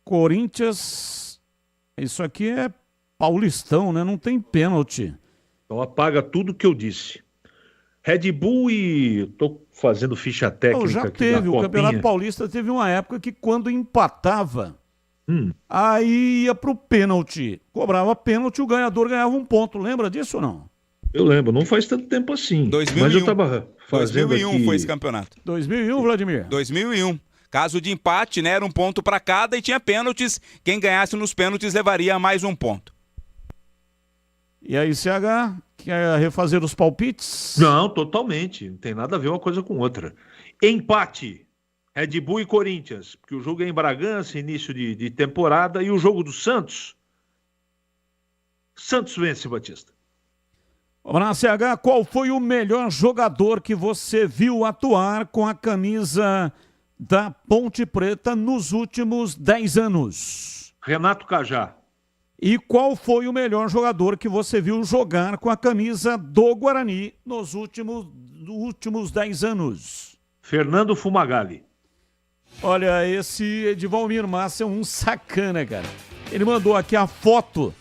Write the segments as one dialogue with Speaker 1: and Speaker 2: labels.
Speaker 1: Corinthians, isso aqui é Paulistão, né? Não tem pênalti.
Speaker 2: Então apaga tudo que eu disse. Red Bull e... Tô fazendo ficha técnica
Speaker 1: já
Speaker 2: aqui
Speaker 1: teve,
Speaker 2: da
Speaker 1: o
Speaker 2: Copinha.
Speaker 1: Campeonato Paulista teve uma época que quando empatava, aí ia pro pênalti. Cobrava pênalti, o ganhador ganhava um ponto. Lembra disso ou não?
Speaker 2: Eu lembro, não faz tanto tempo assim.
Speaker 3: 2001.
Speaker 2: Mas eu tava fazendo
Speaker 3: 2001
Speaker 2: aqui...
Speaker 3: foi esse campeonato.
Speaker 1: 2001, Vladimir?
Speaker 3: 2001. Caso de empate, né? Era um ponto para cada e tinha pênaltis. Quem ganhasse nos pênaltis levaria mais um ponto.
Speaker 1: E aí, CH, quer refazer os palpites?
Speaker 2: Não, totalmente. Não tem nada a ver uma coisa com outra. Empate. Red Bull e Corinthians. Porque o jogo é em Bragança, início de temporada. E o jogo do Santos. Santos vence, Batista.
Speaker 1: Vamos lá, CH, qual foi o melhor jogador que você viu atuar com a camisa da Ponte Preta nos últimos 10 anos?
Speaker 2: Renato Cajá.
Speaker 1: E qual foi o melhor jogador que você viu jogar com a camisa do Guarani nos últimos 10 anos?
Speaker 2: Fernando Fumagalli.
Speaker 1: Olha, esse Edivalmir Massa é um sacana, cara. Ele mandou aqui a foto.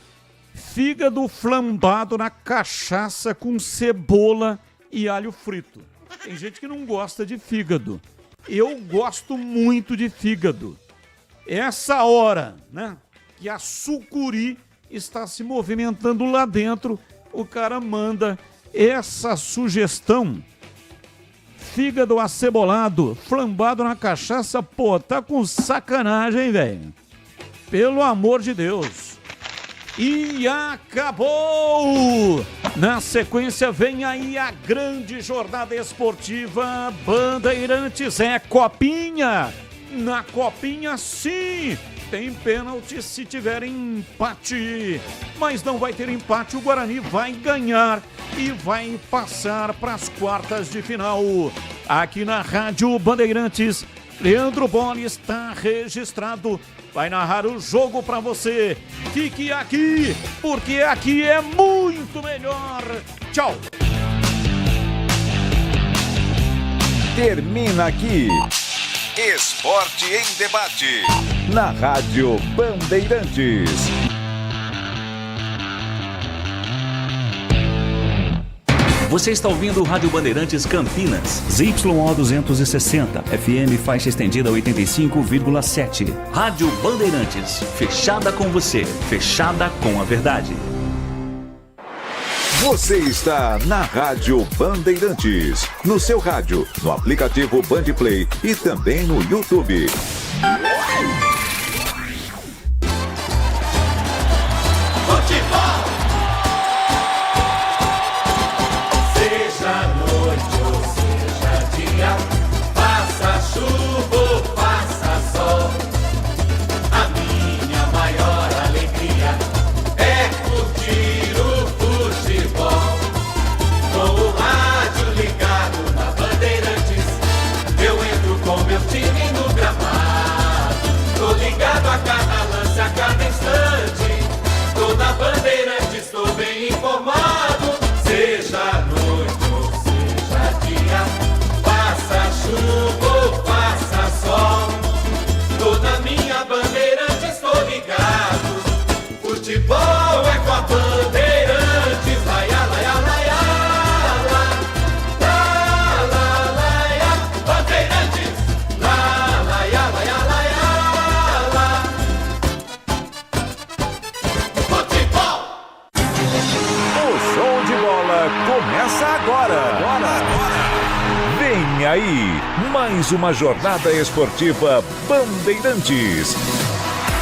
Speaker 1: Fígado flambado na cachaça com cebola e alho frito. Tem gente que não gosta de fígado. Eu gosto muito de fígado. Essa hora, né, que a sucuri está se movimentando lá dentro, o cara manda essa sugestão. Fígado acebolado, flambado na cachaça, pô, tá com sacanagem, velho. Pelo amor de Deus. E acabou! Na sequência vem aí a grande jornada esportiva Bandeirantes. É Copinha! Na Copinha, sim! Tem pênalti se tiver empate. Mas não vai ter empate, o Guarani vai ganhar e vai passar para as quartas de final. Aqui na Rádio Bandeirantes, Leandro Bolle está registrado. Vai narrar o jogo para você. Fique aqui, porque aqui é muito melhor. Tchau.
Speaker 4: Termina aqui Esporte em Debate, na Rádio Bandeirantes.
Speaker 5: Você está ouvindo Rádio Bandeirantes Campinas, ZYO 260, FM faixa estendida 85,7. Rádio Bandeirantes, fechada com você, fechada com a verdade.
Speaker 4: Você está na Rádio Bandeirantes, no seu rádio, no aplicativo Bandplay e também no YouTube. Aí, mais uma jornada esportiva Bandeirantes.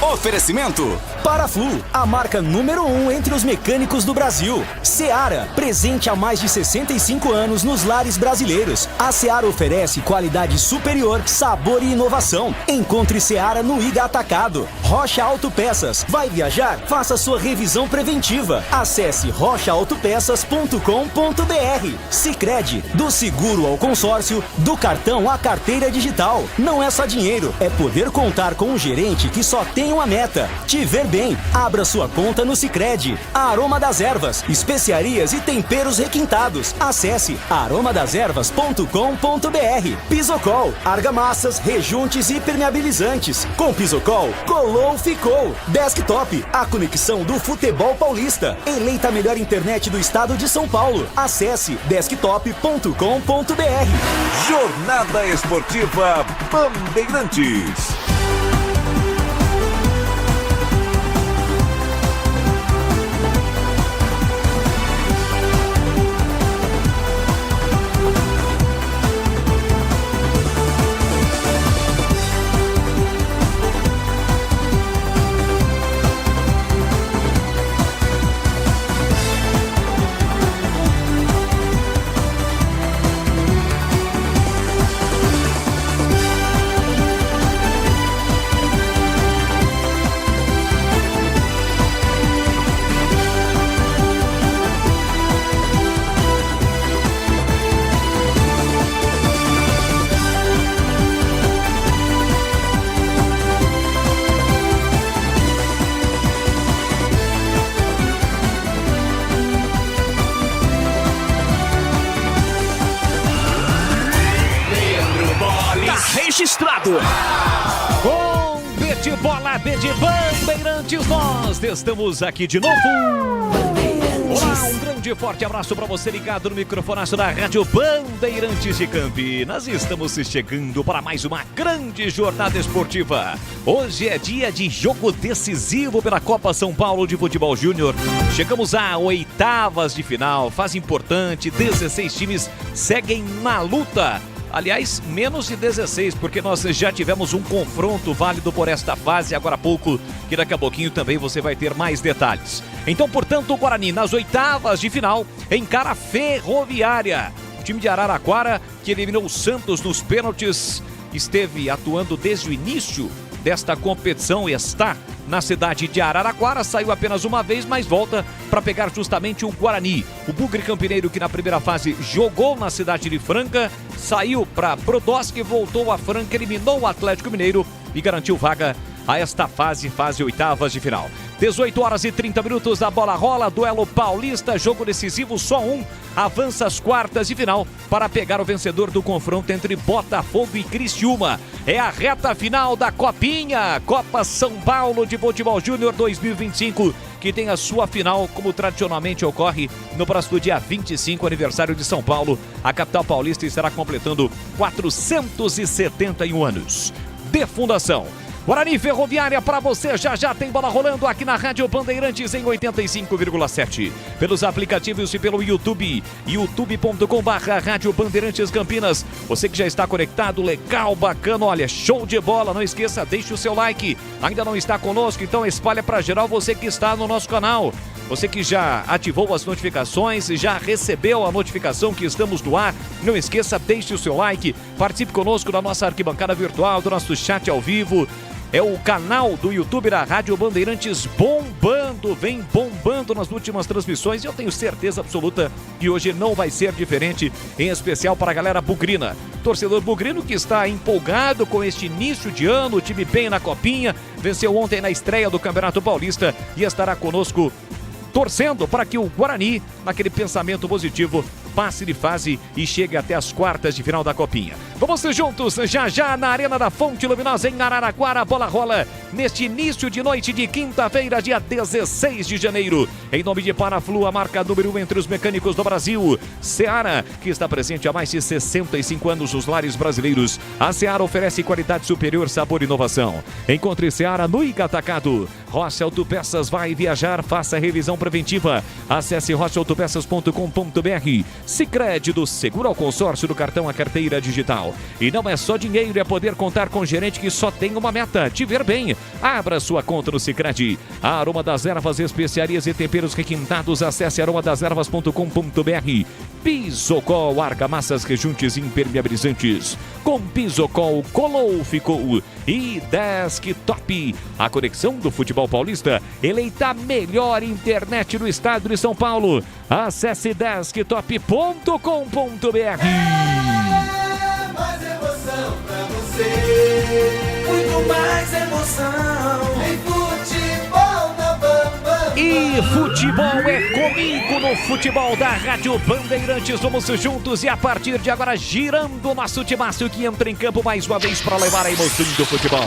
Speaker 6: Oferecimento Paraflu, a marca número 1 entre os mecânicos do Brasil. Seara, presente há mais de 65 anos nos lares brasileiros. A Seara oferece qualidade superior, sabor e inovação. Encontre Seara no Ida Atacado. Rocha Autopeças. Vai viajar? Faça sua revisão preventiva. Acesse rochaautopeças.com.br. Sicredi, do seguro ao consórcio, do cartão à carteira digital. Não é só dinheiro, é poder contar com um gerente que só tem tem uma meta: te ver bem. Abra sua conta no Sicredi. Aroma das Ervas, especiarias e temperos requintados. Acesse aromadeservas.com.br. Pisocol, argamassas, rejuntes e impermeabilizantes. Com Pisocol, colou, ficou. Desktop, a conexão do futebol paulista. Eleita a melhor internet do estado de São Paulo. Acesse desktop.com.br.
Speaker 4: Jornada Esportiva Bandeirantes.
Speaker 7: Registrado. Com B de bola, B de Bandeirantes, nós estamos aqui de novo. Olá, um grande e forte abraço para você ligado no microfonaço da Rádio Bandeirantes de Campinas. Estamos chegando para mais uma grande jornada esportiva. Hoje é dia de jogo decisivo pela Copa São Paulo de Futebol Júnior. Chegamos a oitavas de final, fase importante, 16 times seguem na luta. Aliás, menos de 16, porque nós já tivemos um confronto válido por esta fase agora há pouco, que daqui a pouquinho também você vai ter mais detalhes. Então, portanto, o Guarani nas oitavas de final encara a Ferroviária. O time de Araraquara, que eliminou o Santos nos pênaltis, esteve atuando desde o início desta competição e está na cidade de Araraquara, saiu apenas uma vez, mas volta para pegar justamente o Guarani. O Bugre Campineiro, que na primeira fase jogou na cidade de Franca, saiu para Brodowski, voltou a Franca, eliminou o Atlético Mineiro e garantiu vaga a esta fase oitavas de final. 18 horas e 30 minutos, a bola rola, duelo paulista, jogo decisivo, só um avança às quartas de final para pegar o vencedor do confronto entre Botafogo e Criciúma. É a reta final da Copinha, Copa São Paulo de Futebol Júnior 2025, que tem a sua final, como tradicionalmente ocorre no próximo dia 25, aniversário de São Paulo. A capital paulista estará completando 471 anos de fundação. Guarani Ferroviária para você, já tem bola rolando aqui na Rádio Bandeirantes em 85,7. Pelos aplicativos e pelo YouTube, youtube.com/Rádio Bandeirantes Campinas. Você que já está conectado, legal, bacana, olha, show de bola, não esqueça, deixe o seu like. Ainda não está conosco, então espalha para geral você que está no nosso canal. Você que já ativou as notificações, já recebeu a notificação que estamos no ar, não esqueça, deixe o seu like, participe conosco da nossa arquibancada virtual, do nosso chat ao vivo. É o canal do YouTube da Rádio Bandeirantes bombando, vem bombando nas últimas transmissões e eu tenho certeza absoluta que hoje não vai ser diferente, em especial para a galera bugrina. Torcedor bugrino que está empolgado com este início de ano, o time bem na Copinha, venceu ontem na estreia do Campeonato Paulista e estará conosco torcendo para que o Guarani, naquele pensamento positivo, passe de fase e chegue até as quartas de final da Copinha. Vamos juntos, já na Arena da Fonte Luminosa em Araraquara, a bola rola neste início de noite de quinta-feira, dia 16 de janeiro. Em nome de Paraflu, a marca número 1 entre os mecânicos do Brasil. Seara, que está presente há mais de 65 anos nos lares brasileiros. A Seara oferece qualidade superior, sabor e inovação. Encontre Seara no Atacado. Rocha Autopeças, vai viajar, faça revisão preventiva. Acesse rochaautopeças.com.br. Sicredi, do seguro ao consórcio, do cartão à carteira digital. E não é só dinheiro, é poder contar com gerente que só tem uma meta: te ver bem. Abra sua conta no Sicredi. A Aroma das Ervas, especiarias e temperos requintados. Acesse aromadeservas.com.br. Pisocol, argamassas, rejuntes impermeabilizantes. Com Pisocol, colou, ficou. E Desktop, a conexão do futebol paulista, eleita a melhor internet do estado de São Paulo. Acesse desktop.com.br.
Speaker 8: Mais emoção pra você, muito mais emoção.
Speaker 7: Guarani, futebol é comigo no futebol da Rádio Bandeirantes. Vamos juntos e a partir de agora girando o nosso timaço que entra em campo mais uma vez para levar a emoção do futebol.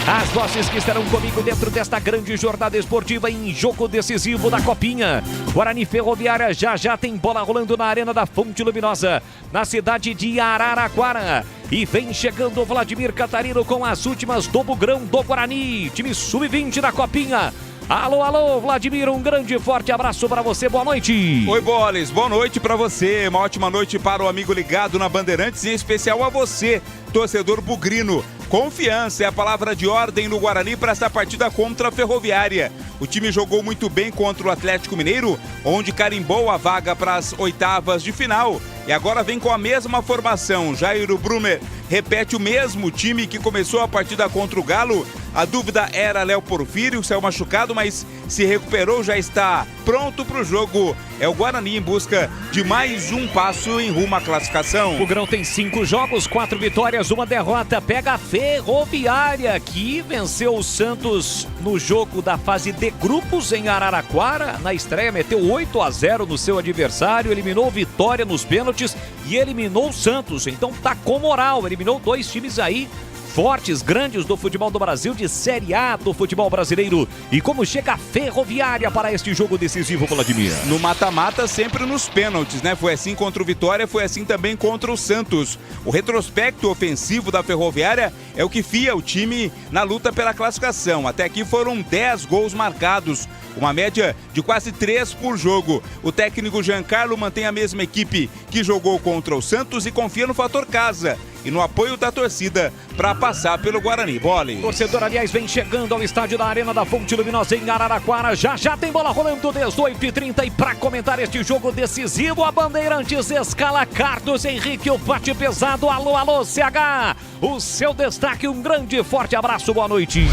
Speaker 7: As vozes que estarão comigo dentro desta grande jornada esportiva em jogo decisivo da Copinha. Guarani Ferroviária já tem bola rolando na Arena da Fonte Luminosa, na cidade de Araraquara. E vem chegando o Vladimir Catarino com as últimas do Bugrão do Guarani, time sub-20 da Copinha. Alô, Vladimir, um grande e forte abraço para você, boa noite.
Speaker 3: Oi, Boles, boa noite para você, uma ótima noite para o amigo ligado na Bandeirantes e em especial a você, torcedor bugrino. Confiança é a palavra de ordem no Guarani para esta partida contra a Ferroviária. O time jogou muito bem contra o Atlético Mineiro, onde carimbou a vaga para as oitavas de final. E agora vem com a mesma formação. Jairo Brumer repete o mesmo time que começou a partida contra o Galo. A dúvida era Léo Porfírio, saiu machucado, mas se recuperou, já está pronto para o jogo. É o Guarani em busca de mais um passo em rumo à classificação.
Speaker 7: O Grão tem 5 jogos, 4 vitórias, 1 derrota. Pega a Ferroviária, que venceu o Santos no jogo da fase de grupos em Araraquara. Na estreia meteu 8-0 no seu adversário, eliminou o Vitória nos pênaltis e eliminou o Santos. Então tá com moral, eliminou 2 times aí fortes, grandes do futebol do Brasil, de Série A do futebol brasileiro. E como chega a Ferroviária para este jogo decisivo, Vladimir?
Speaker 3: No mata-mata, sempre nos pênaltis, né? Foi assim contra o Vitória, foi assim também contra o Santos. O retrospecto ofensivo da Ferroviária é o que fia o time na luta pela classificação. Até aqui foram 10 gols marcados, uma média de quase 3 por jogo. O técnico Giancarlo mantém a mesma equipe que jogou contra o Santos e confia no fator casa e no apoio da torcida para passar pelo Guarani. Bola.
Speaker 7: Torcedor, aliás, vem chegando ao estádio da Arena da Fonte Luminosa em Araraquara. Já tem bola rolando, 18h30. E para comentar este jogo decisivo, a Bandeirantes escala Carlos Henrique, o bate pesado. Alô, CH. O seu destaque, um grande e forte abraço, boa noite.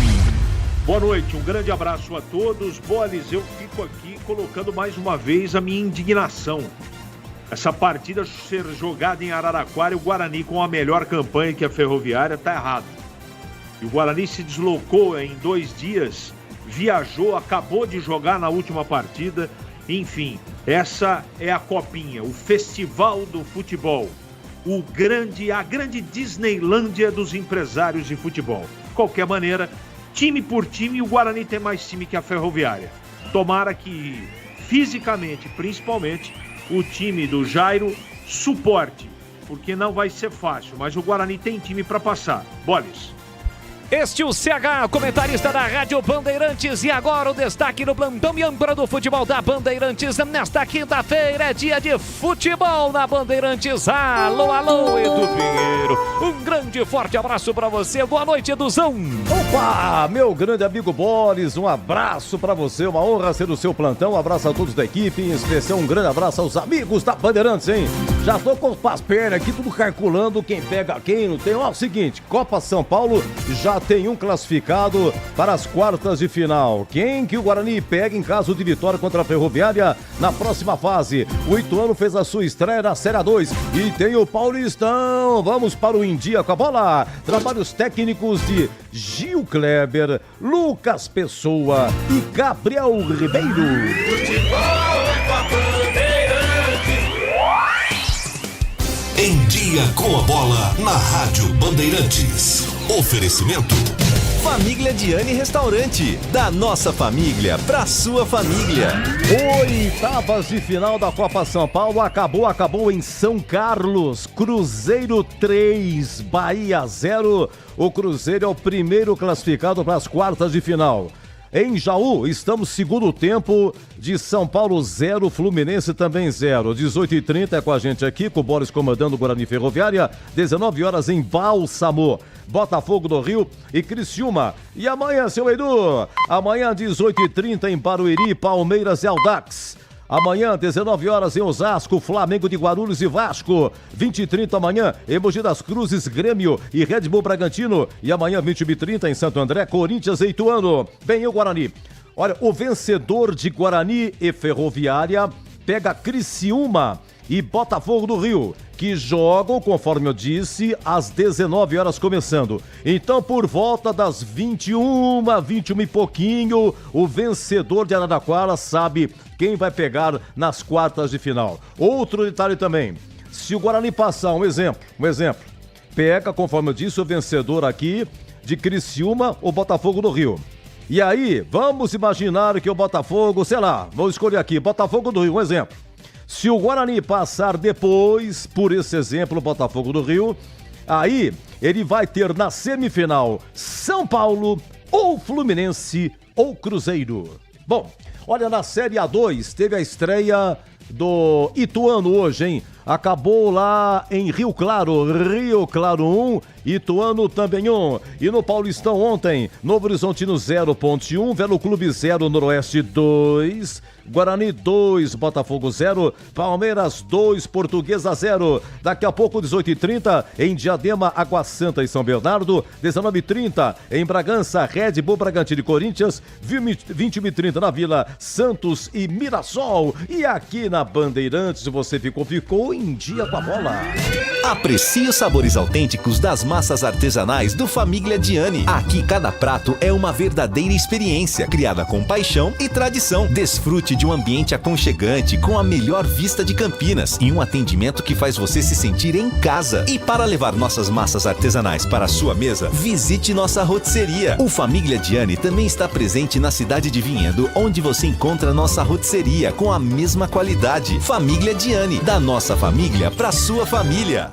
Speaker 2: Boa noite, um grande abraço a todos. Boles, eu fico aqui colocando mais uma vez a minha indignação. Essa partida ser jogada em Araraquara e o Guarani com a melhor campanha que a Ferroviária está errado. E o Guarani se deslocou em 2 dias, viajou, acabou de jogar na última partida. Enfim, essa é a Copinha, o festival do futebol. A grande Disneylândia dos empresários de futebol. De qualquer maneira, time por time, o Guarani tem mais time que a Ferroviária. Tomara que, fisicamente, principalmente, o time do Jairo suporte, porque não vai ser fácil, mas o Guarani tem time para passar. Boles.
Speaker 7: Este é o CH, comentarista da Rádio Bandeirantes. E agora o destaque no plantão e âncora do futebol da Bandeirantes. Nesta quinta-feira é dia de futebol na Bandeirantes. Alô, Edu Pinheiro. Um grande e forte abraço para você. Boa noite, Eduzão.
Speaker 8: Opa, meu grande amigo Boris, um abraço para você. Uma honra ser o seu plantão. Um abraço a todos da equipe, em especial um grande abraço aos amigos da Bandeirantes, hein? Já tô com as pernas aqui, tudo calculando quem pega quem, não tem. Ó, é o seguinte, Copa São Paulo já tem um classificado para as quartas de final. Quem que o Guarani pega em caso de vitória contra a Ferroviária na próxima fase? O Ituano fez a sua estreia na Série A2 e tem o Paulistão. Vamos para o India com a bola. Trabalhos técnicos de Gil Kleber, Lucas Pessoa e Gabriel Ribeiro.
Speaker 9: Em dia com a bola na Rádio Bandeirantes. Oferecimento Família Diane Restaurante, da nossa família pra sua família.
Speaker 8: Oitavas de final da Copa São Paulo, acabou em São Carlos. Cruzeiro 3, Bahia 0. O Cruzeiro é o primeiro classificado para as quartas de final. Em Jaú, estamos segundo tempo de São Paulo 0, Fluminense também 0. 18h30 é com a gente aqui, com o Boris comandando o Guarani Ferroviária. 19 horas em Bálsamo, Botafogo do Rio e Criciúma. E amanhã, seu Edu? Amanhã, 18h30 em Barueri, Palmeiras e Audax. Amanhã, 19 horas em Osasco, Flamengo de Guarulhos e Vasco. 20h30 amanhã, em Mogi das Cruzes, Grêmio e Red Bull Bragantino. E amanhã, 20h30 em Santo André, Corinthians e Ituano. Bem, o Guarani. Olha, o vencedor de Guarani e Ferroviária pega Criciúma e Botafogo do Rio. que jogam, conforme eu disse, às 19 horas começando. Então, por volta das 21 e pouquinho, o vencedor de Araraquara sabe quem vai pegar nas quartas de final. Outro detalhe também, se o Guarani passar, um exemplo, pega, conforme eu disse, o vencedor aqui de Criciúma, o Botafogo do Rio. E aí, vamos imaginar que o Botafogo, sei lá, vou escolher aqui, Botafogo do Rio, um exemplo. Se o Guarani passar depois, por esse exemplo, o Botafogo do Rio, aí ele vai ter na semifinal São Paulo, ou Fluminense, ou Cruzeiro. Bom, olha, na Série A2 teve a estreia do Ituano hoje, hein? Acabou lá em Rio Claro 1, Ituano também 1. E no Paulistão ontem, Novo Horizontino 0, Ponte 1, Velo Clube 0, Noroeste 2, Guarani 2, Botafogo 0, Palmeiras 2, Portuguesa 0. Daqui a pouco, 18h30, em Diadema, Água Santa e São Bernardo, 19h30, em Bragança, Red Bull Bragantino e Corinthians, 21h30 na Vila Santos e Mirassol. E aqui na Bandeirantes, você ficou em dia com a bola.
Speaker 9: Aprecie os sabores autênticos das massas artesanais do Família Diani. Aqui cada prato é uma verdadeira experiência, criada com paixão e tradição. Desfrute de um ambiente aconchegante com a melhor vista de Campinas e um atendimento que faz você se sentir em casa. E para levar nossas massas artesanais para a sua mesa, visite nossa rotisseria. O Família Diani também está presente na cidade de Vinhedo, onde você encontra nossa rotisseria com a mesma qualidade. Família Diani, da nossa família para sua família.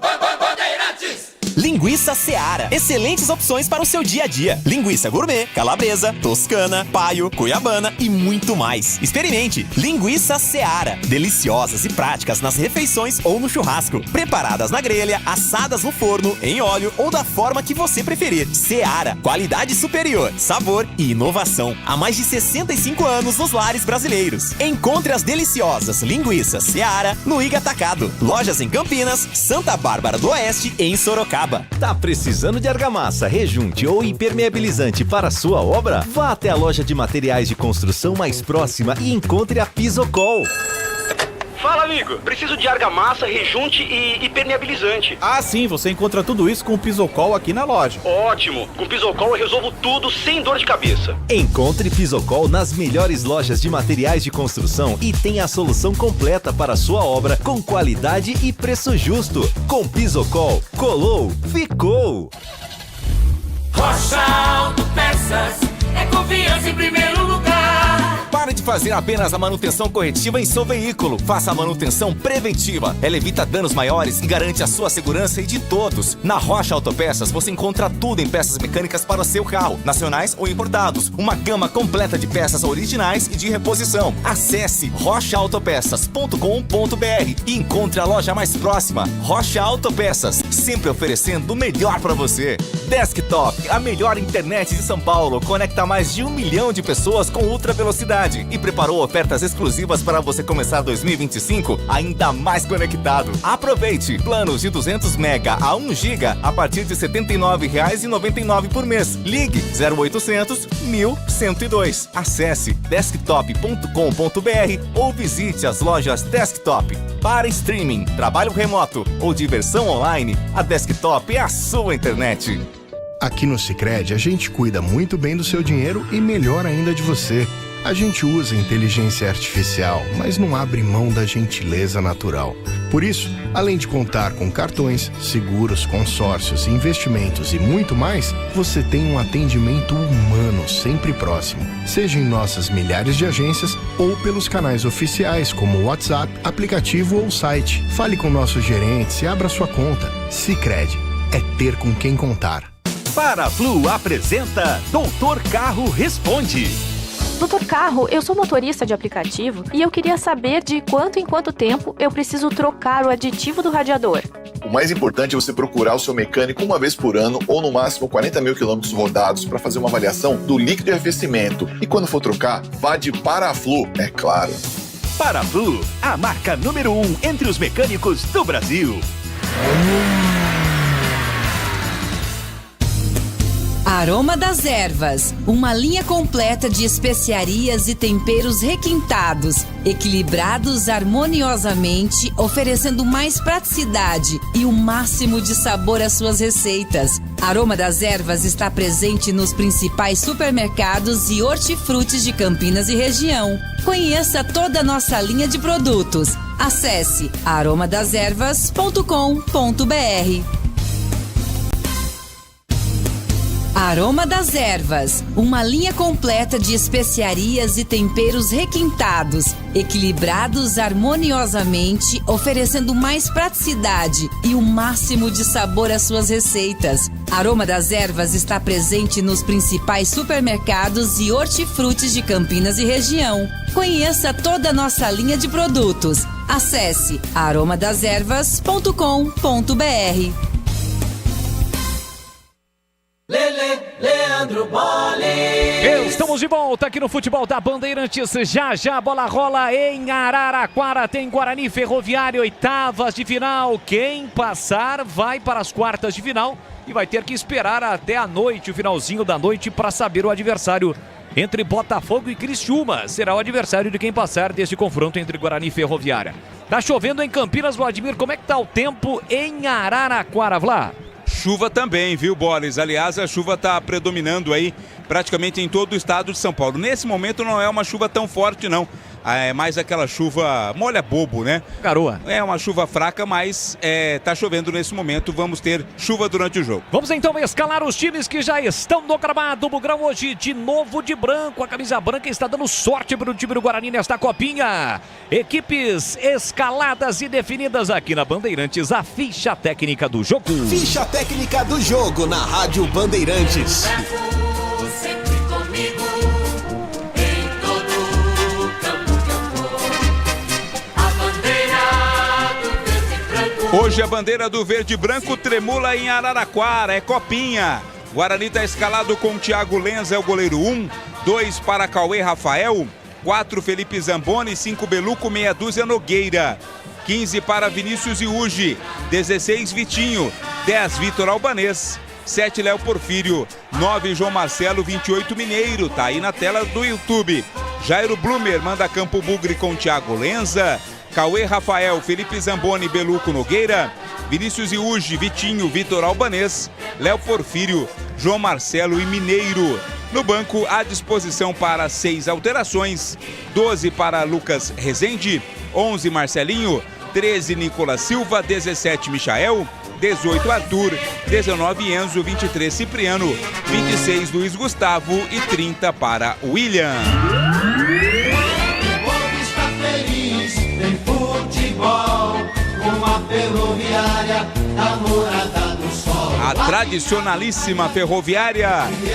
Speaker 6: Linguiça Seara. Excelentes opções para o seu dia a dia. Linguiça gourmet, calabresa, toscana, paio, cuiabana e muito mais. Experimente. Linguiça Seara. Deliciosas e práticas nas refeições ou no churrasco. Preparadas na grelha, assadas no forno, em óleo ou da forma que você preferir. Seara. Qualidade superior, sabor e inovação. Há mais de 65 anos nos lares brasileiros. Encontre as deliciosas linguiças Seara no Iga Atacado. Lojas em Campinas, Santa Bárbara do Oeste e em Sorocaba.
Speaker 9: Tá precisando de argamassa, rejunte ou impermeabilizante para sua obra? Vá até a loja de materiais de construção mais próxima e encontre a Pisocol.
Speaker 10: Fala, amigo. Preciso de argamassa, rejunte e impermeabilizante.
Speaker 11: Ah, sim. Você encontra tudo isso com o Pisocol aqui na loja.
Speaker 10: Ótimo. Com o Pisocol eu resolvo tudo sem dor de cabeça.
Speaker 9: Encontre Pisocol nas melhores lojas de materiais de construção e tenha a solução completa para a sua obra com qualidade e preço justo. Com Pisocol, colou, ficou.
Speaker 12: Rocha Autopeças é confiança em primeiro lugar.
Speaker 6: Pare de fazer apenas a manutenção corretiva em seu veículo. Faça a manutenção preventiva. Ela evita danos maiores e garante a sua segurança e de todos. Na Rocha Autopeças você encontra tudo em peças mecânicas para o seu carro, nacionais ou importados. Uma gama completa de peças originais e de reposição. Acesse rochaautopeças.com.br e encontre a loja mais próxima. Rocha Autopeças, sempre oferecendo o melhor para você. Desktop, a melhor internet de São Paulo, conecta mais de 1 milhão de pessoas com ultra velocidade e preparou ofertas exclusivas para você começar 2025 ainda mais conectado. Aproveite! Planos de 200 mega a 1 giga a partir de R$ 79,99 por mês. Ligue 0800 1102. Acesse desktop.com.br ou visite as lojas Desktop. Para streaming, trabalho remoto ou diversão online, a Desktop é a sua internet.
Speaker 13: Aqui no Sicredi a gente cuida muito bem do seu dinheiro e melhor ainda de você. A gente usa inteligência artificial, mas não abre mão da gentileza natural. Por isso, além de contar com cartões, seguros, consórcios, investimentos e muito mais, você tem um atendimento humano sempre próximo. Seja em nossas milhares de agências ou pelos canais oficiais como WhatsApp, aplicativo ou site. Fale com nossos gerentes e abra sua conta. Sicredi é ter com quem contar.
Speaker 6: Paraflu apresenta Doutor Carro Responde.
Speaker 14: Doutor Carro, eu sou motorista de aplicativo e eu queria saber de quanto em quanto tempo eu preciso trocar o aditivo do radiador.
Speaker 15: O mais importante é você procurar o seu mecânico uma vez por ano ou no máximo 40 mil quilômetros rodados para fazer uma avaliação do líquido de arrefecimento. E quando for trocar, vá de Paraflu, é claro.
Speaker 6: Paraflu, a marca número 1 entre os mecânicos do Brasil.
Speaker 16: A Aroma das Ervas, uma linha completa de especiarias e temperos requintados, equilibrados harmoniosamente, oferecendo mais praticidade e o máximo de sabor às suas receitas. Aroma das Ervas está presente nos principais supermercados e hortifrutis de Campinas e região. Conheça toda a nossa linha de produtos. Acesse aromadaservas.com.br. Aroma das Ervas, uma linha completa de especiarias e temperos requintados, equilibrados harmoniosamente, oferecendo mais praticidade e o máximo de sabor às suas receitas. Aroma das Ervas está presente nos principais supermercados e hortifrutis de Campinas e região. Conheça toda a nossa linha de produtos. Acesse aromadaservas.com.br.
Speaker 12: Leandro Bolle.
Speaker 7: Estamos de volta aqui no Futebol da Bandeirantes. Já a bola rola em Araraquara. Tem Guarani Ferroviária, oitavas de final. Quem passar vai para as quartas de final e vai ter que esperar até a noite, o finalzinho da noite, para saber o adversário entre Botafogo e Criciúma. Será o adversário de quem passar desse confronto entre Guarani e Ferroviária. Tá chovendo em Campinas, Vladimir. Como é que tá o tempo em Araraquara, Vlá?
Speaker 3: Chuva também, viu, Boles? Aliás, a chuva está predominando aí praticamente em todo o estado de São Paulo. Nesse momento não é uma chuva tão forte, não. É mais aquela chuva molha bobo, né?
Speaker 7: Garoa.
Speaker 3: É uma chuva fraca, mas tá chovendo nesse momento. Vamos ter chuva durante o jogo.
Speaker 7: Vamos então escalar os times que já estão no gramado. O Bugrão hoje de novo de branco. A camisa branca está dando sorte para o time do Guarani nesta copinha. Equipes escaladas e definidas aqui na Bandeirantes. A ficha técnica do jogo.
Speaker 9: Ficha técnica do jogo na Rádio Bandeirantes.
Speaker 12: Sempre comigo.
Speaker 3: Hoje a bandeira do verde e branco tremula em Araraquara, é copinha. Guarani está escalado com Thiago Lenza, é o goleiro 1, 2 para Cauê Rafael, 4 Felipe Zamboni, 5 Beluco, meia dúzia Nogueira, 15 para Vinícius Iugi, 16 Vitinho, 10 Vitor Albanês, 7 Léo Porfírio, 9 João Marcelo, 28 Mineiro, tá aí na tela do YouTube. Jairo Blumer manda campo bugre com Thiago Lenza, Cauê Rafael, Felipe Zamboni, Beluco Nogueira, Vinícius Iugi, Vitinho, Vitor Albanês, Léo Porfírio, João Marcelo e Mineiro. No banco, à disposição para 6 alterações, 12 para Lucas Rezende, 11 Marcelinho, 13 Nicolas Silva, 17 Michael, 18 Arthur, 19 Enzo, 23 Cipriano, 26 Luiz Gustavo e 30 para William.
Speaker 12: Tem futebol com a Ferroviária, a Morada do Sol.
Speaker 3: A tradicionalíssima Ferroviária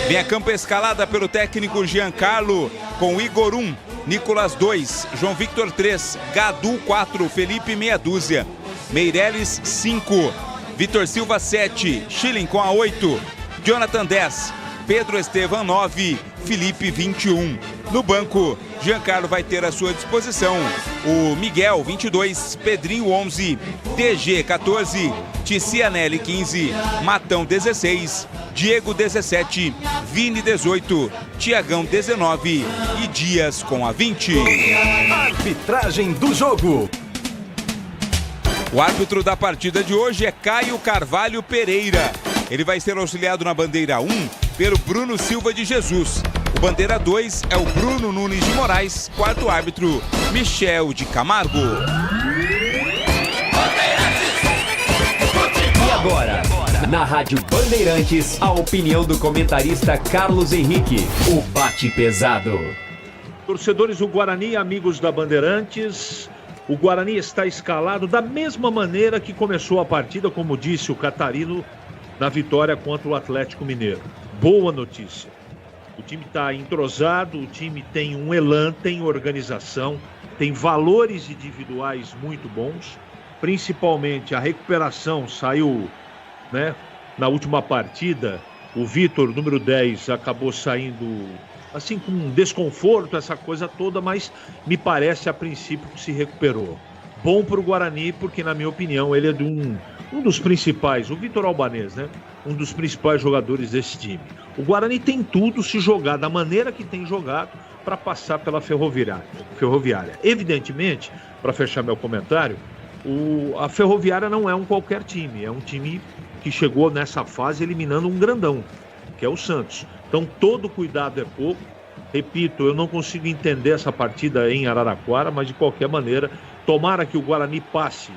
Speaker 3: vem a campo escalada pelo técnico Giancarlo, com Igor 1, Nicolas 2, João Victor 3, Gadu 4, Felipe meia dúzia, Meireles 5, Vitor Silva 7, Schilling com a 8, Jonathan 10, Pedro Estevam 9, Felipe 21. No banco, Giancarlo vai ter à sua disposição o Miguel 22, Pedrinho 11, TG 14, Ticianelli 15, Matão 16, Diego 17, Vini 18, Tiagão 19 e Dias com a 20.
Speaker 9: Arbitragem do jogo.
Speaker 3: O árbitro da partida de hoje é Caio Carvalho Pereira. Ele vai ser auxiliado na bandeira 1 pelo Bruno Silva de Jesus. O bandeira 2 é o Bruno Nunes de Moraes, quarto árbitro, Michel de Camargo.
Speaker 17: E agora, na Rádio Bandeirantes, a opinião do comentarista Carlos Henrique, o bate pesado.
Speaker 2: Torcedores do Guarani, amigos da Bandeirantes, o Guarani está escalado da mesma maneira que começou a partida, como disse o Catarino, na vitória contra o Atlético Mineiro. Boa notícia. O time está entrosado, o time tem um elan, tem organização, tem valores individuais muito bons, principalmente a recuperação saiu, né, na última partida. O Vitor, número 10, acabou saindo assim com um desconforto, essa coisa toda, mas me parece a princípio que se recuperou. Bom para o Guarani, porque na minha opinião ele é de um dos principais, o Vitor Albanês, né? Um dos principais jogadores desse time. O Guarani tem tudo, se jogar da maneira que tem jogado, para passar pela Ferroviária. Evidentemente, para fechar meu comentário, a Ferroviária não é um qualquer time, é um time que chegou nessa fase eliminando um grandão, que é o Santos. Então todo cuidado é pouco. Repito, eu não consigo entender essa partida em Araraquara, mas de qualquer maneira, tomara que o Guarani passe,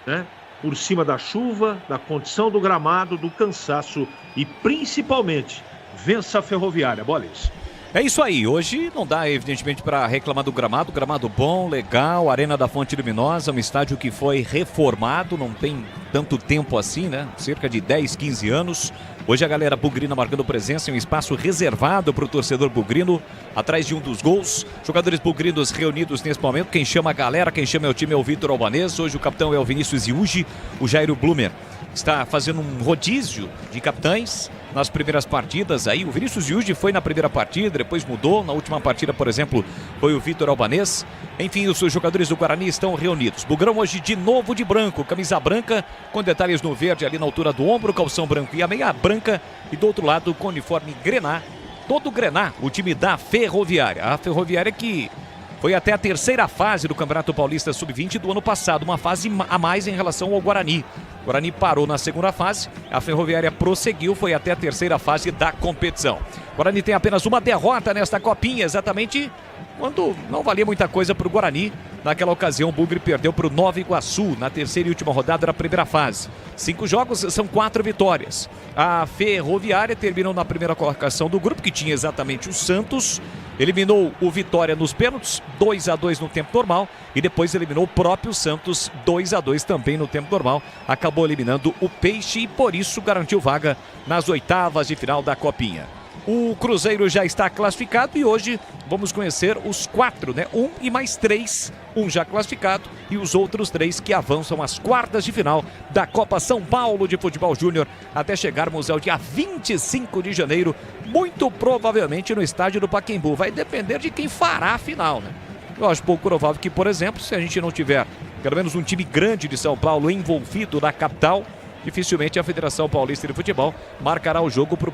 Speaker 2: né, por cima da chuva, da condição do gramado, do cansaço e principalmente vença a Ferroviária. Bolis.
Speaker 7: É isso aí, hoje não dá evidentemente para reclamar do gramado bom, legal, Arena da Fonte Luminosa, um estádio que foi reformado, não tem tanto tempo assim, né, cerca de 10, 15 anos. Hoje a galera bugrina marcando presença em um espaço reservado para o torcedor bugrino, atrás de um dos gols. Jogadores bugrinos reunidos nesse momento, quem chama a galera, quem chama o time é o Vitor Albanês, hoje o capitão é o Vinícius Iugi, o Jairo Blumer está fazendo um rodízio de capitães nas primeiras partidas aí. O Vinícius Iugi foi na primeira partida, depois mudou. Na última partida, por exemplo, foi o Vitor Albanês. Enfim, os jogadores do Guarani estão reunidos. Bugrão hoje de novo de branco, camisa branca, com detalhes no verde ali na altura do ombro, calção branco e a meia branca. E do outro lado, com uniforme grená, todo grená, o time da Ferroviária. A Ferroviária que foi até a terceira fase do Campeonato Paulista Sub-20 do ano passado, uma fase a mais em relação ao Guarani. O Guarani parou na segunda fase, a Ferroviária prosseguiu, foi até a terceira fase da competição. O Guarani tem apenas uma derrota nesta copinha, exatamente quando não valia muita coisa para o Guarani. Naquela ocasião, o Bugre perdeu para o Nova Iguaçu na terceira e última rodada da primeira fase. 5 jogos, são 4 vitórias. A Ferroviária terminou na primeira colocação do grupo, que tinha exatamente o Santos. Eliminou o Vitória nos pênaltis, 2-2 no tempo normal. E depois eliminou o próprio Santos, 2-2 também no tempo normal. Acabou eliminando o Peixe e por isso garantiu vaga nas oitavas de final da Copinha. O Cruzeiro já está classificado e hoje vamos conhecer os 4, né? 1 e mais 3, um já classificado e os outros 3 que avançam às quartas de final da Copa São Paulo de Futebol Júnior até chegarmos ao dia 25 de janeiro, muito provavelmente no estádio do Pacaembu. Vai depender de quem fará a final, né? Eu acho pouco provável que, por exemplo, se a gente não tiver pelo menos um time grande de São Paulo envolvido na capital, dificilmente a Federação Paulista de Futebol marcará o jogo para o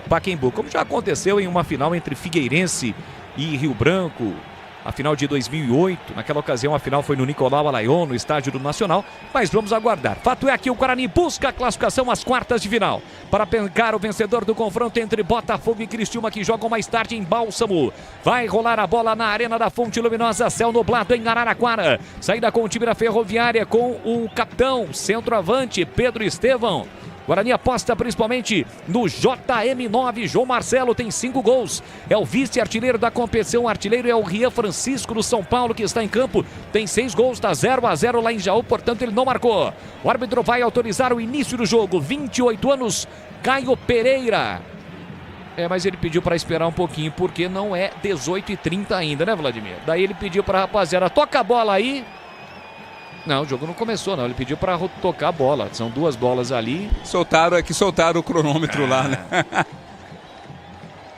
Speaker 7: Pacaembu, como já aconteceu em uma final entre Figueirense e Rio Branco, a final de 2008. Naquela ocasião a final foi no Nicolau Alayon, no estádio do Nacional, mas vamos aguardar. Fato é que o Guarani busca a classificação às quartas de final para pencar o vencedor do confronto entre Botafogo e Criciúma, que jogam mais tarde em Bálsamo. Vai rolar a bola na Arena da Fonte Luminosa, céu nublado em Araraquara. Saída com o time da Ferroviária, com o capitão centroavante Pedro Estevão. Guarani aposta principalmente no JM9, João Marcelo tem 5 gols, é o vice-artilheiro da competição, o artilheiro é o Rian Francisco do São Paulo, que está em campo, tem 6 gols, está 0-0 lá em Jaú, portanto ele não marcou. O árbitro vai autorizar o início do jogo, 28 anos, Caio Pereira. Mas ele pediu para esperar um pouquinho, porque não é 18h30 ainda, né, Vladimir? Daí ele pediu para a rapaziada, toca a bola aí. Não, o jogo não começou, não. Ele pediu para tocar a bola. São 2 bolas ali.
Speaker 3: Soltaram o cronômetro lá, né?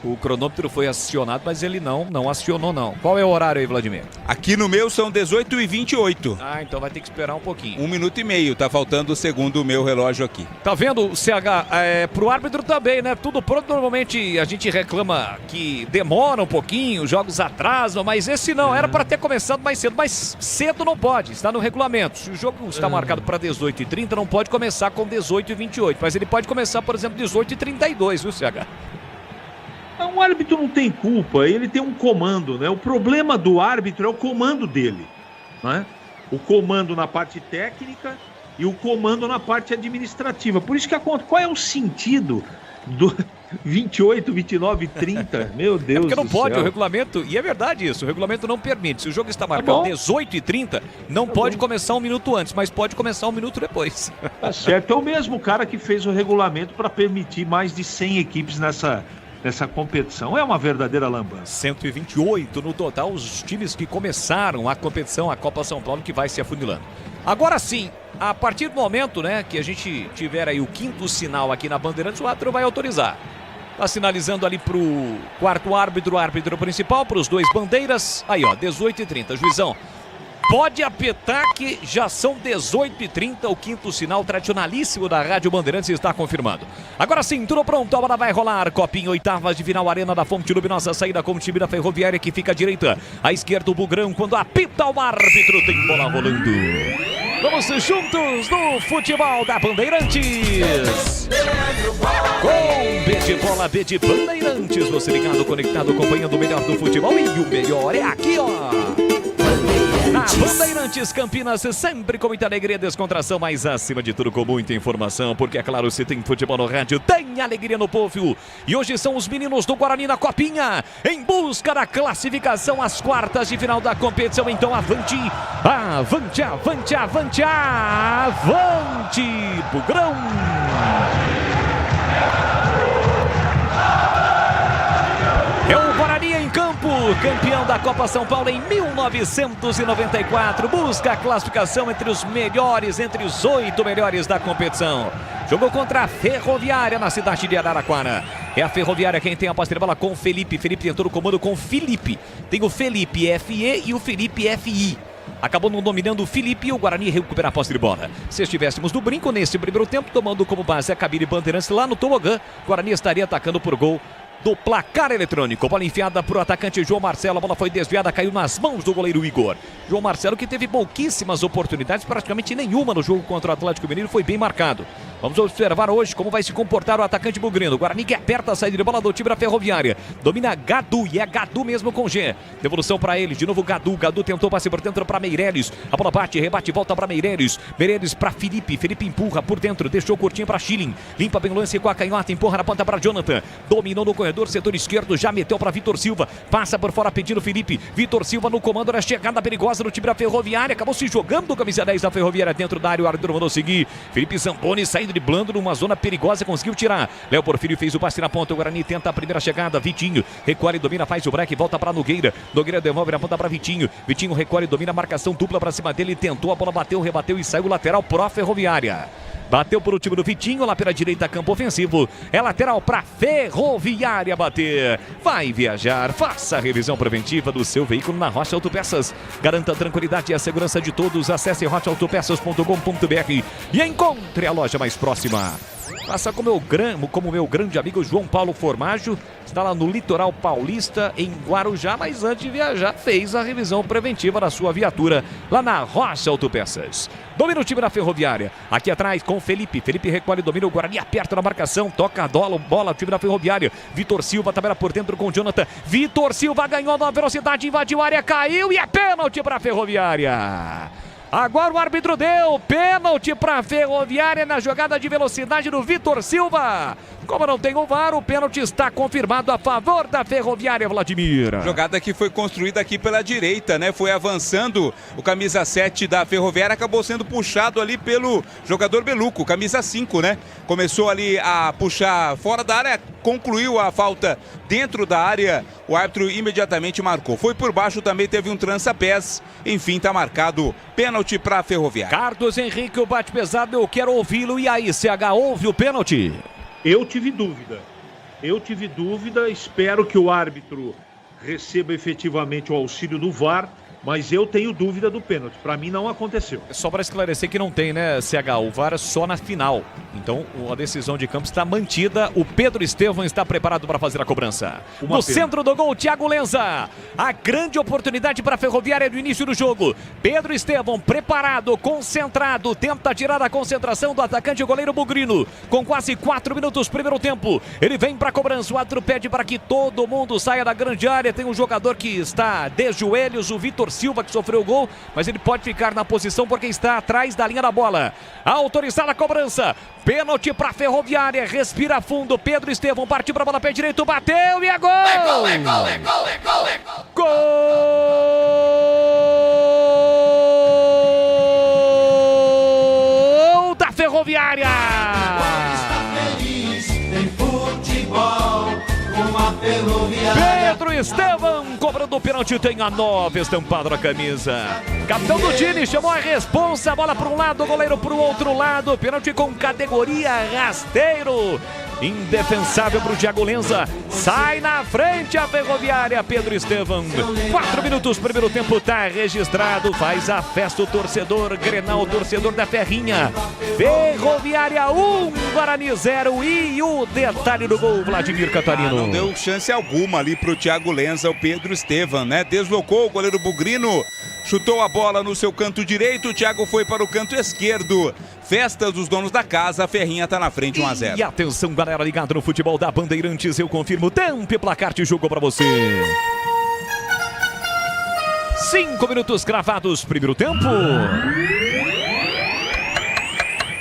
Speaker 7: O cronômetro foi acionado, mas ele não acionou, não. Qual é o horário aí, Vladimir?
Speaker 3: Aqui no meu são 18h28.
Speaker 7: Ah, então vai ter que esperar um pouquinho.
Speaker 3: 1 minuto e meio, tá faltando segundo o meu relógio aqui.
Speaker 7: Tá vendo, CH? Pro árbitro também, né? Tudo pronto, normalmente a gente reclama que demora um pouquinho, os jogos atrasam, mas esse não, era para ter começado mais cedo, mas cedo não pode, está no regulamento. Se o jogo está marcado para 18h30, não pode começar com 18h28, mas ele pode começar, por exemplo, 18h32, viu, CH?
Speaker 2: O árbitro não tem culpa, ele tem um comando, né? O problema do árbitro é o comando dele, né? O comando na parte técnica e o comando na parte administrativa. Por isso que qual é o sentido do 28, 29, 30? Meu Deus do céu.
Speaker 7: Porque não pode, o regulamento, e é verdade isso, o regulamento não permite. Se o jogo está marcado 18h30, não pode começar 1 minuto antes, mas pode começar 1 minuto depois.
Speaker 2: Tá certo, é o mesmo cara que fez o regulamento para permitir mais de 100 equipes nessa competição. É uma verdadeira lambança.
Speaker 7: 128 no total, os times que começaram a competição, a Copa São Paulo, que vai se afunilando. Agora sim, a partir do momento, né, que a gente tiver aí o 5º sinal aqui na Bandeirantes, o árbitro vai autorizar. Tá sinalizando ali pro 4º árbitro, o árbitro principal, para os 2 bandeiras. Aí, ó, 18h30. Juizão, Pode apitar que já são 18h30, o quinto sinal tradicionalíssimo da Rádio Bandeirantes está confirmado. Agora sim, tudo pronto, a bola vai rolar. Copinha, oitavas de final, Arena da Fonte Luminosa, saída com o time da Ferroviária que fica à direita. À esquerda o Bugrão, quando apita o árbitro, tem bola rolando. Vamos juntos no futebol da Bandeirantes. Com B de bola, B de Bandeirantes. Você ligado, conectado, acompanhando o melhor do futebol. E o melhor é aqui, ó. Na Bandeirantes Campinas, sempre com muita alegria e descontração, mas acima de tudo com muita informação, porque é claro, se tem futebol no rádio, tem alegria no povo. E hoje são os meninos do Guarani na Copinha, em busca da classificação às quartas de final da competição. Então avante, avante, avante, avante, avante, Bugrão! É o Guarani em campo, campeão da Copa São Paulo em 1994. Busca a classificação entre os melhores, entre os 8 melhores da competição. Jogou contra a Ferroviária na cidade de Araraquara. É a Ferroviária quem tem a posse de bola com o Felipe. Felipe tentou o comando com o Felipe. Tem o Felipe FE e o Felipe FI. Acabou não dominando o Felipe e o Guarani recupera a posse de bola. Se estivéssemos no brinco nesse primeiro tempo, tomando como base a cabine Bandeirantes lá no tobogã, o Guarani estaria atacando por gol do placar eletrônico. Bola enfiada para o atacante João Marcelo. A bola foi desviada, caiu nas mãos do goleiro Igor. João Marcelo, que teve pouquíssimas oportunidades, praticamente nenhuma no jogo contra o Atlético Mineiro, foi bem marcado. Vamos observar hoje como vai se comportar o atacante bugrino. O Guarani que aperta a saída de bola do time da Ferroviária. Domina Gadu, e é Gadu mesmo com G. Devolução para ele, de novo Gadu. Gadu tentou passe por dentro para Meireles. A bola bate, rebate, volta para Meireles. Meireles para Felipe. Felipe empurra por dentro, deixou curtinho para Schilling. Limpa bem o lance com a canhota, empurra na ponta para Jonathan. Dominou no corredor, setor esquerdo, já meteu para Vitor Silva. Passa por fora pedindo Felipe. Vitor Silva no comando da chegada perigosa do time da Ferroviária. Acabou se jogando o camisa 10 da Ferroviária dentro da área. O árbitro mandou seguir. Felipe Zamboni saindo de blando numa zona perigosa, conseguiu tirar. Léo Porfírio fez o passe na ponta. O Guarani tenta a primeira chegada. Vitinho recolhe, domina, faz o break, volta para Nogueira. Nogueira devolve na ponta para Vitinho. Vitinho recolhe, domina, marcação dupla para cima dele. Tentou, a bola bateu, rebateu e saiu lateral pro Ferroviária. Bateu por o time do Vitinho, lá pela direita, campo ofensivo. É lateral para Ferroviária bater. Vai viajar, faça a revisão preventiva do seu veículo na Rocha Autopeças. Garanta a tranquilidade e a segurança de todos. Acesse rochaautopeças.com.br e encontre a loja mais próxima. Faça como meu grande amigo João Paulo Formaggio. Está lá no litoral paulista, em Guarujá, mas antes de viajar fez a revisão preventiva da sua viatura lá na Rocha Autopeças. Domina o time da Ferroviária. Aqui atrás com o Felipe. Felipe recolhe, domina o Guarani, aperta na marcação, toca a bola, o time da Ferroviária. Vitor Silva tabela por dentro com o Jonathan. Vitor Silva ganhou na velocidade, invadiu a área, caiu e é pênalti para a Ferroviária. Agora o árbitro deu pênalti para a Ferroviária na jogada de velocidade do Vitor Silva. Como não tem o VAR, o pênalti está confirmado a favor da Ferroviária, Vladimir.
Speaker 3: Jogada que foi construída aqui pela direita, né? Foi avançando o camisa 7 da Ferroviária, acabou sendo puxado ali pelo jogador Beluco, camisa 5, né? Começou ali a puxar fora da área, concluiu a falta dentro da área, o árbitro imediatamente marcou. Foi por baixo, também teve um trança-pés, enfim, tá marcado pênalti para a Ferroviária.
Speaker 7: Carlos Henrique, o bate pesado, eu quero ouvi-lo. E aí, CH, ouve o pênalti?
Speaker 2: Eu tive dúvida, espero que o árbitro receba efetivamente o auxílio do VAR, mas eu tenho dúvida do pênalti, para mim não aconteceu.
Speaker 7: Só para esclarecer que não tem, né, CH, o VAR é só na final, então a decisão de campo está mantida, o Pedro Estevão está preparado para fazer a cobrança. No centro do gol, Thiago Lenza, a grande oportunidade para a Ferroviária no início do jogo. Pedro Estevão preparado, concentrado, tenta tirar a concentração do atacante e goleiro bugrino, com quase 4 minutos primeiro tempo, ele vem para a cobrança, o árbitro pede para que todo mundo saia da grande área, tem um jogador que está de joelhos, o Vitor Silva, que sofreu o gol, mas ele pode ficar na posição porque está atrás da linha da bola. Autorizada a cobrança, pênalti para a Ferroviária, respira fundo, Pedro Estevão partiu para a bola, pé direito, bateu e é gol! É gol! Gol da Ferroviária! Pedro Estevão cobrando o pênalti, tem a 9 estampado na camisa. Capitão do time chamou a responsa, bola para um lado, o goleiro para o outro lado. Pênalti com categoria rasteiro. Indefensável para o Thiago Lenza. Sai na frente a Ferroviária, Pedro Estevão. 4 minutos, primeiro tempo tá registrado. Faz a festa o torcedor Grenal, o torcedor da Ferrinha. Ferroviária 1, Guarani 0. E o detalhe do gol, Vladimir Catarino.
Speaker 3: Não deu chance alguma ali pro Thiago Lenza, o Pedro Estevão, né? Deslocou o goleiro Bugrino. Chutou a bola no seu canto direito, o Thiago foi para o canto esquerdo. Festa dos donos da casa, a Ferrinha tá na frente, 1-0.
Speaker 7: E atenção, galera ligada no futebol da Bandeirantes, eu confirmo tempo e placar de jogo para você. 5 minutos cravados, primeiro tempo.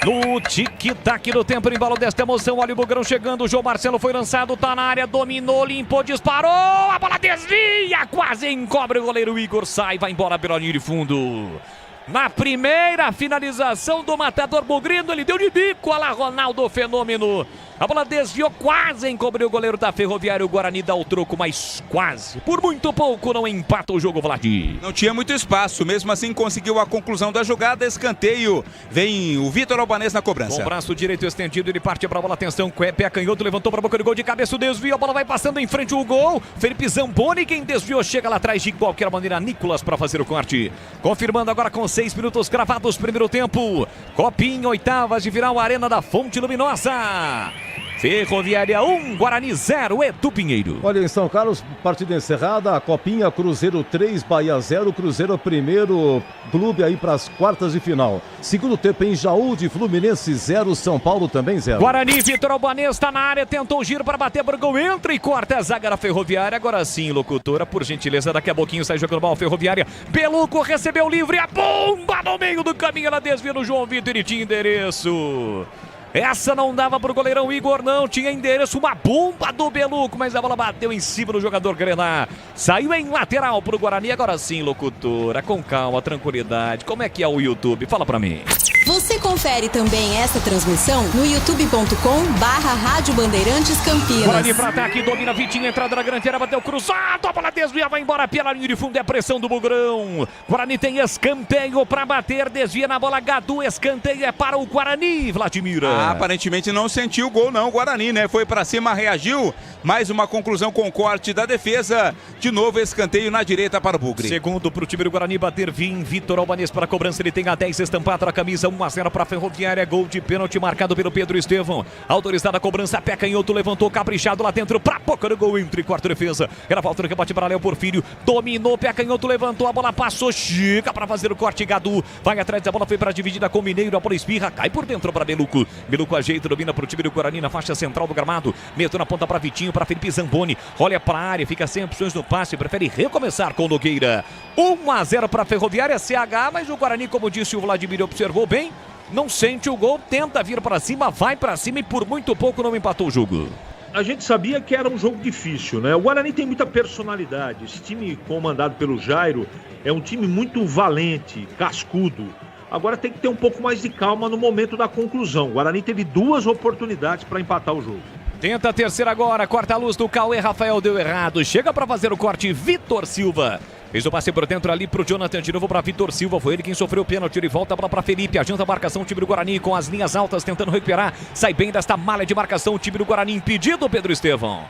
Speaker 7: No tic-tac do tempo, no embalo desta emoção, olha o Bugrão chegando, o João Marcelo foi lançado, tá na área, dominou, limpou, disparou, a bola desvia, quase encobre o goleiro Igor, sai, vai embora pela linha de fundo. Na primeira finalização do matador Bugrino, ele deu de bico, olha lá Ronaldo Fenômeno. A bola desviou, quase encobriu o goleiro da Ferroviária. O Guarani dá o troco, mas quase. Por muito pouco não empata o jogo, Vladir.
Speaker 3: Não tinha muito espaço, mesmo assim conseguiu a conclusão da jogada. Escanteio. Vem o Vitor Albanês na cobrança.
Speaker 7: Com o braço direito estendido, ele parte para a bola. Atenção, pé canhoto, levantou para a boca do gol de cabeça. O desvio, a bola vai passando em frente ao gol. Felipe Zamboni, quem desviou, chega lá atrás de qualquer maneira. Nicolas para fazer o corte. Confirmando agora com 6 minutos cravados, primeiro tempo. Copinha, oitavas de final, Arena da Fonte Luminosa. Ferroviária 1, Guarani 0, Edu Pinheiro.
Speaker 8: Olha, em São Carlos, partida encerrada, a Copinha, Cruzeiro 3, Bahia 0, Cruzeiro primeiro clube aí para as quartas de final. Segundo tempo em Jaú de Fluminense 0, São Paulo também 0.
Speaker 7: Guarani, Vitor Albanês está na área, tentou o giro para bater, Burgão entra e corta a zaga da Ferroviária. Agora sim, locutora, por gentileza, daqui a pouquinho sai jogando mal Ferroviária. Beluco recebeu livre, a bomba no meio do caminho, ela desvia no João Vitor e tinha endereço. Essa não dava pro goleirão Igor, não. Tinha endereço, uma bomba do Beluco, mas a bola bateu em cima do jogador Grená. Saiu em lateral pro Guarani. Agora sim, locutora, com calma, tranquilidade. Como é que é o YouTube? Fala pra mim.
Speaker 16: Você confere também essa transmissão no youtube.com/Rádio Bandeirantes Campinas.
Speaker 7: Guarani pra ataque, domina Vitinho, entrada na grande área, bateu cruzado, a bola desvia, vai embora pela linha de fundo, é pressão do Bugrão. Guarani tem escanteio pra bater, desvia na bola, Gadu, escanteio é para o Guarani, Vladimir.
Speaker 3: Aparentemente não sentiu o gol não, o Guarani, né? Foi pra cima, reagiu, mais uma conclusão com corte da defesa. De novo escanteio na direita para o Bugre.
Speaker 7: Segundo pro time do Guarani bater, Vitor Albanês para a cobrança, ele tem a 10 estampado na camisa, 1-0 para a Ferroviária, gol de pênalti marcado pelo Pedro Estevão. Autorizada a cobrança, pé canhoto, levantou caprichado lá dentro, pra boca do gol, entre quarto defesa. Era falta no rebate para Léo Porfírio, dominou, pé canhoto, levantou, a bola passou, chega para fazer o corte, Gadu, vai atrás da bola, foi para dividida com o Mineiro, a bola espirra, cai por dentro para Beluco. Beluco ajeita, domina para o time do Guarani na faixa central do gramado, meteu na ponta para Vitinho, para Felipe Zamboni, olha para a área, fica sem opções no passe, prefere recomeçar com o Nogueira. 1-0 para a Ferroviária, CH, mas o Guarani, como disse o Vladimir, observou bem, não sente o gol, tenta vir para cima, vai para cima e por muito pouco não empatou o jogo.
Speaker 2: A gente sabia que era um jogo difícil, né? O Guarani tem muita personalidade. Esse time comandado pelo Jairo é um time muito valente, cascudo. Agora tem que ter um pouco mais de calma no momento da conclusão. O Guarani teve 2 oportunidades para empatar o jogo.
Speaker 7: Tenta a terceira agora, corta a luz do Cauê, Rafael deu errado, chega para fazer o corte, Vitor Silva. Fez o passe por dentro ali pro Jonathan, de novo para Vitor Silva, foi ele quem sofreu o pênalti, ele volta a bola para Felipe, adianta a marcação, o time do Guarani com as linhas altas tentando recuperar, sai bem desta malha de marcação, o time do Guarani impedido, Pedro Estevão.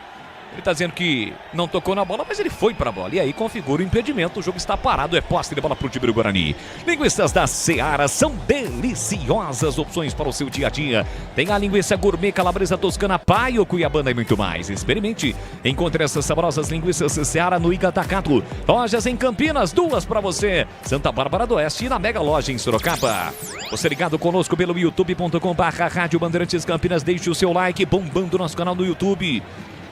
Speaker 7: Ele tá dizendo que não tocou na bola, mas ele foi pra bola. E aí configura o impedimento. O jogo está parado. É posse de bola pro time do Guarani. Linguiças da Seara são deliciosas opções para o seu dia a dia. Tem a linguiça gourmet, calabresa toscana, paio, cuiabana e muito mais. Experimente. Encontre essas saborosas linguiças Seara no Iga Atacado. Lojas em Campinas, 2 para você. Santa Bárbara do Oeste e na Mega Loja em Sorocaba. Você ligado conosco pelo youtube.com/Rádio Bandeirantes Campinas. Deixe o seu like, bombando nosso canal no YouTube.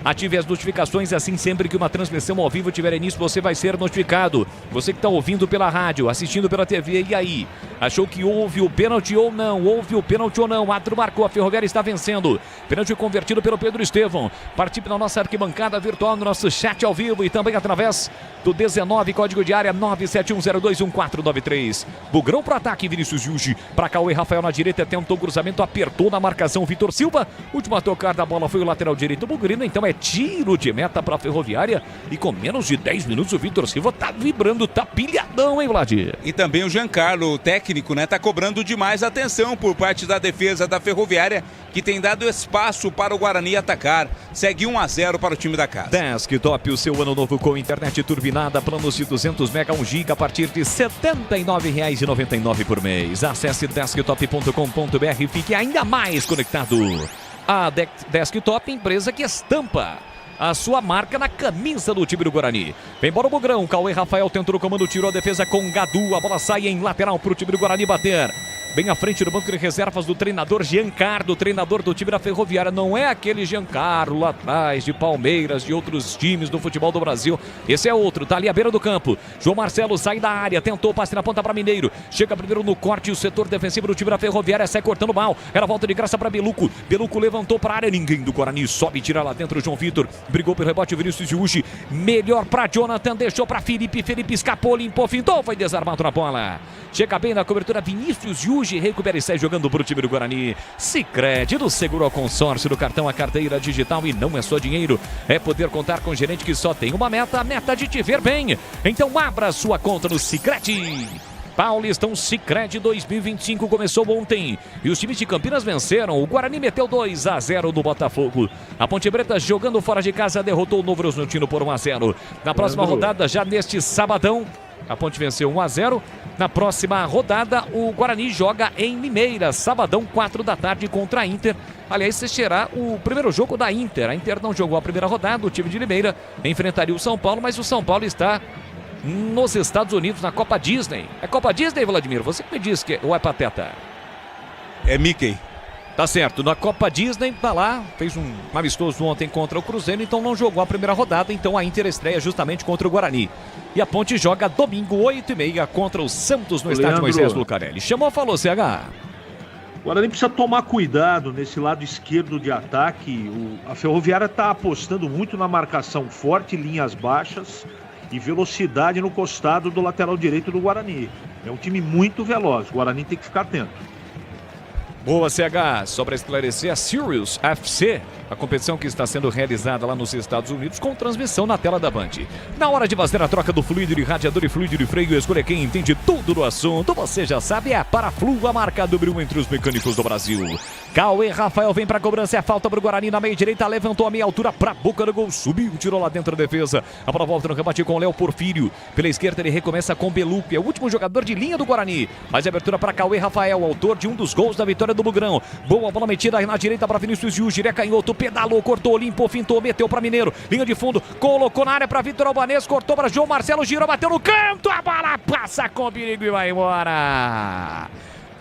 Speaker 7: Ative as notificações, assim sempre que uma transmissão ao vivo tiver início, você vai ser notificado. Você que está ouvindo pela rádio, assistindo pela TV, e aí? Achou que houve o pênalti ou não? Houve o pênalti ou não? Árbitro marcou, a Ferroviária está vencendo. Pênalti convertido pelo Pedro Estevão. Participe na nossa arquibancada virtual, no nosso chat ao vivo e também através do 19, código de área 971021493. Bugrão para ataque, Vinícius Yuji. Para Cauê, Rafael na direita, tentou o cruzamento, apertou na marcação, Vitor Silva. Última tocar da bola foi o lateral direito, Bugrino, então é é tiro de meta para a Ferroviária. E com menos de 10 minutos o Vitor Silva tá vibrando, tá pilhadão, hein, Vladir?
Speaker 3: E também o Giancarlo, o técnico, né, tá cobrando demais atenção por parte da defesa da Ferroviária, que tem dado espaço para o Guarani atacar. Segue 1-0 para o time da casa.
Speaker 7: Desktop, o seu ano novo com internet turbinada, planos de 200 mega, 1 giga a partir de R$ 79,99 por mês. Acesse desktop.com.br e fique ainda mais conectado. A Desktop, empresa que estampa a sua marca na camisa do time do Guarani. Vem embora o Bugrão, Cauê Rafael tenta o comando, tirou a defesa com Gadu, a bola sai em lateral para o time do Guarani bater. Bem à frente do banco de reservas do treinador Giancarlo, treinador do time da Ferroviária. Não é aquele Giancarlo lá atrás de Palmeiras, de outros times do futebol do Brasil. Esse é outro, tá ali à beira do campo. João Marcelo sai da área, tentou passe na ponta para Mineiro. Chega primeiro no corte, o setor defensivo do time da Ferroviária sai cortando mal. Era volta de graça para Beluco. Beluco levantou para a área, ninguém do Guarani sobe, tira lá dentro o João Vitor. Brigou pelo rebote, Vinícius Yuji. Melhor para Jonathan, deixou para Felipe. Felipe escapou, limpou, fintou, foi desarmado na bola. Chega bem na cobertura Vinícius Yuji, recupera e sai jogando para o time do Guarani. Sicredi, do seguro ao consórcio, do cartão à carteira digital, e não é só dinheiro, é poder contar com um gerente que só tem uma meta, a meta de te ver bem. Então abra sua conta no Sicredi. Paulistão Sicredi 2025 começou ontem e os times de Campinas venceram. O Guarani meteu 2-0 no Botafogo. A Ponte Preta, jogando fora de casa, derrotou o Novo Horizontino por 1-0. Na próxima rodada, já neste sabadão, a Ponte venceu 1-0. Na próxima rodada, o Guarani joga em Limeira, sabadão, 4 da tarde, contra a Inter. Aliás, esse será o primeiro jogo da Inter. A Inter não jogou a primeira rodada, o time de Limeira enfrentaria o São Paulo, mas o São Paulo está nos Estados Unidos, na Copa Disney. É Copa Disney, Vladimir? Você que me disse que ou é Pateta?
Speaker 3: É Mickey.
Speaker 7: Tá certo, na Copa Disney, tá lá, fez um amistoso ontem contra o Cruzeiro, então não jogou a primeira rodada, então a Inter estreia justamente contra o Guarani. E a Ponte joga domingo, 8h30, contra o Santos no estádio Moisés Lucarelli. Chamou, falou, CH.
Speaker 2: O Guarani precisa tomar cuidado nesse lado esquerdo de ataque. A Ferroviária está apostando muito na marcação forte, linhas baixas e velocidade no costado do lateral direito do Guarani. É um time muito veloz, o Guarani tem que ficar atento.
Speaker 7: Boa, CH. Só para esclarecer, a Sirius FC, a competição que está sendo realizada lá nos Estados Unidos, com transmissão na tela da Band. Na hora de fazer a troca do fluido de radiador e fluido de freio, escolha quem entende tudo do assunto. Você já sabe, é a Paraflu, a marca do brilho entre os mecânicos do Brasil. Cauê Rafael vem para a cobrança, é falta para o Guarani na meia direita, levantou a meia altura para a boca do gol, subiu, tirou lá dentro da defesa. A bola volta no rebate com o Léo Porfírio. Pela esquerda ele recomeça com Belupe, é o último jogador de linha do Guarani. Mais abertura para Cauê Rafael, autor de um dos gols da vitória do Bugrão. Boa bola metida na direita para Vinícius Yuji, é canhoto, pedalou, cortou, limpou, fintou, meteu para Mineiro. Linha de fundo, colocou na área para Vitor Albanês, cortou para João Marcelo, girou, bateu no canto, a bola passa com perigo e vai embora.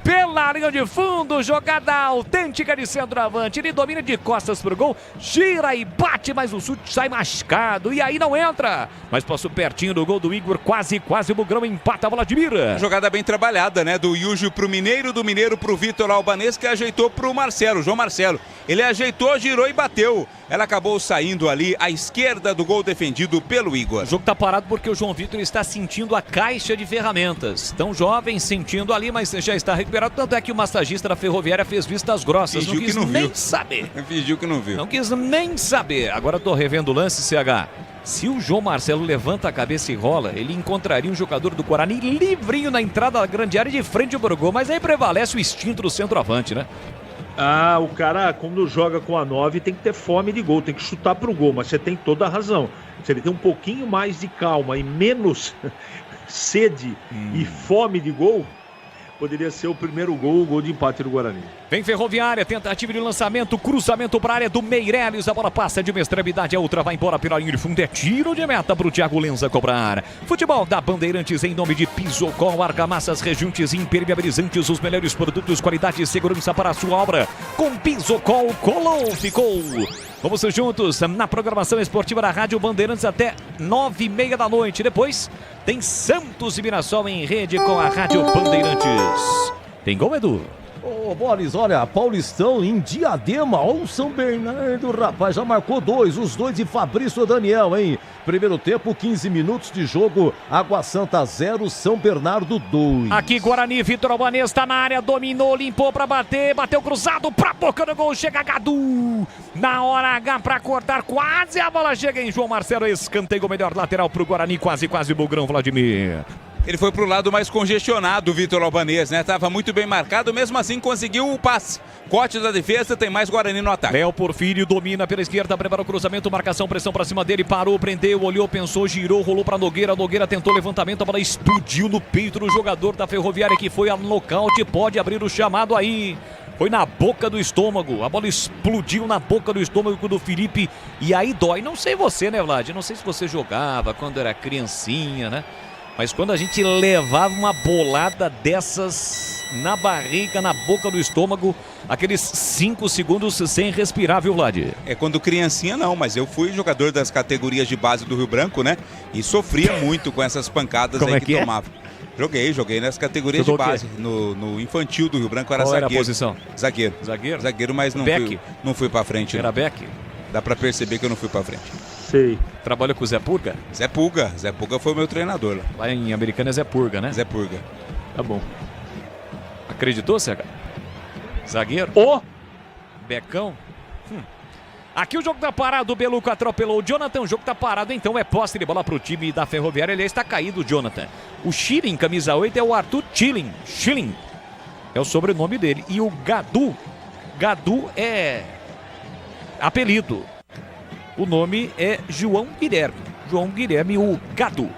Speaker 7: Pela linha de fundo, jogada autêntica de centroavante. Ele domina de costas pro gol, gira e bate, mas o chute sai mascado. E aí não entra. Mas passou pertinho do gol do Igor, quase o Bugrão empata a bola de mira.
Speaker 3: Jogada bem trabalhada, né? Do Yuji pro Mineiro, do Mineiro pro Vitor Albanês, que ajeitou pro Marcelo, João Marcelo. Ele ajeitou, girou e bateu. Ela acabou saindo ali à esquerda do gol defendido pelo Igor.
Speaker 7: O jogo tá parado porque o João Vitor está sentindo a caixa de ferramentas. Tão jovem, sentindo ali, mas já está recuperado. Tanto é que o massagista da Ferroviária fez vistas grossas.
Speaker 3: Fingiu
Speaker 7: não quis
Speaker 3: que não
Speaker 7: nem
Speaker 3: viu.
Speaker 7: saber.
Speaker 3: Fingiu que não viu.
Speaker 7: Não quis nem saber. Agora tô revendo o lance, CH. Se o João Marcelo levanta a cabeça e rola, ele encontraria um jogador do Guarani livrinho na entrada da grande área de frente ao gol. Mas aí prevalece o instinto do centroavante, né?
Speaker 2: Ah, o cara, quando joga com a 9, tem que ter fome de gol, tem que chutar pro gol, mas você tem toda a razão. Se ele tem um pouquinho mais de calma e menos sede e fome de gol, poderia ser o primeiro gol, o gol de empate do Guarani.
Speaker 7: Vem Ferroviária, tentativa de lançamento, cruzamento para a área do Meirelles, a bola passa de uma extremidade a outra, vai embora pela linha de fundo, é tiro de meta para o Thiago Lenza cobrar. Futebol da Bandeirantes em nome de Pisocol, argamassas, rejuntes, impermeabilizantes, os melhores produtos, qualidade e segurança para a sua obra. Com Pisocol, colou, ficou. Vamos juntos na programação esportiva da Rádio Bandeirantes até 9h30 da noite. Depois tem Santos e Mirassol em rede com a Rádio Bandeirantes. Tem gol, Edu?
Speaker 8: Ô, Boris, olha, Paulistão em Diadema, ó o São Bernardo, rapaz, já marcou 2, os dois de Fabrício Daniel, hein? Primeiro tempo, 15 minutos de jogo. Água Santa 0, São Bernardo 2.
Speaker 7: Aqui Guarani, Vitor Albanês tá na área, dominou, limpou pra bater, bateu cruzado pra boca do gol, chega Gadu. Na hora H pra cortar, quase a bola chega em João Marcelo, escanteio, melhor lateral pro Guarani, quase o Bugrão, Vladimir.
Speaker 3: Ele foi pro lado mais congestionado, o Vitor Albanês, né? Tava muito bem marcado, mesmo assim conseguiu o passe. Corte da defesa, tem mais Guarani no ataque.
Speaker 7: Léo Porfírio domina pela esquerda, prepara o cruzamento, marcação, pressão pra cima dele, parou, prendeu, olhou, pensou, girou, rolou pra Nogueira. Nogueira tentou levantamento, a bola explodiu no peito do jogador da Ferroviária que foi a nocaute, pode abrir o chamado aí. Foi na boca do estômago, a bola explodiu na boca do estômago do Felipe e aí dói. Não sei você, né, Vlad? Não sei se você jogava quando era criancinha, né? Mas quando a gente levava uma bolada dessas na barriga, na boca do estômago, aqueles 5 segundos sem respirar, viu, Vlad?
Speaker 3: É, quando criancinha não, mas eu fui jogador das categorias de base do Rio Branco, né? E sofria muito com essas pancadas. Como aí que tomava. Joguei nas categorias de base. No infantil do Rio Branco era zagueiro.
Speaker 7: Qual era a posição?
Speaker 3: Zagueiro.
Speaker 7: Zagueiro,
Speaker 3: mas não fui pra frente.
Speaker 7: Era back?
Speaker 3: Dá pra perceber que eu não fui pra frente.
Speaker 7: Sei. Trabalha com o Zé Purga?
Speaker 3: Zé Pulga foi o meu treinador lá.
Speaker 7: Lá em Americana é Zé Purga, né?
Speaker 3: Zé Purga.
Speaker 7: Tá bom. Acreditou, Cega? Zagueiro? Becão? Aqui o jogo tá parado, o Beluco atropelou o Jonathan, o jogo tá parado, então é posse de bola pro time da Ferroviária, ele está caído o Jonathan. O Schilling, camisa 8, é o Arthur Schilling é o sobrenome dele. E o Gadu é apelido. O nome é João Guilherme, o Gadu.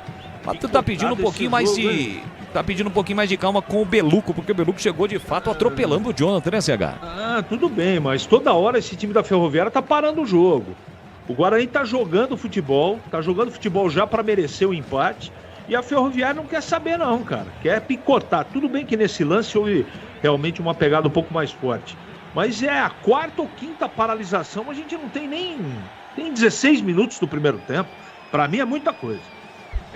Speaker 7: Mas tu tá pedindo um pouquinho mais de... Tá pedindo um pouquinho mais de calma com o Beluco, porque o Beluco chegou de fato atropelando o Jonathan, né, CH?
Speaker 2: Ah, tudo bem, mas toda hora esse time da Ferroviária tá parando o jogo. O Guarani tá jogando futebol já para merecer o empate. E a Ferroviária não quer saber não, cara. Quer picotar. Tudo bem que nesse lance houve realmente uma pegada um pouco mais forte. Mas é a 4ª ou 5ª paralisação, a gente não tem nem... Tem 16 minutos do primeiro tempo. Para mim é muita coisa.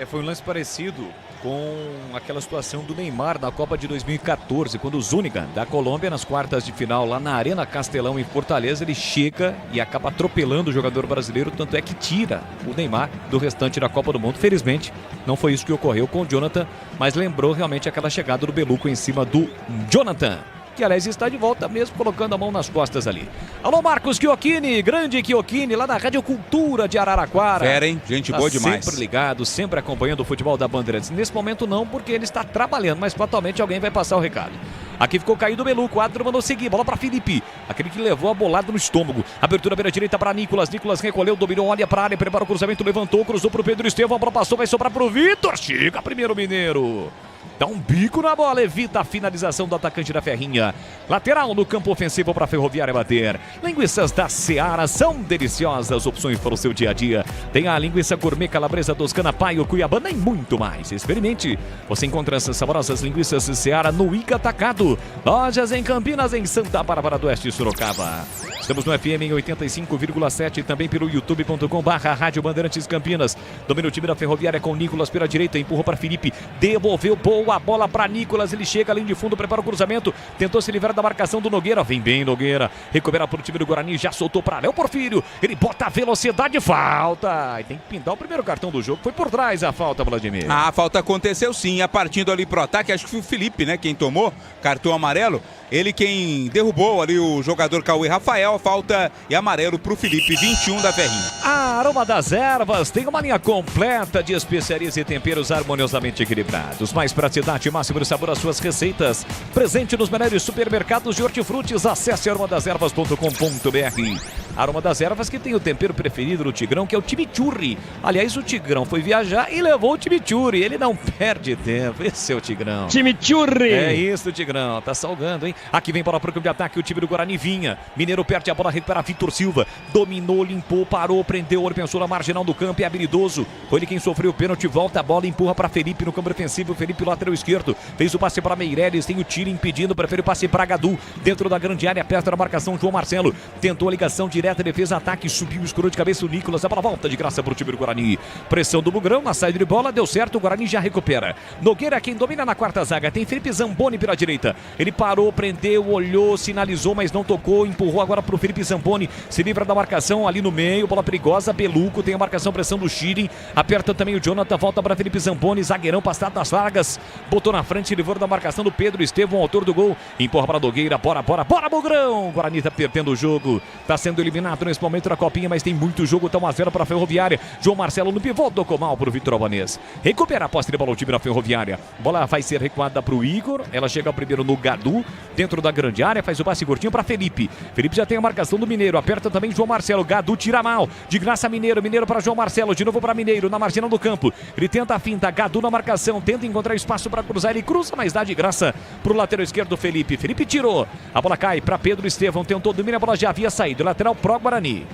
Speaker 7: Foi um lance parecido com aquela situação do Neymar na Copa de 2014, quando o Zúñiga, da Colômbia, nas quartas de final, lá na Arena Castelão, em Fortaleza, ele chega e acaba atropelando o jogador brasileiro, tanto é que tira o Neymar do restante da Copa do Mundo. Felizmente, não foi isso que ocorreu com o Jonathan, mas lembrou realmente aquela chegada do Beluco em cima do Jonathan, que aliás está de volta mesmo, colocando a mão nas costas ali. Alô, Marcos Chiochini, grande Chiochini, lá na Rádio Cultura de Araraquara.
Speaker 3: Fera, hein? Gente boa demais.
Speaker 7: Sempre ligado, sempre acompanhando o futebol da Bandeirantes. Nesse momento não, porque ele está trabalhando, mas fatalmente alguém vai passar o recado. Aqui ficou caído o Beluco, o árbitro mandou seguir, bola para Felipe, aquele que levou a bolada no estômago. Abertura beira direita para Nicolas recolheu, dominou, olha para a área, prepara o cruzamento, levantou, cruzou para o Pedro Estevão, a bola passou, vai sobrar para o Vitor, chega primeiro Mineiro. Dá um bico na bola, evita a finalização do atacante da Ferrinha. Lateral no campo ofensivo para a Ferroviária bater. Linguiças da Seara são deliciosas opções para o seu dia a dia. Tem a linguiça gourmet calabresa toscana Paio Cuiabana e muito mais. Experimente. Você encontra essas saborosas linguiças Seara no Ica Atacado. Lojas em Campinas, em Santa Bárbara do Oeste e Sorocaba. Estamos no FM em 85,7 e também pelo youtube.com/Rádio Bandeirantes Campinas. Domina o time da Ferroviária com Nicolas pela direita, empurrou para Felipe, devolveu boa bola para Nicolas, ele chega ali de fundo, prepara o cruzamento, tentou se livrar da marcação do Nogueira, vem bem Nogueira, recupera para o time do Guarani, já soltou para Léo Porfírio, ele bota a velocidade, falta, e tem que pintar o primeiro cartão do jogo, foi por trás a falta, Vladimir.
Speaker 3: A falta aconteceu sim, a partindo ali pro ataque, acho que foi o Felipe, né, quem tomou cartão amarelo, ele quem derrubou ali o jogador Cauê Rafael, falta e amarelo pro Felipe, 21 da Ferrinha.
Speaker 7: A Aroma das Ervas tem uma linha completa de especiarias e temperos harmoniosamente equilibrados, mais praticidade e máximo de sabor às suas receitas. Presente nos melhores supermercados de hortifrutis, acesse aromadas-ervas.com.br. Aroma das Ervas que tem o tempero preferido do Tigrão, que é o chimichurri. Aliás, o Tigrão foi viajar e levou o chimichurri, ele não perde tempo, esse é o Tigrão.
Speaker 18: Chimichurri!
Speaker 7: É isso, Tigrão, tá salgando, hein? Aqui vem bola pro campo de ataque, o time do Guarani vinha. Mineiro perde a bola, recupera Vitor Silva. Dominou, limpou, parou, prendeu, olho, pensou na marginal do campo, é habilidoso. Foi ele quem sofreu o pênalti, volta a bola, empurra para Felipe no campo defensivo. Felipe lateral esquerdo, fez o passe para Meireles, tem o tiro impedindo, prefere o passe para Gadu. Dentro da grande área, perto da marcação, João Marcelo. Tentou a ligação direta direta, defesa, ataque, subiu, escorou de cabeça o Nicolas, a bola volta de graça para o time do Guarani. Pressão do Bugrão, na saída de bola, deu certo, o Guarani já recupera. Nogueira quem domina na quarta zaga, tem Felipe Zamboni pela direita. Ele parou, prendeu, olhou, sinalizou, mas não tocou, empurrou agora para o Felipe Zamboni, se livra da marcação ali no meio, bola perigosa, Beluco, tem a marcação, pressão do Schirin, aperta também o Jonathan, volta para Felipe Zamboni, zagueirão passado nas largas, botou na frente, livrou da marcação do Pedro Estevão, autor do gol, empurra para Nogueira, bora Bugrão, Guarani tá perdendo o jogo, tá sendo eliminado nesse momento da Copinha, mas tem muito jogo, tá 1-0 para a Ferroviária, João Marcelo no pivô, tocou mal pro Vitor Albanês, recupera a posse de bola o time da Ferroviária, bola vai ser recuada pro Igor, ela chega primeiro no Gadu, dentro da grande área, faz o passe curtinho para Felipe já tem a marcação do Mineiro, aperta também João Marcelo, Gadu tira mal, de graça Mineiro para João Marcelo, de novo para Mineiro, na marginal do campo, ele tenta a finta, Gadu na marcação, tenta encontrar espaço para cruzar, ele cruza, mas dá de graça pro lateral esquerdo Felipe tirou, a bola cai para Pedro Estevão, tentou domínio, a bola já havia saído, lateral pro Guarani.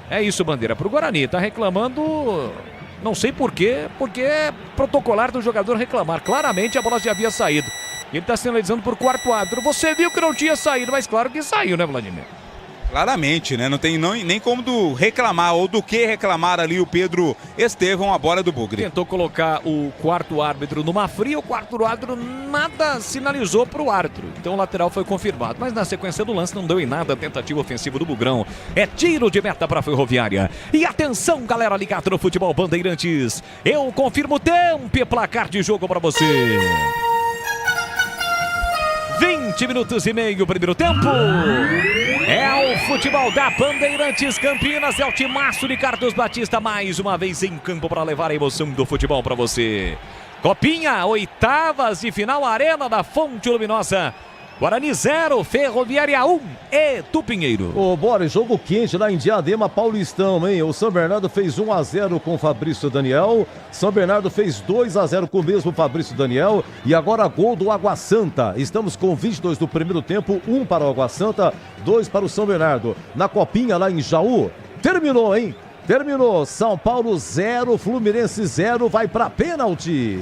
Speaker 7: É isso, bandeira pro Guarani, tá reclamando, não sei porquê, porque é protocolar do jogador reclamar, claramente a bola já havia saído. Ele está sinalizando por quarto árbitro. Você viu que não tinha saído, mas claro que saiu, né, Vladimir?
Speaker 3: Claramente, né? Não tem nem como reclamar ou do que reclamar ali o Pedro Estevão, a bola do Bugre.
Speaker 7: Tentou colocar o quarto árbitro numa fria, o quarto árbitro nada sinalizou para o árbitro. Então o lateral foi confirmado, mas na sequência do lance não deu em nada a tentativa ofensiva do Bugrão. É tiro de meta para a Ferroviária. E atenção, galera ligada no Futebol Bandeirantes. Eu confirmo o tempo e placar de jogo para você. 20 minutos e meio, primeiro tempo. É o futebol da Bandeirantes Campinas, é o timaço de Carlos Batista, mais uma vez em campo para levar a emoção do futebol para você. Copinha, oitavas de final, Arena da Fonte Luminosa. Guarani 0, Ferroviária 1 e Tupinheiro.
Speaker 8: Ô, Boris, jogo quente lá em Diadema, Paulistão, hein? O São Bernardo fez 1-0 com o Fabrício Daniel. São Bernardo fez 2-0 com o mesmo Fabrício Daniel. E agora gol do Água Santa. Estamos com 22 do primeiro tempo, 1 para o Água Santa, 2 para o São Bernardo. Na Copinha lá em Jaú, terminou, hein? Terminou. São Paulo 0, Fluminense 0, vai para pênalti.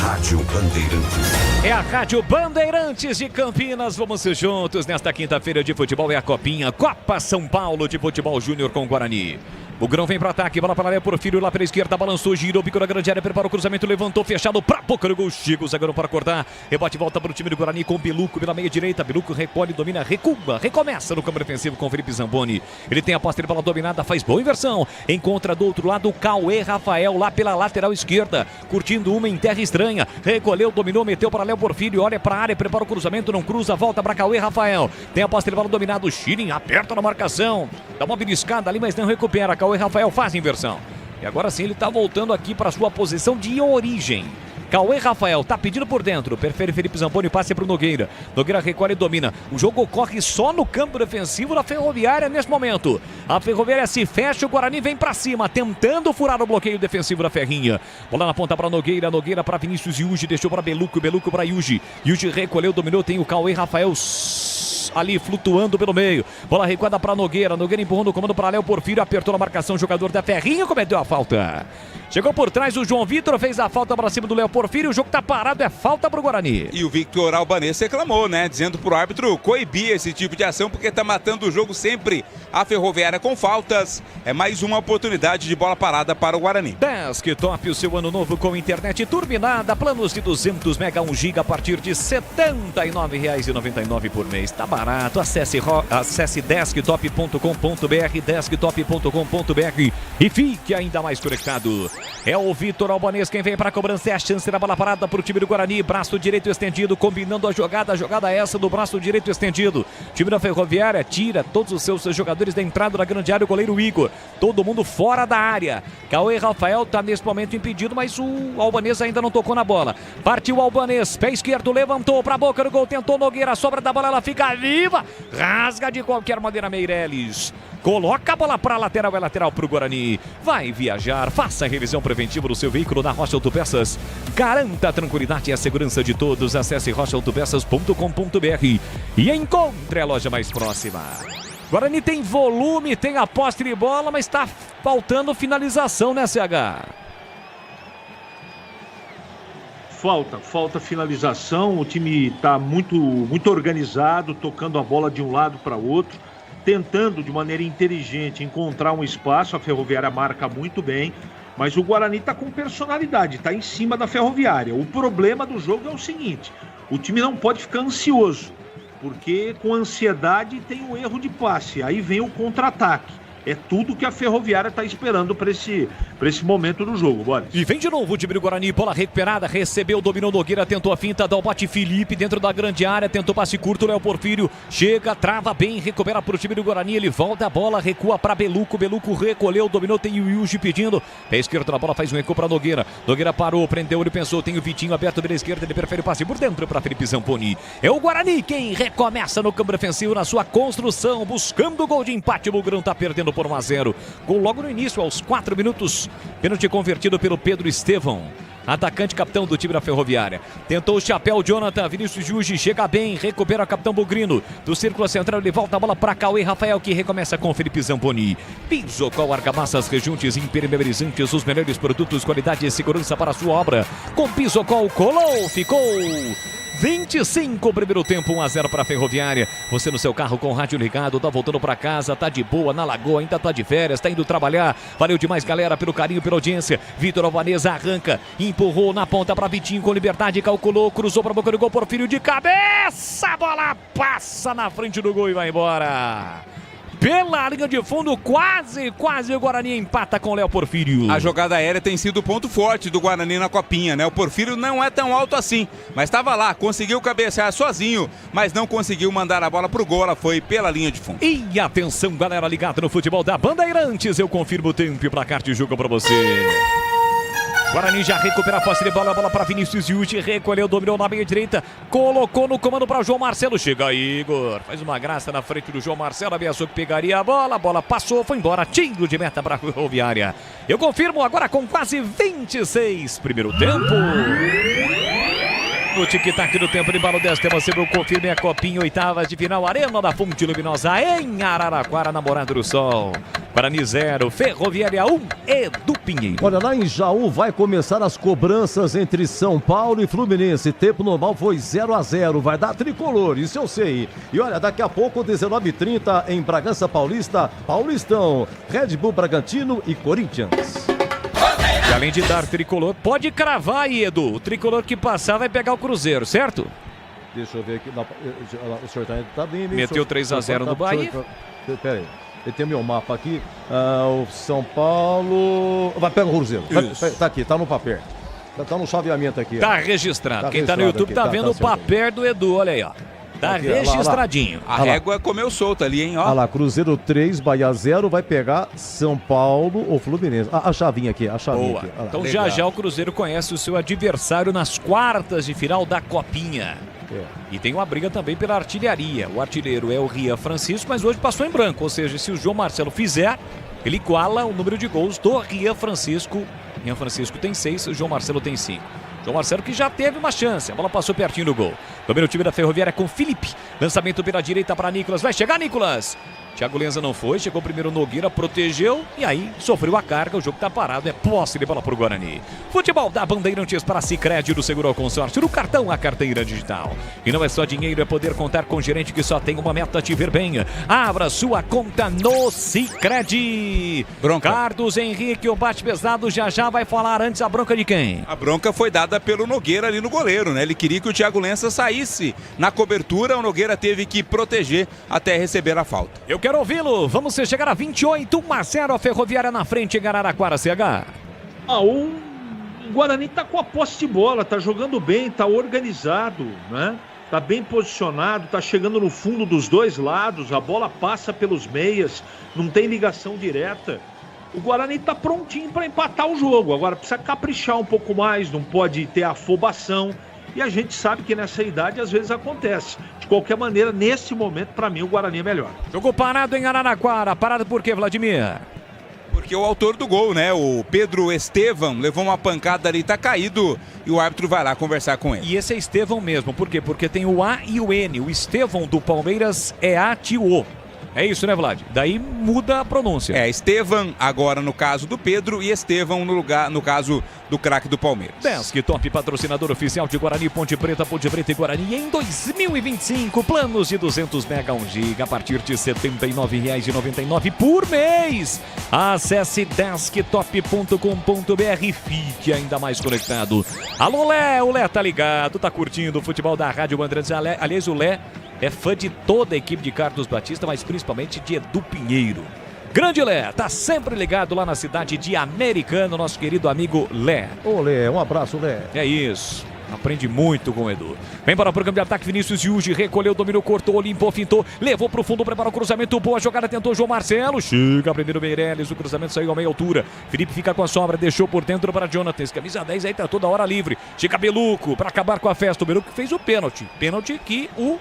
Speaker 9: Rádio Bandeirantes.
Speaker 7: É a Rádio Bandeirantes de Campinas. Vamos ser juntos nesta quinta-feira de futebol. É a Copinha, Copa São Paulo de Futebol Júnior com Guarani. O Grão vem para ataque, bola para Léo Porfírio, lá pela esquerda, balançou, girou, bico na grande área, prepara o cruzamento, levantou, fechado para boca do gol, chega o zagueiro para cortar, rebote volta para o time do Guarani com o Beluco pela meia direita, Beluco recolhe, domina, recua, recomeça no campo defensivo com o Felipe Zamboni, ele tem a posse de bola dominada, faz boa inversão, encontra do outro lado o Cauê Rafael, lá pela lateral esquerda, curtindo uma em terra estranha, recolheu, dominou, meteu para Léo Porfírio, olha para a área, prepara o cruzamento, não cruza, volta para Cauê Rafael, tem a posse de bola dominada, o Schirin aperta na marcação, dá uma beliscada ali, mas não recupera, Cauê Rafael faz a inversão. E agora sim ele está voltando aqui para sua posição de origem. Cauê Rafael está pedindo por dentro. Prefere Felipe Zamboni, passe para o Nogueira. Nogueira recolhe e domina. O jogo ocorre só no campo defensivo da Ferroviária nesse momento. A Ferroviária se fecha, o Guarani vem para cima, tentando furar o bloqueio defensivo da Ferrinha. Bola na ponta para Nogueira. Nogueira para Vinícius Yuji, deixou para Beluco. Beluco para Yuji. Yuji recolheu, dominou. Tem o Cauê Rafael ali flutuando pelo meio. Bola recuada para Nogueira. Nogueira empurrando o comando para Léo Porfírio. Apertou na marcação. O jogador da Ferrinha cometeu a falta. Chegou por trás o João Vitor. Fez a falta para cima do Léo Porfírio. O jogo tá parado. É falta pro Guarani.
Speaker 3: E o Victor Albanês reclamou, né? Dizendo pro árbitro coibir esse tipo de ação porque tá matando o jogo sempre. A Ferroviária com faltas. É mais uma oportunidade de bola parada para o Guarani.
Speaker 7: Desktop, o seu ano novo com internet turbinada. Planos de 200 mega 1 giga a partir de R$ 79,99 por mês. Tá barato. Acesse desktop.com.br, desktop.com.br e fique ainda mais conectado. É o Vitor Albanês quem vem para a cobrança. É a chance da bola parada para o time do Guarani. Braço direito estendido, combinando a jogada essa do braço direito estendido. Time da Ferroviária tira todos os seus jogadores da entrada da grande área. O goleiro Igor, todo mundo fora da área. Cauê Rafael está nesse momento impedido, mas o Albanês ainda não tocou na bola. Partiu o Albanês, pé esquerdo, levantou para a boca do gol, tentou Nogueira, a sobra da bola, ela fica viva, rasga de qualquer maneira Meirelles. Coloca a bola para a lateral, é lateral para o Guarani. Vai viajar, faça a revisão preventiva do seu veículo na Rocha Autopeças. Garanta a tranquilidade e a segurança de todos. Acesse rochaautopeças.com.br e encontre a loja mais próxima. Guarani tem volume, tem a posse de bola, mas está faltando finalização, né, CH?
Speaker 2: Falta finalização. O time está muito organizado, tocando a bola de um lado para o outro. tentando de maneira inteligente encontrar um espaço. A Ferroviária marca muito bem, mas o Guarani está com personalidade, está em cima da Ferroviária. O problema do jogo é o seguinte: o time não pode ficar ansioso, porque com ansiedade tem um erro de passe, aí vem o contra-ataque. É tudo que a Ferroviária está esperando para esse momento do jogo, bora.
Speaker 7: E vem de novo o time do Guarani, bola recuperada, recebeu, dominou Nogueira, tentou a finta, dá o bate Felipe dentro da grande área, tentou passe curto, Léo Porfírio chega, trava bem, recupera para o time do Guarani, ele volta a bola, recua para Beluco, Beluco recolheu, dominou, tem o Yuji pedindo, pé esquerdo na bola, faz um recuo para Nogueira, Nogueira parou, prendeu, ele pensou, tem o Vitinho aberto pela esquerda, ele prefere o passe por dentro para Felipe Zamponi. É o Guarani quem recomeça no campo defensivo, na sua construção, buscando o gol de empate, o Bugrão está perdendo por 1-0. Gol logo no início, aos 4 minutos. Pênalti convertido pelo Pedro Estevão, atacante capitão do time da Ferroviária. Tentou o chapéu, Jonathan, Vinícius Juji chega bem, recupera o capitão Bugrino. Do círculo central ele volta a bola para Cauê Rafael, que recomeça com Felipe Zamponi. Pisocol, argamassas, rejuntes, impermeabilizantes, os melhores produtos, qualidade e segurança para a sua obra. Com Pisocol, colou, ficou 25 primeiro tempo, 1-0 para a Ferroviária. Você no seu carro com o rádio ligado, tá voltando para casa, tá de boa na lagoa, ainda tá de férias, tá indo trabalhar. Valeu demais, galera, pelo carinho, pela audiência. Vitor Alvaneza arranca, empurrou na ponta para Vitinho com liberdade, calculou, cruzou para a boca do gol, Porfírio de cabeça, a bola passa na frente do gol e vai embora. Pela linha de fundo, quase o Guarani empata com o Léo Porfírio.
Speaker 3: A jogada aérea tem sido o ponto forte do Guarani na Copinha, né? O Porfírio não é tão alto assim, mas estava lá, conseguiu cabecear sozinho, mas não conseguiu mandar a bola pro gol, ela foi pela linha de fundo.
Speaker 7: E atenção, galera ligada no futebol da Bandeirantes, eu confirmo o tempo e placar de jogo para você. Guarani já recupera a posse de bola, a bola para Vinícius Yuji, recolheu, dominou na meia direita, colocou no comando para João Marcelo, chega Igor, faz uma graça na frente do João Marcelo, ameaçou que pegaria a bola passou, foi embora, tiro de meta para a Ferroviária. Eu confirmo agora com quase 26 primeiro tempo. No tic-tac do tempo de embalo 10, temos sempre o confirme a Copinha, oitavas de final, Arena da Fonte Luminosa em Araraquara, Namorado do Sol. Guarani 0, Ferroviária 1, Edu Pinheiro.
Speaker 8: Olha, lá em Jaú vai começar as cobranças entre São Paulo e Fluminense. Tempo normal foi 0-0, vai dar tricolor, isso eu sei. E olha, daqui a pouco, 19h30 em Bragança Paulista, Paulistão, Red Bull Bragantino e Corinthians.
Speaker 7: E além de dar tricolor, pode cravar aí, Edu. O tricolor que passar vai pegar o Cruzeiro, certo?
Speaker 8: Deixa eu ver aqui. O senhor tá bem.
Speaker 7: Meteu 3-0 no Bahia.
Speaker 8: Pera aí. Ele tem o meu mapa aqui. O São Paulo. Vai pegar o Cruzeiro. Tá aqui, tá no papel. Tá no chaveamento aqui.
Speaker 7: Tá registrado. Quem tá no YouTube aqui, tá vendo o papel do Edu, olha aí, ó. Tá aqui, registradinho.
Speaker 3: A régua comeu solta ali, hein, ó.
Speaker 8: Olha lá, Cruzeiro 3, Bahia 0, vai pegar São Paulo ou Fluminense. A chavinha aqui, a chavinha.
Speaker 7: Boa.
Speaker 8: Aqui.
Speaker 7: Então legal. Já o Cruzeiro conhece o seu adversário nas quartas de final da Copinha. E tem uma briga também pela artilharia. O artilheiro é o Rian Francisco, mas hoje passou em branco. Ou seja, se o João Marcelo fizer, ele iguala o número de gols do Rian Francisco. Rian Francisco tem 6, o João Marcelo tem 5. João Marcelo que já teve uma chance, a bola passou pertinho do gol. Domina o time da Ferroviária com Felipe. Lançamento pela direita para Nicolas, vai chegar Nicolas. Thiago Lenza não foi, chegou primeiro Nogueira, protegeu e aí sofreu a carga, o jogo tá parado, é posse de bola pro Guarani. Futebol da Bandeirantes para Sicredi do Seguro ao Consórcio, no cartão a carteira digital. E não é só dinheiro, é poder contar com gerente que só tem uma meta, te ver bem. Abra sua conta no Sicredi.
Speaker 3: Bronca.
Speaker 7: Carlos Henrique, o bate pesado já vai falar antes a bronca de quem?
Speaker 3: A bronca foi dada pelo Nogueira ali no goleiro, né? Ele queria que o Thiago Lenza saísse na cobertura, o Nogueira teve que proteger até receber a falta.
Speaker 7: Eu quero ouvi-lo. Vamos chegar a 28, 1-0, a Ferroviária na frente em Araraquara, CH.
Speaker 2: O Guarani tá com a posse de bola, tá jogando bem, tá organizado, né? Tá bem posicionado, tá chegando no fundo dos dois lados, a bola passa pelos meias, não tem ligação direta. O Guarani tá prontinho para empatar o jogo, agora precisa caprichar um pouco mais, não pode ter afobação. E a gente sabe que nessa idade às vezes acontece. De qualquer maneira, nesse momento, para mim, o Guarani é melhor.
Speaker 7: Jogo parado em Araraquara. Parado por quê, Vladimir?
Speaker 3: Porque o autor do gol, né? O Pedro Estevão levou uma pancada ali, tá caído. E o árbitro vai lá conversar com ele.
Speaker 7: E esse é Estevão mesmo. Por quê? Porque tem o A e o N. O Estevão do Palmeiras é A-T-O. É isso, né, Vlad? Daí muda a pronúncia.
Speaker 3: É, Estevam agora no caso do Pedro e Estevão no caso do craque do Palmeiras.
Speaker 7: Desktop, patrocinador oficial de Guarani, Ponte Preta e Guarani em 2025. Planos de 200 mega 1 GB a partir de R$ 79,99 por mês. Acesse desktop.com.br e fique ainda mais conectado. Alô, Lé, o Lé tá ligado, tá curtindo o futebol da Rádio Bandeirantes. Aliás, o Lé é fã de toda a equipe de Carlos Batista, mas principalmente de Edu Pinheiro. Grande Lé, tá sempre ligado lá na cidade de Americana, nosso querido amigo Lé.
Speaker 8: Ô Lé, um abraço, Lé.
Speaker 7: É isso. Aprende muito com o Edu. Vem para o programa de ataque, Vinícius Yuji recolheu, dominou, cortou, limpou, fintou, levou para o fundo, preparou o cruzamento, boa jogada, tentou João Marcelo, chega primeiro Meirelles, o cruzamento saiu a meia altura, Felipe fica com a sobra, deixou por dentro para Jonathan, camisa 10 aí tá toda hora livre, chega Beluco para acabar com a festa, o Beluco fez o pênalti que o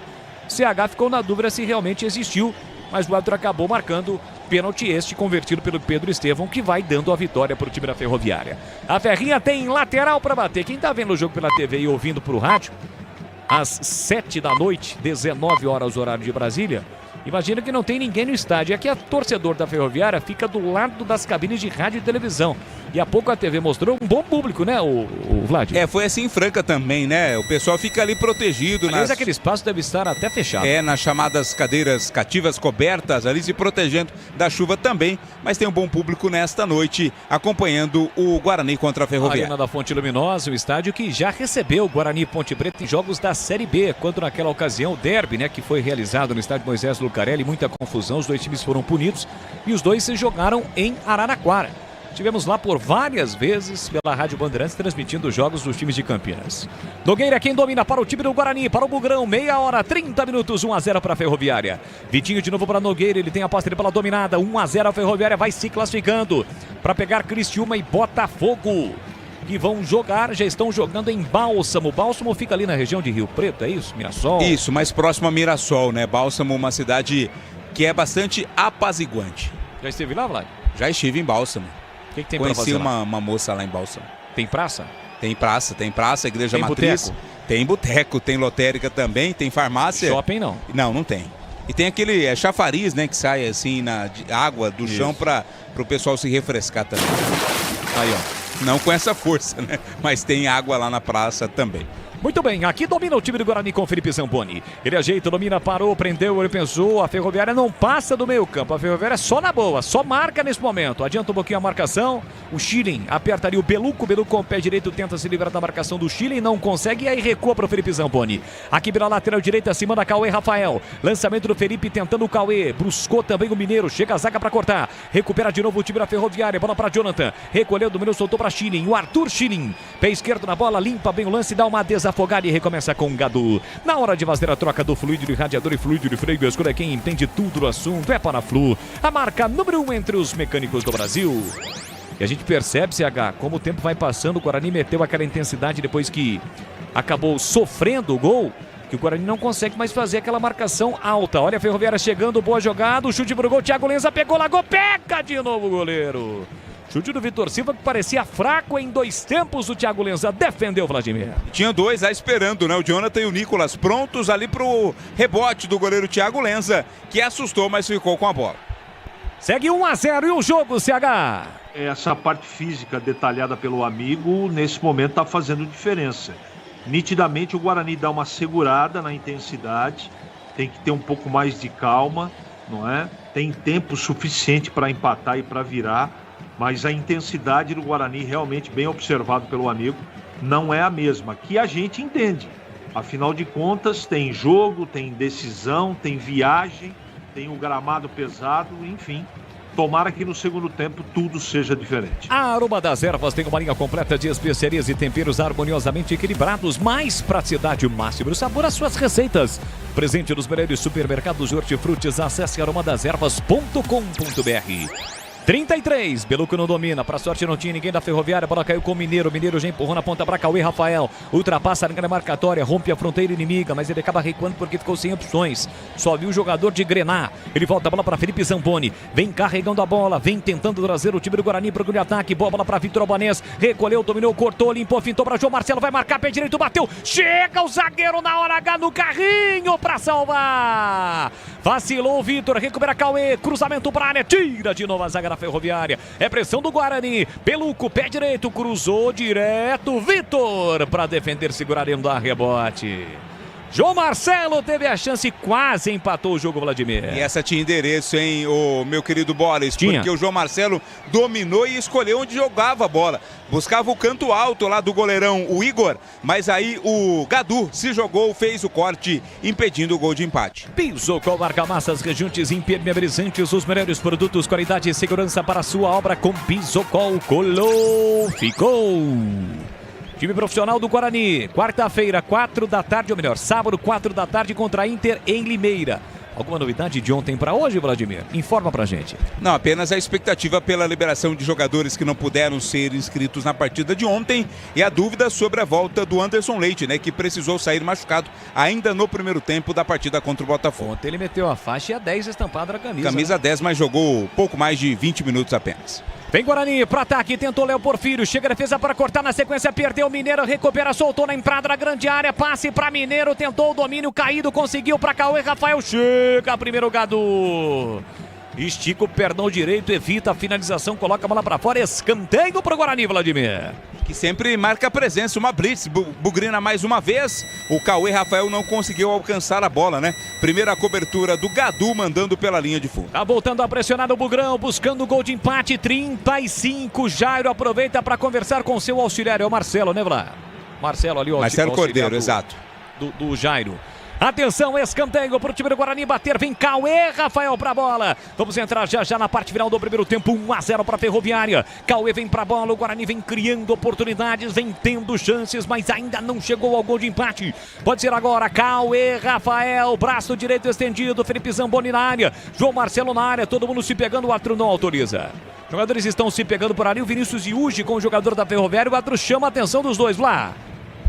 Speaker 7: CH ficou na dúvida se realmente existiu, mas o árbitro acabou marcando pênalti este convertido pelo Pedro Estevão, que vai dando a vitória para o time da Ferroviária. A Ferrinha tem lateral para bater. Quem tá vendo o jogo pela TV e ouvindo pro rádio, às 7 da noite, 19 horas horário de Brasília, imagina que não tem ninguém no estádio. Aqui a torcedor da Ferroviária fica do lado das cabines de rádio e televisão. E há pouco a TV mostrou um bom público, né, o Vlad?
Speaker 3: É, foi assim em Franca também, né? O pessoal fica ali protegido.
Speaker 7: Aliás, aquele espaço deve estar até fechado.
Speaker 3: É, nas chamadas cadeiras cativas cobertas, ali se protegendo da chuva também. Mas tem um bom público nesta noite, acompanhando o Guarani contra a Ferroviária.
Speaker 7: Arena da Fonte Luminosa, o estádio que já recebeu o Guarani e Ponte Preta em jogos da Série B, quando naquela ocasião o derby, né, que foi realizado no estádio Moisés Lucarelli, muita confusão, os dois times foram punidos e os dois se jogaram em Araraquara. Estivemos lá por várias vezes pela Rádio Bandeirantes transmitindo os jogos dos times de Campinas. Nogueira quem domina para o time do Guarani, para o Bugrão, meia hora, 30 minutos, 1-0 para a Ferroviária. Vitinho de novo para Nogueira, ele tem a posse pela dominada, 1-0 a Ferroviária, vai se classificando para pegar Criciúma e Botafogo, que vão jogar, já estão jogando em Bálsamo. Bálsamo fica ali na região de Rio Preto, é isso? Mirassol?
Speaker 3: Isso, mais próximo a Mirassol, né? Bálsamo, uma cidade que é bastante apaziguante.
Speaker 7: Já esteve lá, Vlad?
Speaker 3: Já estive em Bálsamo.
Speaker 7: O que tem
Speaker 3: Conheci
Speaker 7: pra fazer
Speaker 3: uma moça lá em Bálsamo.
Speaker 7: Tem praça?
Speaker 3: Tem praça, igreja
Speaker 7: tem
Speaker 3: matriz.
Speaker 7: Boteco?
Speaker 3: Tem boteco, tem lotérica também, tem farmácia.
Speaker 7: Shopping não?
Speaker 3: Não tem. E tem aquele chafariz, né, que sai assim na água do chão para o pessoal se refrescar também. Aí, ó. Não com essa força, né? Mas tem água lá na praça também.
Speaker 7: Muito bem, aqui domina o time do Guarani com Felipe Zamponi. Ele ajeita, domina, parou, prendeu, ele pensou, a Ferroviária não passa do meio campo. A Ferroviária é só na boa, só marca nesse momento. Adianta um pouquinho a marcação, o Schilling aperta ali o Beluco com o pé direito tenta se livrar da marcação do Schilling, não consegue e aí recua para o Felipe Zamponi. Aqui pela lateral direita, acima da Cauê Rafael. Lançamento do Felipe tentando o Cauê, bruscou também o Mineiro, chega a zaga para cortar. Recupera de novo o time da Ferroviária, bola para Jonathan. Recolheu, dominou, soltou para Schilling, o Arthur Schilling. Pé esquerdo na bola, limpa bem o lance, dá uma desafogada e recomeça com o Gadu. Na hora de fazer a troca do fluido de radiador e fluido de freio, escolha quem entende tudo do assunto, é Paraflu, a marca número 1 entre os mecânicos do Brasil. E a gente percebe, CH, como o tempo vai passando, o Guarani meteu aquela intensidade depois que acabou sofrendo o gol, que o Guarani não consegue mais fazer aquela marcação alta. Olha a Ferroviária chegando, boa jogada, o chute pro gol, Thiago Lenza pegou, largou, pega de novo o goleiro. Chute do Vitor Silva que parecia fraco em dois tempos, o Thiago Lenza defendeu o Vladimir.
Speaker 3: Tinha dois lá esperando, né? O Jonathan e o Nicolas prontos ali pro rebote do goleiro Thiago Lenza, que assustou, mas ficou com a bola.
Speaker 7: Segue 1-0 e o jogo, CH.
Speaker 2: Essa parte física detalhada pelo amigo, nesse momento está fazendo diferença. Nitidamente o Guarani dá uma segurada na intensidade, tem que ter um pouco mais de calma, não é? Tem tempo suficiente para empatar e para virar, mas a intensidade do Guarani, realmente bem observado pelo amigo, não é a mesma, que a gente entende. Afinal de contas, tem jogo, tem decisão, tem viagem, tem o gramado pesado, enfim. Tomara que no segundo tempo tudo seja diferente.
Speaker 7: A Aroma das Ervas tem uma linha completa de especiarias e temperos harmoniosamente equilibrados, mais praticidade, o máximo do sabor às suas receitas. Presente nos melhores supermercados de hortifrutis, acesse aromadeservas.com.br. 33, Beluco não domina, pra sorte não tinha ninguém da Ferroviária, a bola caiu com o Mineiro já empurrou na ponta pra Cauê Rafael, ultrapassa a linha marcatória, rompe a fronteira inimiga, mas ele acaba recuando porque ficou sem opções, só viu o jogador de Grená, ele volta a bola pra Felipe Zamboni, vem carregando a bola, vem tentando trazer o time do Guarani pro grande ataque, boa bola pra Vitor Albanês, recolheu, dominou, cortou, limpou, fintou pra João Marcelo, vai marcar, pé direito, bateu, chega o zagueiro na hora H no carrinho pra salvar, vacilou o Vitor, recupera Cauê, cruzamento pra área, tira de novo a zaga da Ferroviária, é pressão do Guarani, Peluco, pé direito, cruzou direto, Vitor para defender, segurar e não dar rebote. João Marcelo teve a chance e quase empatou o jogo, Vladimir.
Speaker 3: E essa tinha endereço, hein, o meu querido Boris, porque o João Marcelo dominou e escolheu onde jogava a bola. Buscava o canto alto lá do goleirão, o Igor, mas aí o Gadu se jogou, fez o corte, impedindo o gol de empate.
Speaker 7: Pisocol, argamassas, rejuntes, impermeabilizantes, os melhores produtos, qualidade e segurança para a sua obra com Pisocol. Colou, ficou. Time profissional do Guarani, quarta-feira, 4 da tarde, ou melhor, sábado, 4 da tarde contra a Inter em Limeira. Alguma novidade de ontem para hoje, Vladimir? Informa pra gente.
Speaker 3: Não, apenas a expectativa pela liberação de jogadores que não puderam ser inscritos na partida de ontem e a dúvida sobre a volta do Anderson Leite, né, que precisou sair machucado ainda no primeiro tempo da partida contra o Botafogo.
Speaker 7: Ontem ele meteu a faixa e a 10 estampada na camisa.
Speaker 3: Camisa 10, mas jogou pouco mais de 20 minutos apenas.
Speaker 7: Vem Guarani pro ataque, tentou Léo Porfírio, chega a defesa para cortar na sequência, perdeu o Mineiro, recupera, soltou na entrada da grande área, passe para Mineiro, tentou o domínio caído, conseguiu para Cauê Rafael, chega primeiro Gadu. Estica o perdão direito, evita a finalização, coloca a bola para fora, escanteio pro Guarani, Vladimir.
Speaker 3: Que sempre marca a presença, uma blitz, Bugrina mais uma vez, o Cauê Rafael não conseguiu alcançar a bola, né? Primeira cobertura do Gadu, mandando pela linha de fundo.
Speaker 7: Tá voltando a pressionar o Bugrão, buscando o gol de empate, 35, Jairo aproveita para conversar com seu auxiliar, é o Marcelo, né, Vlad? Marcelo ali, o
Speaker 3: Marcelo Cordeiro, exato.
Speaker 7: Do Jairo. Atenção, escanteio para o time do Guarani bater, vem Cauê Rafael para a bola. Vamos entrar já na parte final do primeiro tempo, 1-0 para a Ferroviária. Cauê vem para a bola, o Guarani vem criando oportunidades, vem tendo chances, mas ainda não chegou ao gol de empate. Pode ser agora, Cauê Rafael, braço direito estendido, Felipe Zamboni na área, João Marcelo na área, todo mundo se pegando, o árbitro não autoriza. Jogadores estão se pegando por ali, o Vinícius Iugi com o jogador da Ferroviária, o árbitro chama a atenção dos dois lá.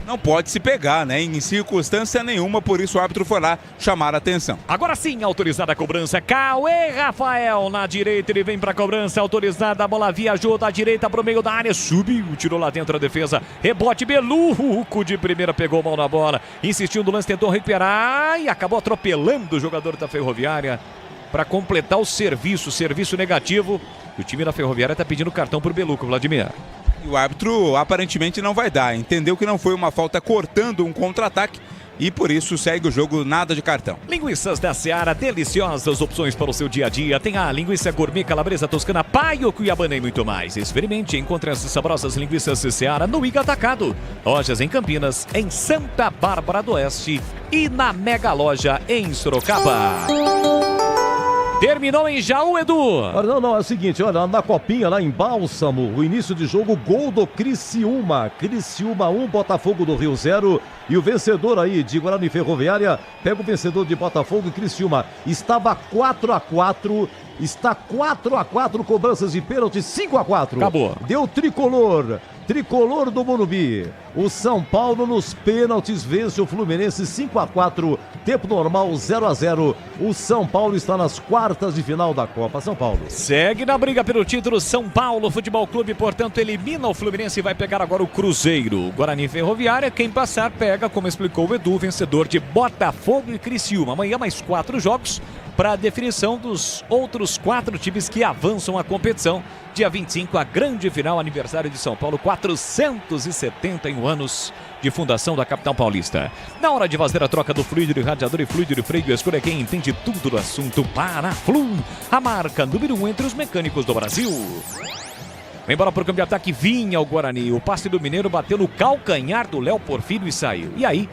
Speaker 3: Não pode se pegar, né? Em circunstância nenhuma, por isso o árbitro foi lá chamar a atenção.
Speaker 7: Agora sim, autorizada a cobrança. Cauê Rafael na direita, ele vem para a cobrança, autorizada, a bola viajou da direita para o meio da área, subiu, tirou lá dentro a defesa, rebote, Beluco de primeira, pegou mal na bola, insistiu no lance, tentou recuperar e acabou atropelando o jogador da Ferroviária para completar o serviço negativo. O time da Ferroviária está pedindo cartão para o Beluco, Vladimir.
Speaker 3: E o árbitro aparentemente não vai dar, entendeu que não foi uma falta cortando um contra-ataque e por isso segue o jogo, nada de cartão.
Speaker 7: Linguiças da Seara, deliciosas opções para o seu dia a dia. Tem a linguiça gourmet, calabresa toscana, paio, cuiabana e muito mais. Experimente e encontre essas saborosas linguiças da Seara no Iga Atacado. Lojas em Campinas, em Santa Bárbara do Oeste e na Mega Loja em Sorocaba. Terminou em Jaú, Edu.
Speaker 8: Não, é o seguinte, olha, na Copinha, lá em Bálsamo, o início de jogo, gol do Criciúma. Criciúma 1, Botafogo do Rio 0. E o vencedor aí de Guarani Ferroviária, pega o vencedor de Botafogo e Criciúma. Estava 4-4, está 4-4, cobranças de pênalti, 5-4.
Speaker 7: Acabou.
Speaker 8: Deu tricolor do Morumbi. O São Paulo nos pênaltis vence o Fluminense 5-4, tempo normal 0-0. O São Paulo está nas quartas de final da Copa São Paulo.
Speaker 7: Segue na briga pelo título São Paulo Futebol Clube, portanto elimina o Fluminense e vai pegar agora o Cruzeiro. Guarani Ferroviária, quem passar pega, como explicou o Edu, vencedor de Botafogo e Criciúma. Amanhã mais 4 jogos para a definição dos outros 4 times que avançam a competição. Dia 25, a grande final, aniversário de São Paulo, 471 anos de fundação da capital paulista. Na hora de fazer a troca do fluido de radiador e fluido de freio, escolha quem entende tudo do assunto. Paraflu, a marca número 1 entre os mecânicos do Brasil. Vem embora pro campo de ataque, vinha o Guarani. O passe do Mineiro bateu no calcanhar do Léo Porfírio e saiu. E aí,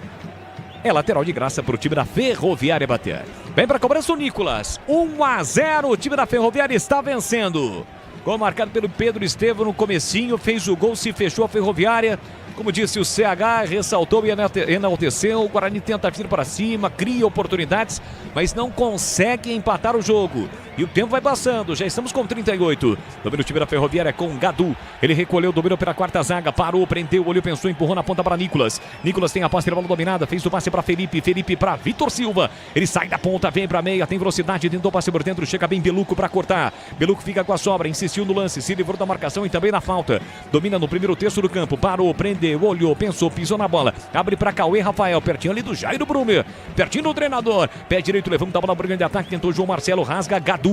Speaker 7: é lateral de graça para o time da Ferroviária bater. Vem para a cobrança o Nicolas. 1-0, o time da Ferroviária está vencendo. Gol marcado pelo Pedro Estevam no comecinho, fez o gol, se fechou a Ferroviária. Como disse o CH, ressaltou e enalteceu. O Guarani tenta vir para cima, cria oportunidades, mas não consegue empatar o jogo. E o tempo vai passando, já estamos com 38. Domina o time da Ferroviária com Gadu. Ele recolheu, dominou pela quarta zaga, parou, prendeu, olhou, pensou, empurrou na ponta para Nicolas. Nicolas tem a posse de bola dominada, fez o passe para Felipe. Felipe para Vitor Silva. Ele sai da ponta, vem para meia, tem velocidade, tentou o passe por dentro, chega bem Beluco para cortar. Beluco fica com a sobra, insistiu no lance, se livrou da marcação e também na falta. Domina no primeiro terço do campo, parou, prendeu, olhou, pensou, pisou na bola. Abre para Cauê Rafael, pertinho ali do Jairo Brumer. Pertinho do treinador. Pé direito, levanta a bola para o grande ataque, tentou João Marcelo, rasga Gadu.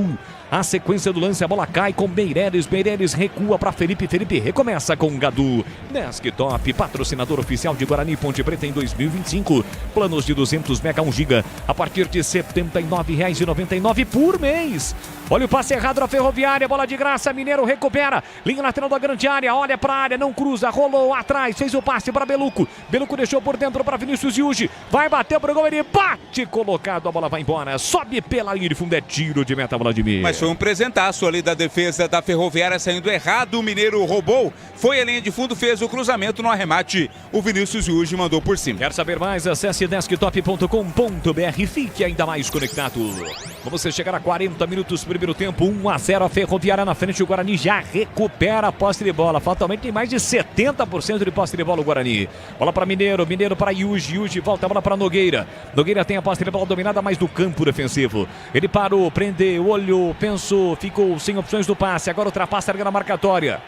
Speaker 7: A sequência do lance, a bola cai com Meireles. Meireles recua para Felipe. Felipe recomeça com Gadu. Desktop, patrocinador oficial de Guarani Ponte Preta em 2025. Planos de 200 mega 1 giga a partir de R$ 79,99 por mês. Olha o passe errado da Ferroviária, bola de graça, Mineiro recupera, linha lateral da grande área, olha para a área, não cruza, rolou atrás, fez o passe para Beluco. Beluco deixou por dentro para Vinícius Yuji, vai bater pro gol, ele bate, colocado, a bola vai embora, sobe pela linha de fundo, é tiro de meta, Vladimir.
Speaker 3: Mas foi um presentaço ali da defesa da Ferroviária saindo errado, o Mineiro roubou, foi a linha de fundo, fez o cruzamento no arremate, o Vinícius Yuji mandou por cima.
Speaker 7: Quer saber mais? Acesse desktop.com.br, fique ainda mais conectado. Vamos chegar a 40 minutos, primeiro tempo, 1-0, a Ferroviária na frente, o Guarani já recupera a posse de bola, fatalmente tem mais de 70% de posse de bola o Guarani. Bola para Mineiro, Mineiro para Yuji, Yuji volta a bola para Nogueira. Nogueira tem a posse de bola dominada, mas no campo defensivo. Ele parou, prendeu, olhou, pensou, ficou sem opções do passe, agora ultrapassa na marcatória.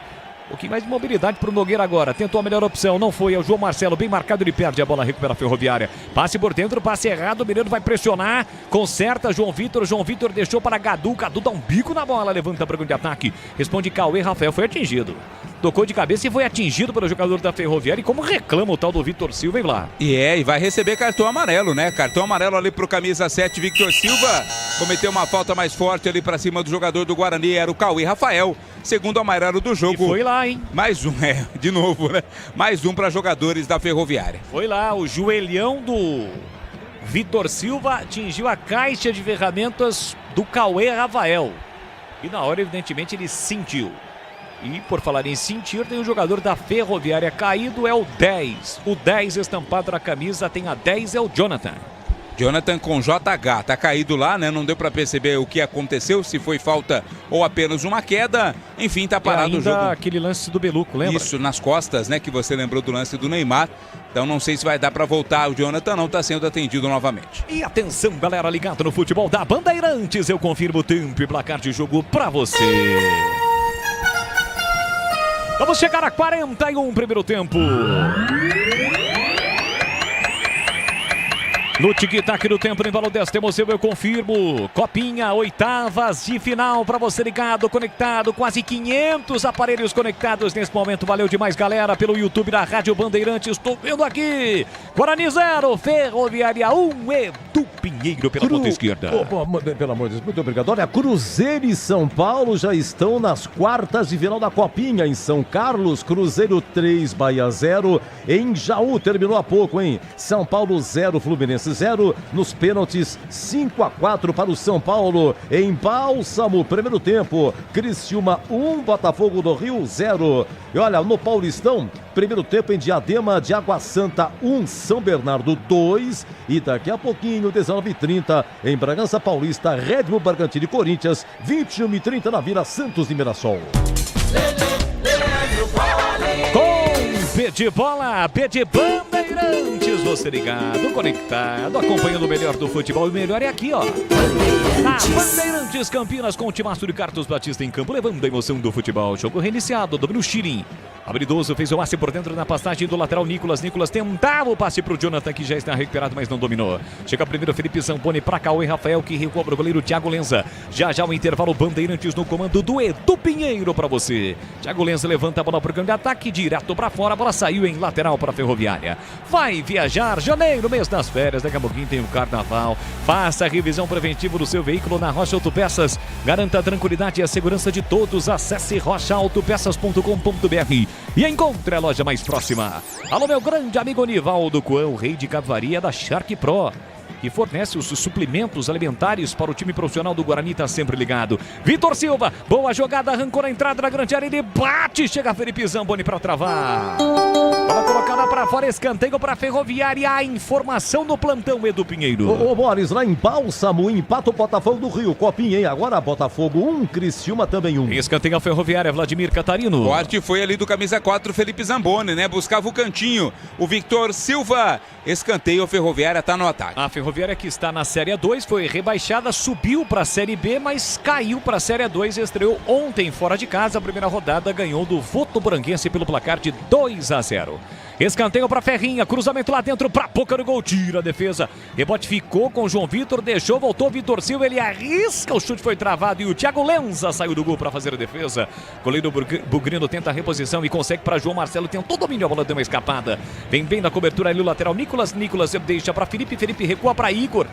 Speaker 7: Um pouquinho mais de mobilidade para o Nogueira agora. Tentou a melhor opção, não foi. É o João Marcelo, bem marcado, ele perde a bola, recupera a Ferroviária. Passe por dentro, passe errado. O Mineiro vai pressionar. Conserta João Vitor. João Vitor deixou para Gadu. Gadu dá um bico na bola, levanta para o de ataque. Responde Cauê Rafael, foi atingido. Tocou de cabeça e foi atingido pelo jogador da Ferroviária. E como reclama o tal do Vitor Silva, hein, lá?
Speaker 3: E vai receber cartão amarelo, né? Cartão amarelo ali pro camisa 7, Victor Silva. Cometeu uma falta mais forte ali pra cima do jogador do Guarani, era o Cauê Rafael. Segundo amarelo do jogo.
Speaker 7: E foi lá, hein?
Speaker 3: Mais um, de novo, né? Mais um para jogadores da Ferroviária.
Speaker 7: Foi lá, o joelhão do Vitor Silva atingiu a caixa de ferramentas do Cauê Rafael. E na hora, evidentemente, ele sentiu. E por falar em sentir, tem o jogador da Ferroviária caído, é o 10. O 10 estampado na camisa, tem a 10, é o Jonathan.
Speaker 3: Jonathan com JH, tá caído lá, né? Não deu pra perceber o que aconteceu, se foi falta ou apenas uma queda. Enfim, tá parado o jogo.
Speaker 7: Aquele lance do Beluco, lembra?
Speaker 3: Isso, nas costas, né? Que você lembrou do lance do Neymar. Então não sei se vai dar pra voltar. O Jonathan não tá sendo atendido novamente.
Speaker 7: E atenção, galera, ligado no futebol da Bandeirantes. Eu confirmo o tempo e placar de jogo pra você. Vamos chegar a 41 primeiro tempo. No tic-tac do tempo, no embalo 10, temos eu confirmo. Copinha, oitavas de final para você ligado, conectado. Quase 500 aparelhos conectados nesse momento. Valeu demais, galera, pelo YouTube da Rádio Bandeirantes. Estou vendo aqui. Guarani 0, Ferroviária 1, Edu Pinheiro pela ponta esquerda.
Speaker 8: Opa, pelo amor de Deus, muito obrigado. Olha, Cruzeiro e São Paulo já estão nas quartas de final da Copinha em São Carlos. Cruzeiro 3, Bahia 0. Em Jaú, terminou há pouco, hein? São Paulo 0, Fluminense 0, nos pênaltis 5-4 para o São Paulo. Em Bálsamo, primeiro tempo, Criciúma 1, Botafogo do Rio 0. E olha, no Paulistão, primeiro tempo em Diadema de Água Santa 1, São Bernardo 2. E daqui a pouquinho, 19h30, em Bragança Paulista, Red Bull Bragantino e Corinthians, 21h30 na Vila Santos de Mirassol.
Speaker 7: Com P de bola, P de Bandeirantes, você ligado, conectado, acompanhando o melhor do futebol. E o melhor é aqui, ó. Na Bandeirantes Campinas, com o timaço de Carlos Batista em campo, levando a emoção do futebol. Jogo reiniciado, domínio Chirim. Habilidoso, fez o passe por dentro na passagem do lateral Nicolas. Nicolas tentava o passe pro Jonathan, que já está recuperado, mas não dominou. Chega primeiro Felipe Zamponi para Cauê Rafael, que recobra o goleiro Thiago Lenza. Já o intervalo, Bandeirantes no comando do Edu Pinheiro para você. Thiago Lenza levanta a bola pro grande ataque, direto para fora, a bola saiu em lateral para a Ferroviária. Vai viajar, janeiro, mês das férias, daqui a pouquinho tem o carnaval. Faça a revisão preventiva do seu veículo na Rocha Autopeças. Garanta a tranquilidade e a segurança de todos. Acesse rochaautopeças.com.br e encontre a loja mais próxima. Alô, meu grande amigo Nivaldo Coão, rei de cavalaria da Shark Pro, que fornece os suplementos alimentares para o time profissional do Guarani, tá sempre ligado. Vitor Silva, boa jogada, arrancou na entrada da grande área, ele bate, chega Felipe Zamboni para travar. Bola Colocada para fora, escanteio para Ferroviária. A informação no plantão, Edu Pinheiro.
Speaker 8: Ô Boris, lá em Bálsamo, empata o Botafogo do Rio. Copinha, hein? Agora Botafogo 1, Criciúma também 1.
Speaker 7: Escanteio a Ferroviária, Vladimir Catarino.
Speaker 3: O corte foi ali do camisa 4, Felipe Zamboni, né? Buscava o cantinho. O Victor Silva. Escanteio, a Ferroviária tá no ataque.
Speaker 7: A Ferroviária que está na Série 2 foi rebaixada, subiu para a Série B, mas caiu para a Série 2 e estreou ontem fora de casa. A primeira rodada ganhou do Votoranguense pelo placar de 2-0. Escanteio para Ferrinha, cruzamento lá dentro para boca do gol, tira a defesa. Rebote ficou com o João Vitor, deixou, voltou Vitor Silva, ele arrisca, o chute foi travado e o Thiago Lenza saiu do gol para fazer a defesa. Goleiro Bugrino tenta a reposição e consegue para João Marcelo, tentou domínio, a bola deu uma escapada. Vem bem na cobertura ali o lateral Nicolas deixa para Felipe recua para Igor.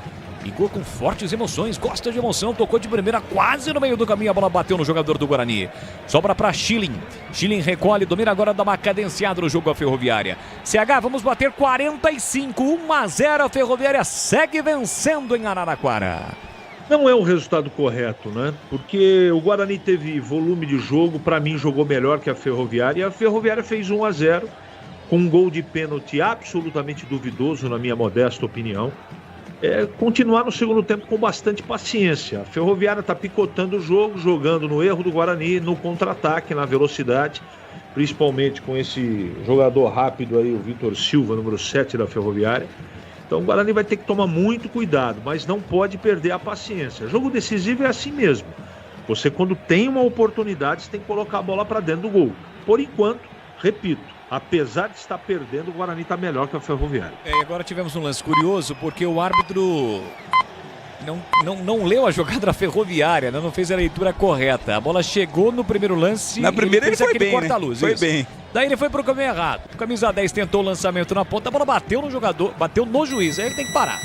Speaker 7: Igor com fortes emoções, gosta de emoção, tocou de primeira quase no meio do caminho, a bola bateu no jogador do Guarani. Sobra para Schilling recolhe, domina agora, dá uma cadenciada no jogo a Ferroviária. CH, vamos bater 45, 1-0, a Ferroviária segue vencendo em Araraquara.
Speaker 2: Não é o resultado correto, né? Porque o Guarani teve volume de jogo, para mim jogou melhor que a Ferroviária, e a Ferroviária fez 1-0 com um gol de pênalti absolutamente duvidoso, na minha modesta opinião. Continuar no segundo tempo com bastante paciência. A Ferroviária está picotando o jogo, jogando no erro do Guarani, no contra-ataque, na velocidade, principalmente com esse jogador rápido aí, o Vitor Silva, número 7 da Ferroviária. Então o Guarani vai ter que tomar muito cuidado, mas não pode perder a paciência. Jogo decisivo é assim mesmo. Você, quando tem uma oportunidade, você tem que colocar a bola para dentro do gol. Por enquanto, repito, apesar de estar perdendo, o Guarani está melhor que a Ferroviária.
Speaker 7: Agora tivemos um lance curioso, porque o árbitro não leu a jogada da Ferroviária, né? Não fez a leitura correta. A bola chegou no primeiro lance.
Speaker 3: Na primeira ele foi bem,
Speaker 7: corta-luz,
Speaker 3: né? Foi
Speaker 7: isso.
Speaker 3: bem.
Speaker 7: Daí ele foi pro caminho errado. O camisa 10 tentou o lançamento na ponta, a bola bateu no jogador, bateu no juiz. Aí ele tem que parar.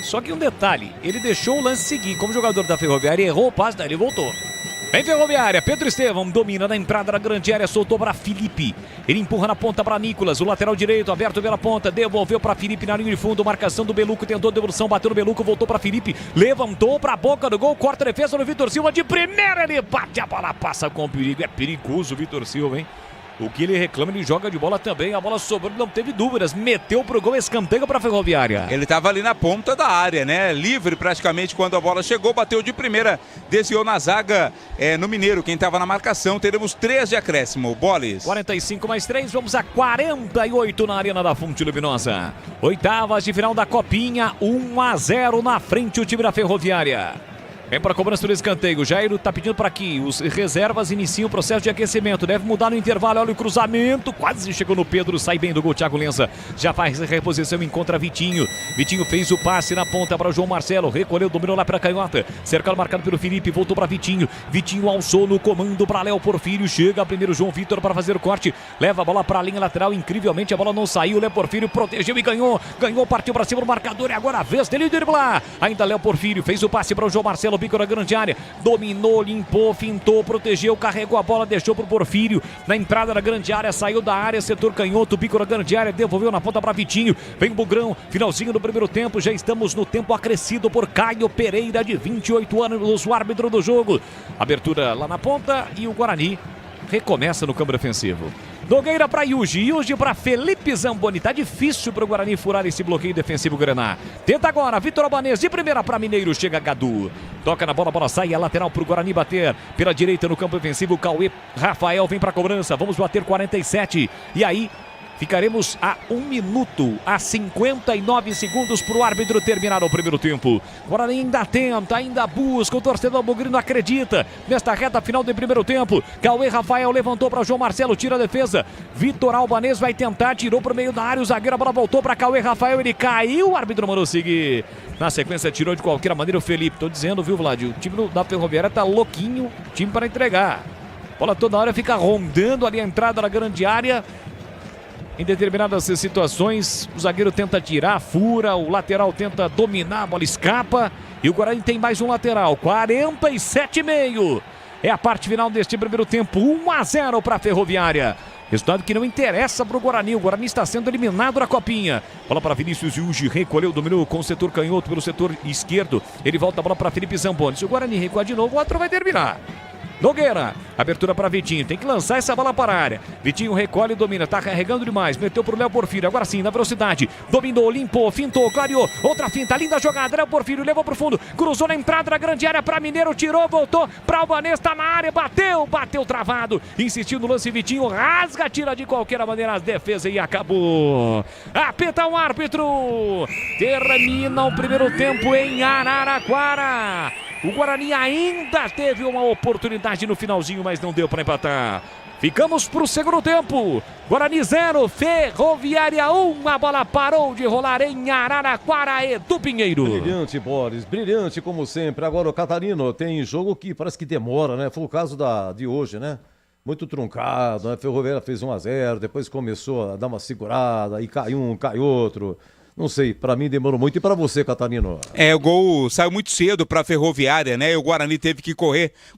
Speaker 7: Só que um detalhe, ele deixou o lance seguir. Como jogador da Ferroviária, errou o passe, daí ele voltou. Vem Ferroviária, Pedro Estevão domina na entrada da grande área, soltou para Felipe. Ele empurra na ponta para Nicolas, o lateral direito aberto pela ponta, devolveu para Felipe na linha de fundo, marcação do Beluco, tentou devolução, bateu no Beluco, voltou para Felipe, levantou para a boca do gol, corta a defesa do Vitor Silva, de primeira ele bate, a bola passa com perigo, é perigoso o Vitor Silva, hein? O que ele reclama, ele joga de bola também. A bola sobrou, não teve dúvidas. Meteu pro gol, escanteio pra Ferroviária.
Speaker 3: Ele tava ali na ponta da área, né? Livre praticamente quando a bola chegou. Bateu de primeira, desviou na zaga no Mineiro. Quem tava na marcação, teremos 3 de acréscimo. Boles.
Speaker 7: 45 mais 3, vamos a 48 na Arena da Fonte Luminosa. Oitavas de final da Copinha, 1-0 na frente o time da Ferroviária. Vem para a cobrança do escanteio. Jairo está pedindo para que os reservas iniciem o processo de aquecimento. Deve mudar no intervalo. Olha o cruzamento. Quase chegou no Pedro. Sai bem do gol. Thiago Lenza já faz a reposição. Encontra Vitinho. Vitinho fez o passe na ponta para o João Marcelo. Recolheu, dominou lá para a canhota. Cercado marcado pelo Felipe. Voltou para Vitinho. Vitinho alçou no comando para Léo Porfírio. Chega primeiro João Vitor para fazer o corte. Leva a bola para a linha lateral. Incrivelmente a bola não saiu. Léo Porfírio protegeu e ganhou. Ganhou, partiu para cima do marcador. E agora a vez dele driblar. Ainda Léo Porfírio fez o passe para o João Marcelo. Bico na grande área, dominou, limpou, fintou, protegeu, carregou a bola, deixou pro Porfírio, na entrada da grande área, saiu da área, setor canhoto, bico na grande área, devolveu na ponta para Vitinho, vem o Bugrão, finalzinho do primeiro tempo, já estamos no tempo acrescido por Caio Pereira, de 28 anos, o árbitro do jogo, abertura lá na ponta e o Guarani recomeça no campo ofensivo. Nogueira para Yuji para Felipe Zamboni. Tá difícil para o Guarani furar esse bloqueio defensivo Graná. Tenta agora, Vitor Albanês de primeira para Mineiro, chega Gadu. Toca na bola, a bola sai, é lateral para o Guarani bater. Pela direita no campo ofensivo, Cauê Rafael vem para a cobrança. Vamos bater 47. E aí, ficaremos a 1 minuto, a 59 segundos para o árbitro terminar o primeiro tempo. Guarani ainda tenta, ainda busca, o torcedor bugrino acredita nesta reta final do primeiro tempo. Cauê Rafael levantou para João Marcelo, tira a defesa. Vitor Albanês vai tentar, tirou para o meio da área, o zagueiro, a bola voltou para Cauê Rafael, ele caiu, o árbitro mandou seguir. Na sequência tirou de qualquer maneira o Felipe. Tô dizendo, viu, Vlad, o time da Ferroviária tá louquinho, time para entregar. A bola toda hora fica rondando ali a entrada da grande área. Em determinadas situações, o zagueiro tenta tirar, fura, o lateral tenta dominar, a bola escapa. E o Guarani tem mais um lateral, 47,5. É a parte final deste primeiro tempo, 1-0 para a Ferroviária. Resultado que não interessa para o Guarani. O Guarani está sendo eliminado da Copinha. Bola para Vinícius Yuji, recolheu, dominou com o setor canhoto pelo setor esquerdo. Ele volta a bola para Felipe Zamboni. Se o Guarani recuar de novo, o outro vai terminar. Nogueira, abertura para Vitinho, tem que lançar essa bola para a área. Vitinho recolhe e domina, tá carregando demais, meteu pro Léo Porfírio, agora sim, na velocidade, dominou, limpou, fintou, clareou, outra finta, linda jogada, Léo Porfírio levou pro fundo, cruzou na entrada da grande área para Mineiro, tirou, voltou para Albanês, tá na área, bateu travado, insistiu no lance, Vitinho rasga, tira de qualquer maneira as defesas e acabou. Apita o árbitro, termina o primeiro tempo em Araraquara. O Guarani ainda teve uma oportunidade no finalzinho, mas não deu para empatar. Ficamos para o segundo tempo. Guarani 0, Ferroviária 1. A bola parou de rolar em Araraquara, Edu Pinheiro.
Speaker 8: Brilhante, Boris. Brilhante, como sempre. Agora, o Catarino, tem jogo que parece que demora, né? Foi o caso de hoje, né? Muito truncado, né? Ferroviária fez 1-0, depois começou a dar uma segurada, aí cai um, cai outro. Não sei, pra mim demorou muito. E pra você, Catarino?
Speaker 3: O gol saiu muito cedo pra Ferroviária, né? O Guarani teve que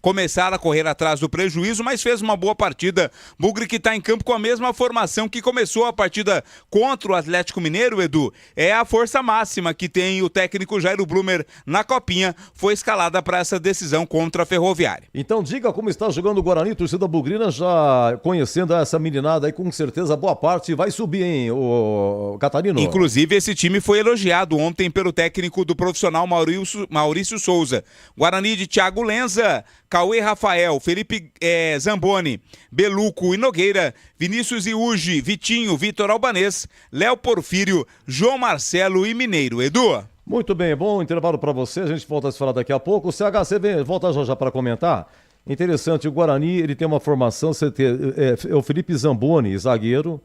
Speaker 3: começar a correr atrás do prejuízo, mas fez uma boa partida. Bugre que tá em campo com a mesma formação que começou a partida contra o Atlético Mineiro, Edu. É a força máxima que tem o técnico Jairo Blumer na Copinha. Foi escalada pra essa decisão contra a Ferroviária.
Speaker 8: Então diga como está jogando o Guarani, torcida bugrina, já conhecendo essa meninada aí, com certeza boa parte vai subir, hein, o Catarino?
Speaker 3: Inclusive, esse time foi elogiado ontem pelo técnico do profissional Maurício Souza. Guarani de Thiago Lenza, Cauê Rafael, Felipe Zamboni, Beluco e Nogueira, Vinícius Iugi, Vitinho, Vitor Albanês, Léo Porfírio, João Marcelo e Mineiro. Edu?
Speaker 8: Muito bem, bom intervalo para você, a gente volta a se falar daqui a pouco. O CHC volta já para comentar. Interessante, o Guarani ele tem uma formação, é o Felipe Zamboni, zagueiro,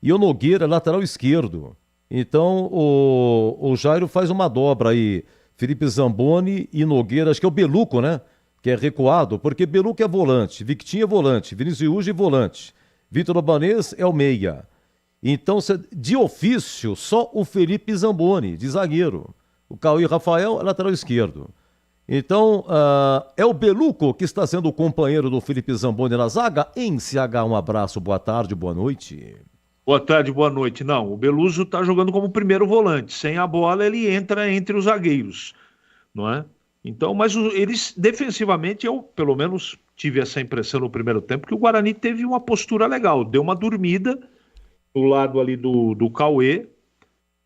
Speaker 8: e o Nogueira, lateral esquerdo. Então, o Jairo faz uma dobra aí, Felipe Zamboni e Nogueira, acho que é o Beluco, né? Que é recuado, porque Beluco é volante, Victinho é volante, Vinícius Iugi é volante, Vitor Albanês é o meia. Então, de ofício, só o Felipe Zamboni, de zagueiro. O Cauê Rafael é lateral esquerdo. Então, é o Beluco que está sendo o companheiro do Felipe Zamboni na zaga. Em CH, um abraço, boa tarde, boa noite.
Speaker 2: Boa tarde, boa noite. Não, o Beluso está jogando como primeiro volante. Sem a bola, ele entra entre os zagueiros, não é? Então, mas eles, defensivamente, eu pelo menos tive essa impressão no primeiro tempo, que o Guarani teve uma postura legal. Deu uma dormida do lado ali do Cauê,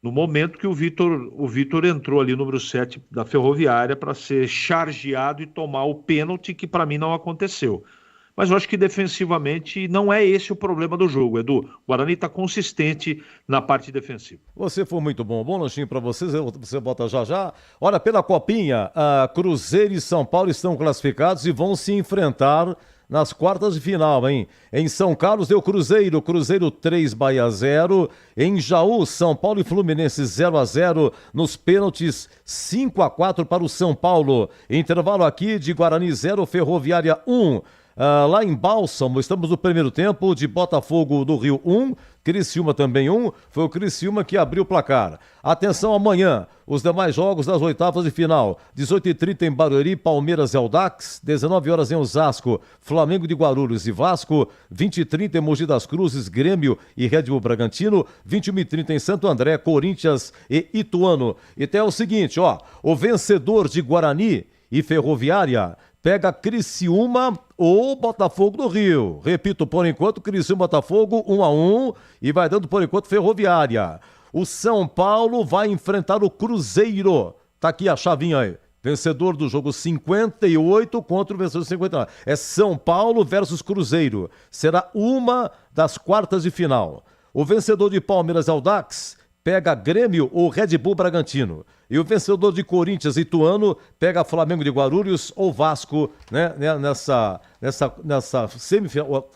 Speaker 2: no momento que o Vitor entrou ali, número 7 da Ferroviária, para ser chargeado e tomar o pênalti, que para mim não aconteceu. Mas eu acho que defensivamente não é esse o problema do jogo, Edu. O Guarani está consistente na parte defensiva.
Speaker 8: Você foi muito bom. Bom lanchinho para vocês, você bota já. Olha, pela Copinha, Cruzeiro e São Paulo estão classificados e vão se enfrentar nas quartas de final, hein? Em São Carlos deu Cruzeiro 3, Bahia 0. Em Jaú, São Paulo e Fluminense 0-0. Nos pênaltis, 5-4 para o São Paulo. Intervalo aqui de Guarani 0, Ferroviária 1. Lá em Bálsamo, estamos no primeiro tempo de Botafogo do Rio 1, Criciúma também 1, foi o Criciúma que abriu o placar. Atenção amanhã, os demais jogos das oitavas de final, 18h30 em Barueri, Palmeiras e Audax, 19h em Osasco, Flamengo de Guarulhos e Vasco, 20h30 em Mogi das Cruzes, Grêmio e Red Bull Bragantino, 21h30 em Santo André, Corinthians e Ituano. Então é o seguinte, o vencedor de Guarani e Ferroviária pega Criciúma ou Botafogo do Rio. Repito, por enquanto, Criciúma Botafogo 1-1 e vai dando por enquanto Ferroviária. O São Paulo vai enfrentar o Cruzeiro. Tá aqui a chavinha aí. Vencedor do jogo 58 contra o vencedor 59. É São Paulo versus Cruzeiro. Será uma das quartas de final. O vencedor de Palmeiras e Audax pega Grêmio ou Red Bull Bragantino. E o vencedor de Corinthians e Ituano pega Flamengo de Guarulhos ou Vasco, né? Nessa semifinal.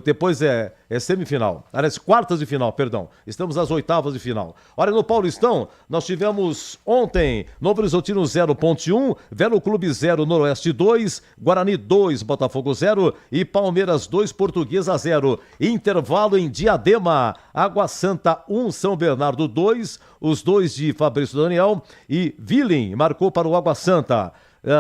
Speaker 8: Depois é semifinal. Aliás, quartas de final, perdão. Estamos nas oitavas de final. Olha, no Paulistão, nós tivemos ontem Novo Horizontino 0, Ponte 1, Velo Clube 0, Noroeste 2, Guarani 2, Botafogo 0 e Palmeiras 2, Portuguesa 0. Intervalo em Diadema, Água Santa 1, São Bernardo 2, os dois de Fabrício Daniel e Vilen marcou para o Água Santa.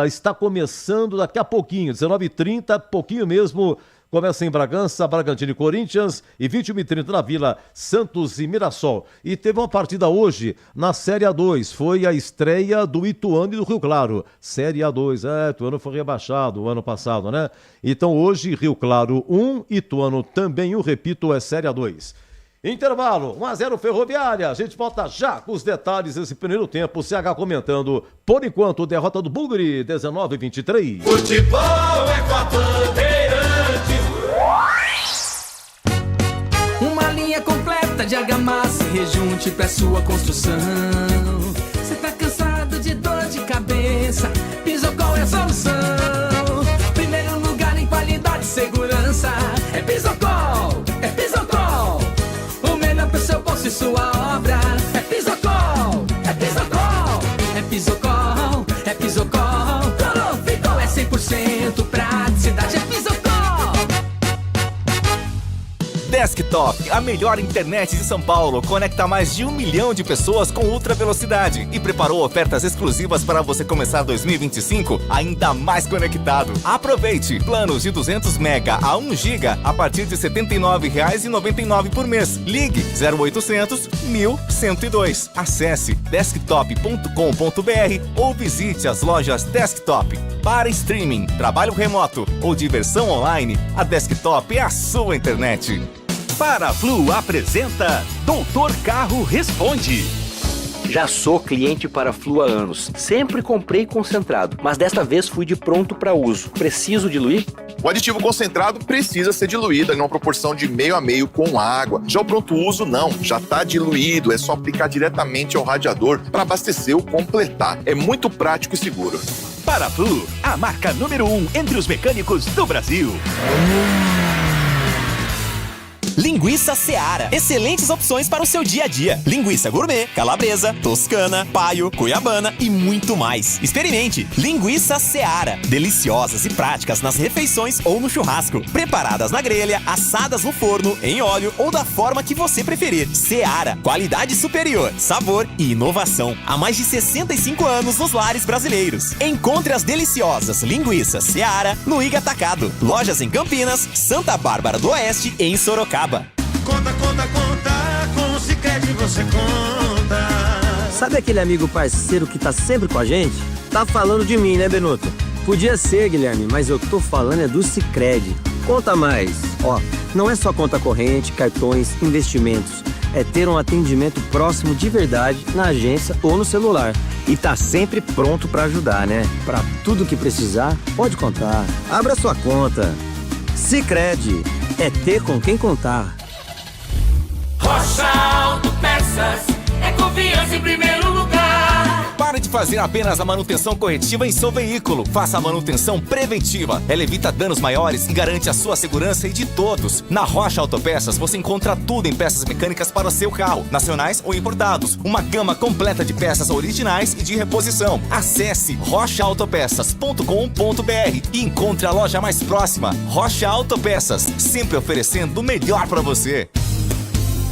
Speaker 8: Está começando daqui a pouquinho, 19h30, pouquinho mesmo, Começa em Bragança, Bragantino e Corinthians, e 21h30 na Vila, Santos e Mirassol. E teve uma partida hoje na Série A2, foi a estreia do Ituano e do Rio Claro. Série A2, Ituano foi rebaixado o ano passado, né? Então hoje, Rio Claro 1, Ituano também 1, repito, é Série A2. Intervalo, 1-0 Ferroviária. A gente volta já com os detalhes desse primeiro tempo. O CH comentando, por enquanto, derrota do Bugre, 19-23.
Speaker 12: Futebol é com a Bandeirantes.
Speaker 18: Uma linha completa de argamassa e rejunte pra sua construção. Cê tá cansado de dor de cabeça? Pisocol é a solução. Primeiro lugar em qualidade e segurança. É Pisocol, é Pisocol. O melhor pro seu bolso e sua obra. É Pisocol, é Pisocol. É Pisocol, é Pisocol. Ficou é 100% praticidade. É Pisocol.
Speaker 6: Desktop, a melhor internet de São Paulo, conecta mais de 1 milhão de pessoas com ultra velocidade e preparou ofertas exclusivas para você começar 2025 ainda mais conectado. Aproveite! Planos de 200 mega a 1 giga a partir de R$ 79,99 por mês. Ligue 0800 1102. Acesse desktop.com.br ou visite as lojas Desktop. Para streaming, trabalho remoto ou diversão online, a Desktop é a sua internet.
Speaker 19: Paraflu apresenta Doutor Carro Responde.
Speaker 10: Já sou cliente Paraflu há anos. Sempre comprei concentrado, mas desta vez fui de pronto para uso. Preciso diluir?
Speaker 15: O aditivo concentrado precisa ser diluído em uma proporção de meio a meio com água. Já o pronto uso não, já está diluído, é só aplicar diretamente ao radiador para abastecer ou completar. É muito prático e seguro.
Speaker 19: Paraflu, a marca número 1 entre os mecânicos do Brasil.
Speaker 6: Linguiça Seara. Excelentes opções para o seu dia a dia. Linguiça gourmet, calabresa, toscana, paio, cuiabana e muito mais. Experimente. Linguiça Seara. Deliciosas e práticas nas refeições ou no churrasco. Preparadas na grelha, assadas no forno, em óleo ou da forma que você preferir. Seara. Qualidade superior, sabor e inovação. Há mais de 65 anos nos lares brasileiros. Encontre as deliciosas linguiças Seara no Iga Atacado. Lojas em Campinas, Santa Bárbara do Oeste e em Sorocaba.
Speaker 12: Conta, conta, conta, com o Sicredi você conta.
Speaker 20: Sabe aquele amigo parceiro que tá sempre com a gente? Tá falando de mim, né, Benuto? Podia ser, Guilherme, mas eu tô falando é do Sicredi. Conta mais. Ó, não é só conta corrente, cartões, investimentos. É ter um atendimento próximo de verdade na agência ou no celular. E tá sempre pronto pra ajudar, né? Pra tudo que precisar, pode contar. Abra sua conta. Sicredi. É ter com quem contar.
Speaker 12: Rocha Autopeças, é confiança em primeiro lugar.
Speaker 6: Pare de fazer apenas a manutenção corretiva em seu veículo. Faça a manutenção preventiva. Ela evita danos maiores e garante a sua segurança e de todos. Na Rocha Autopeças você encontra tudo em peças mecânicas para o seu carro, nacionais ou importados. Uma gama completa de peças originais e de reposição. Acesse rochaautopeças.com.br e encontre a loja mais próxima. Rocha Autopeças, sempre oferecendo o melhor para você.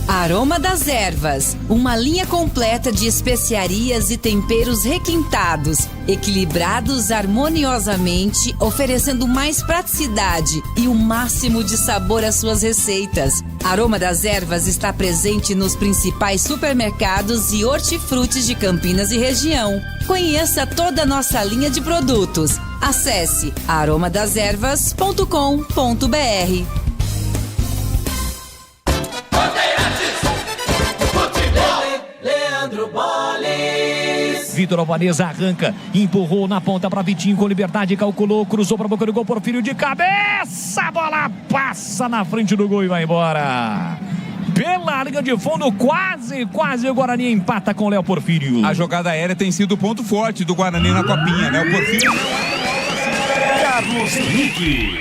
Speaker 16: Aroma das Ervas, uma linha completa de especiarias e temperos requintados, equilibrados harmoniosamente, oferecendo mais praticidade e o máximo de sabor às suas receitas. Aroma das Ervas está presente nos principais supermercados e hortifrutis de Campinas e região. Conheça toda a nossa linha de produtos. Acesse aromadeservas.com.br.
Speaker 7: Vitor Alvarez arranca, empurrou na ponta para Vitinho com liberdade, calculou, cruzou para a boca do gol, Porfírio de cabeça, a bola passa na frente do gol e vai embora. Pela linha de fundo, quase o Guarani empata com o Léo Porfírio.
Speaker 3: A jogada aérea tem sido o ponto forte do Guarani na copinha, né? O Porfírio...
Speaker 19: Carlos Henrique.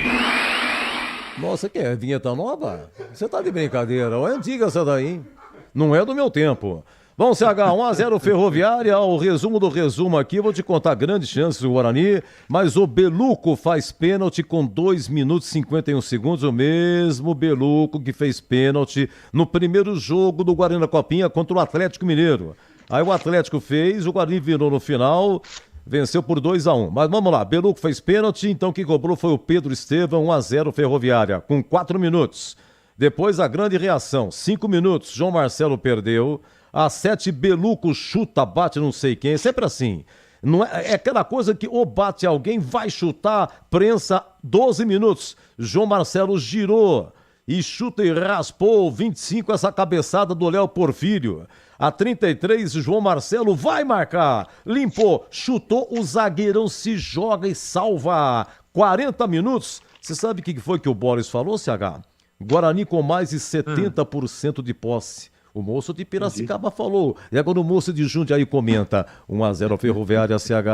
Speaker 8: Nossa, que é vinheta nova? Você tá de brincadeira, ou é antiga essa daí, hein? Não é do meu tempo. Bom, CH, 1-0 Ferroviária, o resumo do resumo aqui, vou te contar grandes chances do Guarani, mas o Beluco faz pênalti com 2 minutos e 51 segundos, o mesmo Beluco que fez pênalti no primeiro jogo do Guarani na Copinha contra o Atlético Mineiro. Aí o Atlético fez, o Guarani virou no final, venceu por 2-1. Mas vamos lá, Beluco fez pênalti, então quem cobrou foi o Pedro Estevam, 1-0 Ferroviária, com 4 minutos. Depois a grande reação, 5 minutos, João Marcelo perdeu. Às 7, Beluco chuta, bate não sei quem, sempre assim. Não é aquela coisa que ou bate alguém, vai chutar, prensa, 12 minutos. João Marcelo girou e chuta e raspou, 25, essa cabeçada do Léo Porfírio. A 33, João Marcelo vai marcar, limpou, chutou, o zagueirão se joga e salva. 40 minutos, você sabe o que foi que o Boris falou, CH? Guarani com mais de 70% de posse. O moço de Piracicaba falou. E agora o moço de Jundiaí comenta. 1-0 Ferroviária CH.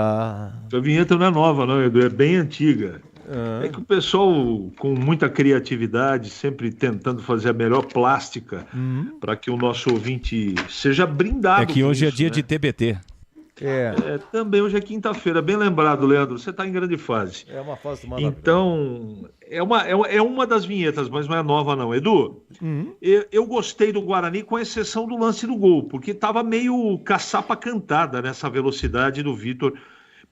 Speaker 2: A vinheta não é nova, não, Edu, é bem antiga. É que o pessoal, com muita criatividade, sempre tentando fazer a melhor plástica para que o nosso ouvinte seja brindado.
Speaker 7: É que hoje
Speaker 2: isso,
Speaker 7: é dia
Speaker 2: né?
Speaker 7: de TBT.
Speaker 2: Também hoje é quinta-feira, bem lembrado, Leandro, você está em grande fase.
Speaker 8: É uma fase maravilhosa.
Speaker 2: Então, é uma das vinhetas, mas não é nova não. Edu, eu gostei do Guarani com exceção do lance do gol, porque estava meio caçapa cantada nessa velocidade do Vitor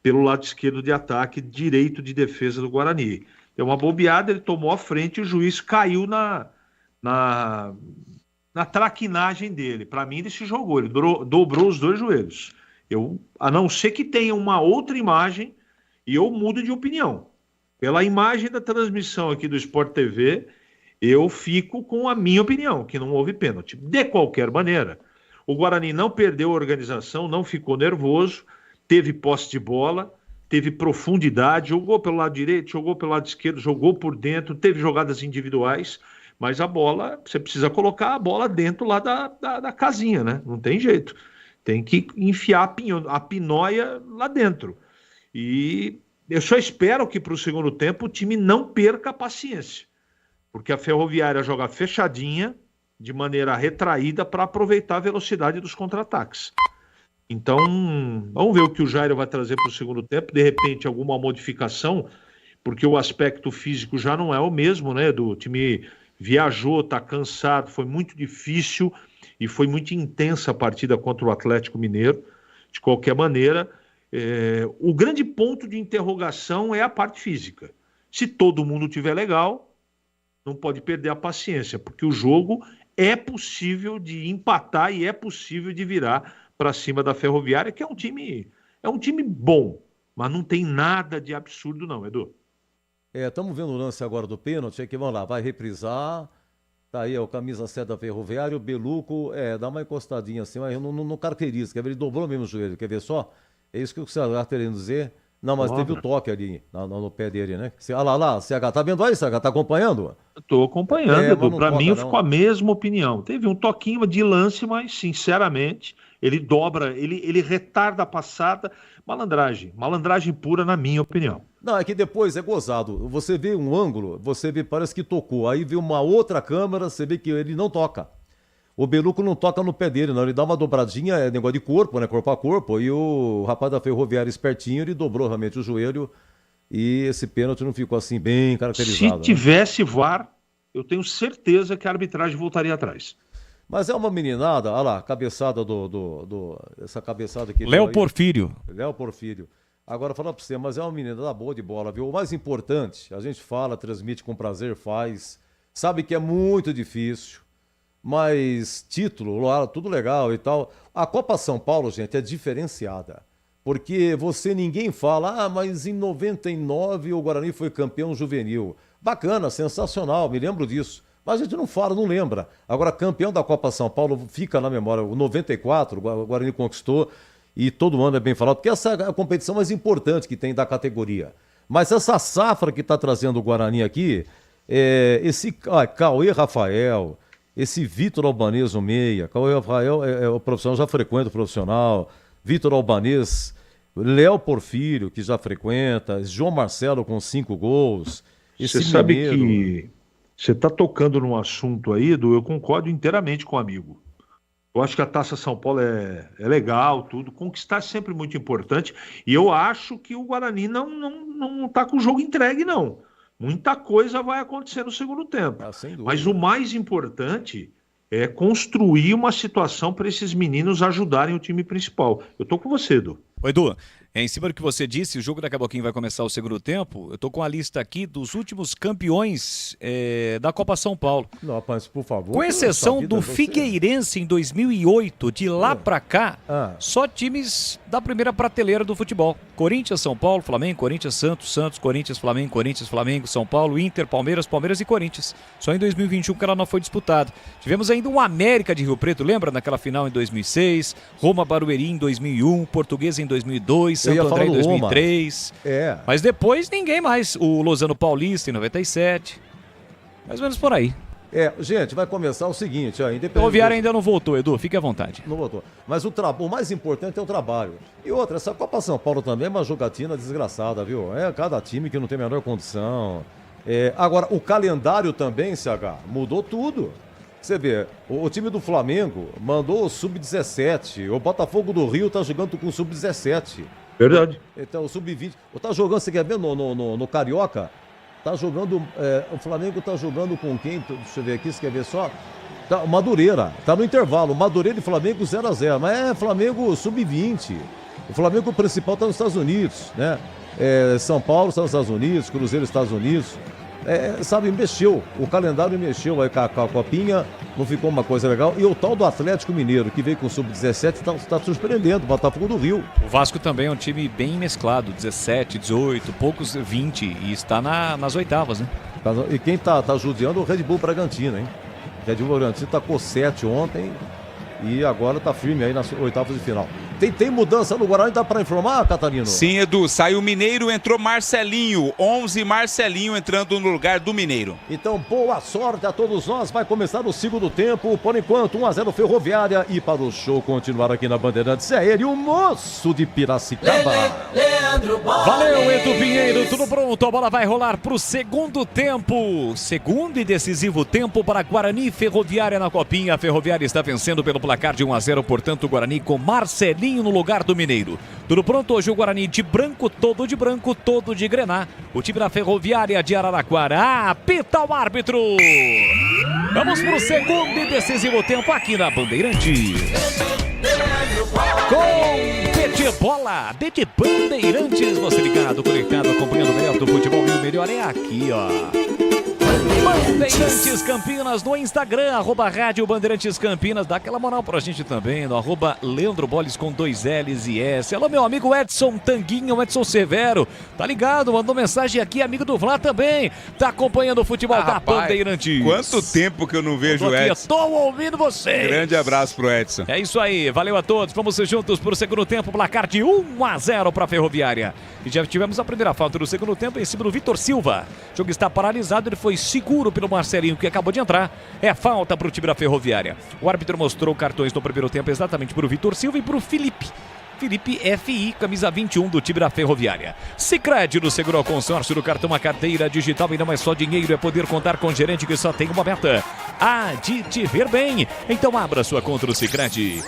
Speaker 2: pelo lado esquerdo de ataque, direito de defesa do Guarani. Deu uma bobeada, ele tomou a frente e o juiz caiu na traquinagem dele. Para mim, ele se jogou, ele dobrou os dois joelhos. A não ser que tenha uma outra imagem, e eu mudo de opinião. Pela imagem da transmissão aqui do Sport TV, eu fico com a minha opinião, que não houve pênalti. De qualquer maneira, o Guarani não perdeu a organização, não ficou nervoso, teve posse de bola, teve profundidade, jogou pelo lado direito, jogou pelo lado esquerdo, jogou por dentro, teve jogadas individuais, mas a bola, você precisa colocar a bola dentro lá da casinha, né? Não tem jeito. Tem que enfiar a pinóia lá dentro. E eu só espero que para o segundo tempo o time não perca a paciência. Porque a Ferroviária joga fechadinha, de maneira retraída, para aproveitar a velocidade dos contra-ataques. Então, vamos ver o que o Jairo vai trazer para o segundo tempo. De repente, alguma modificação, porque o aspecto físico já não é o mesmo, né? O time viajou, está cansado, foi muito difícil. E foi muito intensa a partida contra o Atlético Mineiro. De qualquer maneira, o grande ponto de interrogação é a parte física. Se todo mundo estiver legal, não pode perder a paciência, porque o jogo é possível de empatar e é possível de virar para cima da Ferroviária, que é um time bom, mas não tem nada de absurdo não, Edu.
Speaker 8: Estamos vendo o lance agora do pênalti, aqui vamos lá, vai reprisar. Tá aí, o camisa 7 da Ferroviária, o Beluco, dá uma encostadinha assim, mas não caracteriza, quer ver, ele dobrou mesmo o joelho, quer ver só? É isso que o CH está querendo dizer? Não, mas teve o toque ali, no pé dele, né? Olha lá, CH, tá vendo aí, CH, tá acompanhando?
Speaker 2: Estou acompanhando, Edu, para mim eu fico com a mesma opinião. Teve um toquinho de lance, mas sinceramente, ele dobra, ele retarda a passada, malandragem pura na minha opinião.
Speaker 8: Não, é que depois é gozado. Você vê um ângulo, você vê, parece que tocou. Aí vê uma outra câmera, você vê que ele não toca. O Beluco não toca no pé dele, não. Ele dá uma dobradinha, é negócio de corpo, né? Corpo a corpo. E o rapaz da Ferroviária espertinho, ele dobrou realmente o joelho. E esse pênalti não ficou assim bem caracterizado.
Speaker 2: Se tivesse VAR, eu tenho certeza que a arbitragem voltaria atrás.
Speaker 8: Mas é uma meninada, olha lá, cabeçada essa cabeçada aqui.
Speaker 7: Léo Porfírio.
Speaker 8: Léo Porfírio. Agora, falar pra você, mas é uma menina da boa de bola, viu? O mais importante, a gente fala, transmite com prazer, faz, sabe que é muito difícil, mas título, tudo legal e tal. A Copa São Paulo, gente, é diferenciada, porque ninguém fala, mas em 99 o Guarani foi campeão juvenil. Bacana, sensacional, me lembro disso. Mas a gente não fala, não lembra. Agora, campeão da Copa São Paulo fica na memória, o 94, o Guarani conquistou. E todo ano é bem falado, porque essa é a competição mais importante que tem da categoria. Mas essa safra que está trazendo o Guarani aqui, esse Cauê Rafael, esse Vitor Albanês, o meia, Cauê Rafael é o profissional, já frequenta o profissional, Vitor Albanês, Léo Porfírio, que já frequenta, João Marcelo com 5 gols.
Speaker 2: Você sabe que você está tocando num assunto aí, Edu, eu concordo inteiramente com o amigo. Eu acho que a Taça São Paulo é legal, tudo. Conquistar é sempre muito importante. E eu acho que o Guarani não tá com o jogo entregue, não. Muita coisa vai acontecer no segundo tempo. Mas o mais importante é construir uma situação para esses meninos ajudarem o time principal. Eu tô com você, Edu.
Speaker 7: Ô, Edu, Em cima do que você disse, o jogo daqui a pouquinho vai começar o segundo tempo. Eu tô com a lista aqui dos últimos campeões da Copa São Paulo.
Speaker 8: Não, mas por favor.
Speaker 7: Com exceção do Figueirense em 2008, de lá pra cá, só times da primeira prateleira do futebol. Corinthians, São Paulo, Flamengo, Corinthians, Santos, Corinthians, Flamengo, São Paulo, Inter, Palmeiras e Corinthians. Só em 2021 que ela não foi disputada. Tivemos ainda um América de Rio Preto, lembra? Naquela final em 2006, Roma Barueri em 2001, Portuguesa em 2002, Santo André em 2003. Mas depois ninguém mais. O Lozano Paulista em 97. Mais ou menos por aí.
Speaker 8: Gente, vai começar o seguinte, independente...
Speaker 7: O Ferroviária ainda não voltou, Edu, fique à vontade.
Speaker 8: Não voltou. Mas o mais importante é o trabalho. E outra, essa Copa São Paulo também é uma jogatina desgraçada, viu? Cada time que não tem a menor condição. Agora, o calendário também, CH, mudou tudo. Você vê, o time do Flamengo mandou o Sub-17, o Botafogo do Rio tá jogando com o Sub-17.
Speaker 2: Verdade.
Speaker 8: Então, o Sub-20. Tá jogando, você quer ver, no Carioca? Tá jogando. O Flamengo tá jogando com quem? Deixa eu ver aqui, você quer ver só? Tá, o Madureira. Tá no intervalo. Madureira e Flamengo 0x0. Mas é Flamengo Sub-20. O Flamengo principal tá nos Estados Unidos, né? São Paulo está nos Estados Unidos, Cruzeiro Estados Unidos. Sabe, mexeu. O calendário mexeu aí com a Copinha. Não ficou uma coisa legal. E o tal do Atlético Mineiro, que veio com o Sub-17, está surpreendendo. O Botafogo do Rio.
Speaker 7: O Vasco também é um time bem mesclado. 17, 18, poucos 20. E está nas oitavas, né?
Speaker 8: E quem tá judiando é o Red Bull Bragantino, hein? O Red Bull Bragantino tacou 7 ontem. E agora tá firme aí nas oitavas de final. Tem mudança no Guarani, dá pra informar, Catarino?
Speaker 3: Sim, Edu, saiu o Mineiro, entrou Marcelinho, 11 Marcelinho entrando no lugar do Mineiro.
Speaker 8: Então, boa sorte a todos nós, vai começar o segundo tempo, por enquanto 1x0 Ferroviária, e para o show continuar aqui na Bandeirantes, é ele, o moço de Piracicaba.
Speaker 7: Valeu, Edu Pinheiro, tudo pronto, a bola vai rolar pro segundo tempo, segundo e decisivo tempo para Guarani e Ferroviária na Copinha. A Ferroviária está vencendo pelo placar de 1x0, portanto, Guarani com Marcelinho no lugar do Mineiro. Tudo pronto, hoje o Guarani de branco, todo de grená. O time da Ferroviária de Araraquara apita o árbitro. Vamos pro segundo e decisivo tempo aqui na Bandeirantes. Com Bete Bola, Bete Bandeirantes, você ligado, conectado, acompanhando o melhor do futebol, e o melhor é aqui, ó. Bandeirantes Campinas no Instagram, @Rádio Bandeirantes Campinas. Dá aquela moral pra gente também, no @Leandro Boles com 2 L's e S. Alô, meu amigo Edson Tanguinho, Edson Severo. Tá ligado? Mandou mensagem aqui, amigo do Vlá também. Tá acompanhando o futebol da Bandeirantes.
Speaker 3: Quanto tempo que eu não vejo o Edson.
Speaker 7: Tô ouvindo vocês.
Speaker 3: Grande abraço pro Edson.
Speaker 7: É isso aí, valeu a todos. Vamos juntos pro segundo tempo, placar de 1x0 pra Ferroviária. E já tivemos a primeira falta do segundo tempo em cima do Vitor Silva. O jogo está paralisado, ele foi seguro pelo Marcelinho, que acabou de entrar. É falta para o time da Ferroviária. O árbitro mostrou cartões no primeiro tempo exatamente para o Vitor Silva e para o Felipe. Felipe FI, camisa 21 do time da Ferroviária. Sicredi no seguro ao consórcio do cartão, uma carteira digital, e não é só dinheiro, é poder contar com um gerente que só tem uma meta: a de te ver bem. Então abra sua conta no Sicredi.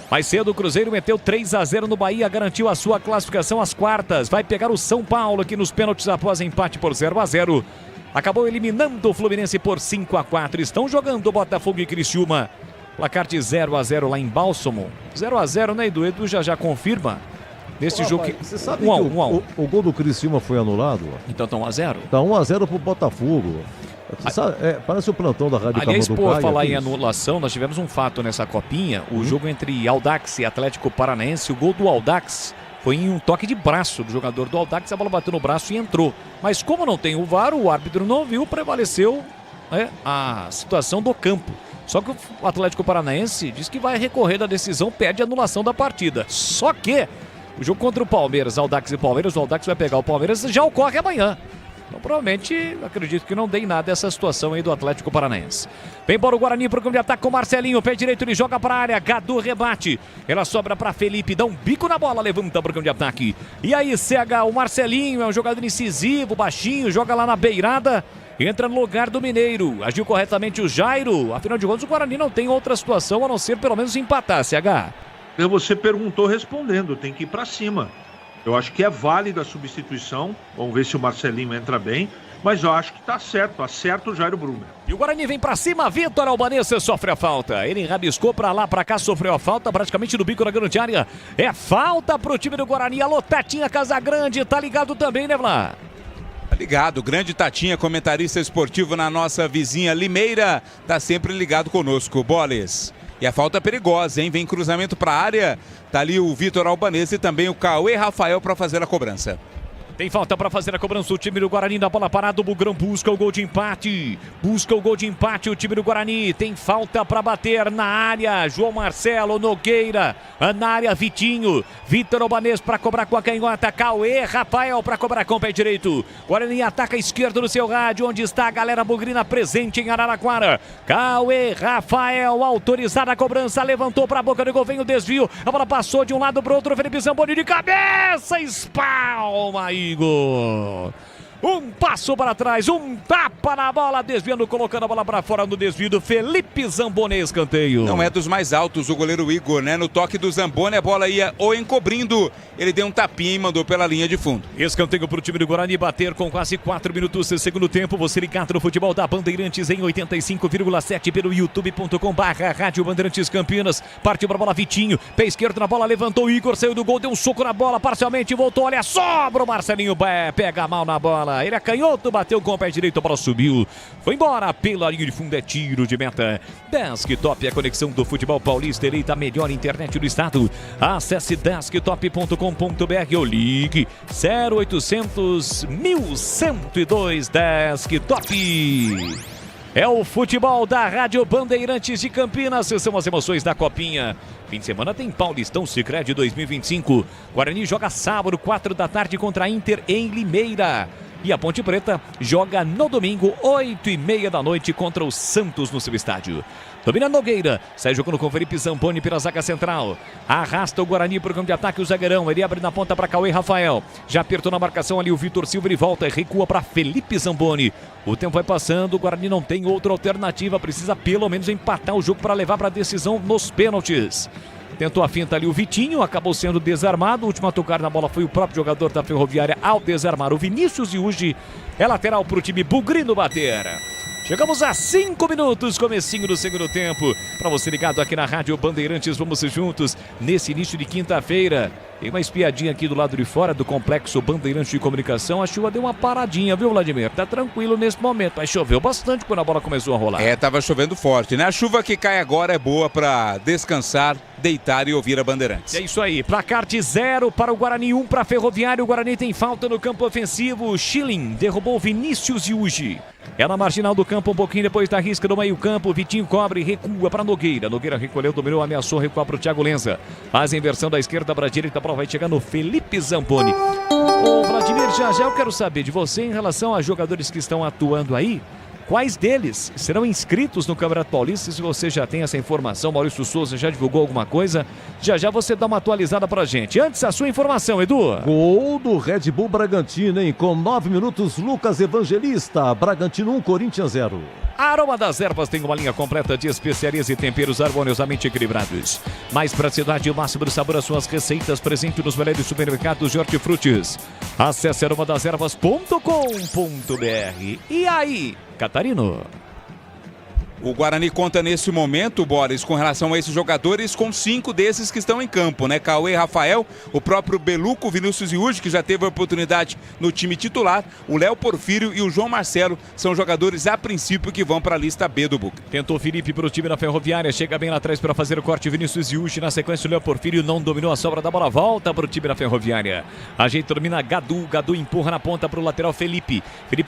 Speaker 7: Mais cedo o Cruzeiro meteu 3x0 no Bahia, garantiu a sua classificação às quartas. Vai pegar o São Paulo aqui nos pênaltis após empate por 0x0. Acabou eliminando o Fluminense por 5x4. Estão jogando Botafogo e Criciúma. Placar de 0x0 lá em Bálsamo. 0x0, né, Edu? Edu já confirma. Nesse jogo que...
Speaker 8: Você sabe que o gol do Criciúma foi anulado?
Speaker 7: Então tá 1x0?
Speaker 8: Tá 1x0 pro Botafogo. Sabe, parece o plantão da Rádio
Speaker 7: Aliás, por falar em anulação, nós tivemos um fato nessa copinha. O jogo entre Audax e Atlético Paranaense. O gol do Audax foi em um toque de braço do jogador do Audax. A bola bateu no braço e entrou. Mas como não tem o VAR, o árbitro não viu, prevaleceu a situação do campo. Só que o Atlético Paranaense diz que vai recorrer da decisão, pede a anulação da partida. Só que o jogo contra o Palmeiras, Audax e Palmeiras, o Audax vai pegar o Palmeiras, já ocorre amanhã. Então, provavelmente, acredito que não dê em nada essa situação aí do Atlético Paranaense. Vem embora o Guarani pro campo de ataque com o Marcelinho. Pé direito, ele joga para a área. Gadu rebate. Ela sobra para Felipe. Dá um bico na bola, levanta pro campo de ataque. E aí, CH, o Marcelinho é um jogador incisivo, baixinho, joga lá na beirada. Entra no lugar do Mineiro. Agiu corretamente o Jairo. Afinal de contas, o Guarani não tem outra situação a não ser pelo menos empatar, CH.
Speaker 2: Você perguntou respondendo. Tem que ir para cima. Eu acho que é válida a substituição. Vamos ver se o Marcelinho entra bem. Mas eu acho que tá certo o Jairo Brunner.
Speaker 7: E o Guarani vem pra cima, Vitor Albanese sofre a falta. Ele rabiscou pra lá, pra cá, sofreu a falta, praticamente no bico da grande área. É falta pro time do Guarani. Alô, Tatinha Casagrande, tá ligado também, né, Vlá?
Speaker 3: Tá ligado, grande Tatinha, comentarista esportivo na nossa vizinha Limeira, tá sempre ligado conosco, Boles. E a falta é perigosa, hein? Vem cruzamento pra área, tá ali o Vitor Albanese e também o Cauê Rafael pra fazer a cobrança.
Speaker 7: Tem falta para fazer a cobrança o time do Guarani, na bola parada, o Bugrão busca o gol de empate. Busca o gol de empate o time do Guarani. Tem falta para bater na área. João Marcelo, Nogueira, na área Vitinho. Vitor Albanese para cobrar com a canhota. Cauê Rafael para cobrar com o pé direito. Guarani ataca a esquerda no seu rádio, onde está a galera bugrina presente em Araraquara. Cauê Rafael, autorizada a cobrança, levantou para a boca do gol, vem o desvio. A bola passou de um lado para o outro, Felipe Zamboni de cabeça, espalma aí. Um passo para trás, um tapa na bola, desviando, colocando a bola para fora no desvio do Felipe Zamboni, escanteio.
Speaker 3: Não é dos mais altos o goleiro Igor, né? No toque do Zamboni a bola ia ou encobrindo, ele deu um tapinha e mandou pela linha de fundo.
Speaker 7: Escanteio para o time do Guarani bater com quase 4 minutos do segundo tempo. Você ligado no futebol da Bandeirantes em 85,7 pelo youtube.com/Rádio Bandeirantes Campinas. Partiu para a bola Vitinho, pé esquerdo na bola, levantou o Igor, saiu do gol, deu um soco na bola, parcialmente voltou, olha, sobra o Marcelinho, pega mal na bola. Ele é canhoto, bateu com o pé direito, a bola subiu, foi embora pela linha de fundo, é tiro de meta. Desktop, a conexão do futebol paulista, eleita a melhor internet do estado. Acesse desktop.com.br ou ligue 0800 1102 Desktop. É o futebol da Rádio Bandeirantes de Campinas, são as emoções da Copinha. Fim de semana tem Paulistão Sicredi 2025. Guarani joga sábado, 4 da tarde contra a Inter em Limeira. E a Ponte Preta joga no domingo, 8h30 da noite contra o Santos no seu estádio. Domina Nogueira, sai jogando com o Felipe Zamboni pela zaga central. Arrasta o Guarani para o campo de ataque, o zagueirão. Ele abre na ponta para Cauê Rafael. Já apertou na marcação ali o Vitor Silva, ele volta e recua para Felipe Zamboni. O tempo vai passando, o Guarani não tem outra alternativa, precisa pelo menos empatar o jogo para levar para a decisão nos pênaltis. Tentou a finta ali o Vitinho, acabou sendo desarmado. O último a tocar na bola foi o próprio jogador da Ferroviária ao desarmar o Vinícius Iuji. É lateral para o time bugrino bater. Chegamos a 5 minutos, comecinho do segundo tempo. Para você ligado aqui na Rádio Bandeirantes, vamos juntos nesse início de quinta-feira. Tem uma espiadinha aqui do lado de fora do Complexo Bandeirantes de Comunicação. A chuva deu uma paradinha, viu, Vladimir? Tá tranquilo nesse momento, mas choveu bastante quando a bola começou a rolar.
Speaker 3: É, tava chovendo forte, né? A chuva que cai agora é boa para descansar, deitar e ouvir a Bandeirantes.
Speaker 7: É isso aí, placar de 0 para o Guarani, 1 para a Ferroviária. O Guarani tem falta no campo ofensivo. Schilling derrubou Vinícius Iuji. É na marginal do campo, um pouquinho depois da risca do meio campo. Vitinho cobre, recua para Nogueira. Nogueira recolheu, dominou, ameaçou, recua para o Thiago Lenza. Faz a inversão da esquerda para a direita, a bola vai chegar no Felipe Zamboni. Ô Vladimir, já eu quero saber de você em relação a jogadores que estão atuando aí. Quais deles serão inscritos no Campeonato Paulista? Se você já tem essa informação, Maurício Souza já divulgou alguma coisa, já você dá uma atualizada pra gente. Antes, a sua informação, Edu.
Speaker 8: Gol do Red Bull Bragantino, hein? Com 9 minutos, Lucas Evangelista. Bragantino 1, Corinthians 0.
Speaker 7: A Aroma das Ervas tem uma linha completa de especiarias e temperos harmoniosamente equilibrados. Mais praticidade e o máximo do sabor às suas receitas, presente nos melhores supermercados de hortifrutis. Acesse aromadeservas.com.br. E aí, Catarino?
Speaker 3: O Guarani conta nesse momento, Boris, com relação a esses jogadores, com 5 desses que estão em campo, né? Cauê Rafael, o próprio Beluco, Vinícius Iuji, que já teve a oportunidade no time titular, o Léo Porfírio e o João Marcelo são jogadores, a princípio, que vão para a lista B do Boca.
Speaker 7: Tentou Felipe para o time da Ferroviária, chega bem lá atrás para fazer o corte, Vinícius Iuji, na sequência o Léo Porfírio não dominou a sobra da bola, volta para o time da Ferroviária. Ajeita, domina Gadu empurra na ponta para o lateral Felipe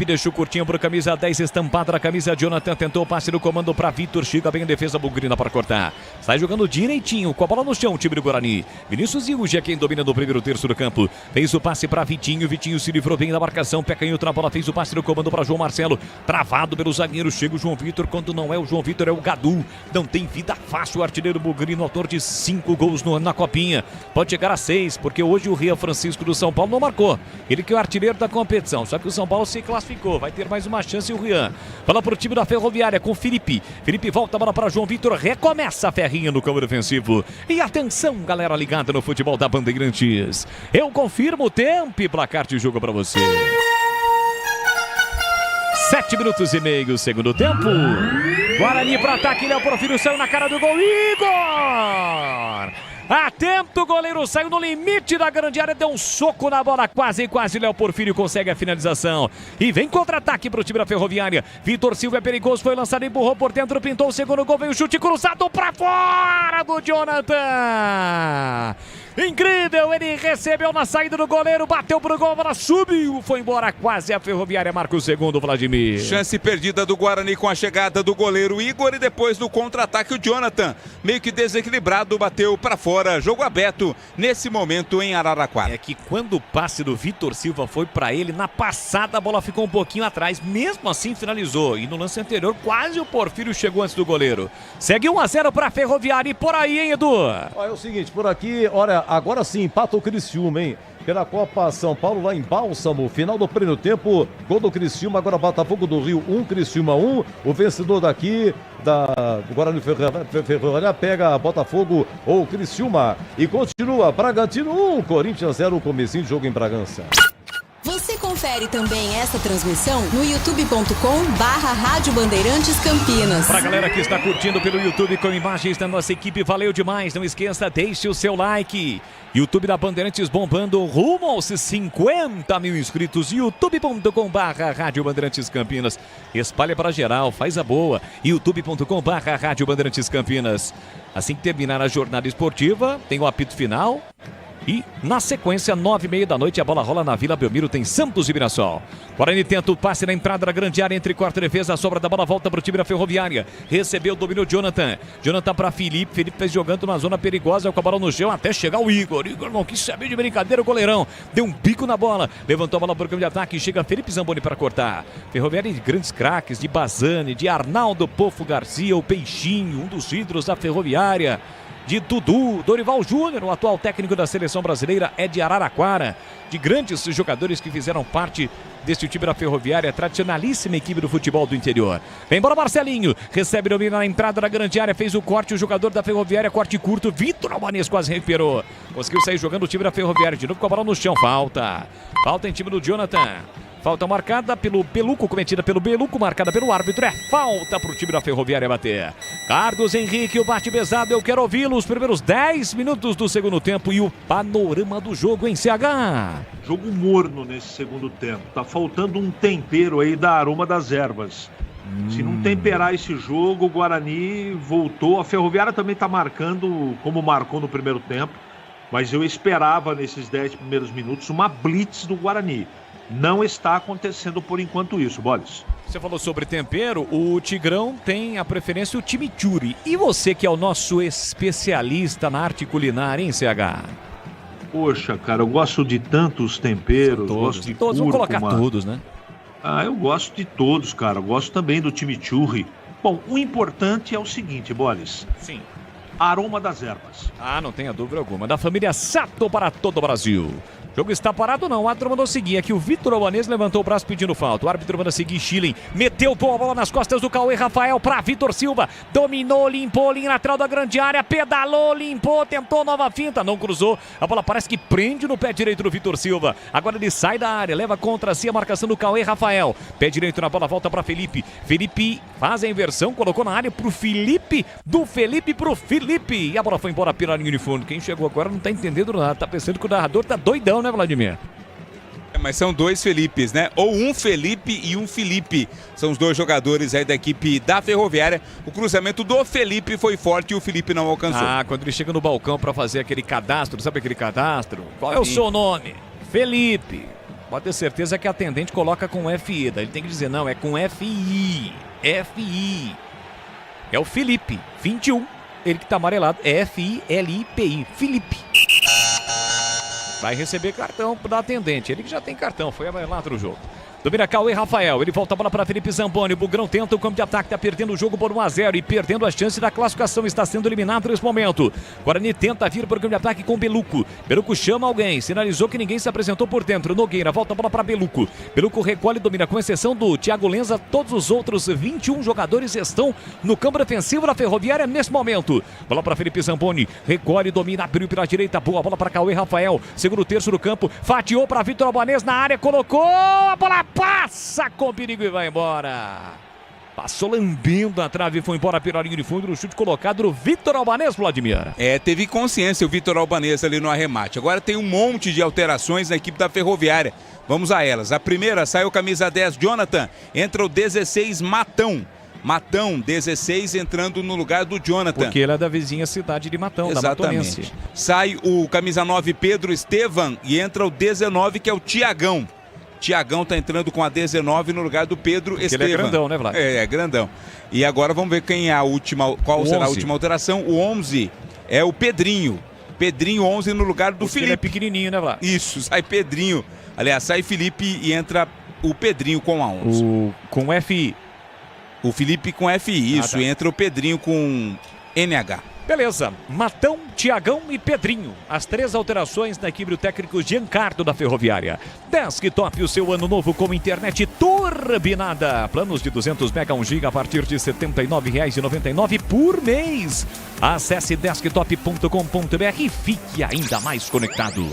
Speaker 7: deixou curtinho para o camisa 10, estampada na camisa, Jonathan tentou o passe no comando para Vitor, chega bem a defesa bugrina para cortar, sai jogando direitinho com a bola no chão o time do Guarani. Vinícius Iuji é quem domina no primeiro terço do campo, fez o passe para Vitinho se livrou bem da marcação, pé canhoto na bola, fez o passe no comando para João Marcelo, travado pelo zagueiro, chega o João Vitor, quando não é o João Vitor é o Gadu, não tem vida fácil o artilheiro bugrino, autor de 5 gols na Copinha, pode chegar a 6, porque hoje o Rian Francisco do São Paulo não marcou, ele que é o artilheiro da competição, só que o São Paulo se classificou, vai ter mais uma chance o Rian. Fala para o time da Ferroviária com Felipe volta a bola para João Vitor, recomeça a Ferrinha no campo defensivo. E atenção, galera ligada no futebol da Bandeirantes. Eu confirmo o tempo e placar de jogo para você. 7 minutos e meio, segundo tempo. Guarani para ataque, Léo Porfírio saiu na cara do gol. Igor! Atento, o goleiro saiu no limite da grande área, deu um soco na bola, quase, Léo Porfírio consegue a finalização. E vem contra-ataque para o time da Ferroviária. Vitor Silva é perigoso, foi lançado, empurrou por dentro, pintou o segundo gol, veio o chute cruzado para fora do Jonathan. Incrível, ele recebeu na saída do goleiro, bateu pro gol, a bola subiu, foi embora, quase a Ferroviária marca o segundo, Vladimir.
Speaker 3: Chance perdida do Guarani com a chegada do goleiro Igor e depois do contra-ataque o Jonathan, meio que desequilibrado, bateu pra fora, jogo aberto nesse momento em Araraquara.
Speaker 7: É que quando o passe do Vitor Silva foi pra ele, na passada a bola ficou um pouquinho atrás, mesmo assim finalizou, e no lance anterior quase o Porfírio chegou antes do goleiro. Segue 1-0 pra Ferroviária e por aí, hein, Edu?
Speaker 8: É o seguinte, por aqui, olha, agora sim, empata o Criciúma, hein? Pela Copa São Paulo, lá em Bálsamo, final do primeiro tempo, gol do Criciúma, agora Botafogo do Rio 1, Criciúma 1, o vencedor daqui, do Guarani Ferroviária, pega Botafogo ou Criciúma, e continua, Bragantino 1, Corinthians 0, comecinho de jogo em Bragança.
Speaker 16: Você confere também essa transmissão no youtube.com/Rádio Bandeirantes Campinas.
Speaker 7: Pra galera que está curtindo pelo YouTube com imagens da nossa equipe, valeu demais. Não esqueça, deixe o seu like. YouTube da Bandeirantes bombando rumo aos 50 mil inscritos. youtube.com/Rádio Bandeirantes Campinas. Espalha para geral, faz a boa. youtube.com/Rádio Bandeirantes Campinas. Assim que terminar a jornada esportiva, tem o apito final. E, na sequência, 9h30 da noite, a bola rola na Vila Belmiro, tem Santos e Mirassol. Guarani tenta o passe na entrada da grande área, entre quarta e defesa, a sobra da bola volta para o time da Ferroviária. Recebeu, dominou Jonathan. Jonathan para Felipe, Felipe fez jogando na zona perigosa, com a bola no chão, até chegar o Igor. Igor não quis saber de brincadeira, o goleirão deu um bico na bola, levantou a bola para o campo de ataque, chega Felipe Zamboni para cortar. Ferroviária de grandes craques, de Bazani, de Arnaldo Pofo Garcia, o Peixinho, um dos ídolos da Ferroviária. De Dudu, Dorival Júnior, o atual técnico da seleção brasileira, é de Araraquara, de grandes jogadores que fizeram parte deste time da Ferroviária, tradicionalíssima equipe do futebol do interior. Vem embora Marcelinho, recebe domínio na entrada da grande área, fez o corte, o jogador da Ferroviária, corte curto, Vitor Albanês quase recuperou, conseguiu sair jogando o time da Ferroviária, de novo com a bola no chão, falta em time do Jonathan. Falta marcada pelo Beluco, cometida pelo Beluco, marcada pelo árbitro. É falta para o time da Ferroviária bater. Carlos Henrique, o bate pesado. Eu quero ouvi-lo os primeiros 10 minutos do segundo tempo e o panorama do jogo em CH.
Speaker 2: Jogo morno nesse segundo tempo. Tá faltando um tempero aí da Aroma das Ervas. Se não temperar esse jogo, o Guarani voltou. A Ferroviária também tá marcando como marcou no primeiro tempo. Mas eu esperava nesses 10 primeiros minutos uma blitz do Guarani. Não está acontecendo por enquanto isso, Bolis.
Speaker 7: Você falou sobre tempero, o Tigrão tem a preferência o chimichurri. E você que é o nosso especialista na arte culinária, hein, CH?
Speaker 2: Poxa, cara, eu gosto de tantos temperos, gosto de
Speaker 7: todos, vamos colocar todos, né?
Speaker 2: Ah, eu gosto de todos, cara. Eu gosto também do chimichurri. Bom, o importante é o seguinte, Bolis.
Speaker 7: Sim.
Speaker 2: Aroma das Ervas.
Speaker 7: Ah, não tenha dúvida alguma. Da família Sato para todo o Brasil. O jogo está parado não, o árbitro mandou seguir. Aqui o Vitor Albanês levantou o braço pedindo falta. O árbitro manda seguir, Schilling meteu a bola nas costas do Cauê Rafael para Vitor Silva. Dominou, limpou, linha lateral da grande área, pedalou, limpou, tentou nova finta, não cruzou. A bola parece que prende no pé direito do Vitor Silva. Agora ele sai da área, leva contra si a marcação do Cauê Rafael. Pé direito na bola, volta para Felipe. Felipe faz a inversão, colocou na área pro Felipe, do Felipe pro Felipe. E a bola foi embora pela linha de fundo. Quem chegou agora não tá entendendo nada, tá pensando que o narrador tá doidão, né, Vladimir?
Speaker 3: Mas são dois Felipes, né? Ou um Felipe e um Felipe. São os dois jogadores aí da equipe da Ferroviária. O cruzamento do Felipe foi forte e o Felipe não alcançou.
Speaker 7: Ah, quando ele chega no balcão para fazer aquele cadastro, sabe aquele cadastro? Qual é o seu nome? Felipe. Pode ter certeza que a atendente coloca com FI. Daí ele tem que dizer, não, é com FI. FI. É o Felipe, 21. Ele que tá amarelado, é F-I-L-I-P-I. Felipe. Vai receber cartão da atendente. Ele que já tem cartão, foi amarelado no jogo. Domina Cauê Rafael, ele volta a bola para Felipe Zamboni. O Bugrão tenta o campo de ataque, está perdendo o jogo por 1-0 e perdendo a chance da classificação. Está sendo eliminado nesse momento. Guarani tenta vir para o campo de ataque com Beluco. Beluco chama alguém, sinalizou que ninguém se apresentou por dentro. Nogueira volta a bola para Beluco. Beluco recolhe e domina, com exceção do Thiago Lenza. Todos os outros 21 jogadores estão no campo defensivo da Ferroviária nesse momento. Bola para Felipe Zamboni, recolhe, domina, abriu pela direita. Boa bola para Cauê Rafael. Segura o terço do campo, fatiou para Vitor Albanês na área, colocou a bola passa com perigo e vai embora. Passou lambendo a trave e foi embora pela linha de fundo no chute colocado no Vitor Albanês, Vladimir.
Speaker 3: Teve consciência o Vitor Albanês ali no arremate. Agora tem um monte de alterações na equipe da Ferroviária. Vamos a elas. A primeira, saiu camisa 10, Jonathan. Entra o 16, Matão. Matão, 16, entrando no lugar do Jonathan.
Speaker 7: Porque ele é da vizinha cidade de Matão, da Matonense.
Speaker 3: Sai o camisa 9, Pedro Estevam, e entra o 19, que é o Tiagão. Tiagão tá entrando com a 19 no lugar do Pedro Estevam.
Speaker 7: Ele é grandão, né, Vlad?
Speaker 3: É grandão. E agora vamos ver quem é a última, qual será a última alteração. O 11 é o Pedrinho. Pedrinho 11 no lugar do Felipe.
Speaker 7: Ele é pequenininho, né, Vlad?
Speaker 3: Isso, sai Pedrinho. Aliás, sai Felipe e entra o Pedrinho com a 11.
Speaker 7: Com FI.
Speaker 3: O Felipe com FI, isso. E entra o Pedrinho com NH.
Speaker 7: Beleza, Matão, Tiagão e Pedrinho. As 3 alterações na equipe do técnico Giancarlo da Ferroviária. Desktop, o seu ano novo com internet turbinada. Planos de 200 mega 1 GB a partir de R$ 79,99 por mês. Acesse desktop.com.br e fique ainda mais conectado.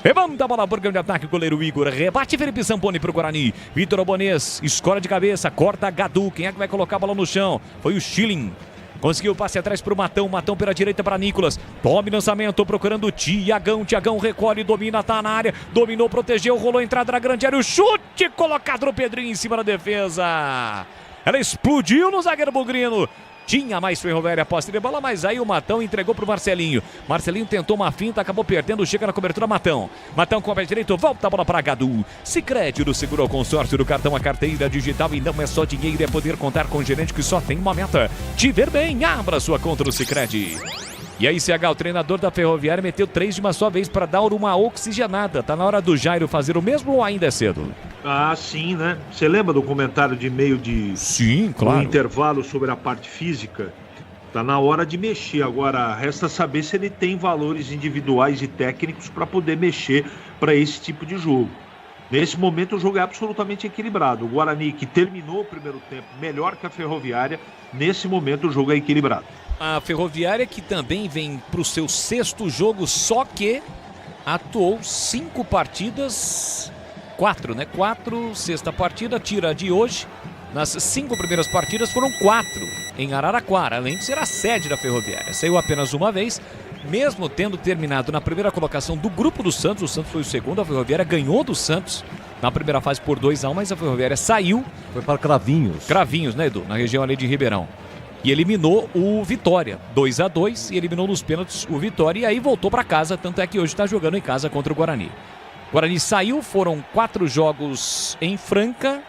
Speaker 7: Levanta a bola por grande ataque, goleiro Igor. Rebate Felipe Zamponi pro Guarani. Vitor Albanês, escola de cabeça, corta Gadu. Quem é que vai colocar a bola no chão? Foi o Schilling. Conseguiu o passe atrás pro Matão. Matão pela direita para Nicolas. Tome lançamento, procurando o Tiagão. Tiagão recolhe, domina, tá na área. Dominou, protegeu, rolou a entrada na grande área. O chute colocado no Pedrinho em cima da defesa. Ela explodiu no zagueiro bugrino. Tinha mais Ferroviária a posse de bola, mas aí o Matão entregou pro Marcelinho. Marcelinho tentou uma finta, acabou perdendo, chega na cobertura Matão. Matão com o pé direito, volta a bola para Gadu. Sicredi do seguro ao consórcio do cartão a carteira digital e não é só dinheiro, é poder contar com um gerente que só tem uma meta. Te ver bem, abra sua conta no Sicredi. E aí CH, o treinador da Ferroviária, meteu 3 de uma só vez para dar uma oxigenada. Tá na hora do Jairo fazer o mesmo ou ainda é cedo?
Speaker 2: Ah, sim, né? Você lembra do comentário de meio de...
Speaker 7: Sim, claro.
Speaker 2: Um intervalo sobre a parte física? Tá na hora de mexer. Agora, resta saber se ele tem valores individuais e técnicos para poder mexer para esse tipo de jogo. Nesse momento, o jogo é absolutamente equilibrado. O Guarani, que terminou o primeiro tempo melhor que a Ferroviária, nesse momento o jogo é equilibrado.
Speaker 7: A Ferroviária que também vem para o seu 6º jogo, só que atuou 5 partidas, 4, né? 4, 6ª partida, tira a de hoje. Nas 5 primeiras partidas foram 4 em Araraquara, além de ser a sede da Ferroviária. Saiu apenas uma vez, mesmo tendo terminado na primeira colocação do grupo do Santos. O Santos foi o segundo, a Ferroviária ganhou do Santos na primeira fase por 2-1, mas a Ferroviária saiu.
Speaker 8: Foi para Cravinhos.
Speaker 7: Cravinhos, né, Edu? Na região ali de Ribeirão. E eliminou o Vitória, 2-2, e eliminou nos pênaltis o Vitória, e aí voltou para casa, tanto é que hoje está jogando em casa contra o Guarani. O Guarani saiu, foram 4 jogos em Franca,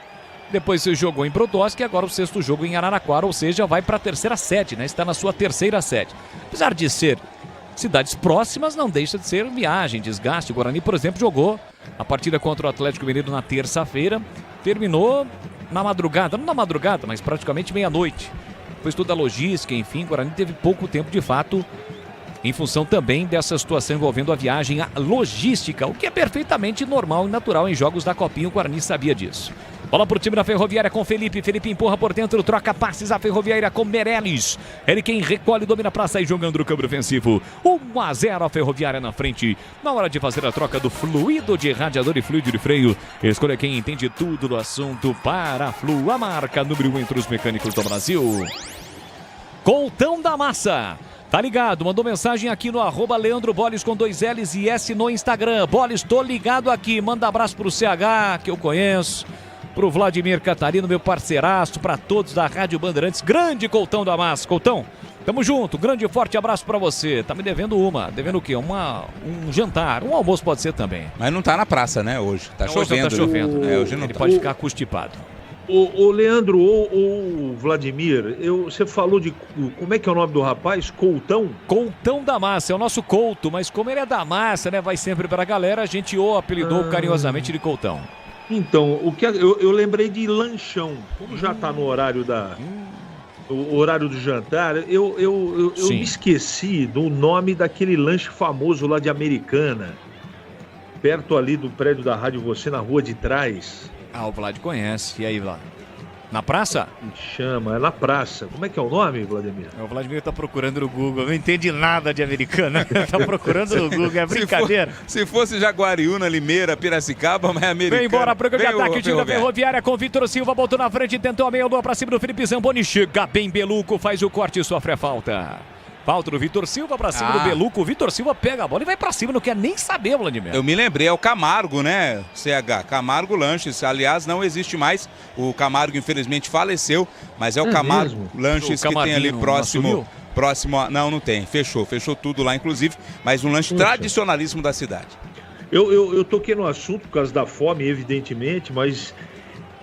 Speaker 7: depois se jogou em Brodowski, e agora o 6º jogo em Araraquara, ou seja, vai para a 3ª sede, né? Está na sua 3ª sede. Apesar de ser cidades próximas, não deixa de ser viagem, desgaste. O Guarani, por exemplo, jogou a partida contra o Atlético Mineiro na terça-feira, terminou na madrugada, não na madrugada, mas praticamente meia-noite. Depois toda a logística, enfim, o Guarani teve pouco tempo de fato, em função também dessa situação envolvendo a viagem, a logística, o que é perfeitamente normal e natural em jogos da Copinha, o Guarani sabia disso. Bola pro time da Ferroviária com Felipe. Felipe empurra por dentro, troca passes a Ferroviária com Meirelles. Ele quem recolhe, domina pra sair jogando o campo ofensivo. 1-0 a Ferroviária na frente. Na hora de fazer a troca do fluido de radiador e fluido de freio, escolha quem entende tudo do assunto para a Flu, a marca número 1 entre os mecânicos do Brasil. Coltão da Massa. Tá ligado? Mandou mensagem aqui no @Leandro Boles com 2 L's e S no Instagram. Boles, tô ligado aqui. Manda abraço pro CH, que eu conheço. Pro Vladimir Catarino, meu parceiraço, para todos da Rádio Bandeirantes. Grande Coltão da Massa. Coltão, tamo junto. Grande e forte abraço para você. Tá me devendo uma. Devendo o quê? Um jantar. Um almoço pode ser também.
Speaker 3: Mas não tá na praça, né, hoje. Tá
Speaker 7: não,
Speaker 3: chovendo.
Speaker 7: Hoje tá chovendo.
Speaker 3: Hoje não
Speaker 7: ele
Speaker 3: tá.
Speaker 7: pode ficar constipado.
Speaker 2: O Leandro, o Vladimir, você falou de... Como é que é o nome do rapaz? Coltão?
Speaker 7: Coltão da Massa, é o nosso Couto, mas como ele é da massa, né, vai sempre pra galera, a gente o apelidou carinhosamente de Coltão.
Speaker 2: Então, eu lembrei de lanchão. Como já tá no horário o horário do jantar, eu me esqueci do nome daquele lanche famoso lá de Americana, perto ali do prédio da Rádio Você, na rua de trás.
Speaker 7: Ah, o Vlad conhece. E aí, Vlad? Na praça?
Speaker 2: Chama, é na praça. Como é que é o nome, Vladimir?
Speaker 7: O Vladimir tá procurando no Google, não entende nada de Americana. Tá procurando no Google, é brincadeira.
Speaker 3: Se fosse Jaguariúna, Limeira, Piracicaba, mas é Americana.
Speaker 7: Vem embora pro de ataque, o time da Ferroviária com Vitor Silva, botou na frente, tentou a meia-lua pra cima do Felipe Zamboni, chega bem Beluco, faz o corte e sofre a falta. Falta do Vitor Silva pra cima do Beluco. O Vitor Silva pega a bola e vai pra cima, não quer nem saber, Vladimir.
Speaker 3: Eu me lembrei, é o Camargo, né, CH? Camargo Lanches. Aliás, não existe mais. O Camargo, infelizmente, faleceu, mas é o Camargo
Speaker 2: mesmo?
Speaker 3: Lanches que tem ali próximo. Não tem. Fechou tudo lá, inclusive. Mas um lanche tradicionalíssimo da cidade.
Speaker 2: Eu toquei no assunto por causa da fome, evidentemente, mas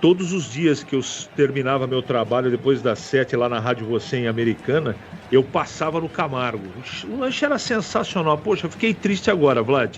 Speaker 2: todos os dias que eu terminava meu trabalho depois das 7 lá na Rádio Você em Americana, eu passava no Camargo. O lanche era sensacional. Poxa, eu fiquei triste agora, Vlad.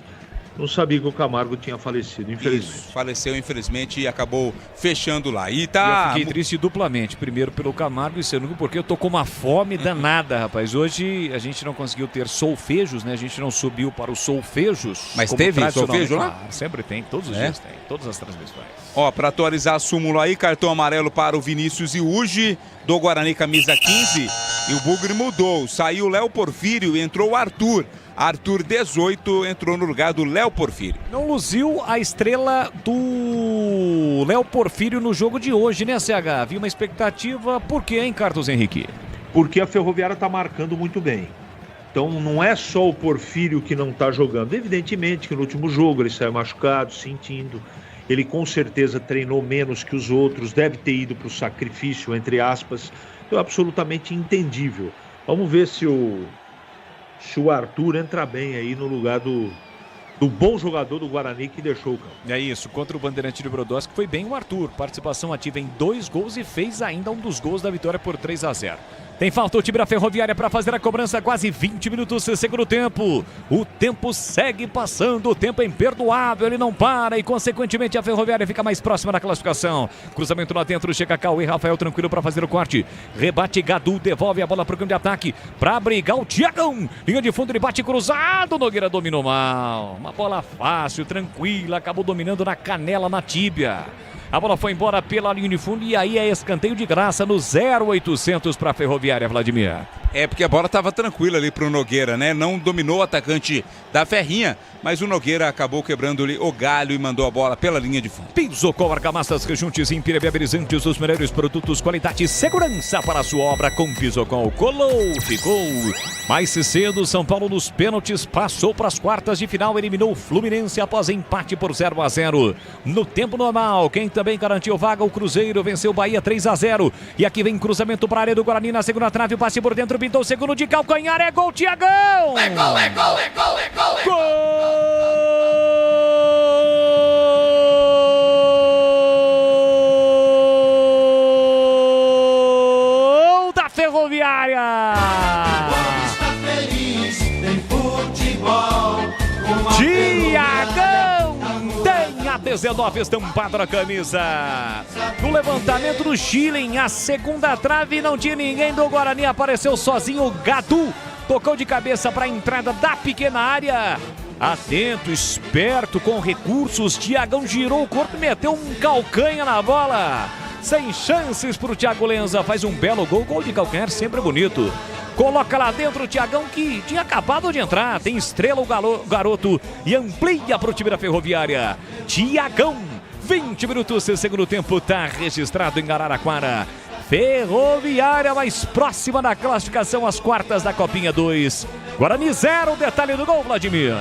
Speaker 2: Não sabia que o Camargo tinha falecido, infelizmente.
Speaker 3: Isso, faleceu, infelizmente, e acabou fechando lá. E tá...
Speaker 7: Eu fiquei triste duplamente. Primeiro pelo Camargo e segundo porque eu tô com uma fome danada, rapaz. Hoje a gente não conseguiu ter solfejos, né? A gente não subiu para os solfejos.
Speaker 3: Mas teve solfejo lá?
Speaker 7: Sempre tem, todos os dias tem. Todas as transmissões.
Speaker 3: Ó, para atualizar a súmula aí, cartão amarelo para o Vinícius Iuge, do Guarani, camisa 15. E o Bugre mudou. Saiu o Léo Porfírio e entrou o Arthur. Arthur 18 entrou no lugar do Léo Porfírio.
Speaker 7: Não luziu a estrela do Léo Porfírio no jogo de hoje, né, CH? Havia uma expectativa. Por quê, hein, Carlos Henrique?
Speaker 2: Porque a Ferroviária tá marcando muito bem. Então não é só o Porfírio que não tá jogando. Evidentemente que no último jogo ele saiu machucado, sentindo. Ele com certeza treinou menos que os outros, deve ter ido para o sacrifício, entre aspas. Então é absolutamente entendível. Vamos ver se o Arthur entra bem aí no lugar do bom jogador do Guarani que deixou o campo.
Speaker 7: É isso, contra o Bandeirante de Brodowski foi bem o Arthur. Participação ativa em 2 gols e fez ainda um dos gols da vitória por 3-0. Tem falta o time da Ferroviária para fazer a cobrança, quase 20 minutos de segundo tempo. O tempo segue passando, o tempo é imperdoável, ele não para e consequentemente a Ferroviária fica mais próxima da classificação. Cruzamento lá dentro, chega Cauê, Rafael tranquilo para fazer o corte. Rebate Gadu, devolve a bola para o campo de ataque para brigar o Tiagão. Linha de fundo, ele bate cruzado, Nogueira dominou mal. Uma bola fácil, tranquila, acabou dominando na canela, na tíbia. A bola foi embora pela linha de fundo e aí é escanteio de graça no 0800 para a Ferroviária, Vladimir.
Speaker 3: É porque a bola estava tranquila ali pro Nogueira, né? Não dominou o atacante da Ferrinha, mas o Nogueira acabou quebrando-lhe o galho e mandou a bola pela linha de fundo.
Speaker 7: Pisocol, argamassas, rejuntes e impermeabilizantes, os melhores produtos, qualidade e segurança para a sua obra com Pisocol. Colou, ficou. Mais cedo, São Paulo nos pênaltis passou para as quartas de final, eliminou o Fluminense após empate por 0-0. No tempo normal, quem também garantiu vaga, o Cruzeiro venceu o Bahia 3-0. E aqui vem cruzamento para a área do Guarani na segunda trave, passe por dentro, pintou o segundo de calcanhar, é gol, Tiagão!
Speaker 12: É gol, é gol, é gol, é gol!
Speaker 7: Gol da Ferroviária!
Speaker 12: Está feliz, tem futebol.
Speaker 7: Tiagão tem a 19 estampada na camisa. No levantamento do Chile, a segunda trave, não tinha ninguém do Guarani, apareceu sozinho o Gadu. Tocou de cabeça para a entrada da pequena área. Atento, esperto, com recursos. Tiagão girou o corpo e meteu um calcanha na bola. Sem chances para o Thiago Lenza. Faz um belo gol. Gol de calcanhar sempre bonito. Coloca lá dentro o Tiagão que tinha acabado de entrar. Tem estrela o garoto e amplia para o time da Ferroviária. Tiagão, 20 minutos de segundo tempo. Está registrado em Araraquara. Ferroviária mais próxima da classificação às quartas da Copinha 2. Guarani 0, detalhe do gol, Vladimir.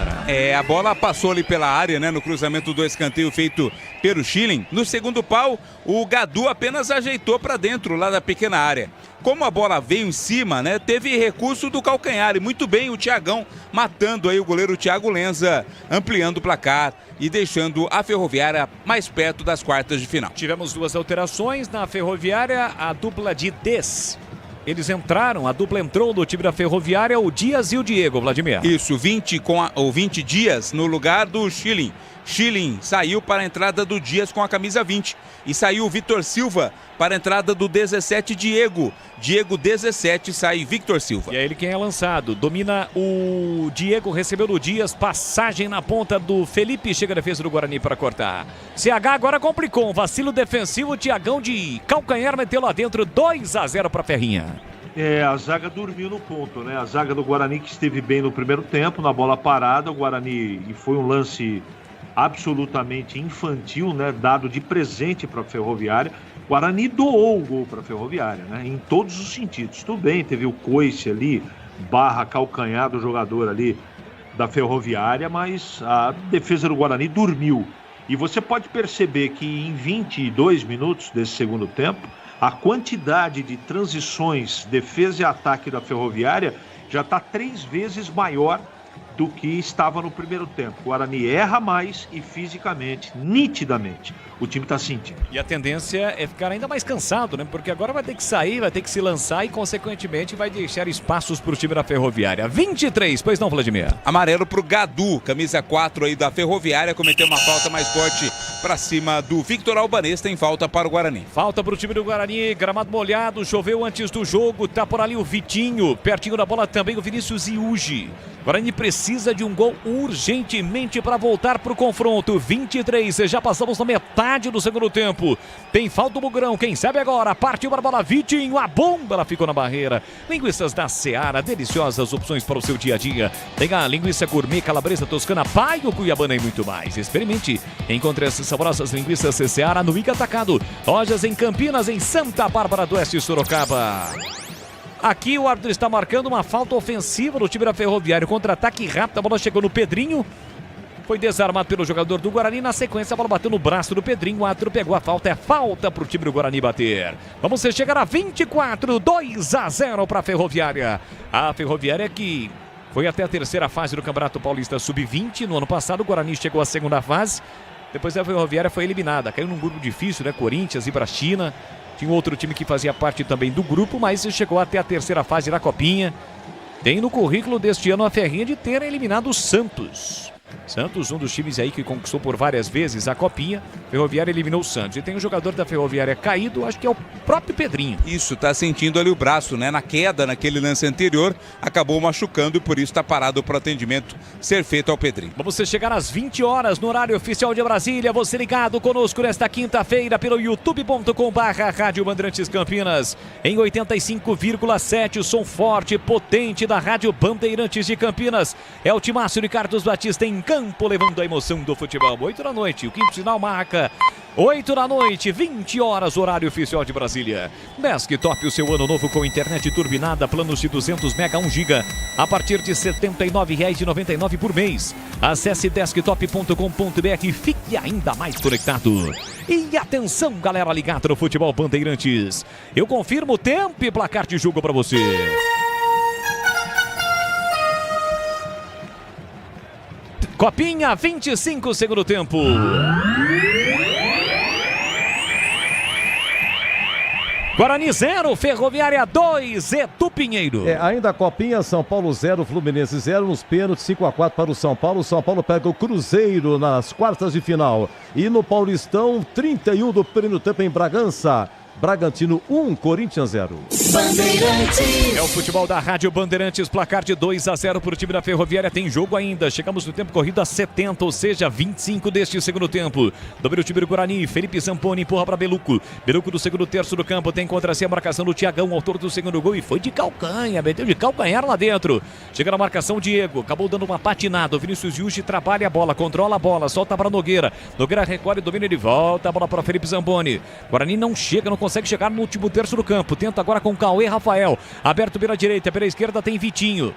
Speaker 3: A bola passou ali pela área, né, no cruzamento do escanteio feito pelo Schilling. No segundo pau, o Gadu apenas ajeitou para dentro lá da pequena área. Como a bola veio em cima, né, teve recurso do calcanhar e muito bem o Tiagão matando aí o goleiro Thiago Lenza, ampliando o placar e deixando a Ferroviária mais perto das quartas de final.
Speaker 7: Tivemos 2 alterações na Ferroviária, a dupla de Des. Eles entraram, a dupla entrou do time da Ferroviária, o Dias e o Diego, Vladimir.
Speaker 3: Isso, 20 Dias no lugar do Schilling. Schilling saiu para a entrada do Dias com a camisa 20. E saiu o Vitor Silva para a entrada do 17, Diego. Diego 17, sai Victor Silva.
Speaker 7: E é ele quem é lançado. Domina o Diego, recebeu do Dias, passagem na ponta do Felipe, chega a defesa do Guarani para cortar. CH agora complicou, um vacilo defensivo, o Tiagão de calcanhar meteu lá dentro, 2-0 para Ferrinha.
Speaker 2: A zaga dormiu no ponto, né? A zaga do Guarani que esteve bem no primeiro tempo, na bola parada, o Guarani, e foi um lance absolutamente infantil, né? Dado de presente para a Ferroviária. O Guarani doou o gol para a Ferroviária, né? Em todos os sentidos. Tudo bem, teve o coice ali, barra calcanhar do jogador ali da Ferroviária, mas a defesa do Guarani dormiu. E você pode perceber que em 22 minutos desse segundo tempo, a quantidade de transições, defesa e ataque da Ferroviária já está 3 vezes maior do que estava no primeiro tempo. O Guarani erra mais e fisicamente, nitidamente, o time está sentindo.
Speaker 7: E a tendência é ficar ainda mais cansado, né? Porque agora vai ter que sair, vai ter que se lançar e, consequentemente, vai deixar espaços para o time da Ferroviária. 23, pois não, Vladimir?
Speaker 3: Amarelo pro Gadu, camisa 4 aí da Ferroviária, cometeu uma falta mais forte para cima do Victor Albanês, tem falta para o Guarani.
Speaker 7: Falta para o time do Guarani, gramado molhado, choveu antes do jogo, tá por ali o Vitinho, pertinho da bola também o Vinícius Iugi. Guarani precisa de um gol urgentemente para voltar para o confronto. 23, já passamos na metade do segundo tempo. Tem falta o Bugrão, quem sabe agora. Partiu para a bola, Vitinho, a bomba, ela ficou na barreira. Linguiças da Seara, deliciosas opções para o seu dia a dia. Tem a linguiça gourmet, calabresa toscana, paio, cuiabana e muito mais. Experimente, encontre essas saborosas linguiças Seara no Ica Atacado. Lojas em Campinas, em Santa Bárbara do Oeste, Sorocaba. Aqui o árbitro está marcando uma falta ofensiva no time da Ferroviária. Contra-ataque rápido, a bola chegou no Pedrinho. Foi desarmado pelo jogador do Guarani. Na sequência, a bola bateu no braço do Pedrinho. O árbitro pegou a falta. É falta para o time do Guarani bater. Vamos chegar a 24, 2-0 para a Ferroviária. A Ferroviária que foi até a terceira fase do Campeonato Paulista Sub-20. No ano passado, o Guarani chegou à segunda fase. Depois a Ferroviária foi eliminada. Caiu num grupo difícil, né? Corinthians e China. Tinha outro time que fazia parte também do grupo, mas chegou até a terceira fase da Copinha. Tem no currículo deste ano a Ferrinha de ter eliminado o Santos. Santos, um dos times aí que conquistou por várias vezes a Copinha. Ferroviária eliminou o Santos. E tem um jogador da Ferroviária caído, acho que é o próprio Pedrinho.
Speaker 3: Isso, tá sentindo ali o braço, né? Na queda, naquele lance anterior, acabou machucando e por isso tá parado para o atendimento ser feito ao Pedrinho.
Speaker 7: Vamos chegar às 20 horas no horário oficial de Brasília. Você ligado conosco nesta quinta-feira pelo youtube.com/Rádio Bandeirantes Campinas. Em 85,7, o som forte, potente da Rádio Bandeirantes de Campinas. É o Timácio de Carlos Batista em campo, levando a emoção do futebol. 8 da noite, o quinto sinal marca 8 da noite, 20 horas, horário oficial de Brasília. Desktop, o seu ano novo com internet turbinada, planos de 200 mega, 1 giga, a partir de R$ 79,99 por mês. Acesse desktop.com.br e fique ainda mais conectado. E atenção, galera ligada no futebol Bandeirantes. Eu confirmo o tempo e placar de jogo para você. Copinha, 25, segundo tempo. Guarani 0, Ferroviária 2, Edu Pinheiro.
Speaker 8: Ainda a Copinha, São Paulo 0, Fluminense 0, nos pênaltis 5-4 para o São Paulo. São Paulo pega o Cruzeiro nas quartas de final. E no Paulistão, 31 do primeiro tempo em Bragança. Bragantino 1, Corinthians 0.
Speaker 7: Bandeirantes. É o futebol da Rádio Bandeirantes, placar de 2-0 para o time da Ferroviária. Tem jogo ainda, chegamos no tempo corrido a 70, ou seja, 25 deste segundo tempo. Domina o time do Guarani, Felipe Zamponi empurra para Beluco. Beluco do segundo terço do campo, tem contra si a marcação do Tiagão, autor do segundo gol, e foi de calcanha, meteu de calcanhar lá dentro. Chega na marcação o Diego, acabou dando uma patinada. O Vinícius Yuji trabalha a bola, controla a bola, solta para Nogueira. Nogueira recolhe, domina, ele volta a bola para Felipe Zamponi. Guarani não chega, não consegue chegar no último terço do campo. Tenta agora com Cauê Rafael. Aberto pela direita, pela esquerda tem Vitinho.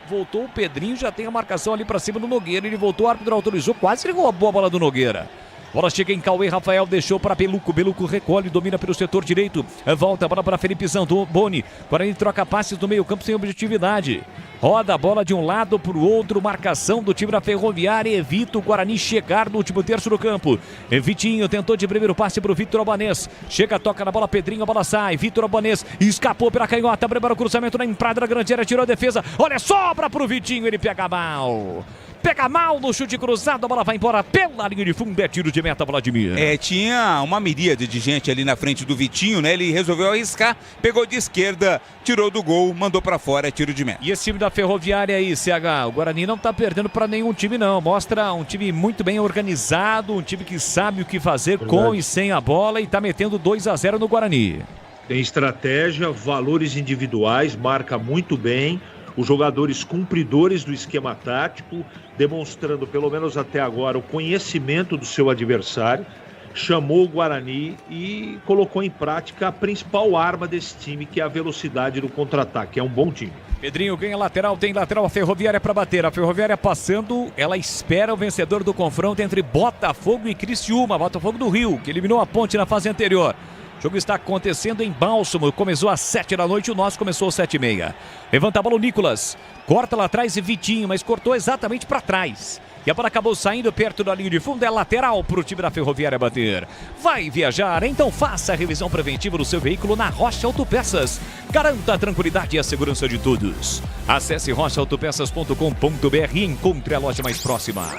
Speaker 7: Voltou o Pedrinho, já tem a marcação ali para cima do Nogueira. Ele voltou, o árbitro autorizou, quase ligou a boa bola do Nogueira. Bola chega em Cauê Rafael, deixou para Beluco. Beluco recolhe, domina pelo setor direito. Volta a bola para Felipe Zamponi. Guarani troca passes no meio campo sem objetividade. Roda a bola de um lado para o outro. Marcação do time da Ferroviária. Evita o Guarani chegar no último terço do campo. Vitinho tentou de primeiro passe para o Vitor Albanês. Chega, toca na bola, Pedrinho, a bola sai. Vitor Albanês escapou pela canhota. Prepara o cruzamento na entrada da grande área, tirou a defesa. Olha, sobra para o Vitinho, ele pega mal. pega mal no chute cruzado, a bola vai embora pela linha de fundo, é tiro de meta, Vladimir.
Speaker 3: Tinha uma miríade de gente ali na frente do Vitinho, né? Ele resolveu arriscar, pegou de esquerda, tirou do gol, mandou pra fora, é tiro de meta.
Speaker 7: E esse time da Ferroviária aí, CH, o Guarani não tá perdendo pra nenhum time não, mostra um time muito bem organizado, um time que sabe o que fazer com e sem a bola e tá metendo 2-0 no Guarani.
Speaker 2: Tem estratégia, valores individuais, marca muito bem. Os jogadores cumpridores do esquema tático, demonstrando pelo menos até agora o conhecimento do seu adversário, chamou o Guarani e colocou em prática a principal arma desse time, que é a velocidade do contra-ataque. É um bom time.
Speaker 7: Pedrinho ganha lateral, tem lateral, a Ferroviária para bater. A Ferroviária passando, ela espera o vencedor do confronto entre Botafogo e Criciúma, Botafogo do Rio, que eliminou a Ponte na fase anterior. O jogo está acontecendo em Bálsamo, começou às 7 da noite, o nosso começou às 7h30. Levanta a bola o Nicolas, corta lá atrás e Vitinho, mas cortou exatamente para trás. E a bola acabou saindo perto da linha de fundo, é lateral para o time da Ferroviária bater. Vai viajar? Então faça a revisão preventiva do seu veículo na Rocha Autopeças. Garanta a tranquilidade e a segurança de todos. Acesse rochaautopeças.com.br e encontre a loja mais próxima.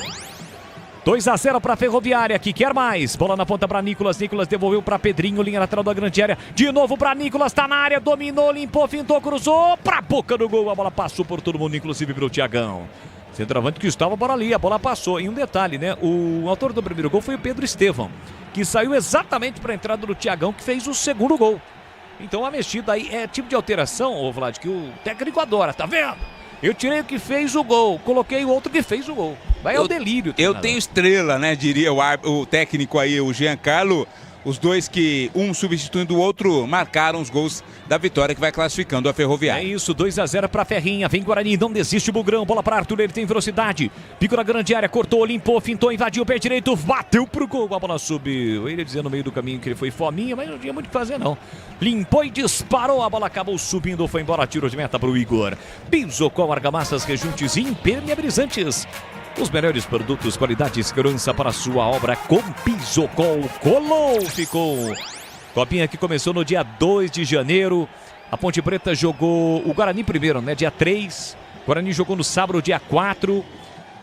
Speaker 7: 2-0 para a Ferroviária, que quer mais. Bola na ponta para Nicolas. Nicolas devolveu para Pedrinho, linha lateral da grande área. De novo para Nicolas, tá na área, dominou, limpou, fintou, cruzou. Para a boca do gol, a bola passou por todo mundo, inclusive pelo Thiagão. Centroavante que estava por ali, a bola passou. E um detalhe, né? O autor do primeiro gol foi o Pedro Estevão, que saiu exatamente para a entrada do Thiagão, que fez o segundo gol. Então a mexida aí é tipo de alteração, ô Vlad, que o técnico adora, tá vendo? Eu tirei o que fez o gol, coloquei o outro que fez o gol. Vai ao delírio.
Speaker 3: Eu tenho estrela, né? Diria o técnico aí, o Giancarlo. Os dois que, um substituindo o outro, marcaram os gols da vitória que vai classificando a Ferroviária.
Speaker 7: É isso, 2-0 para Ferrinha. Vem Guarani, não desiste o Bugrão. Bola para Arthur, ele tem velocidade. Pico na grande área, cortou, limpou, fintou, invadiu o pé direito, bateu pro gol. A bola subiu. Ele dizia no meio do caminho que ele foi fominha, mas não tinha muito o que fazer, não. Limpou e disparou. A bola acabou subindo, foi embora. Tiro de meta pro Igor. Pisocol, argamassas, rejuntes e impermeabilizantes. Os melhores produtos, qualidade e segurança para a sua obra com Pisocol. Colou, ficou. Copinha que começou no dia 2 de janeiro. A Ponte Preta jogou o Guarani primeiro, né? Dia 3. O Guarani jogou no sábado, dia 4.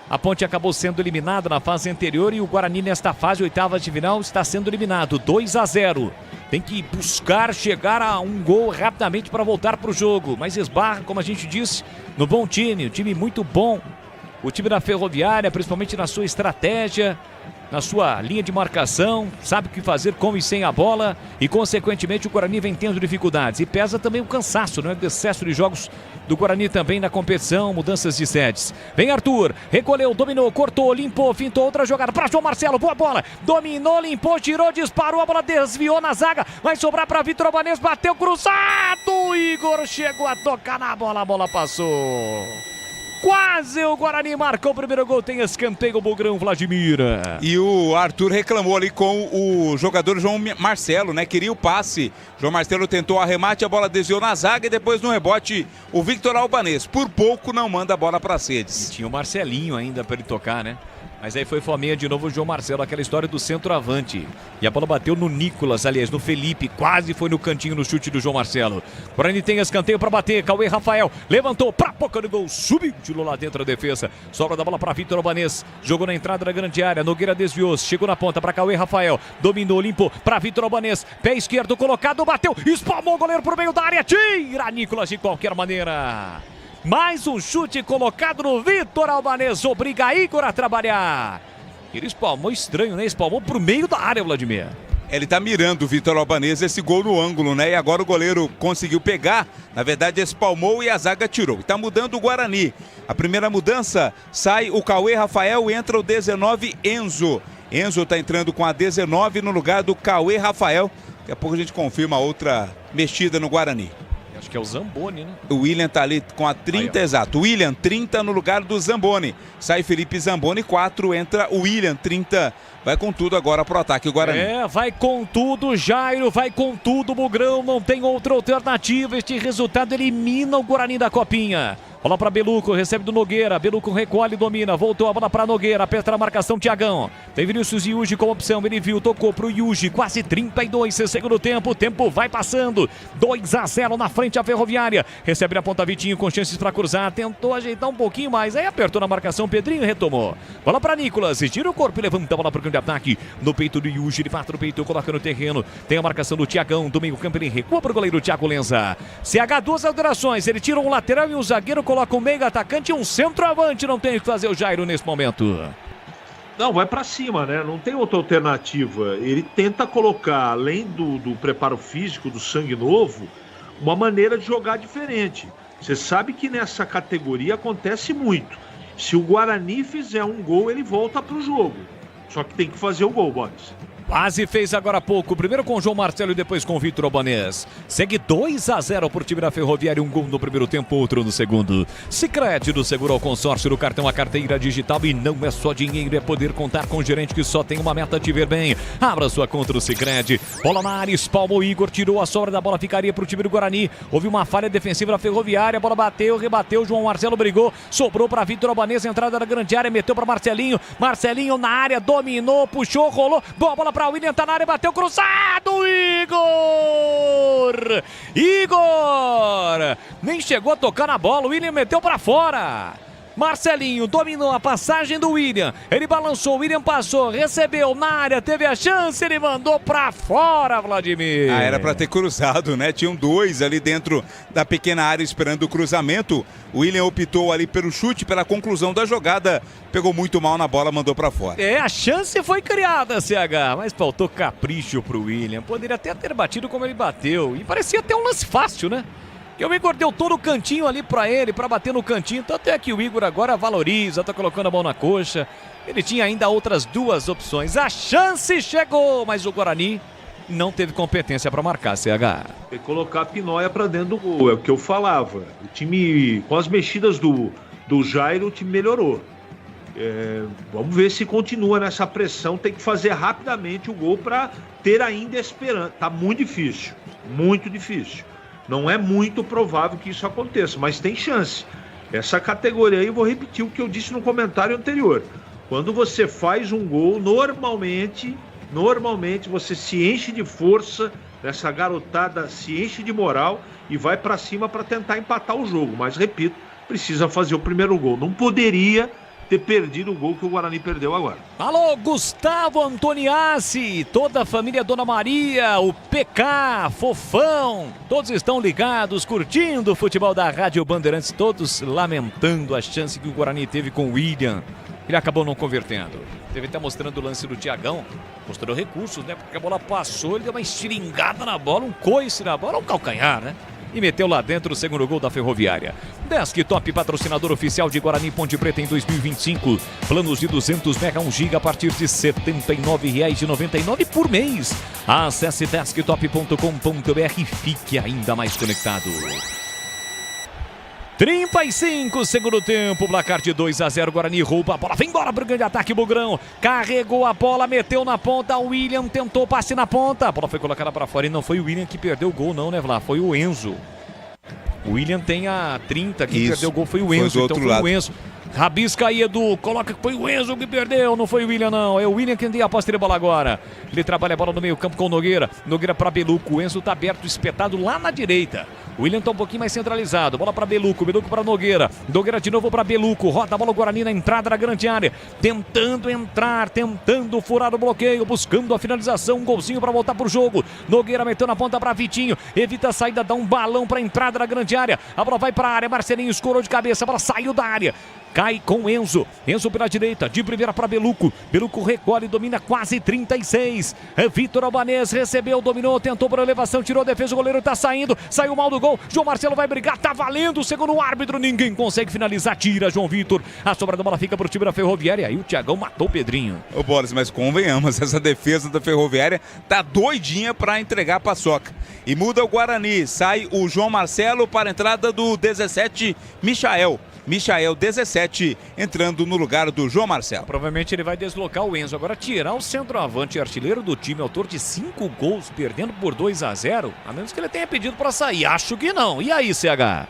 Speaker 7: A Ponte acabou sendo eliminada na fase anterior e o Guarani nesta fase, oitavas de final, está sendo eliminado. 2-0. Tem que buscar chegar a um gol rapidamente para voltar para o jogo. Mas esbarra, como a gente disse, no bom time. Um time muito bom. O time da Ferroviária, principalmente na sua estratégia, na sua linha de marcação, sabe o que fazer com e sem a bola e, consequentemente, o Guarani vem tendo dificuldades. E pesa também o cansaço, não é? Do excesso de jogos do Guarani também na competição, mudanças de sedes. Vem Arthur, recolheu, dominou, cortou, limpou, fintou, outra jogada para João Marcelo, boa bola, dominou, limpou, tirou, disparou, a bola desviou na zaga, vai sobrar para Vitor Albanês, bateu cruzado, Igor chegou a tocar na bola, a bola passou. Quase o Guarani marcou o primeiro gol, tem escanteio o Bugrão, Vladimir.
Speaker 3: E o Arthur reclamou ali com o jogador João Marcelo, né? Queria o passe. João Marcelo tentou o arremate, a bola desviou na zaga e depois no rebote o Victor Albanês. Por pouco não manda a bola para Cedes.
Speaker 7: E tinha o Marcelinho ainda para ele tocar, né? Mas aí foi fominha de novo o João Marcelo, aquela história do centroavante. E a bola bateu no Nicolas, aliás, no Felipe. Quase foi no cantinho no chute do João Marcelo. Guarani tem escanteio para bater. Cauê Rafael levantou pra boca do gol. Subiu, tirou lá dentro a defesa. Sobra da bola para Vitor Albanês. Jogou na entrada da grande área. Nogueira desviou. Chegou na ponta para Cauê Rafael. Dominou, limpou para Vitor Albanês. Pé esquerdo colocado, bateu. Espalmou o goleiro pro meio da área. Tira Nicolas de qualquer maneira. Mais um chute colocado no Vitor Albanês. Obriga Igor a trabalhar. Ele espalmou estranho, né? Espalmou pro meio da área, Vladimir.
Speaker 3: Ele tá mirando o Vitor Albanês, esse gol no ângulo, né? E agora o goleiro conseguiu pegar. Na verdade, espalmou e a zaga tirou. E tá mudando o Guarani. A primeira mudança, sai o Cauê Rafael e entra o 19, Enzo. Enzo tá entrando com a 19 no lugar do Cauê Rafael. Daqui a pouco a gente confirma outra mexida no Guarani.
Speaker 7: Acho que é o Zamboni, né?
Speaker 3: O William tá ali com a 30, aí, exato. O William, 30 no lugar do Zamboni. Sai Felipe Zamboni, 4, entra o William, 30. Vai com tudo agora pro ataque o Guarani.
Speaker 7: Vai com tudo, Jairo, vai com tudo, Bugrão. Não tem outra alternativa. Este resultado elimina o Guarani da Copinha. Bola para Beluco, recebe do Nogueira. Beluco recolhe, domina. Voltou a bola para Nogueira. Aperta a marcação, Thiagão. Tem Vinícius Yuji com opção. Ele viu, tocou pro Yuji. Quase 32 segundo tempo. O tempo vai passando. 2-0 na frente a Ferroviária. Recebe na ponta Vitinho com chances para cruzar. Tentou ajeitar um pouquinho mais. Aí apertou na marcação. Pedrinho retomou. Bola para Nicolas. Tira o corpo e levanta a bola para o campo de ataque. No peito do Yuji. Ele bate no peito, coloca no terreno. Tem a marcação do Thiagão. Do meio campo ele recua para o goleiro Thiago Lenza. CH, 2 alterações. Ele tira um lateral e um zagueiro. Coloca um meio atacante e um centroavante. Não tem o que fazer o Jairo nesse momento.
Speaker 2: Não, vai pra cima, né? Não tem outra alternativa. Ele tenta colocar, além do preparo físico, do sangue novo, uma maneira de jogar diferente. Você sabe que nessa categoria acontece muito. Se o Guarani fizer um gol, ele volta pro jogo. Só que tem que fazer o gol, Boris.
Speaker 7: Quase fez agora há pouco. Primeiro com o João Marcelo e depois com o Vitor Albanês. Segue 2-0 por time da Ferroviária. Um gol no primeiro tempo, outro no segundo. Sicredi do Seguro ao Consórcio, do cartão a carteira digital. E não é só dinheiro, é poder contar com um gerente que só tem uma meta: te ver bem. Abra sua conta no Sicredi. Bola na área, espalma o Igor. Tirou a sobra da bola, ficaria pro time do Guarani. Houve uma falha defensiva da Ferroviária. A bola bateu, rebateu. João Marcelo brigou. Sobrou para Vitor Albanês. Entrada da grande área, meteu para Marcelinho. Marcelinho na área, dominou, puxou, rolou. Boa bola para William, tá na área, bateu cruzado, Igor! Nem chegou a tocar na bola, o William meteu pra fora. Marcelinho dominou a passagem do William, ele balançou, o William passou, recebeu na área, teve a chance, ele mandou pra fora, Vladimir.
Speaker 3: Era pra ter cruzado, né? Tinham 2 ali dentro da pequena área esperando o cruzamento. O William optou ali pelo chute, pela conclusão da jogada, pegou muito mal na bola, mandou pra fora.
Speaker 7: A chance foi criada, CH, mas faltou capricho pro William. Poderia até ter batido como ele bateu, e parecia até um lance fácil, né? Que o Igor deu todo o cantinho ali pra ele, pra bater no cantinho. Tanto é que o Igor agora valoriza, tá colocando a mão na coxa. Ele tinha ainda outras 2 opções. A chance chegou, mas o Guarani não teve competência pra marcar, CH.
Speaker 2: Tem que colocar a Pinóia pra dentro do gol, é o que eu falava. O time, com as mexidas do Jairo, o time melhorou. Vamos ver se continua nessa pressão. Tem que fazer rapidamente o gol pra ter ainda esperança. Tá muito difícil, muito difícil. Não é muito provável que isso aconteça, mas tem chance. Essa categoria aí, eu vou repetir o que eu disse no comentário anterior. Quando você faz um gol, normalmente você se enche de força, essa garotada se enche de moral e vai pra cima para tentar empatar o jogo. Mas, repito, precisa fazer o primeiro gol. Não poderia ter perdido o gol que o Guarani perdeu agora.
Speaker 7: Alô, Gustavo Antoniassi, toda a família Dona Maria, o PK, Fofão, todos estão ligados, curtindo o futebol da Rádio Bandeirantes, todos lamentando a chance que o Guarani teve com o William. Ele acabou não convertendo. Teve até mostrando o lance do Thiagão, mostrando recursos, né? Porque a bola passou, ele deu uma estiringada na bola, um coice na bola, um calcanhar, né? E meteu lá dentro o segundo gol da Ferroviária. Desktop, patrocinador oficial de Guarani Ponte Preta em 2025. Planos de 200 MB 1 GB a partir de R$ 79,99 por mês. Acesse desktop.com.br e fique ainda mais conectado. 35, segundo tempo, placar de 2-0, Guarani rouba a bola, vem embora pro grande ataque, Bugrão, carregou a bola, meteu na ponta, o William tentou passe na ponta, a bola foi colocada para fora e não foi o William que perdeu o gol não, né, Vlá? Foi o Enzo. O William tem a 30, quem perdeu o gol foi o Enzo, então foi o Enzo. Rabisca aí, Edu, coloca que foi o Enzo que perdeu, não foi o William não, é o William quem tem a posse de bola agora. Ele trabalha a bola no meio campo com o Nogueira para Beluco, o Enzo tá aberto, espetado lá na direita. O William tá um pouquinho mais centralizado, bola para Beluco para Nogueira de novo para Beluco, roda a bola o Guarani na entrada da grande área, tentando entrar, tentando furar o bloqueio, buscando a finalização, um golzinho para voltar pro jogo. Nogueira meteu na ponta para Vitinho, evita a saída, dá um balão para entrada da grande área, a bola vai para a área, Marcelinho escorou de cabeça, a bola saiu da área. Cai com Enzo pela direita, de primeira para Beluco recolhe, domina quase 36, Vitor Albanês recebeu, dominou, tentou por elevação, tirou a defesa, o goleiro tá saindo, saiu mal do gol, João Marcelo vai brigar, tá valendo, segundo o árbitro, ninguém consegue finalizar, tira João Vitor, a sobra da bola fica pro time da Ferroviária, aí o Thiagão matou o Pedrinho.
Speaker 3: Ô Boris, mas convenhamos, essa defesa da Ferroviária tá doidinha pra entregar a paçoca, e muda o Guarani, sai o João Marcelo para a entrada do 17, Michael, 17, entrando no lugar do João Marcelo.
Speaker 7: Provavelmente ele vai deslocar o Enzo. Agora tirar o centroavante artilheiro do time, autor de 5 gols, perdendo por 2-0, a menos que ele tenha pedido para sair. Acho que não. E aí, CH?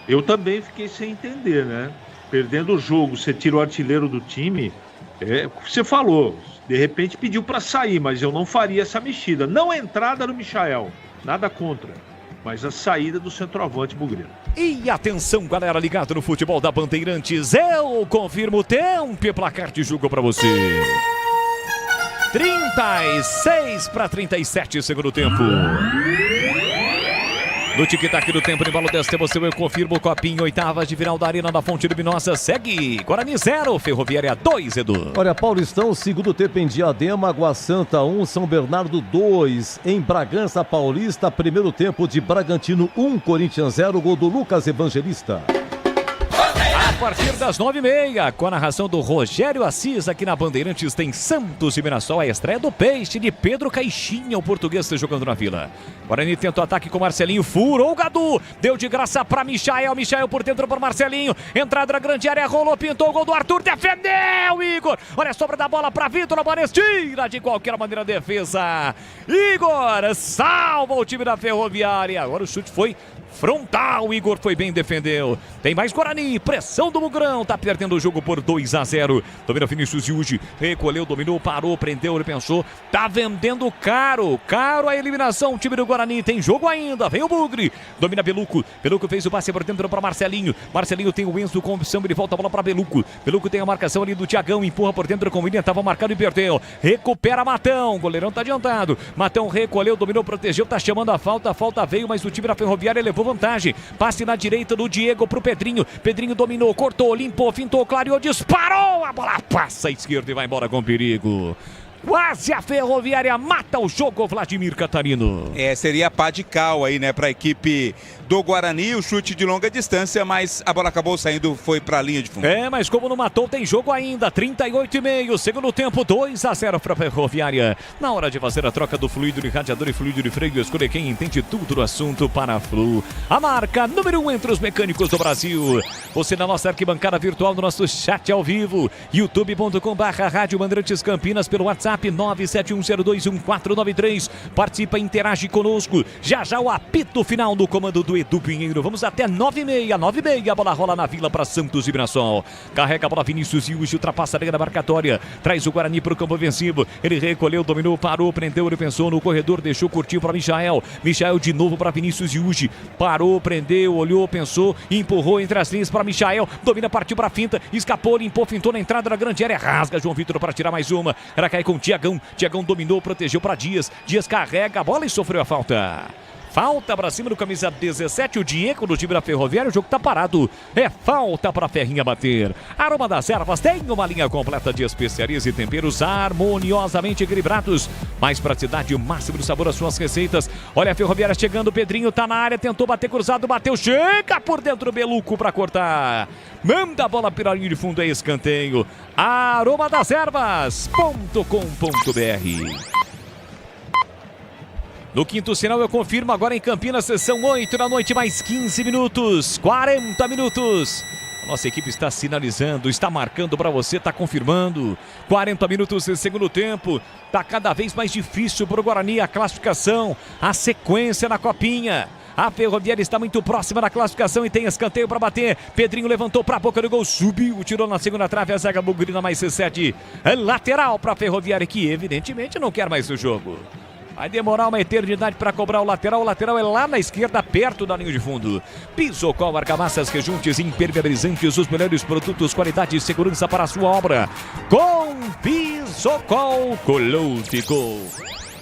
Speaker 2: Eu também fiquei sem entender, né? Perdendo o jogo, você tira o artilheiro do time, você falou, de repente pediu para sair, mas eu não faria essa mexida. Não a entrada do Michael, nada contra, mas a saída do centroavante Bugrino.
Speaker 7: E atenção, galera, ligado no futebol da Bandeirantes, eu confirmo o tempo e placar de jogo para você. 36-37, segundo tempo. No tic-tac do tempo de bola desta emoção, eu confirmo o copinho, oitavas de final da Arena da Fonte Luminosa. Segue Guarani 0, Ferroviária 2, Edu.
Speaker 8: Olha, Paulistão, segundo tempo em Diadema, Água Santa 1, São Bernardo 2. Em Bragança Paulista, primeiro tempo de Bragantino 1, Corinthians 0, gol do Lucas Evangelista.
Speaker 7: A partir das 9h30, com a narração do Rogério Assis, aqui na Bandeirantes tem Santos e Mirassol, a estreia do Peixe de Pedro Caixinha, o português jogando na Vila. Guarani tenta o ataque com Marcelinho, furou o Gadu, deu de graça para Michael por dentro para Marcelinho, entrada na grande área, rolou, pintou o gol do Arthur, defendeu Igor, olha a sobra da bola para Vitor Albanês, tira de qualquer maneira a defesa, Igor salva o time da Ferroviária, agora o chute foi frontal, Igor foi bem, defendeu. Tem mais Guarani, pressão do Mugrão, tá perdendo o jogo por 2-0. Domina Vinícius Yuji, recolheu, dominou, parou, prendeu, ele pensou, tá vendendo caro a eliminação, o time do Guarani, tem jogo ainda, vem o Bugre, domina Beluco fez o passe por dentro para Marcelinho tem o Enzo com opção, ele volta a bola para Beluco tem a marcação ali do Thiagão, empurra por dentro com o William, tava marcado e perdeu, recupera Matão, goleirão tá adiantado, Matão recolheu, dominou, protegeu, tá chamando a falta veio, mas o time da Ferroviária levou vantagem, passe na direita do Diego pro Pedrinho dominou, cortou, limpou, fintou, clareou, disparou, a bola passa à esquerda e vai embora com perigo. Quase a Ferroviária mata o jogo, Vladimir Catarino.
Speaker 3: Seria pá de cal aí, né, pra equipe do Guarani, o chute de longa distância, mas a bola acabou saindo, foi pra linha de fundo.
Speaker 7: Mas como não matou, tem jogo ainda, 38,5, segundo tempo, 2-0 pra Ferroviária. Na hora de fazer a troca do fluido de radiador e fluido de freio, escolha quem entende tudo do assunto para a Flu. A marca número 1 entre os mecânicos do Brasil. Você na nossa arquibancada virtual, no nosso chat ao vivo, youtube.com/Rádio Bandeirantes Campinas, pelo WhatsApp 971021493. Participa, interage conosco. Já o apito final do comando do Edu Pinheiro. Vamos até 9h30, a bola rola na Vila para Santos e Mirassol. Carrega a bola Vinícius Yuji, ultrapassa a linha da marcatória, traz o Guarani para o campo ofensivo. Ele recolheu, dominou, parou, prendeu, ele pensou no corredor, deixou, curtiu para Michael de novo para Vinícius Yuji, parou, prendeu, olhou, pensou, empurrou entre as linhas para Michael, domina, partiu para a finta, escapou, limpou, fintou na entrada da grande área, rasga João Vitor para tirar mais uma, ela cai com o Thiagão dominou, protegeu para Dias carrega a bola e sofreu a falta. Falta pra cima do camisa 17, o Diego do time da Ferroviária, o jogo tá parado. Falta pra Ferrinha bater. Aroma das Ervas tem uma linha completa de especiarias e temperos harmoniosamente equilibrados. Mais praticidade e o máximo de sabor às suas receitas. Olha a Ferroviária chegando, o Pedrinho tá na área, tentou bater cruzado, bateu, chega por dentro o Beluco pra cortar. Manda a bola pela linha de fundo, é escanteio. Aroma das Ervas.com.br. No quinto sinal eu confirmo agora em Campinas, são 8 da noite, mais 15 minutos, 40 minutos. A nossa equipe está sinalizando, está marcando para você, está confirmando. 40 minutos de segundo tempo, está cada vez mais difícil para o Guarani a classificação, a sequência na copinha. A Ferroviária está muito próxima da classificação e tem escanteio para bater. Pedrinho levantou para a boca do gol, subiu, tirou na segunda trave, a zaga Bugrina mais C7. Lateral para a Ferroviária que evidentemente não quer mais o jogo. Vai demorar uma eternidade para cobrar o lateral é lá na esquerda, perto da linha de fundo. Pisocol, argamassas, rejuntes, impermeabilizantes, os melhores produtos, qualidade e segurança para a sua obra. Com Pisocol Colôutico.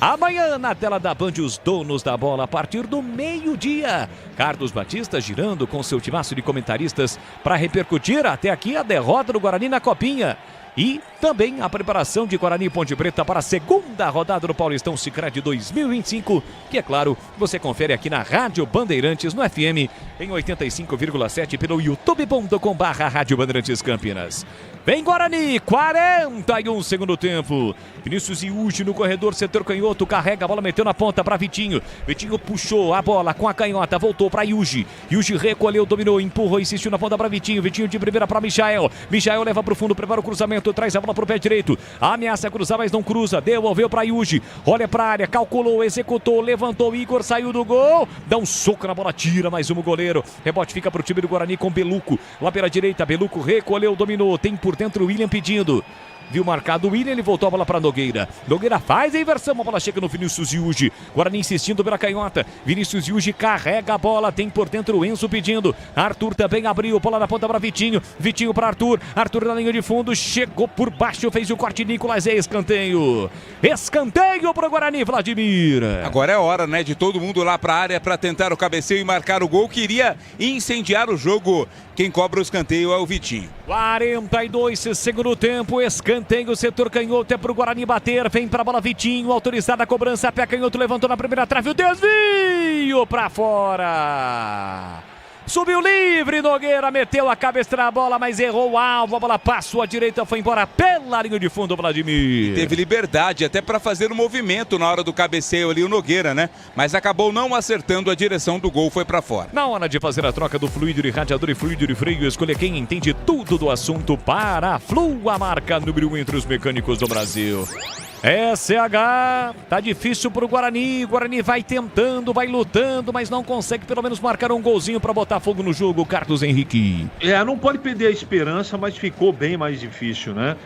Speaker 7: Amanhã na tela da Band, os donos da bola a partir do meio-dia. Carlos Batista girando com seu timaço de comentaristas para repercutir até aqui a derrota do Guarani na Copinha. E também a preparação de Guarani e Ponte Preta para a segunda rodada do Paulistão Sicredi 2025, que é claro, você confere aqui na Rádio Bandeirantes, no FM, em 85,7 pelo youtube.com/Rádio Bandeirantes Campinas. Vem Guarani, 41 segundo tempo. Vinícius Yuji no corredor, setor canhoto, carrega a bola, meteu na ponta para Vitinho. Vitinho puxou a bola com a canhota, voltou para Yuji. Yuji recolheu, dominou, empurrou, insistiu na ponta para Vitinho. Vitinho de primeira para Michael. Michael leva para o fundo, prepara o cruzamento. lançamento, traz a bola pro pé direito. Ameaça cruzar, mas não cruza. Devolveu pra Yuji. Olha pra área, calculou, executou, levantou. Igor saiu do gol. Dá um soco na bola, tira mais um goleiro. Rebote fica pro time do Guarani com Beluco. Lá pela direita, Beluco recolheu, dominou. Tem por dentro o William pedindo. Viu marcado o William, ele voltou a bola para Nogueira. Nogueira faz a inversão, a bola chega no Vinícius Yuji. Guarani insistindo pela canhota. Vinícius Yuji carrega a bola, tem por dentro o Enzo pedindo. Arthur também abriu, bola na ponta para Vitinho. Vitinho para Arthur. Arthur na linha de fundo, chegou por baixo, fez o corte. Nicolas, é escanteio. Escanteio para o Guarani, Vladimir.
Speaker 3: Agora é hora, né, de todo mundo lá para a área para tentar o cabeceio e marcar o gol. Queria incendiar o jogo. Quem cobra o escanteio é o Vitinho.
Speaker 7: 42 segundo tempo, escanteio, setor canhoto é pro Guarani bater, vem pra bola Vitinho, autorizada a cobrança, pé canhoto, levantou na primeira trave, o desvio pra fora. Subiu livre, Nogueira meteu a cabeça na bola, mas errou o alvo, a bola passou à direita, foi embora pela linha de fundo, Vladimir.
Speaker 3: Teve liberdade até para fazer o movimento na hora do cabeceio ali, o Nogueira, né? Mas acabou não acertando a direção do gol, foi para fora.
Speaker 7: Na hora de fazer a troca do fluido e radiador e fluido de freio, escolha quem entende tudo do assunto para a Flu, a marca número 1 entre os mecânicos do Brasil. SH, tá difícil pro Guarani, o Guarani vai tentando, vai lutando, mas não consegue pelo menos marcar um golzinho para botar fogo no jogo, Carlos Henrique.
Speaker 2: Não pode perder a esperança, mas ficou bem mais difícil, né?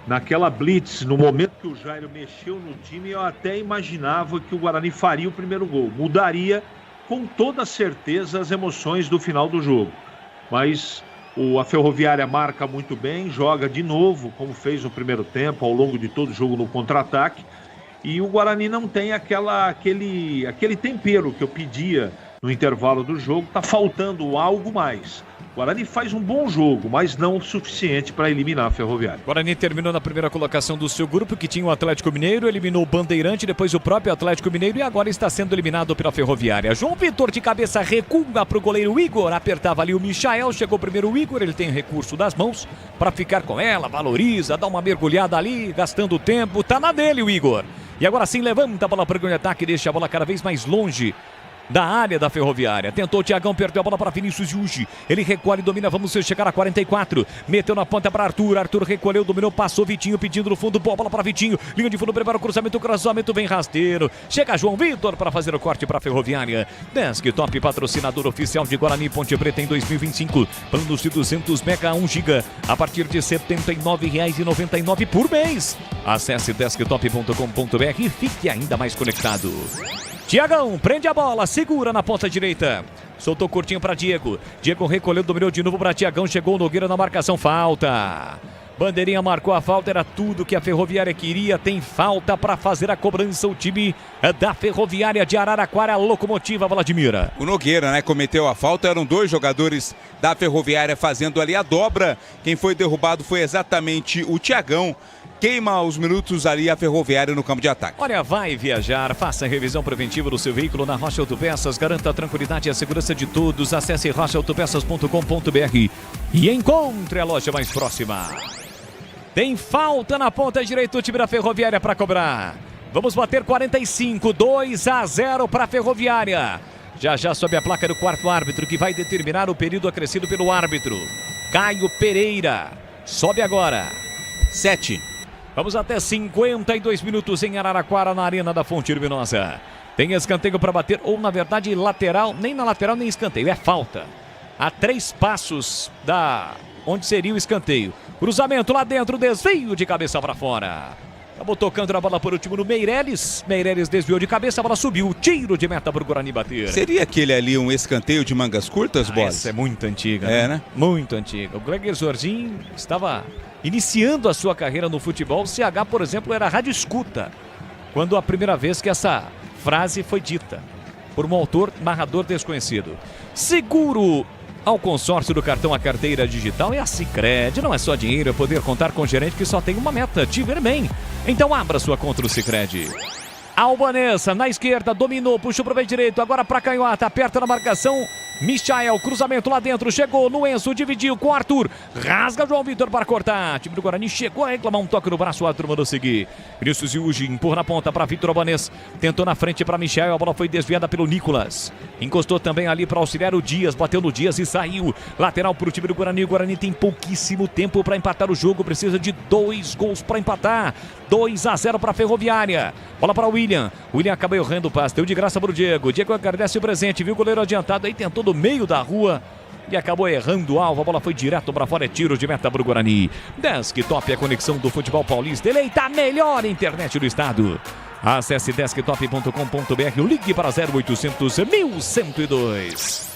Speaker 2: Naquela blitz, no momento que o Jairo mexeu no time, eu até imaginava que o Guarani faria o primeiro gol, mudaria com toda certeza as emoções do final do jogo, mas a Ferroviária marca muito bem, joga de novo, como fez no primeiro tempo, ao longo de todo o jogo no contra-ataque. E o Guarani não tem aquele tempero que eu pedia no intervalo do jogo. Tá faltando algo mais. O Guarani faz um bom jogo, mas não o suficiente para eliminar a Ferroviária.
Speaker 7: O Guarani terminou na primeira colocação do seu grupo, que tinha o Atlético Mineiro, eliminou o Bandeirante, depois o próprio Atlético Mineiro e agora está sendo eliminado pela Ferroviária. João Vitor de cabeça recua para o goleiro Igor, apertava ali o Michael, chegou primeiro o Igor, ele tem recurso das mãos para ficar com ela, valoriza, dá uma mergulhada ali, gastando tempo, tá na dele o Igor. E agora sim levanta a bola para o grande ataque, deixa a bola cada vez mais longe da área da Ferroviária. Tentou o Thiagão, perdeu a bola para Vinícius Yuji. Ele recolhe, domina, vamos chegar a 44. Meteu na ponta para Arthur. Arthur recolheu, dominou, passou Vitinho pedindo no fundo. Boa bola para Vitinho. Linha de fundo, prepara o cruzamento vem rasteiro. Chega João Vitor para fazer o corte para a Ferroviária. Desktop, patrocinador oficial de Guarani Ponte Preta em 2025. Planos de 200 mega a 1 giga a partir de R$ 79,99 por mês. Acesse desktop.com.br e fique ainda mais conectado. Thiagão prende a bola, segura na ponta direita. Soltou curtinho para Diego. Diego recolheu, dominou de novo para Thiagão. Chegou o Nogueira na marcação, falta. Bandeirinha marcou a falta, era tudo que a Ferroviária queria. Tem falta para fazer a cobrança. O time da Ferroviária de Araraquara, a locomotiva, Vladimir.
Speaker 3: O Nogueira, né, cometeu a falta. Eram dois jogadores da Ferroviária fazendo ali a dobra. Quem foi derrubado foi exatamente o Thiagão. Queima os minutos ali a Ferroviária no campo de ataque.
Speaker 7: Olha, vai viajar, faça a revisão preventiva do seu veículo na Rocha Autopeças, garanta a tranquilidade e a segurança de todos. Acesse rochaautopeças.com.br e encontre a loja mais próxima. Tem falta na ponta direita, o time da Ferroviária para cobrar. Vamos bater 45, 2-0 para a Ferroviária. Já sobe a placa do quarto árbitro, que vai determinar o período acrescido pelo árbitro. Caio Pereira, sobe agora. 7. Vamos até 52 minutos em Araraquara, na Arena da Fonte Luminosa. Tem escanteio para bater, ou na verdade lateral, nem na lateral nem escanteio, é falta. A 3 passos da onde seria o escanteio. Cruzamento lá dentro, desvio de cabeça para fora. Acabou tocando a bola por último no Meireles. Meireles desviou de cabeça, a bola subiu. Tiro de meta para o Guarani bater.
Speaker 3: Seria aquele ali um escanteio de mangas curtas, Boss?
Speaker 7: Essa é muito antiga. Né? Muito antiga. O Gregor Zorzinho estava iniciando a sua carreira no futebol. O CH, por exemplo, era rádio escuta quando a primeira vez que essa frase foi dita por um autor, narrador desconhecido. Seguro ao consórcio do cartão A Carteira Digital é a Sicredi. Não é só dinheiro, é poder contar com o gerente que só tem uma meta, te ver bem. Então abra sua conta no Sicredi. Albanesa na esquerda, dominou, puxou para o pé direito, agora para canhota, aperta na marcação. Michael, cruzamento lá dentro, chegou no Enzo, dividiu com o Arthur, rasga João Vitor para cortar. O time do Guarani chegou a reclamar um toque no braço, o Arthur mandou seguir. Vinícius Yuji empurra na ponta para Vitor Albanês, tentou na frente para Michael, a bola foi desviada pelo Nicolas. Encostou também ali para auxiliar o Dias, bateu no Dias e saiu. Lateral para o time do Guarani. O Guarani tem pouquíssimo tempo para empatar o jogo, precisa de 2 gols para empatar. 2-0 para a Ferroviária. Bola para o William. William acaba errando o passe, deu de graça para o Diego. Diego agradece o presente, viu o goleiro adiantado aí, tentou do meio da rua e acabou errando o alvo. A bola foi direto para fora, é tiro de meta para o Guarani. Desktop é a conexão do futebol paulista. Eleita a melhor internet do estado. Acesse desktop.com.br ou ligue para 0800 1102.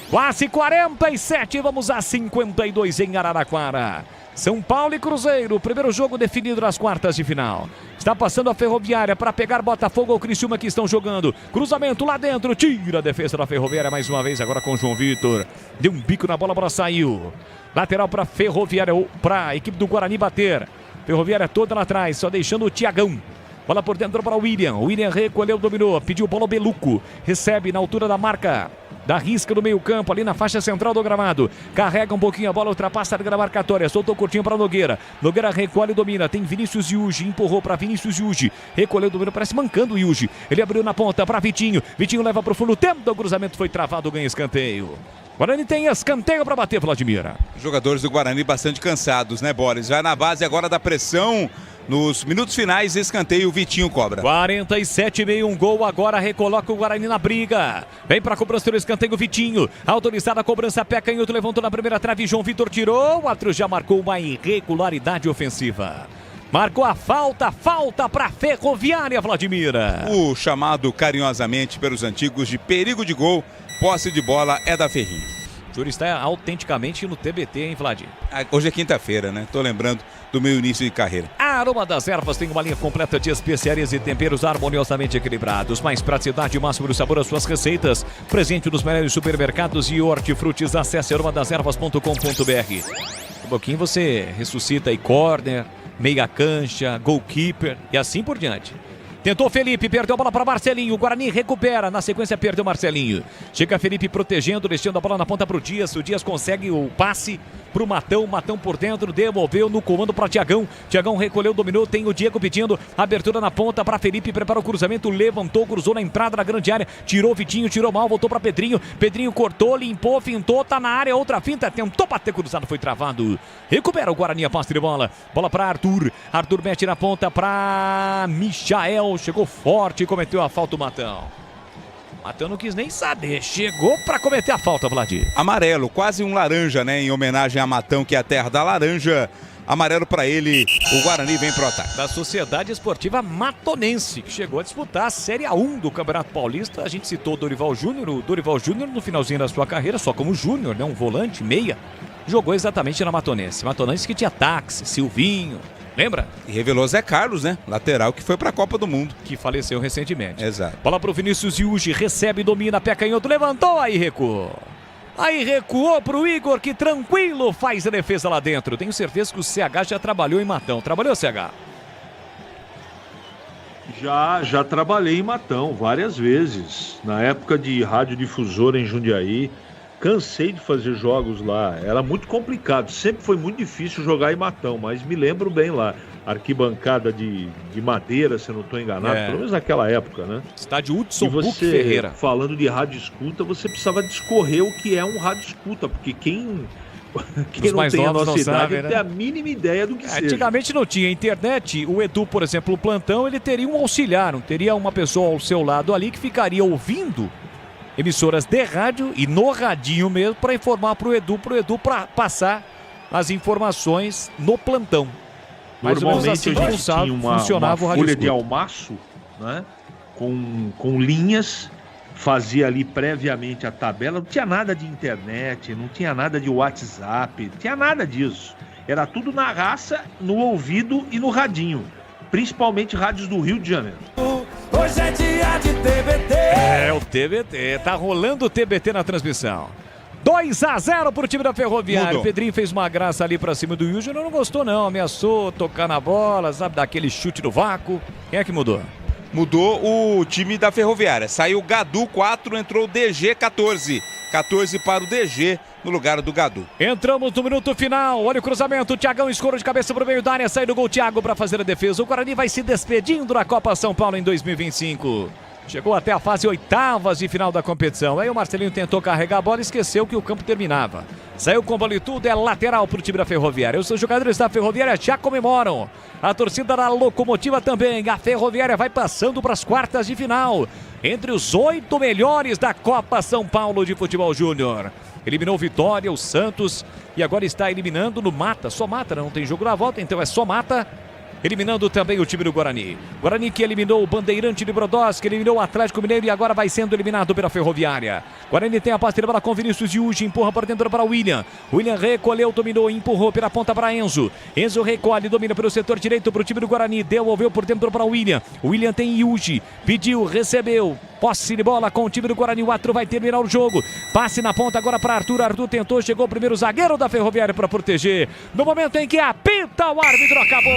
Speaker 7: Quase 47, vamos a 52 em Araraquara. São Paulo e Cruzeiro, primeiro jogo definido nas quartas de final. Está passando a Ferroviária para pegar Botafogo ou Criciúma que estão jogando. Cruzamento lá dentro, tira a defesa da Ferroviária mais uma vez, agora com João Vitor. Deu um bico na bola, a bola saiu. Lateral para Ferroviária, ou para a equipe do Guarani bater. Ferroviária toda lá atrás, só deixando o Tiagão. Bola por dentro para o William. O William recolheu, dominou, pediu bola ao Beluco. Recebe na altura da marca. Da risca do meio campo, ali na faixa central do gramado. Carrega um pouquinho a bola, ultrapassa a marcatória. Soltou curtinho para Nogueira. Nogueira recolhe e domina. Tem Vinícius Yuji, empurrou para Vinícius Yuji. Recolheu, domina, parece mancando o Yuji. Ele abriu na ponta para Vitinho. Vitinho leva para o fundo. O tempo do cruzamento foi travado, ganha escanteio. Guarani tem escanteio para bater, Vladimir.
Speaker 3: Jogadores do Guarani bastante cansados, né, Boris? Vai na base agora da pressão. Nos minutos finais, escanteio, o Vitinho cobra.
Speaker 7: 47,5, um gol, agora recoloca o Guarani na briga. Vem para a cobrança do escanteio, Vitinho. Autorizada a cobrança, pé canhoto, levantou na primeira trave, João Vitor tirou. O árbitro já marcou uma irregularidade ofensiva. Marcou a falta para a Ferroviária, Vladimir.
Speaker 3: O chamado carinhosamente pelos antigos de perigo de gol, posse de bola é da Ferrinha.
Speaker 7: O senhor está autenticamente no TBT, hein, Vlad?
Speaker 3: Hoje é quinta-feira, né? Tô lembrando do meu início de carreira.
Speaker 7: A Aroma das Ervas tem uma linha completa de especiarias e temperos harmoniosamente equilibrados. Mais praticidade e máximo do sabor às suas receitas. Presente nos melhores supermercados e hortifrutis. Acesse aromadeservas.com.br. Um pouquinho você ressuscita aí corner, meia cancha, goalkeeper e assim por diante. Tentou Felipe, perdeu a bola para Marcelinho. O Guarani recupera, na sequência perdeu Marcelinho. Chega Felipe protegendo, deixando a bola na ponta para o Dias. O Dias consegue o passe para o Matão. Matão por dentro, devolveu no comando para Tiagão. Tiagão recolheu, dominou. Tem o Diego pedindo abertura na ponta para Felipe. Preparou o cruzamento, levantou, cruzou na entrada da grande área. Tirou Vitinho, tirou mal, voltou para Pedrinho. Pedrinho cortou, limpou, fintou, tá na área. Outra finta, tentou bater cruzado, foi travado. Recupera o Guarani a posse de bola. Bola para Arthur. Arthur mete na ponta para Michael. Chegou forte e cometeu a falta o Matão. Matão não quis nem saber, chegou para cometer a falta, Vladir.
Speaker 3: Amarelo, quase um laranja, né? Em homenagem a Matão, que é a terra da laranja. Amarelo para ele, o Guarani vem pro ataque.
Speaker 7: Da Sociedade Esportiva Matonense, que chegou a disputar a Série A1 do Campeonato Paulista. A gente citou o Dorival Júnior. O Dorival Júnior, no finalzinho da sua carreira, só como júnior, né? Um volante, meia, jogou exatamente na Matonense. Matonense que tinha Táxi, Silvinho. Lembra?
Speaker 3: E revelou Zé Carlos, né? Lateral que foi para a Copa do Mundo.
Speaker 7: Que faleceu recentemente.
Speaker 3: Exato.
Speaker 7: Bola para o Vinícius Yuji, recebe, domina, pé canhoto, levantou, aí recuou. Aí recuou para o Igor, que tranquilo faz a defesa lá dentro. Tenho certeza que o CH já trabalhou em Matão. Trabalhou, CH?
Speaker 2: Já trabalhei em Matão várias vezes. Na época de radiodifusora em Jundiaí. Cansei de fazer jogos lá, era muito complicado, sempre foi muito difícil jogar em Matão, mas me lembro bem lá, arquibancada de madeira, se eu não estou enganado, pelo menos naquela época, né?
Speaker 7: Estádio Hudson
Speaker 2: e você,
Speaker 7: Buck Ferreira.
Speaker 2: Falando de rádio escuta, você precisava discorrer o que é um rádio escuta, porque quem não tem a nossa idade não tem a mínima ideia do que seja.
Speaker 7: Antigamente não tinha internet, o Edu, por exemplo, o plantão, ele teria um auxiliar, não teria uma pessoa ao seu lado ali que ficaria ouvindo emissoras de rádio e no radinho mesmo para informar para o Edu para passar as informações no plantão.
Speaker 2: Normalmente
Speaker 7: assim,
Speaker 2: a gente tinha uma folha de almaço, né, com linhas, fazia ali previamente a tabela, não tinha nada de internet, não tinha nada de WhatsApp, não tinha nada disso. Era tudo na raça, no ouvido e no radinho, principalmente rádios do Rio de Janeiro.
Speaker 18: Hoje é dia de TBT.
Speaker 7: É, o TBT. Tá rolando o TBT na transmissão. 2-0 pro time da Ferroviária. O Pedrinho fez uma graça ali pra cima do Júnior. Não gostou, não. Ameaçou tocar na bola, sabe? Dar aquele chute no vácuo. Quem é que mudou?
Speaker 3: mudou o time da Ferroviária. Saiu o Gadu 4, entrou o DG 14. 14 para o DG no lugar do Gadu.
Speaker 7: Entramos no minuto final. Olha o cruzamento. Thiagão escurou de cabeça para o meio da área. Sai do gol Thiago para fazer a defesa. O Guarani vai se despedindo da Copa São Paulo em 2025. Chegou até a fase oitavas de final da competição. Aí o Marcelinho tentou carregar a bola e esqueceu que o campo terminava. Saiu com bola e tudo, é lateral para o time da Ferroviária. Os jogadores da Ferroviária já comemoram. A torcida da Locomotiva também. A Ferroviária vai passando para as quartas de final. Entre os 8 melhores da Copa São Paulo de Futebol Júnior. Eliminou Vitória, o Santos e agora está eliminando no mata. Só mata, não tem jogo na volta, então é só mata. Eliminando também o time do Guarani. Guarani que eliminou o Bandeirante de Brodowski, eliminou o Atlético Mineiro e agora vai sendo eliminado pela Ferroviária. Guarani tem a posse de bola com Vinícius Yuji, empurra para dentro para o William. William recolheu, dominou, empurrou pela ponta para Enzo. Enzo recolhe, domina pelo setor direito para o time do Guarani, devolveu por dentro para o William. O William tem Yuji, pediu, recebeu. Posse de bola com o time do Guarani, o Atro vai terminar o jogo. Passe na ponta agora para Arthur. Arthur tentou, chegou o primeiro zagueiro da Ferroviária para proteger. No momento em que apita, o árbitro acabou.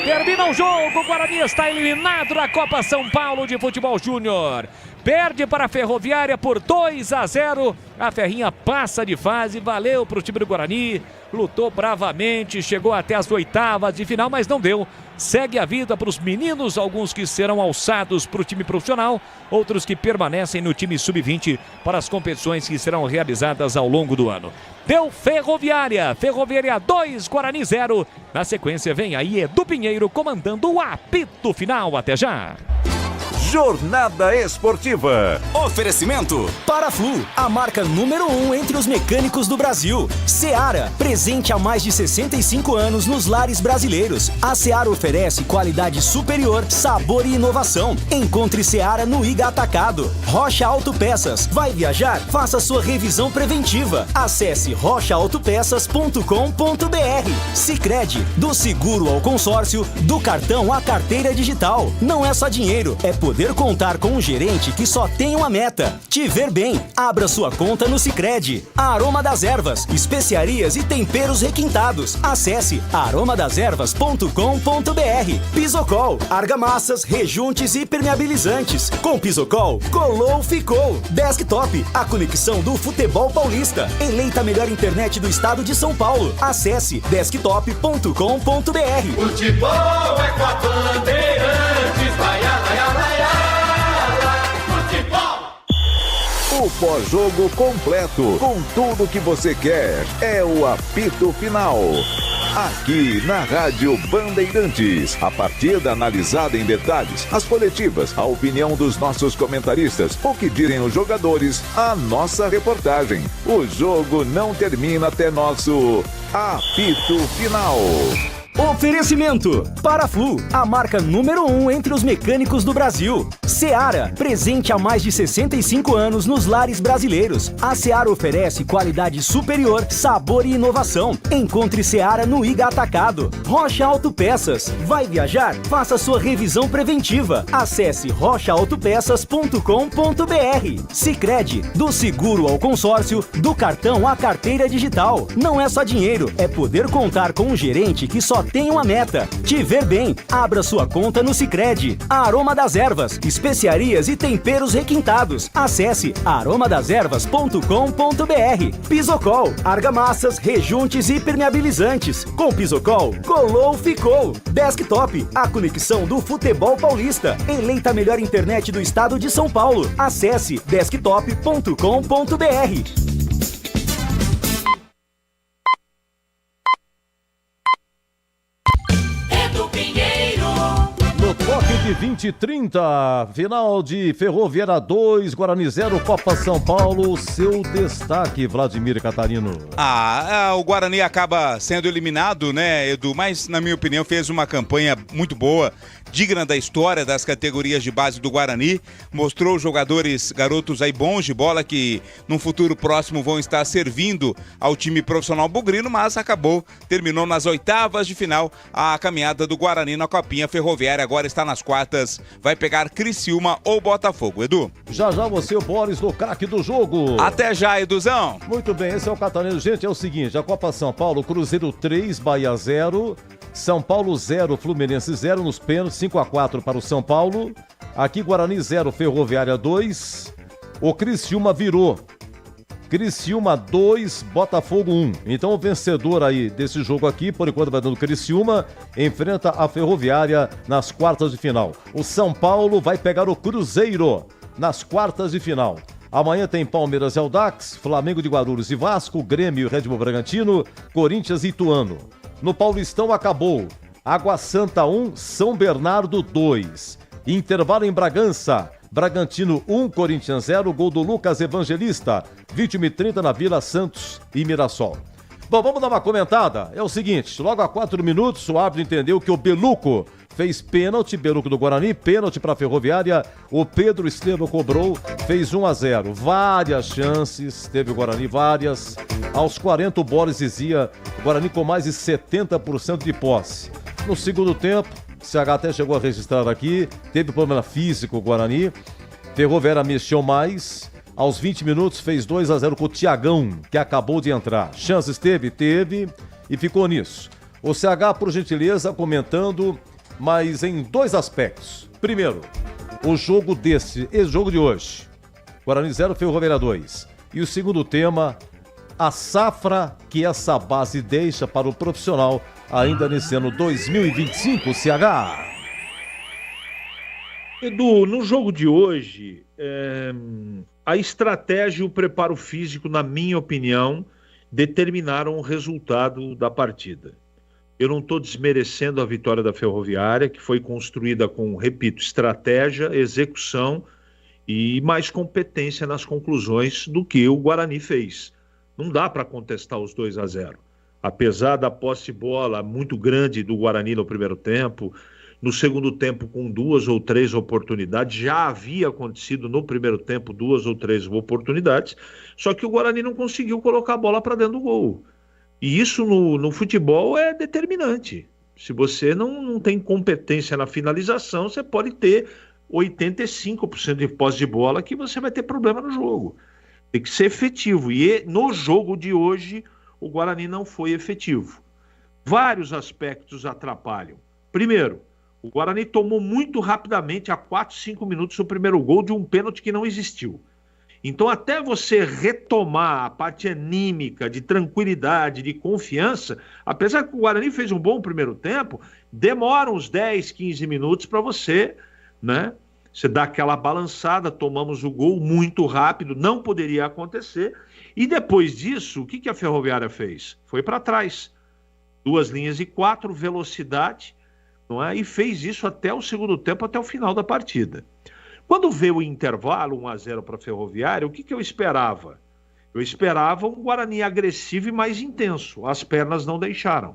Speaker 7: Termina o jogo, o Guarani está eliminado da Copa São Paulo de Futebol Júnior. Perde para a Ferroviária por 2-0. A Ferrinha passa de fase, valeu para o time do Guarani. Lutou bravamente, chegou até as oitavas de final, mas não deu. Segue a vida para os meninos, alguns que serão alçados para o time profissional, outros que permanecem no time sub-20 para as competições que serão realizadas ao longo do ano. Deu Ferroviária, Ferroviária 2, Guarani 0. Na sequência vem aí Edu Pinheiro comandando o apito final. Até já!
Speaker 9: Jornada Esportiva.
Speaker 6: Oferecimento Paraflu, a marca número 1 entre os mecânicos do Brasil. Seara, presente há mais de 65 anos nos lares brasileiros. A Seara oferece qualidade superior, sabor e inovação. Encontre Seara no Iga Atacado. Rocha Autopeças. Vai viajar? Faça sua revisão preventiva. Acesse rochaautopeças.com.br. Sicredi, do seguro ao consórcio, do cartão à carteira digital. Não é só dinheiro, é poder contar com um gerente que só tem uma meta: te ver bem. Abra sua conta no Sicredi. Aroma das Ervas, especiarias e temperos requintados. Acesse aromadeservas.com.br. Pisocol, argamassas, rejuntes e permeabilizantes. Com Pisocol, colou, ficou. Desktop, a conexão do futebol paulista. Eleita a melhor internet do estado de São Paulo. Acesse desktop.com.br.
Speaker 12: Futebol é com a Bandeirantes, vai,
Speaker 4: O pós-jogo completo, com tudo que você quer, é o apito final. Aqui na Rádio Bandeirantes, a partida analisada em detalhes, as coletivas, a opinião dos nossos comentaristas, o que dizem os jogadores, a nossa reportagem. O jogo não termina até nosso apito final.
Speaker 6: Oferecimento Paraflu, a marca número 1 entre os mecânicos do Brasil. Seara, presente há mais de 65 anos nos lares brasileiros. A Seara oferece qualidade superior, sabor e inovação. Encontre Seara no Iga Atacado. Rocha Autopeças. Vai viajar? Faça sua revisão preventiva. Acesse rochaautopeças.com.br. Sicredi, do seguro ao consórcio, do cartão à carteira digital. Não é só dinheiro, é poder contar com um gerente que só tem uma meta: te ver bem. Abra sua conta no Sicredi. Aroma das Ervas, especiarias e temperos requintados. Acesse aromadeservas.com.br. Pisocol, argamassas, rejuntes e permeabilizantes. Com Pisocol, colou, ficou. Desktop, a conexão do futebol paulista. Eleita a melhor internet do estado de São Paulo. Acesse desktop.com.br.
Speaker 8: Toque de 20 e 30, final de Ferroviária 2, Guarani 0, Copa São Paulo. Seu destaque, Vladimir Catarino.
Speaker 3: O Guarani acaba sendo eliminado, né, Edu? Mas, na minha opinião, fez uma campanha muito boa, digna da história das categorias de base do Guarani. Mostrou jogadores, garotos aí bons de bola que num futuro próximo vão estar servindo ao time profissional bugrino, mas terminou nas oitavas de final a caminhada do Guarani na Copinha. Ferroviária agora está nas quartas, vai pegar Criciúma ou Botafogo. Edu?
Speaker 8: Já você, o Boris, no craque do jogo.
Speaker 3: Até já, Eduzão.
Speaker 8: Muito bem, esse é o Catarino. Gente, é o seguinte, a Copa São Paulo, Cruzeiro 3, Bahia 0. São Paulo 0, Fluminense 0 nos pênaltis, 5-4 para o São Paulo. Aqui Guarani 0, Ferroviária 2. O Criciúma virou. Criciúma 2, Botafogo 1. Então o vencedor aí desse jogo aqui, por enquanto vai dando Criciúma, enfrenta a Ferroviária nas quartas de final. O São Paulo vai pegar o Cruzeiro nas quartas de final. Amanhã tem Palmeiras e Audax, Flamengo de Guarulhos e Vasco, Grêmio e Red Bull Bragantino, Corinthians e Ituano. No Paulistão acabou. Água Santa 1, São Bernardo 2. Intervalo em Bragança. Bragantino 1, Corinthians 0, gol do Lucas Evangelista. 21h30 na Vila Santos e Mirassol. Bom, vamos dar uma comentada. É o seguinte, logo a 4 minutos o árbitro entendeu que o Beluco fez pênalti, Beluco do Guarani, pênalti para a Ferroviária. O Pedro Estevam cobrou, fez 1-0. Várias chances, teve o Guarani várias. Aos 40 o Boris dizia, o Guarani com mais de 70% de posse. No segundo tempo, o CH até chegou a registrar aqui, teve problema físico o Guarani, Ferroviária mexeu mais, aos 20 minutos fez 2-0 com o Tiagão, que acabou de entrar. Chances teve e ficou nisso. O CH, por gentileza, comentando, mas em 2 aspectos. Primeiro, o jogo esse jogo de hoje, Guarani 0, Ferroviária 2. E o segundo tema, a safra que essa base deixa para o profissional ainda nesse ano 2025, CH.
Speaker 2: Edu, no jogo de hoje, a estratégia e o preparo físico, na minha opinião, determinaram o resultado da partida. Eu não estou desmerecendo a vitória da Ferroviária, que foi construída com, repito, estratégia, execução e mais competência nas conclusões do que o Guarani fez. Não dá para contestar os 2-0. Apesar da posse de bola muito grande do Guarani no primeiro tempo, no segundo tempo com 2 ou 3 oportunidades, já havia acontecido no primeiro tempo 2 ou 3 oportunidades, só que o Guarani não conseguiu colocar a bola para dentro do gol. E isso no futebol é determinante. Se você não tem competência na finalização, você pode ter 85% de posse de bola que você vai ter problema no jogo. Tem que ser efetivo. E no jogo de hoje, o Guarani não foi efetivo. Vários aspectos atrapalham. Primeiro, o Guarani tomou muito rapidamente, a 4, 5 minutos, o primeiro gol de um pênalti que não existiu. Então, até você retomar a parte anímica, de tranquilidade, de confiança, apesar que o Guarani fez um bom primeiro tempo, demora uns 10, 15 minutos para você, né? Você dá aquela balançada, tomamos o gol muito rápido, não poderia acontecer. E depois disso, o que a Ferroviária fez? Foi para trás. 2 linhas e 4, velocidade, não é? E fez isso até o segundo tempo, até o final da partida. Quando veio o intervalo, 1-0 para a Ferroviária, o que eu esperava? Eu esperava um Guarani agressivo e mais intenso. As pernas não deixaram.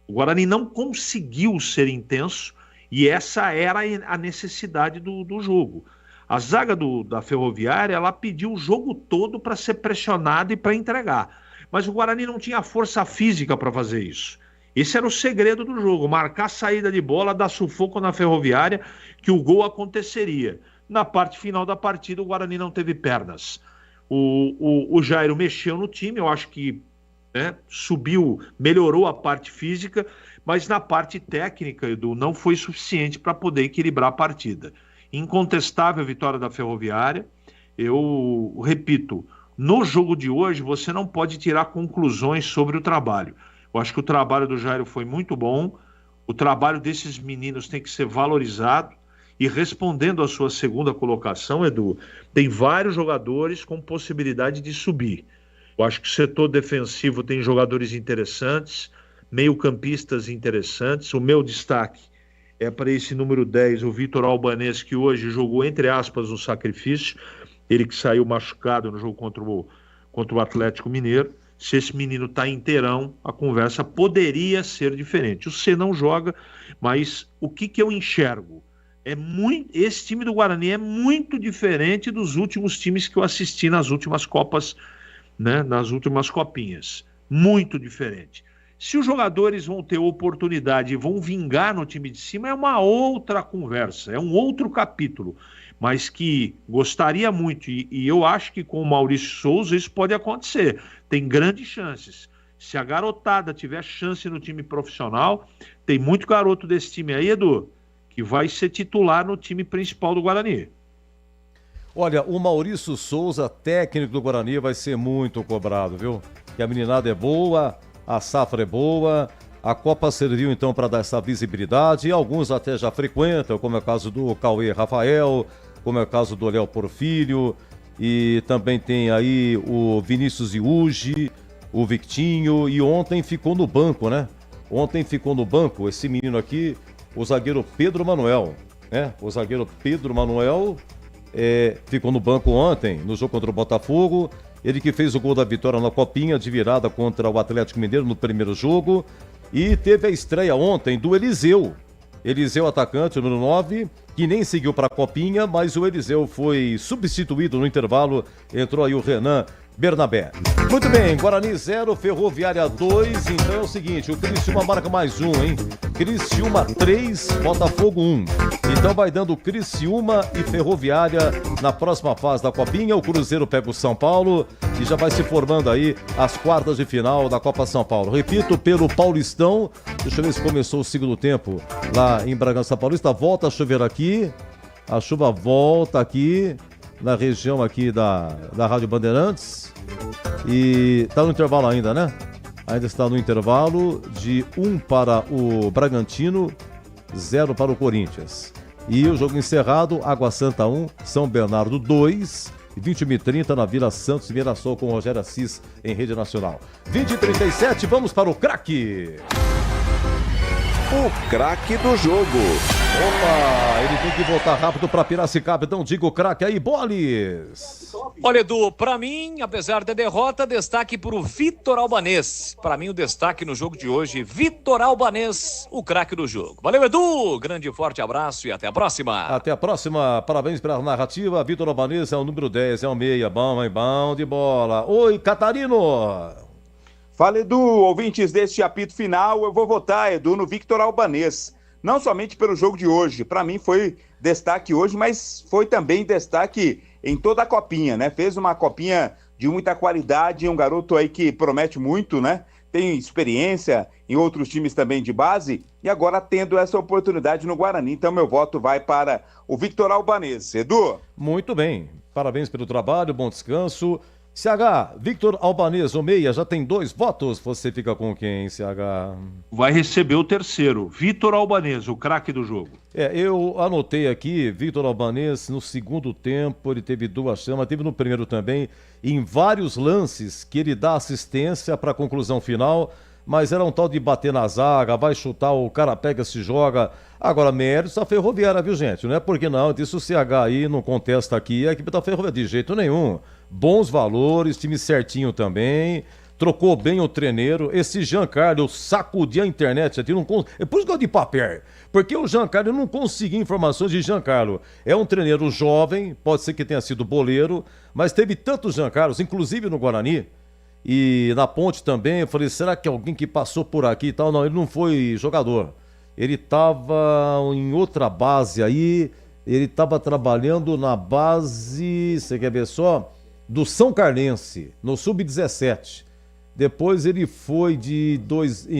Speaker 2: O Guarani não conseguiu ser intenso e essa era a necessidade do jogo. A zaga da Ferroviária, ela pediu o jogo todo para ser pressionada e para entregar. Mas o Guarani não tinha força física para fazer isso. Esse era o segredo do jogo, marcar a saída de bola, dar sufoco na Ferroviária, que o gol aconteceria. Na parte final da partida, o Guarani não teve pernas. O Jairo mexeu no time, eu acho que subiu, melhorou a parte física, mas na parte técnica, Edu, não foi suficiente para poder equilibrar a partida. Incontestável a vitória da Ferroviária. Eu repito, no jogo de hoje você não pode tirar conclusões sobre o trabalho. Eu acho que o trabalho do Jairo foi muito bom, o trabalho desses meninos tem que ser valorizado. E respondendo à sua segunda colocação, Edu, tem vários jogadores com possibilidade de subir. Eu acho que o setor defensivo tem jogadores interessantes, meio-campistas interessantes. O meu destaque é para esse número 10, o Vitor Albanês, que hoje jogou, entre aspas, um sacrifício. Ele que saiu machucado no jogo contra o Atlético Mineiro. Se esse menino está inteirão, a conversa poderia ser diferente. O C não joga, mas o que eu enxergo? Esse time do Guarani é muito diferente dos últimos times que eu assisti nas últimas Copas, né, nas últimas Copinhas. Muito diferente. Se os jogadores vão ter oportunidade e vão vingar no time de cima, é uma outra conversa, é um outro capítulo. Mas que gostaria muito, e eu acho que com o Maurício Souza isso pode acontecer. Tem grandes chances. Se a garotada tiver chance no time profissional, tem muito garoto desse time aí, Edu, que vai ser titular no time principal do Guarani.
Speaker 8: Olha, o Maurício Souza, técnico do Guarani, vai ser muito cobrado, viu? Que a meninada é boa, a safra é boa, a Copa serviu então para dar essa visibilidade, e alguns até já frequentam, como é o caso do Cauê Rafael, como é o caso do Léo Porfírio, e também tem aí o Vinícius Iugi, o Victinho, e ontem ficou no banco, né? Ontem ficou no banco esse menino aqui, o zagueiro Pedro Manuel, né? O zagueiro Pedro Manuel ficou no banco ontem, no jogo contra o Botafogo. Ele que fez o gol da vitória na Copinha de virada contra o Atlético Mineiro no primeiro jogo. E teve a estreia ontem do Eliseu. Eliseu, atacante, número 9, que nem seguiu para a Copinha, mas o Eliseu foi substituído no intervalo. Entrou aí o Renan Bernabé. Muito bem, Guarani 0, Ferroviária 2. Então é o seguinte, o Criciúma marca mais um, hein? Criciúma 3, Botafogo 1. Então vai dando Criciúma e Ferroviária na próxima fase da Copinha. O Cruzeiro pega o São Paulo e já vai se formando aí as quartas de final da Copa São Paulo. Repito, pelo Paulistão. Deixa eu ver se começou o segundo tempo lá em Bragança Paulista. Volta a chover aqui. A chuva volta aqui na região aqui da Rádio Bandeirantes. E tá no intervalo ainda, né? Ainda está no intervalo de 1 para o Bragantino, 0 para o Corinthians. E o jogo encerrado, Água Santa 1, São Bernardo 2, 21h30 na Vila Santos e Mirassol com o Rogério Assis em rede nacional. 20h37, vamos para o craque.
Speaker 4: O craque do jogo.
Speaker 8: Opa, ele tem que voltar rápido para Piracicaba, então diga o craque aí, Boles.
Speaker 7: Olha, Edu, pra mim, apesar da derrota, destaque pro Vitor Albanês. Pra mim, o destaque no jogo de hoje, Vitor Albanês, o craque do jogo. Valeu, Edu, grande e forte abraço e até a próxima.
Speaker 8: Até a próxima, parabéns pela narrativa, Vitor Albanês é o número 10, é o meia, bom de bola. Oi, Catarino.
Speaker 3: Fala, Edu, ouvintes deste apito final, eu vou votar, Edu, no Vitor Albanês. Não somente pelo jogo de hoje, para mim foi destaque hoje, mas foi também destaque em toda a Copinha, né? Fez uma Copinha de muita qualidade, um garoto aí que promete muito, né? Tem experiência em outros times também de base e agora tendo essa oportunidade no Guarani. Então meu voto vai para o Vitor Albanês. Edu?
Speaker 8: Muito bem, parabéns pelo trabalho, bom descanso. CH, Vitor Albanês, o meia, já tem 2 votos. Você fica com quem, CH?
Speaker 2: Vai receber o terceiro, Vitor Albanês, o craque do jogo.
Speaker 8: Eu anotei aqui, Vitor Albanês, no segundo tempo, ele teve 2 chamas, teve no primeiro também, em vários lances que ele dá assistência para a conclusão final, mas era um tal de bater na zaga, vai chutar, o cara pega, se joga. Agora, méritos da Ferroviária, viu, gente? Não é porque não, disse o CH aí, não contesta aqui, a equipe da Ferroviária de jeito nenhum. Bons valores, time certinho também, trocou bem o treneiro. Esse Giancarlo sacudia a internet, é por isso que eu gosto de papel, porque o Giancarlo, eu não consegui informações de Giancarlo. É um treneiro jovem, pode ser que tenha sido boleiro, mas teve tantos Giancarlos, inclusive no Guarani, e na Ponte também. Eu falei, será que alguém que passou por aqui e tal? Não, ele não foi jogador. Ele estava em outra base aí, ele estava trabalhando na base, você quer ver só? Do São Carlense, no Sub-17. Depois ele foi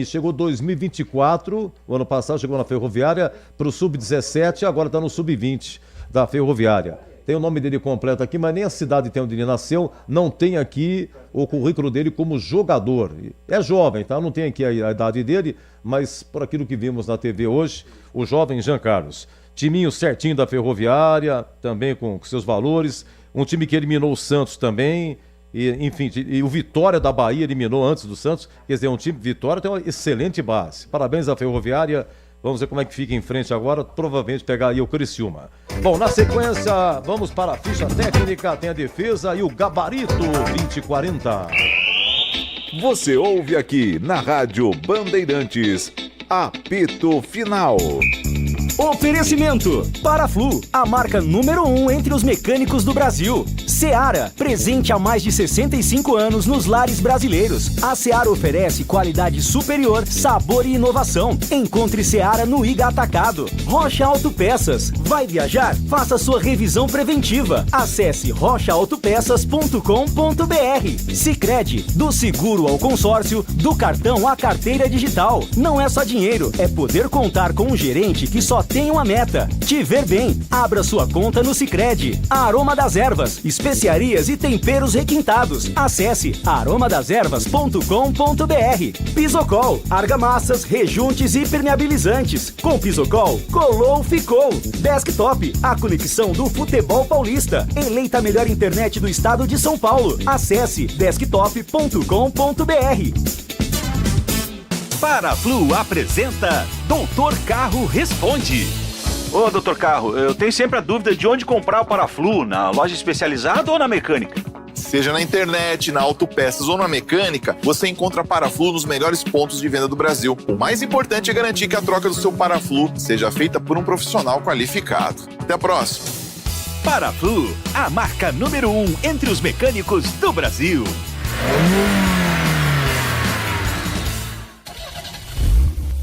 Speaker 8: chegou 2024, o ano passado chegou na Ferroviária, para o Sub-17, agora está no Sub-20 da Ferroviária. Tem o nome dele completo aqui, mas nem a cidade tem onde ele nasceu, não tem aqui o currículo dele como jogador. É jovem, tá? Não tem aqui a idade dele, mas por aquilo que vimos na TV hoje, o jovem Jean Carlos. Timinho certinho da Ferroviária, também com seus valores. Um time que eliminou o Santos também, e o Vitória da Bahia eliminou antes do Santos. Quer dizer, um time Vitória tem uma excelente base. Parabéns à Ferroviária. Vamos ver como é que fica em frente agora. Provavelmente pegar aí o Criciúma. Bom, na sequência, vamos para a ficha técnica. Tem a defesa e o gabarito 2040.
Speaker 4: Você ouve aqui na Rádio Bandeirantes, apito final.
Speaker 6: Oferecimento. Paraflu, a marca número 1 entre os mecânicos do Brasil. Seara, presente há mais de 65 anos nos lares brasileiros. A Seara oferece qualidade superior, sabor e inovação. Encontre Seara no Iga Atacado. Rocha Autopeças. Vai viajar? Faça sua revisão preventiva. Acesse rochaautopeças.com.br. Sicredi, do seguro ao consórcio, do cartão à carteira digital. Não é só dinheiro, é poder contar com um gerente que só tem uma meta: te ver bem. Abra sua conta no Sicredi. Aroma das Ervas, especiarias e temperos requintados. Acesse aromadeservas.com.br. Pisocol, argamassas, rejuntes e impermeabilizantes. Com Pisocol, colou, ficou. Desktop, a conexão do futebol paulista. Eleita a melhor internet do estado de São Paulo. Acesse desktop.com.br.
Speaker 19: Paraflu apresenta Doutor Carro Responde.
Speaker 21: Ô, Doutor Carro, eu tenho sempre a dúvida de onde comprar o Paraflu, na loja especializada ou na mecânica?
Speaker 15: Seja na internet, na autopeças ou na mecânica, você encontra Paraflu nos melhores pontos de venda do Brasil. O mais importante é garantir que a troca do seu Paraflu seja feita por um profissional qualificado. Até a próxima.
Speaker 19: Paraflu, a marca número 1 entre os mecânicos do Brasil.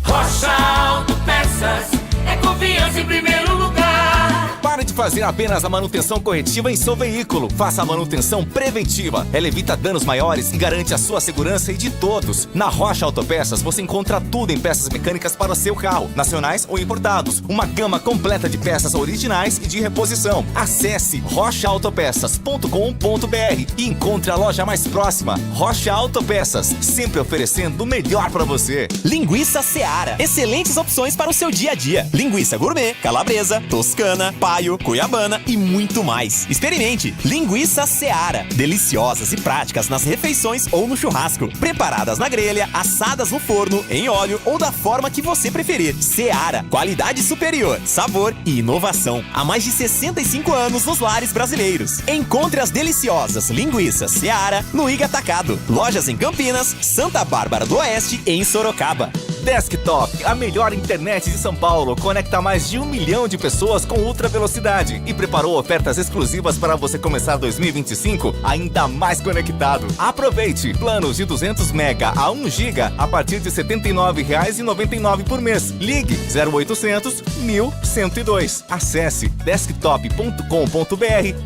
Speaker 12: Rocha Autopeças é confiança em primeiro lugar.
Speaker 6: Pare de fazer apenas a manutenção corretiva em seu veículo. Faça a manutenção preventiva. Ela evita danos maiores e garante a sua segurança e de todos. Na Rocha Autopeças você encontra tudo em peças mecânicas para o seu carro, nacionais ou importados. Uma gama completa de peças originais e de reposição. Acesse rochaautopeças.com.br e encontre a loja mais próxima. Rocha Autopeças, sempre oferecendo o melhor para você.
Speaker 22: Linguiça Seara. Excelentes opções para o seu dia a dia. Linguiça gourmet, calabresa, toscana, paio, cuiabana e muito mais. Experimente. Linguiça Seara. Deliciosas e práticas nas refeições ou no churrasco. Preparadas na grelha, assadas no forno, em óleo ou da forma que você preferir. Seara. Qualidade superior, sabor e inovação. Há mais de 65 anos nos lares brasileiros. Encontre as deliciosas linguiças Seara no Iga Atacado. Lojas em Campinas, Santa Bárbara do Oeste e em Sorocaba.
Speaker 6: Desktop, a melhor internet de São Paulo, conecta mais de 1 milhão de pessoas com ultra velocidade e preparou ofertas exclusivas para você começar 2025 ainda mais conectado. Aproveite! Planos de 200 mega a 1 giga a partir de R$ 79,99 por mês. Ligue 0800 1102. Acesse desktop.com.br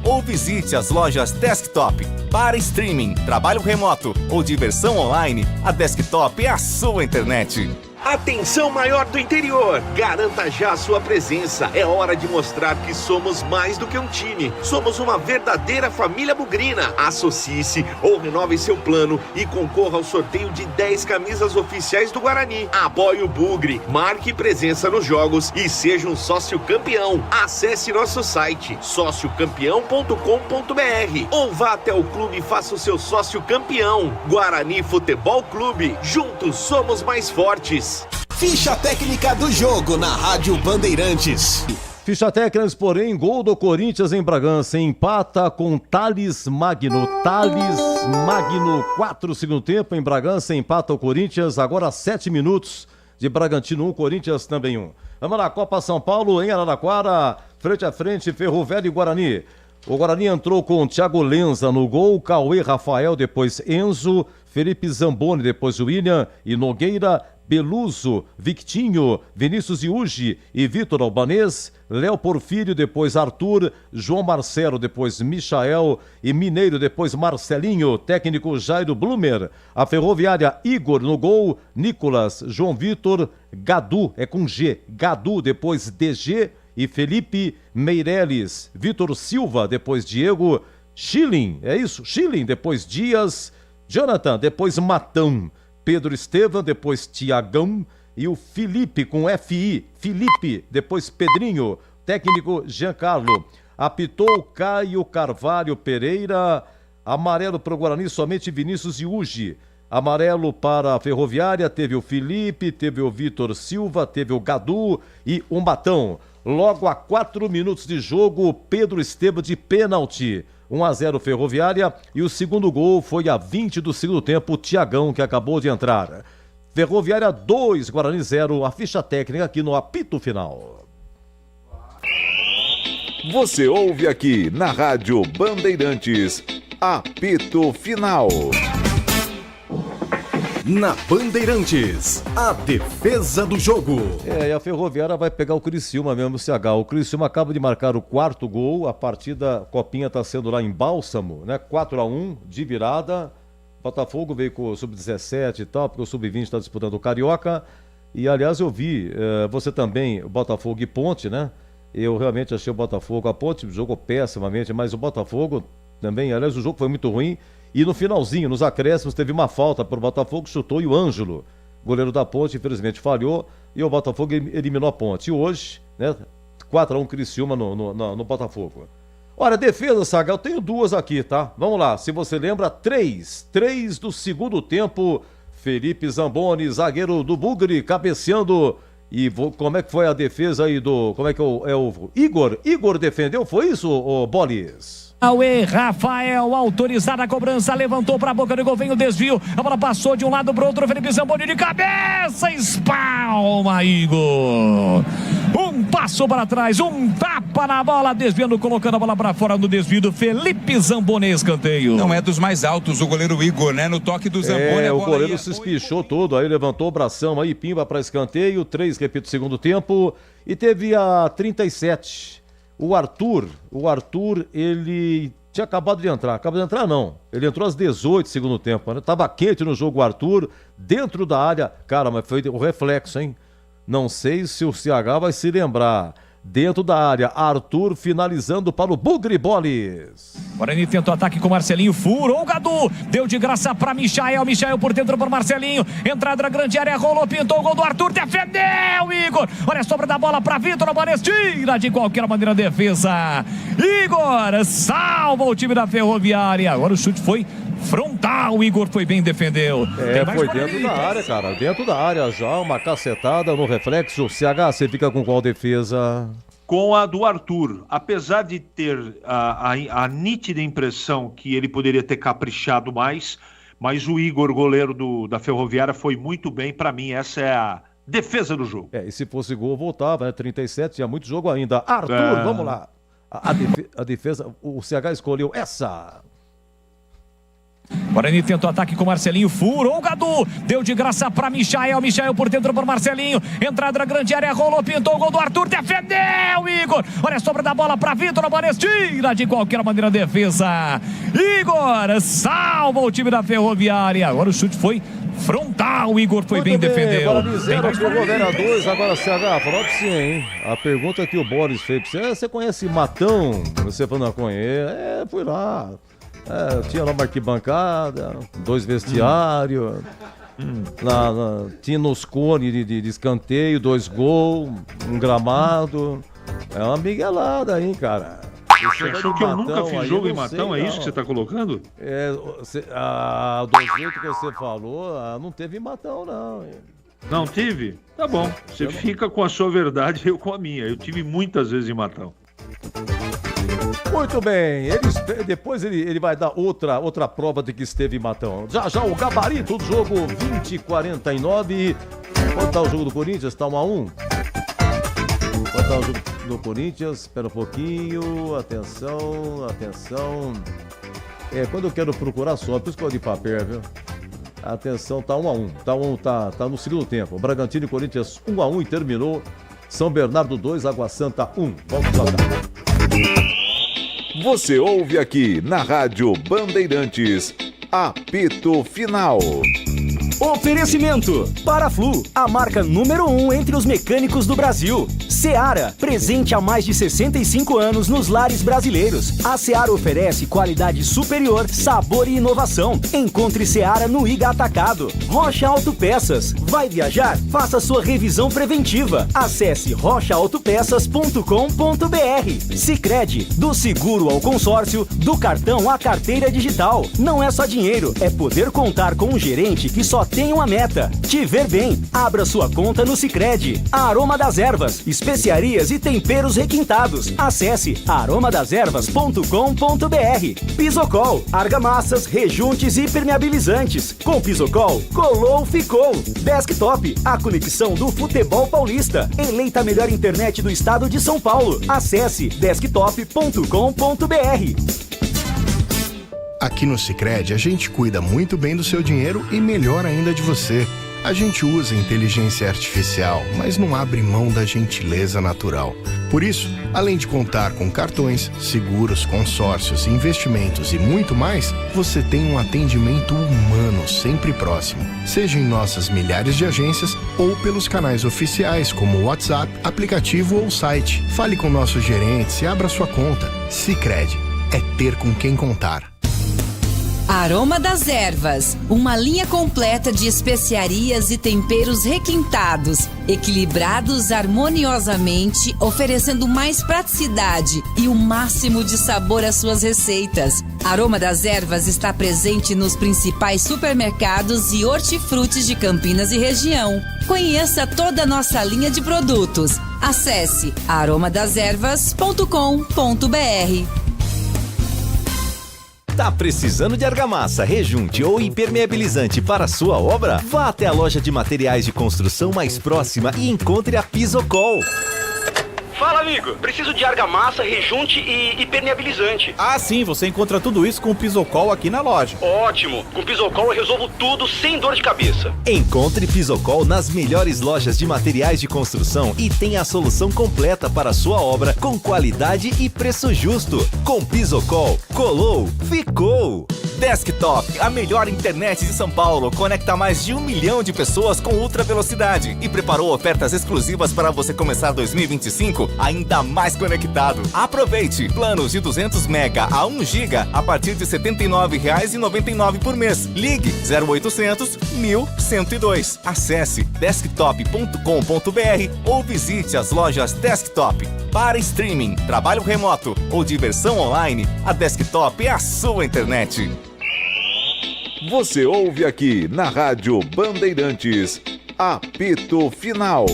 Speaker 6: ou visite as lojas Desktop. Para streaming, trabalho remoto ou diversão online, a Desktop é a sua internet.
Speaker 23: Atenção maior do interior, garanta já a sua presença. É hora de mostrar que somos mais do que um time. Somos uma verdadeira família bugrina. Associe-se ou renove seu plano e concorra ao sorteio de 10 camisas oficiais do Guarani. Apoie o Bugre, marque presença nos jogos e seja um sócio campeão. Acesse nosso site sociocampeão.com.br ou vá até o clube e faça o seu sócio campeão. Guarani Futebol Clube, juntos somos mais fortes.
Speaker 9: Ficha técnica do jogo na Rádio Bandeirantes.
Speaker 8: Ficha técnica, porém, gol do Corinthians em Bragança. Empata com Thales Magno. Thales Magno, 4 segundo tempo em Bragança. Empata o Corinthians, agora 7 minutos de Bragantino 1, Corinthians também 1. Vamos lá, Copa São Paulo em Araraquara. Frente a frente, Ferroviária e Guarani. O Guarani entrou com Thiago Lenza no gol, Cauê Rafael, depois Enzo, Felipe Zamboni, depois William e Nogueira, Beluso, Victinho, Vinícius Iugi e Vitor Albanês, Léo Porfírio, depois Arthur, João Marcelo, depois Michael e Mineiro, depois Marcelinho, técnico Jairo Blumer. A Ferroviária, Igor no gol, Nicolas, João Vitor, Gadu, é com G, Gadu, depois DG e Felipe Meireles, Vitor Silva, depois Diego, Schilling, é isso? Schilling, depois Dias, Jonathan, depois Matão, Pedro Estevam, depois Tiagão e o Felipe com FI, Felipe, depois Pedrinho, técnico Giancarlo. Apitou Caio Carvalho Pereira, amarelo para o Guarani somente Vinícius Iugi. Amarelo para a Ferroviária, teve o Felipe, teve o Vitor Silva, teve o Gadu e o Matão. Logo a 4 minutos de jogo, Pedro Estevam de pênalti. 1-0 Ferroviária e o segundo gol foi a 20 do segundo tempo, o Tiagão, que acabou de entrar. Ferroviária 2, Guarani 0, a ficha técnica aqui no apito final.
Speaker 4: Você ouve aqui na Rádio Bandeirantes, apito final.
Speaker 9: Na Bandeirantes, a defesa do jogo.
Speaker 8: E a Ferroviária vai pegar o Criciúma mesmo, CH. O Criciúma acaba de marcar o 4º gol, a partida, Copinha tá sendo lá em Bálsamo, né? 4-1 de virada. Botafogo veio com o Sub-17 e tal, porque o Sub-20 está disputando o Carioca. E, aliás, eu vi, você também, o Botafogo e Ponte, né? Eu realmente achei o Botafogo, a Ponte jogou pessimamente, mas o Botafogo também, aliás, o jogo foi muito ruim. E no finalzinho, nos acréscimos, teve uma falta para o Botafogo, chutou e o Ângelo, goleiro da Ponte, infelizmente falhou e o Botafogo eliminou a Ponte. E hoje, né, 4-1 Criciúma no Botafogo. Olha, defesa, Saga, eu tenho duas aqui, tá? Vamos lá, se você lembra, 3 do segundo tempo, Felipe Zamboni, zagueiro do Bugre, cabeceando. E como é que foi a defesa aí do... Como é que é o Igor? Igor defendeu, foi isso, ô Bolis?
Speaker 7: Aue, Rafael, autorizada a cobrança, levantou para a boca do gol, vem o desvio, a bola passou de um lado para o outro, Felipe Zamboni de cabeça, espalma, Igor. Um passo para trás, um tapa na bola, desviando, colocando a bola para fora no desvio do Felipe Zamboni, escanteio.
Speaker 3: Não é dos mais altos o goleiro Igor, né? No toque do Zamboni,
Speaker 8: o goleiro se espichou todo, aí levantou o bração aí, pimba para escanteio, 3, repito, segundo tempo, e teve a 37. O Arthur, ele tinha acabado de entrar. Não. Ele entrou às 18 segundo tempo, né? Tava quente no jogo o Arthur, dentro da área. Cara, mas foi o reflexo, hein? Não sei se o CH vai se lembrar. Dentro da área, Arthur finalizando para o Bugre Bolis.
Speaker 7: Guarani tentou ataque com Marcelinho, furou o Gadu, deu de graça para Michael por dentro para Marcelinho, entrada na grande área, rolou, pintou o gol do Arthur, defendeu, Igor, olha a sobra da bola para Vitor Albanês, tira de qualquer maneira a defesa, Igor salva o time da Ferroviária, agora o chute foi frontal, o Igor foi bem, defendeu.
Speaker 8: Foi dentro da área, cara, dentro da área já, uma cacetada no reflexo. CH, você fica com qual defesa?
Speaker 2: Com a do Arthur, apesar de ter a nítida impressão que ele poderia ter caprichado mais, mas o Igor, goleiro da Ferroviária, foi muito bem. Para mim, essa é a defesa do jogo.
Speaker 8: E se fosse gol, voltava, né? 37, tinha muito jogo ainda. Arthur, vamos lá. A defesa, o CH escolheu essa.
Speaker 7: Guarani tentou ataque com Marcelinho, furou o Gadu, deu de graça para Michael por dentro para Marcelinho, entrada na grande área, rolou, pintou o gol do Arthur, defendeu, Igor, olha a sobra da bola para Vitor Albanês, tira de qualquer maneira a defesa, Igor salva o time da Ferroviária, agora o chute foi frontal, o Igor foi bem, defendeu.
Speaker 8: Guarani 0, Ferroviária 2, agora CH, falou que sim, hein? A pergunta que o Boris fez pra você conhece Matão? Você falou, não conhece, fui lá. Tinha lá uma arquibancada, 2 vestiários, tinha nos cones de escanteio, 2 gols, um gramado. É uma miguelada aí, cara.
Speaker 2: Você achou que eu nunca fiz jogo em Matão? É isso que você tá colocando?
Speaker 8: Do jeito que você falou, não teve Matão, não.
Speaker 2: Não tive? Tá bom. Você fica com a sua verdade e eu com a minha. Eu tive muitas vezes em Matão.
Speaker 8: Muito bem, depois ele vai dar outra prova de que esteve em Matão. Já o gabarito do jogo, 20-49. Quanto tá o jogo do Corinthians? Tá 1-1. Quanto tá o jogo do Corinthians? Espera um pouquinho, atenção. Quando eu quero procurar só, por isso que eu de papel, viu? Atenção, tá 1-1. Tá no segundo tempo. O Bragantino e Corinthians 1-1 e terminou. São Bernardo 2, Água Santa 1. Vamos lá.
Speaker 4: Você ouve aqui na Rádio Bandeirantes, apito final.
Speaker 6: Oferecimento Paraflu, a marca número 1 entre os mecânicos do Brasil. Seara, presente há mais de 65 anos nos lares brasileiros. A Seara oferece qualidade superior, sabor e inovação. Encontre Seara no Iga Atacado. Rocha Autopeças. Vai viajar? Faça sua revisão preventiva. Acesse rochaautopeças.com.br. Sicredi, do seguro ao consórcio, do cartão à carteira digital. Não é só dinheiro, é poder contar com um gerente que só tem uma meta: te ver bem. Abra sua conta no Sicredi. Aroma das Ervas, especiarias e temperos requintados. Acesse aromadeservas.com.br. Pisocol, argamassas, rejuntes e permeabilizantes. Com Pisocol, colou, ficou. Desktop, a conexão do futebol paulista. Eleita a melhor internet do estado de São Paulo. Acesse desktop.com.br.
Speaker 13: Aqui no Sicredi, a gente cuida muito bem do seu dinheiro e melhor ainda de você. A gente usa inteligência artificial, mas não abre mão da gentileza natural. Por isso, além de contar com cartões, seguros, consórcios, investimentos e muito mais, você tem um atendimento humano sempre próximo. Seja em nossas milhares de agências ou pelos canais oficiais como WhatsApp, aplicativo ou site. Fale com nossos gerentes e abra sua conta. Sicredi é ter com quem contar.
Speaker 16: Aroma das Ervas, uma linha completa de especiarias e temperos requintados, equilibrados harmoniosamente, oferecendo mais praticidade e o máximo de sabor às suas receitas. Aroma das Ervas está presente nos principais supermercados e hortifrutis de Campinas e região. Conheça toda a nossa linha de produtos. Acesse aromadeservas.com.br.
Speaker 22: Tá precisando de argamassa, rejunte ou impermeabilizante para a sua obra? Vá até a loja de materiais de construção mais próxima e encontre a Pisocol.
Speaker 21: Fala, amigo. Preciso de argamassa, rejunte e impermeabilizante.
Speaker 1: Ah, sim. Você encontra tudo isso com o Pisocol aqui na loja.
Speaker 21: Ótimo. Com o Pisocol eu resolvo tudo sem dor de cabeça.
Speaker 22: Encontre Pisocol nas melhores lojas de materiais de construção e tenha a solução completa para a sua obra com qualidade e preço justo. Com Pisocol, colou, ficou. Desktop, a melhor internet de São Paulo, conecta mais de 1 milhão de pessoas com ultra velocidade e preparou ofertas exclusivas para você começar 2025 ainda mais conectado. Aproveite! Planos de 200 mega a 1 giga a partir de R$ 79,99 por mês. Ligue 0800 1102. Acesse desktop.com.br ou visite as lojas Desktop. Para streaming, trabalho remoto ou diversão online, a Desktop é a sua internet.
Speaker 4: Você ouve aqui na Rádio Bandeirantes, apito final.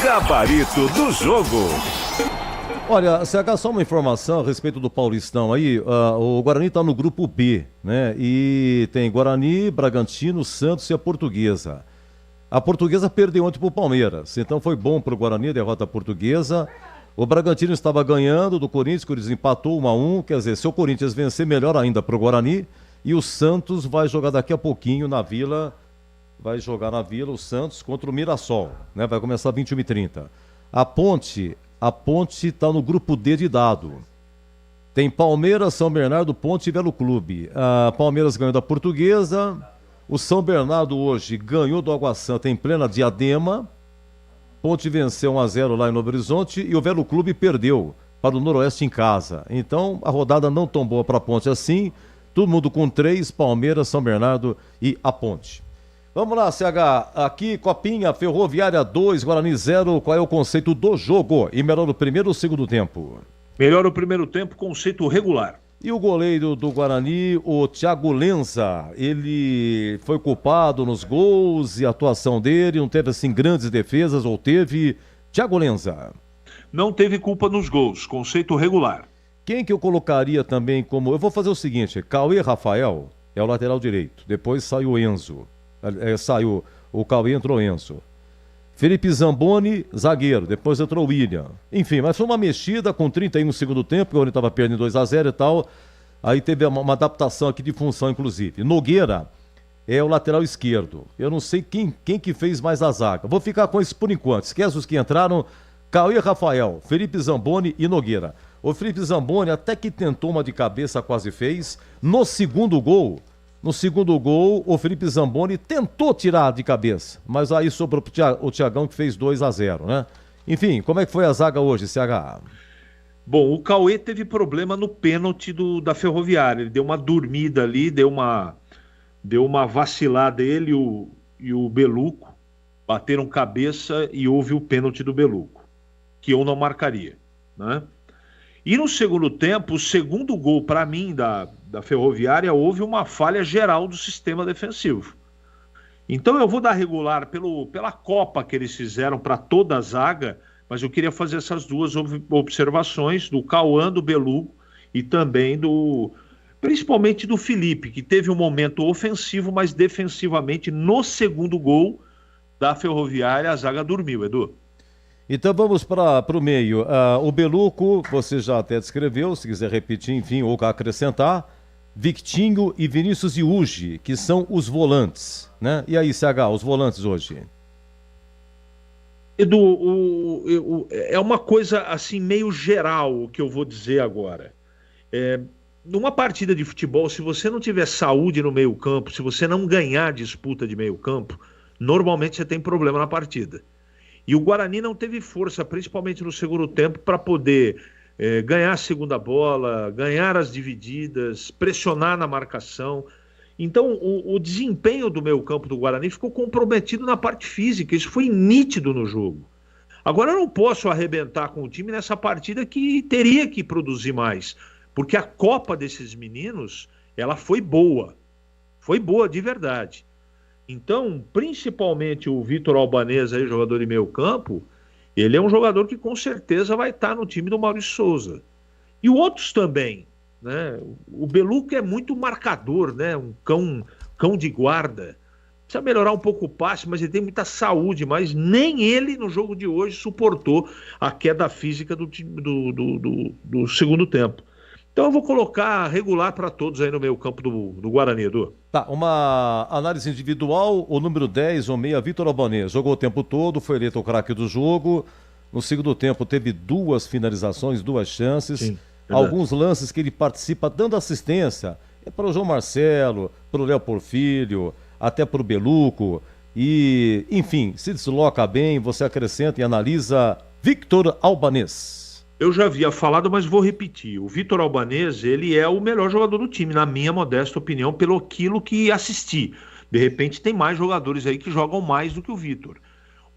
Speaker 4: Gabarito do jogo.
Speaker 8: Olha, CH, só uma informação a respeito do Paulistão aí. O Guarani está no grupo B, né? E tem Guarani, Bragantino, Santos e a Portuguesa. A Portuguesa perdeu ontem para o Palmeiras, então foi bom para o Guarani a derrota portuguesa. O Bragantino estava ganhando do Corinthians, o Corinthians empatou 1-1, quer dizer, se o Corinthians vencer, melhor ainda para o Guarani. E o Santos vai jogar daqui a pouquinho na Vila, o Santos contra o Mirassol, né? Vai começar 21h30. A Ponte está no grupo D de dado. Tem Palmeiras, São Bernardo, Ponte e Velo Clube. A Palmeiras ganhou da Portuguesa. O São Bernardo hoje ganhou do Água Santa em plena Diadema. Ponte venceu 1-0 lá em Novo Horizonte e o Velo Clube perdeu para o Noroeste em casa. Então, a rodada não tão boa para a Ponte assim. Todo mundo com 3, Palmeiras, São Bernardo e a Ponte. Vamos lá, CH. Aqui, Copinha, Ferroviária 2, Guarani 0. Qual é o conceito do jogo? E melhor o primeiro ou o segundo tempo?
Speaker 2: Melhor o primeiro tempo, conceito regular.
Speaker 8: E o goleiro do Guarani, o Thiago Lenza, ele foi culpado nos gols e a atuação dele, não teve assim grandes defesas, ou teve? Thiago Lenza.
Speaker 2: Não teve culpa nos gols, conceito regular.
Speaker 8: Quem que eu colocaria também como... Eu vou fazer o seguinte, Cauê Rafael é o lateral direito, depois saiu o Enzo, saiu o Cauê, entrou o Enzo. Felipe Zamboni, zagueiro, depois entrou o William. Enfim, mas foi uma mexida com 31 no segundo tempo, ele estava perdendo 2-0 e tal, aí teve uma adaptação aqui de função, inclusive. Nogueira é o lateral esquerdo, eu não sei quem que fez mais a zaga, vou ficar com isso por enquanto, esquece os que entraram, Cauê Rafael, Felipe Zamboni e Nogueira. O Felipe Zamboni até que tentou uma de cabeça, quase fez. No segundo gol, o Felipe Zamboni tentou tirar de cabeça. Mas aí sobrou o Thiagão que fez 2-0, né? Enfim, como é que foi a zaga hoje, CH?
Speaker 2: Bom, o Cauê teve problema no pênalti da Ferroviária. Ele deu uma dormida ali, deu uma vacilada ele e o Beluco. Bateram cabeça e houve o pênalti do Beluco, que eu não marcaria, né? E no segundo tempo, o segundo gol, para mim, da Ferroviária, houve uma falha geral do sistema defensivo. Então eu vou dar regular pela Copa que eles fizeram para toda a zaga, mas eu queria fazer essas duas observações do Cauã, do Belugo e também principalmente do Felipe, que teve um momento ofensivo, mas defensivamente no segundo gol da Ferroviária a zaga dormiu, Edu.
Speaker 8: Então vamos para o meio. O Beluco, você já até descreveu, se quiser repetir, enfim, ou acrescentar. Victinho e Vinícius Iugi, que são os volantes, né? E aí, CH, os volantes hoje?
Speaker 2: Edu, é uma coisa assim meio geral o que eu vou dizer agora. Numa partida de futebol, se você não tiver saúde no meio campo, se você não ganhar disputa de meio campo, normalmente você tem problema na partida. E o Guarani não teve força, principalmente no segundo tempo, para poder ganhar a segunda bola, ganhar as divididas, pressionar na marcação. Então, o desempenho do meio campo do Guarani ficou comprometido na parte física. Isso foi nítido no jogo. Agora, eu não posso arrebentar com o time nessa partida que teria que produzir mais, porque a Copa desses meninos, ela foi boa. Foi boa de verdade. Então, principalmente o Vitor Albanês, aí, jogador de meio campo, ele é um jogador que com certeza vai estar no time do Maurício Souza. E outros também, né? O Beluco é muito marcador, né? Um cão de guarda. Precisa melhorar um pouco o passe, mas ele tem muita saúde, mas nem ele no jogo de hoje suportou a queda física do segundo tempo. Então eu vou colocar regular para todos aí no meio campo do Guarani, Edu.
Speaker 8: Tá, uma análise individual, o número 10, o meia, Vitor Albanês, jogou o tempo todo, foi eleito o craque do jogo. No segundo tempo teve 2 finalizações, 2 chances. Sim, alguns lances que ele participa dando assistência. Para o João Marcelo, para o Léo Porfírio, até para o Beluco. E, enfim, se desloca bem, você acrescenta e analisa Vitor Albanês.
Speaker 2: Eu já havia falado, mas vou repetir. O Vitor Albanês, ele é o melhor jogador do time, na minha modesta opinião, pelo aquilo que assisti. De repente tem mais jogadores aí que jogam mais do que o Vitor.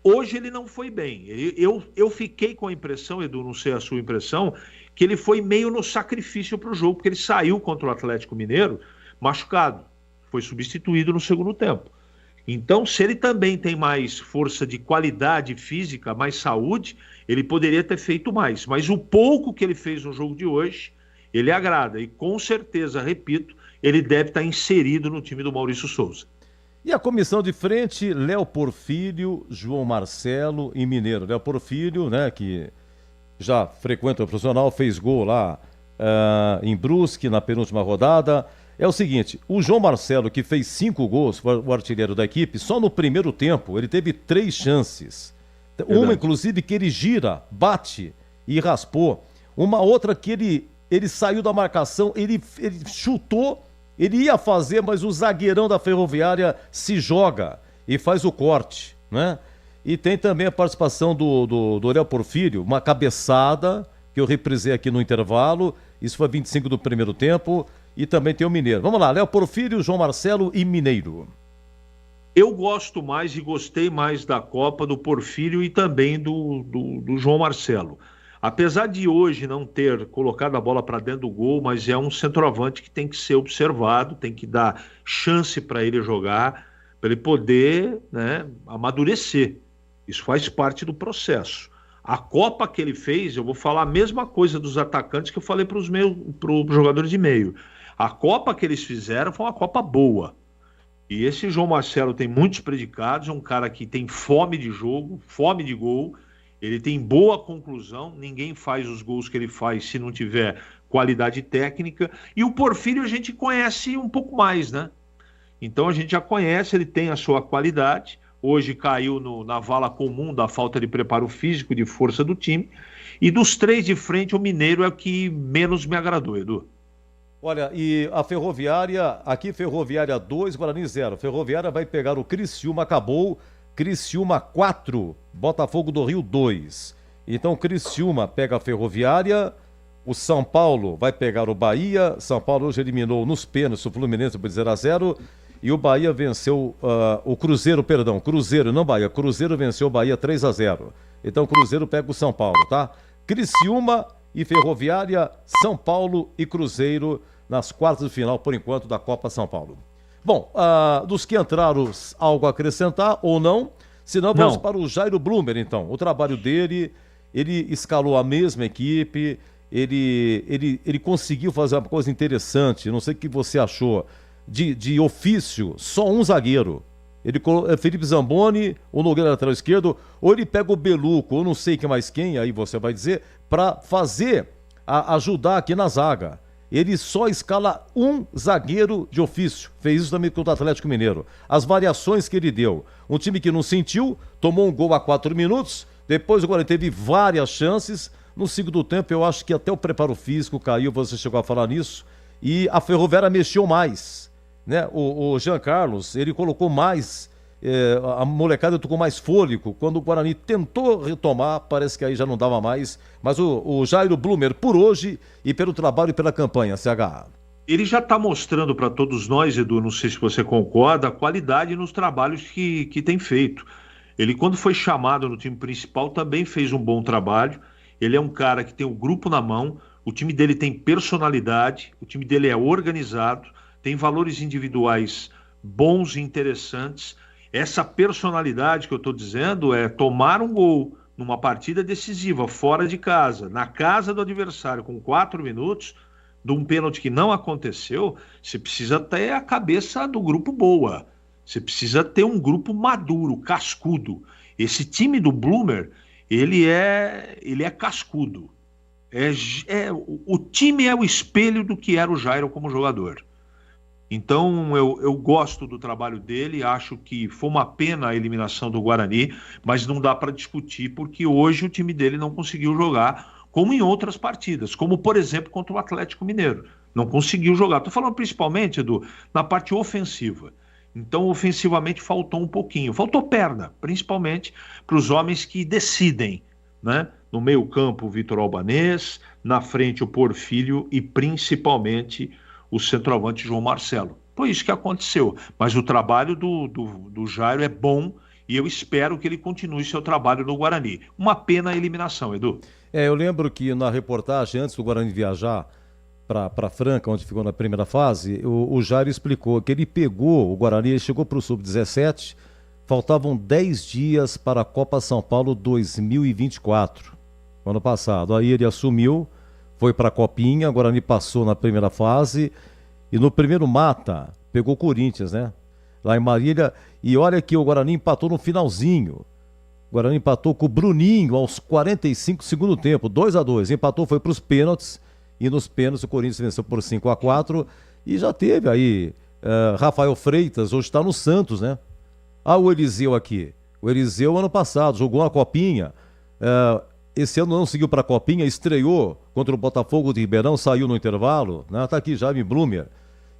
Speaker 2: Hoje ele não foi bem. Eu fiquei com a impressão, Edu, não sei a sua impressão, que ele foi meio no sacrifício para o jogo, porque ele saiu contra o Atlético Mineiro machucado. Foi substituído no segundo tempo. Então, se ele também tem mais força de qualidade física, mais saúde, ele poderia ter feito mais. Mas o pouco que ele fez no jogo de hoje, ele agrada. E com certeza, repito, ele deve estar inserido no time do Maurício Souza.
Speaker 8: E a comissão de frente, Léo Porfírio, João Marcelo e Mineiro. Léo Porfírio, né, que já frequenta o profissional, fez gol lá em Brusque, na penúltima rodada. É o seguinte, o João Marcelo, que fez 5 gols, o artilheiro da equipe, só no primeiro tempo ele teve 3 chances. Verdade. Uma, inclusive, que ele gira, bate e raspou. Uma outra que ele saiu da marcação, ele chutou, ele ia fazer, mas o zagueirão da Ferroviária se joga e faz o corte, né? E tem também a participação do Léo Porfírio, uma cabeçada que eu reprisei aqui no intervalo, isso foi 25 do primeiro tempo. E também tem o Mineiro. Vamos lá, Léo Porfírio, João Marcelo e Mineiro.
Speaker 2: Eu gosto mais e gostei mais da Copa do Porfírio e também do João Marcelo. Apesar de hoje não ter colocado a bola para dentro do gol, mas é um centroavante que tem que ser observado, tem que dar chance para ele jogar, para ele poder, né, amadurecer. Isso faz parte do processo. A Copa que ele fez, eu vou falar a mesma coisa dos atacantes que eu falei para os jogadores de meio. A Copa que eles fizeram foi uma Copa boa. E esse João Marcelo tem muitos predicados, é um cara que tem fome de jogo, fome de gol, ele tem boa conclusão, ninguém faz os gols que ele faz se não tiver qualidade técnica. E o Porfírio a gente conhece um pouco mais, né? Então a gente já conhece, ele tem a sua qualidade. Hoje caiu na vala comum da falta de preparo físico, de força do time. E dos 3 de frente, o Mineiro é o que menos me agradou, Edu.
Speaker 8: Olha, e a Ferroviária, aqui Ferroviária 2, Guarani 0. Ferroviária vai pegar o Criciúma, acabou. Criciúma 4, Botafogo do Rio 2. Então Criciúma pega a Ferroviária, o São Paulo vai pegar o Bahia. São Paulo hoje eliminou nos pênaltis o Fluminense por 0-0. E o Bahia venceu o Cruzeiro, perdão, Cruzeiro, não Bahia. Cruzeiro venceu o Bahia 3-0. Então Cruzeiro pega o São Paulo, tá? Criciúma e Ferroviária, São Paulo e Cruzeiro nas quartas de final, por enquanto, da Copa São Paulo. Bom, dos que entraram, algo a acrescentar ou não? Senão vamos para o Jairo Blumer, então. O trabalho dele, ele escalou a mesma equipe, ele conseguiu fazer uma coisa interessante, não sei o que você achou, de ofício, só um zagueiro. Felipe Zamboni, ou Nogueira lateral esquerdo, ou ele pega o Beluco, ou não sei quem, aí você vai dizer, para ajudar aqui na zaga. Ele só escala um zagueiro de ofício. Fez isso também contra o Atlético Mineiro. As variações que ele deu. Um time que não sentiu, tomou um gol a 4 minutos, depois agora teve várias chances. No segundo tempo, eu acho que até o preparo físico caiu, você chegou a falar nisso, e a Ferroviária mexeu mais. Né? O Jean Carlos, ele colocou mais, a molecada tocou mais fôlego. Quando o Guarani tentou retomar, parece que aí já não dava mais. Mas o Jairo Blumer, por hoje e pelo trabalho e pela campanha, CH.
Speaker 2: Ele já está mostrando para todos nós, Edu, não sei se você concorda, a qualidade nos trabalhos que tem feito. Ele, quando foi chamado no time principal, também fez um bom trabalho. Ele é um cara que tem o grupo na mão, o time dele tem personalidade, o time dele é organizado, tem valores individuais bons e interessantes. Essa personalidade que eu estou dizendo é tomar um gol numa partida decisiva, fora de casa, na casa do adversário, com 4 minutos, de um pênalti que não aconteceu. Você precisa ter a cabeça do grupo boa, você precisa ter um grupo maduro, cascudo. Esse time do Blumer, ele é cascudo. O time é o espelho do que era o Jairo como jogador. Então eu gosto do trabalho dele, acho que foi uma pena a eliminação do Guarani, mas não dá para discutir, porque hoje o time dele não conseguiu jogar como em outras partidas, como por exemplo contra o Atlético Mineiro. Não conseguiu jogar. Estou falando principalmente, Edu, na parte ofensiva. Então ofensivamente faltou um pouquinho, faltou perna, principalmente para os homens que decidem, né? No meio campo o Vitor Albanês, na frente o Porfírio e principalmente o centroavante João Marcelo. Foi isso que aconteceu. Mas o trabalho do Jairo é bom e eu espero que ele continue seu trabalho no Guarani. Uma pena a eliminação, Edu.
Speaker 8: Eu lembro que na reportagem, antes do Guarani viajar para Franca, onde ficou na primeira fase, o Jairo explicou que ele pegou o Guarani, ele chegou para o Sub-17, faltavam 10 dias para a Copa São Paulo 2024, ano passado. Aí ele assumiu, foi para a Copinha, o Guarani passou na primeira fase e no primeiro mata, pegou o Corinthians, né? Lá em Marília, e olha que o Guarani empatou no finalzinho. O Guarani empatou com o Bruninho aos 45 do segundo tempo, 2-2, empatou, foi para os pênaltis, e nos pênaltis o Corinthians venceu por 5-4, e já teve aí Rafael Freitas, hoje está no Santos, né? O Eliseu aqui, o Eliseu ano passado jogou uma Copinha, esse ano não seguiu para a Copinha, estreou contra o Botafogo de Ribeirão, saiu no intervalo, né? Tá aqui Jaime Blumer.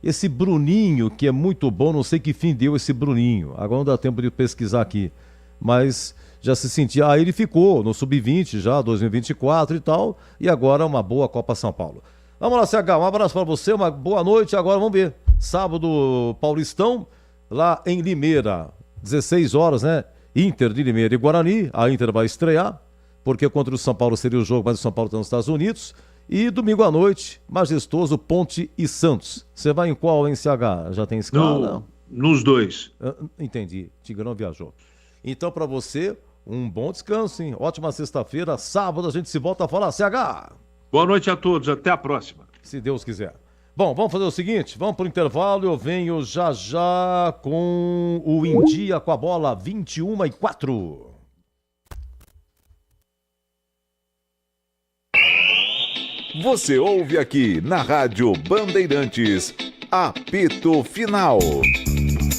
Speaker 8: Esse Bruninho, que é muito bom, não sei que fim deu esse Bruninho, agora não dá tempo de pesquisar aqui, mas já se sentia, ele ficou no Sub-20 já, 2024 e tal, e agora uma boa Copa São Paulo. Vamos lá, CH, um abraço para você, uma boa noite, agora vamos ver, sábado Paulistão, lá em Limeira, 16 horas, né, Inter de Limeira e Guarani, a Inter vai estrear, porque contra o São Paulo seria o jogo, mas o São Paulo está nos Estados Unidos. E domingo à noite, majestoso, Ponte e Santos. Você vai em qual, hein, CH? Já tem escala?
Speaker 2: Nos dois.
Speaker 8: Entendi, Tigrão viajou. Então, para você, um bom descanso, hein? Ótima sexta-feira, sábado a gente se volta a falar, CH.
Speaker 2: Boa noite a todos, até a próxima.
Speaker 8: Se Deus quiser. Bom, vamos fazer o seguinte, vamos pro intervalo, eu venho já com o Em Dia com a Bola, 21h04.
Speaker 4: Você ouve aqui na Rádio Bandeirantes, Apito Final.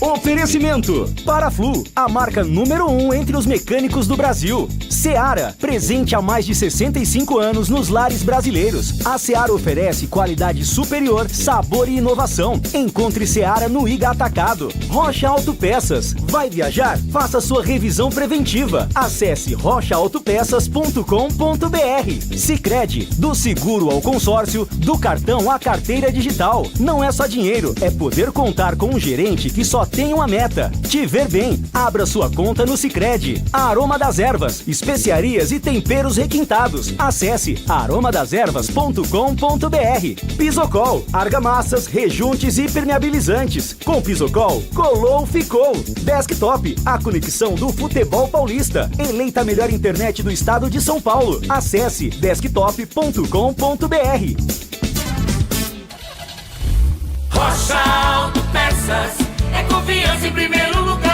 Speaker 6: Oferecimento Paraflu, a marca número 1 entre os mecânicos do Brasil. Seara, presente há mais de 65 anos nos lares brasileiros. A Seara oferece qualidade superior, sabor e inovação. Encontre Seara no Iga Atacado. Rocha Autopeças. Vai viajar? Faça sua revisão preventiva. Acesse rochaautopeças.com.br. Sicredi, do seguro ao consórcio, do cartão à carteira digital. Não é só dinheiro, é poder contar com um gerente que só tem uma meta: te ver bem. Abra sua conta no Sicredi. Aroma das Ervas, especiarias e temperos requintados. Acesse aromadeservas.com.br. Pisocol, argamassas, rejuntes e impermeabilizantes. Com Pisocol, colou, ficou. Desktop, a conexão do futebol paulista. Eleita a melhor internet do estado de São Paulo. Acesse desktop.com.br.
Speaker 12: Rocha Autopeças é confiança em primeiro lugar.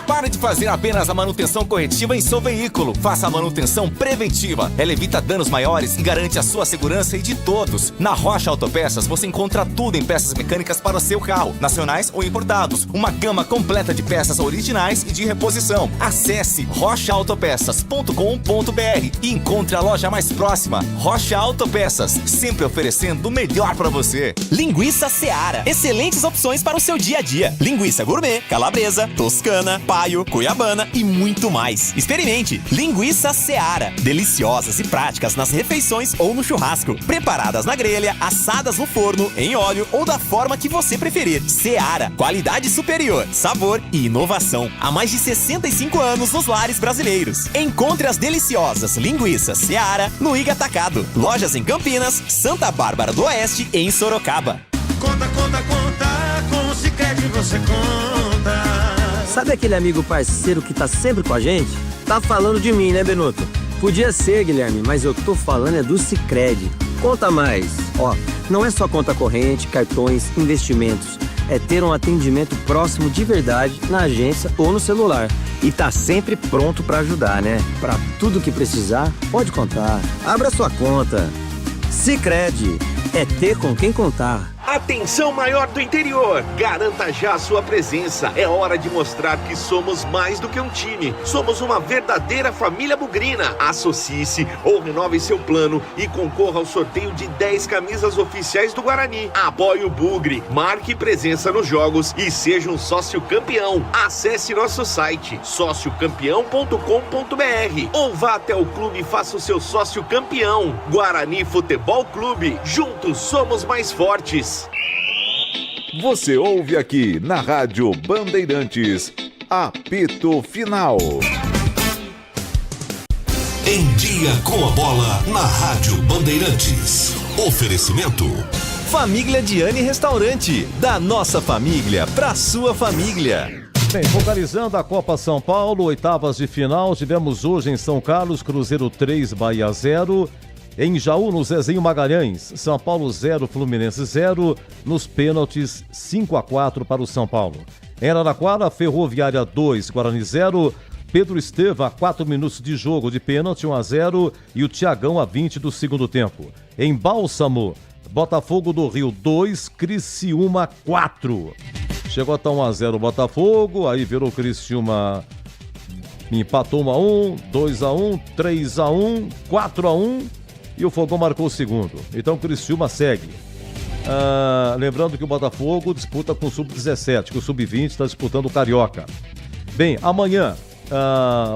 Speaker 22: Pare de fazer apenas a manutenção corretiva em seu veículo. Faça a manutenção preventiva. Ela evita danos maiores e garante a sua segurança e de todos. Na Rocha Autopeças você encontra tudo em peças mecânicas para o seu carro, nacionais ou importados. Uma gama completa de peças originais e de reposição. Acesse rochaautopeças.com.br e encontre a loja mais próxima. Rocha Autopeças, sempre oferecendo o melhor para você. Linguiça Seara. Excelentes opções para o seu dia a dia. Linguiça gourmet, calabresa, toscana, paio, cuiabana e muito mais. Experimente. Linguiça Seara. Deliciosas e práticas nas refeições ou no churrasco. Preparadas na grelha, assadas no forno, em óleo ou da forma que você preferir. Seara. Qualidade superior, sabor e inovação. Há mais de 65 anos nos lares brasileiros. Encontre as deliciosas linguiças Seara no Iga Atacado. Lojas em Campinas, Santa Bárbara do Oeste e em Sorocaba.
Speaker 12: Conta, conta, conta, com o Sicredi você conta.
Speaker 20: Sabe aquele amigo parceiro que tá sempre com a gente? Tá falando de mim, né, Benuto? Podia ser, Guilherme, mas eu tô falando é do Sicredi. Conta mais. Ó, não é só conta corrente, cartões, investimentos. É ter um atendimento próximo de verdade na agência ou no celular. E tá sempre pronto pra ajudar, né? Pra tudo que precisar, pode contar. Abra sua conta. Sicredi. É ter com quem contar.
Speaker 23: Atenção maior do interior, garanta já a sua presença. É hora de mostrar que somos mais do que um time. Somos uma verdadeira família bugrina. Associe-se ou renove seu plano e concorra ao sorteio de 10 camisas oficiais do Guarani. Apoie o Bugre, marque presença nos jogos e seja um sócio campeão. Acesse nosso site sociocampeão.com.br ou vá até o clube e faça o seu sócio campeão. Guarani Futebol Clube, juntos somos mais fortes.
Speaker 4: Você ouve aqui na Rádio Bandeirantes, apito final.
Speaker 9: Em Dia com a Bola na Rádio Bandeirantes. Oferecimento
Speaker 22: Família Diane Restaurante, da nossa família pra sua família.
Speaker 8: Bem, focalizando a Copa São Paulo, oitavas de final, tivemos hoje em São Carlos, Cruzeiro 3, Bahia 0. Em Jaú, no Zezinho Magalhães, São Paulo 0, Fluminense 0, nos pênaltis 5-4 para o São Paulo. Em Araraquara, Ferroviária 2, Guarani 0, Pedro Esteva a 4 minutos de jogo de pênalti 1-0 e o Thiagão a 20 do segundo tempo. Em Bálsamo, Botafogo do Rio 2, Criciúma 4. Chegou até 1-0 o Botafogo, aí virou Criciúma, empatou 1-1, 2-1, 3-1, 4-1. E o Fogão marcou o segundo. Então o Criciúma segue. Lembrando que o Botafogo disputa com o Sub-17, que o Sub-20 está disputando o Carioca. Bem, amanhã,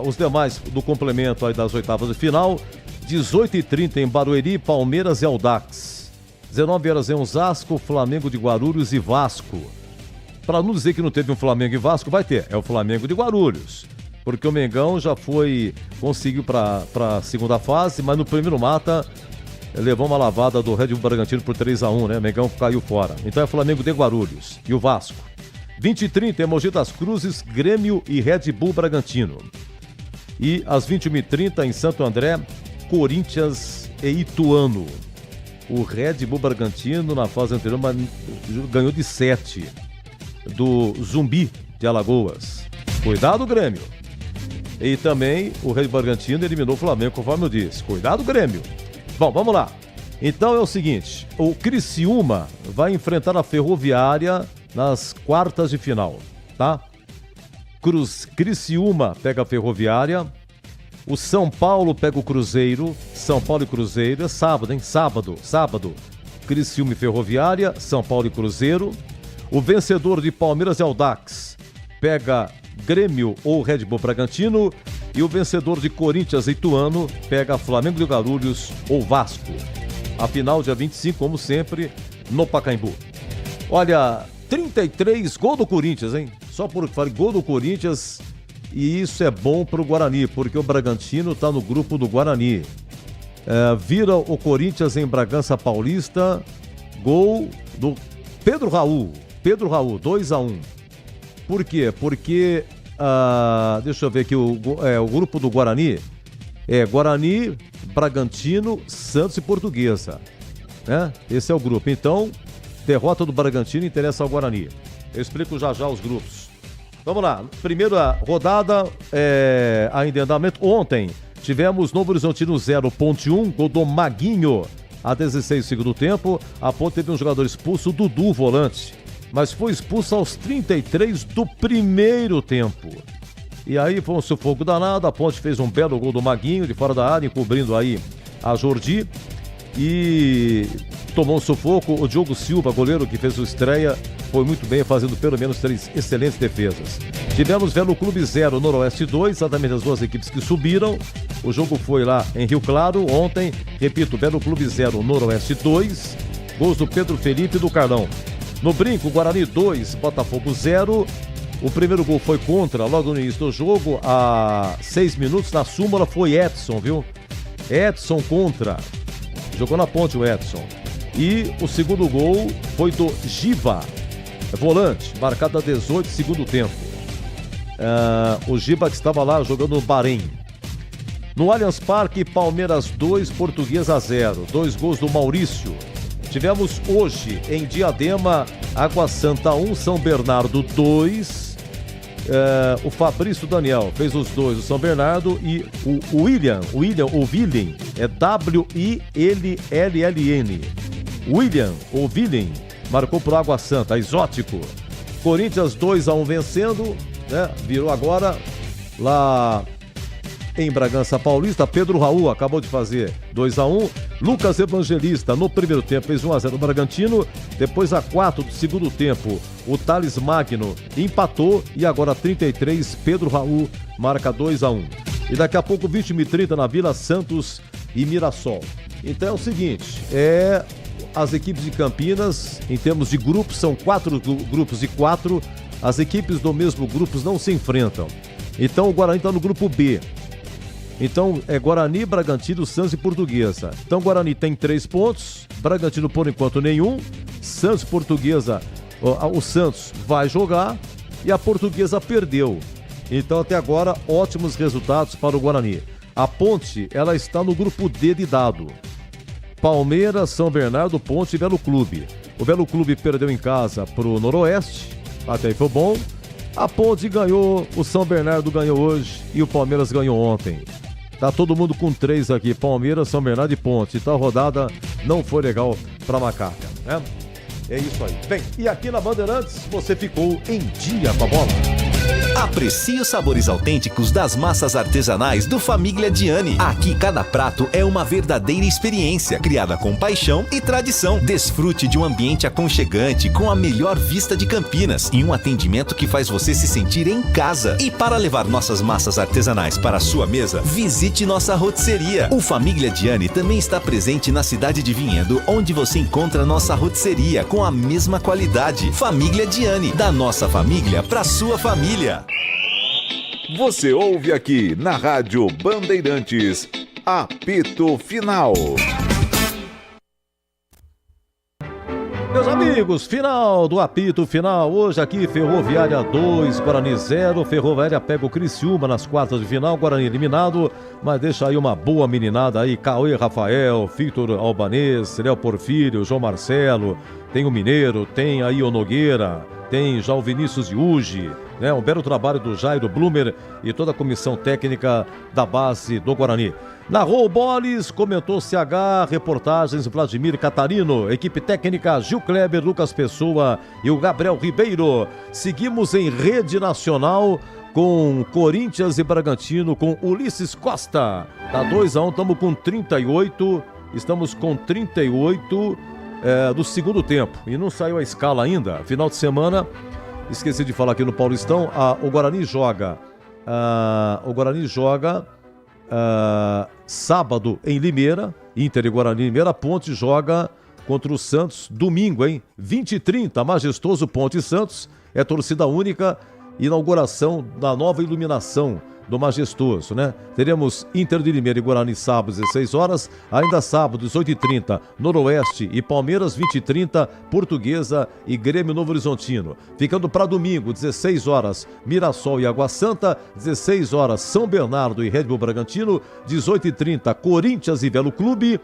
Speaker 8: os demais do complemento aí das oitavas de final, 18h30 em Barueri, Palmeiras e Audax. 19h em Osasco, Flamengo de Guarulhos e Vasco. Para não dizer que não teve um Flamengo e Vasco, vai ter. É o Flamengo de Guarulhos. Porque o Mengão já conseguiu para a segunda fase, mas no primeiro mata levou uma lavada do Red Bull Bragantino por 3-1, né? O Mengão caiu fora. Então é Flamengo de Guarulhos e o Vasco. 20h30 em Mogi das Cruzes, Grêmio e Red Bull Bragantino. E às 21h30 em Santo André, Corinthians e Ituano. O Red Bull Bragantino na fase anterior ganhou de 7 do Zumbi de Alagoas. Cuidado, Grêmio. E também o Red Bull Bragantino eliminou o Flamengo, conforme eu disse. Cuidado, Grêmio. Bom, vamos lá. Então é o seguinte, o Criciúma vai enfrentar a Ferroviária nas quartas de final, tá? Criciúma pega a Ferroviária, o São Paulo pega o Cruzeiro, São Paulo e Cruzeiro, é sábado, hein? Sábado. Criciúma e Ferroviária, São Paulo e Cruzeiro. O vencedor de Palmeiras e Audax pega Grêmio ou Red Bull Bragantino e o vencedor de Corinthians e Ituano pega Flamengo de Guarulhos ou Vasco. A final dia 25, como sempre, no Pacaembu. Olha, 33 gol do Corinthians, hein? Só porque falei gol do Corinthians, e isso é bom pro Guarani, porque o Bragantino tá no grupo do Guarani. Vira o Corinthians em Bragança Paulista, gol do Pedro Raul, 2-1. Por quê? Porque, deixa eu ver aqui, o grupo do Guarani é Guarani, Bragantino, Santos e Portuguesa, né? Esse é o grupo. Então, derrota do Bragantino interessa ao Guarani. Eu explico já os grupos. Vamos lá, primeira rodada, ainda em andamento. Ontem tivemos Novo Horizontino 0, Ponte 1, gol do Maguinho, a 16 do segundo tempo. A Ponte teve um jogador expulso, o Dudu, volante, mas foi expulso aos 33 do primeiro tempo. E aí foi um sufoco danado, a Ponte fez um belo gol do Maguinho, de fora da área, encobrindo aí a Jordi. E tomou um sufoco, o Diogo Silva, goleiro que fez o estreia, foi muito bem, fazendo pelo menos 3 excelentes defesas. Tivemos Velo Clube 0, Noroeste 2, exatamente as duas equipes que subiram. O jogo foi lá em Rio Claro ontem. Repito, Velo Clube 0, Noroeste 2. Gols do Pedro Felipe e do Carlão. No Brinco, Guarani 2, Botafogo 0. O primeiro gol foi contra, logo no início do jogo, a 6 minutos, na súmula foi Edson, viu? Edson contra. Jogou na ponte o Edson. E o segundo gol foi do Giba, volante, marcado a 18, segundo tempo. O Giba que estava lá jogando no Bahrein. No Allianz Parque, Palmeiras 2, Portuguesa 0. 2 gols do Maurício. Tivemos hoje em Diadema, Água Santa 1, São Bernardo 2. O Fabrício Daniel fez os 2 do São Bernardo e o William, é W-I-L-L-N. William, o William, marcou pro Água Santa, exótico. Corinthians 2-1 vencendo, né? Virou agora lá em Bragança Paulista. Pedro Raul acabou de fazer 2-1. Lucas Evangelista no primeiro tempo fez 1-0 no Bragantino. Depois a 4 do segundo tempo, o Thales Magno empatou. E agora 33, Pedro Raul marca 2-1. E daqui a pouco 20h30 na Vila Santos e Mirassol. Então é o seguinte, as equipes de Campinas, em termos de grupos, são 4 grupos de 4. As equipes do mesmo grupo não se enfrentam. Então o Guarani está no grupo B. Então é Guarani, Bragantino, Santos e Portuguesa. Então o Guarani tem 3 pontos, Bragantino por enquanto nenhum, Santos e Portuguesa, o Santos vai jogar e a Portuguesa perdeu. Então até agora ótimos resultados para o Guarani. A Ponte, ela está no grupo D de dado. Palmeiras, São Bernardo, Ponte e Velo Clube. O Velo Clube perdeu em casa para o Noroeste, até aí foi bom. A Ponte ganhou, o São Bernardo ganhou hoje e o Palmeiras ganhou ontem. Tá todo mundo com 3 aqui, Palmeiras, São Bernardo e Ponte. Então a rodada não foi legal para Macaca, né? É isso aí. Bem, e aqui na Bandeirantes você ficou em dia com a bola.
Speaker 9: Aprecie os sabores autênticos das massas artesanais do Família Diani. Aqui cada prato é uma verdadeira experiência, criada com paixão e tradição. Desfrute de um ambiente aconchegante com a melhor vista de Campinas e um atendimento que faz você se sentir em casa. E para levar nossas massas artesanais para a sua mesa, visite nossa rotisseria. O Família Diani também está presente na cidade de Vinhedo, onde você encontra nossa rotisseria com a mesma qualidade. Família Diani, da nossa família para sua família.
Speaker 4: Você ouve aqui na Rádio Bandeirantes, Apito Final.
Speaker 8: Meus amigos, final do Apito Final. Hoje aqui, Ferroviária 2, Guarani 0. Ferroviária pega o Criciúma nas quartas de final. Guarani eliminado, mas deixa aí uma boa meninada aí. Cauê Rafael, Victor Albanês, Léo Porfírio, João Marcelo. Tem o Mineiro, tem aí o Nogueira, tem já o Vinícius Iugi, né? Um belo trabalho do Jairo Blumer e toda a comissão técnica da base do Guarani. Narrou o Boles, comentou CH, reportagens Vladimir Catarino, equipe técnica Gil Kleber, Lucas Pessoa e o Gabriel Ribeiro. Seguimos em rede nacional com Corinthians e Bragantino, com Ulisses Costa. Tá 2-1, estamos com 38, do segundo tempo. E não saiu a escala ainda. Final de semana, esqueci de falar aqui no Paulistão, o Guarani joga sábado em Limeira, Inter e Guarani Limeira. A Ponte joga contra o Santos domingo, hein? 20h30, majestoso Ponte Santos, é torcida única. inauguração da nova iluminação do Majestoso, né? Teremos Inter de Limeira e Guarani sábado, 16 horas. Ainda sábado, 18h30, Noroeste e Palmeiras, 20h30, Portuguesa e Grêmio Novo Horizontino. Ficando para domingo, 16 horas, Mirassol e Água Santa. 16 horas, São Bernardo e Red Bull Bragantino. 18h30, Corinthians e Velo Clube,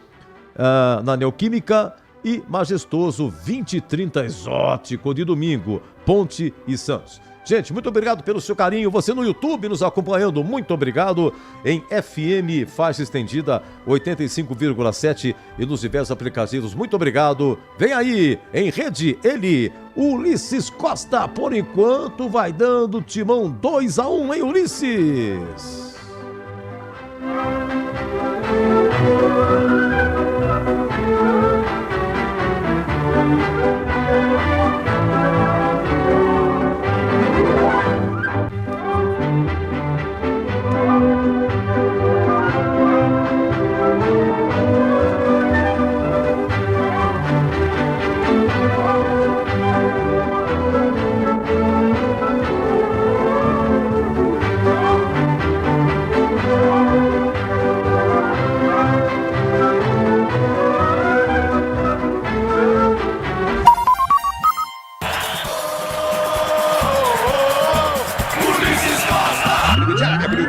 Speaker 8: na Neoquímica. E Majestoso, 20h30, exótico de domingo, Ponte e Santos. Gente, muito obrigado pelo seu carinho. Você no YouTube nos acompanhando, muito obrigado. Em FM, faixa estendida 85,7 e nos diversos aplicativos, muito obrigado. Vem aí, em rede, ele, Ulisses Costa. Por enquanto vai dando timão 2-1, hein, Ulisses?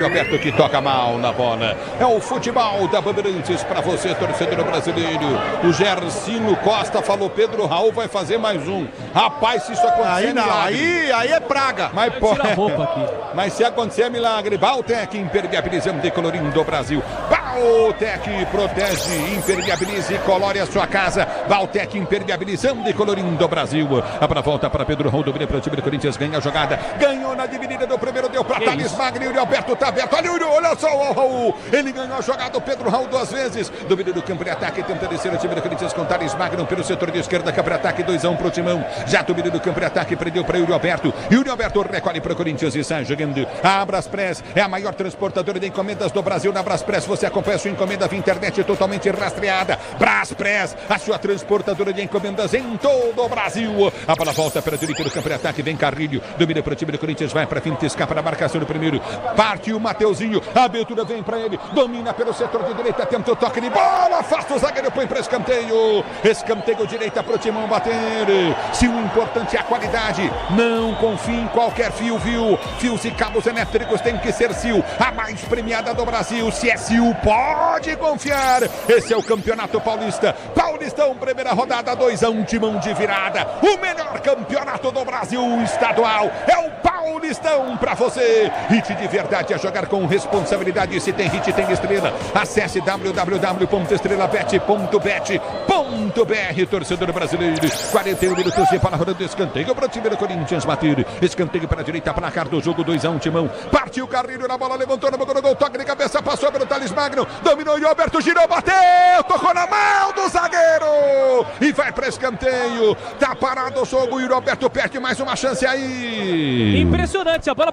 Speaker 5: Alberto que toca mal na bola. É o futebol da Bandeirantes para você, torcedor brasileiro. O Gersino Costa falou: Pedro Raul vai fazer mais um. Rapaz, se isso acontecer,
Speaker 1: aí não,
Speaker 5: milagre.
Speaker 1: aí é praga.
Speaker 5: Mas pode.
Speaker 1: Tira a roupa aqui.
Speaker 5: Mas se acontecer milagre, Valtec impermeabilizando e colorindo o Brasil. Valtec protege, impermeabiliza e colore a sua casa. Valtec impermeabilizando e colorindo o Brasil. A volta para Pedro Raul, domina para o time do Corinthians, ganha a jogada. Ganhou na dividida do primeiro, deu para Thales Magno. Yuri Alberto tá aberto. Olha só o Raul. Ele ganhou a jogada, o Pedro Raul 2 vezes. Domínio do campo de ataque, tenta descer o time do Corinthians com Thales Magno pelo setor de esquerda, campo de ataque, 2-1 pro Timão. Já domínio do campo de ataque, prendeu para Yuri Alberto. Yuri Alberto recolhe para o Corinthians e sai jogando. A Braspress é a maior transportadora de encomendas do Brasil. Na Braspress você acompanha a sua encomenda via internet totalmente rastreada. Braspress, a sua transportadora de encomendas em todo o Brasil. A bola volta para a direita do campo de ataque, vem Carrilho. Domínio para o time do Corinthians, vai para finta, escapa na marcação do primeiro. Partiu o Mateuzinho, a abertura vem para ele, domina pelo setor de direita, tenta o toque de bola, afasta o zagueiro, põe para escanteio. Escanteio direita para o Timão bater. Se o importante é a qualidade, não confie em qualquer fio, viu? Fios e cabos elétricos tem que ser Sil, a mais premiada do Brasil. Se é Sil, pode confiar. Esse é o Campeonato Paulista. Paulistão, primeira rodada, 2-1, Timão de virada. O melhor campeonato do Brasil estadual é o Paulistão para você. Hit de verdade, a jogar com responsabilidade. Se tem hit, tem estrela. Acesse www.estrelabet.bet.br. Torcedor brasileiro, 41 minutos de bola rolando, escanteio para o time do Corinthians bater. Escanteio para a direita, placar do jogo, 2-1, Timão. Partiu Carrilho na bola, levantou na boca do gol, toque de cabeça, passou pelo Thales Magno, dominou e Alberto, girou, bateu, tocou na mão do zagueiro e vai para escanteio. Tá parado o jogo e o Roberto perde mais uma chance aí.
Speaker 11: Impressionante a bola.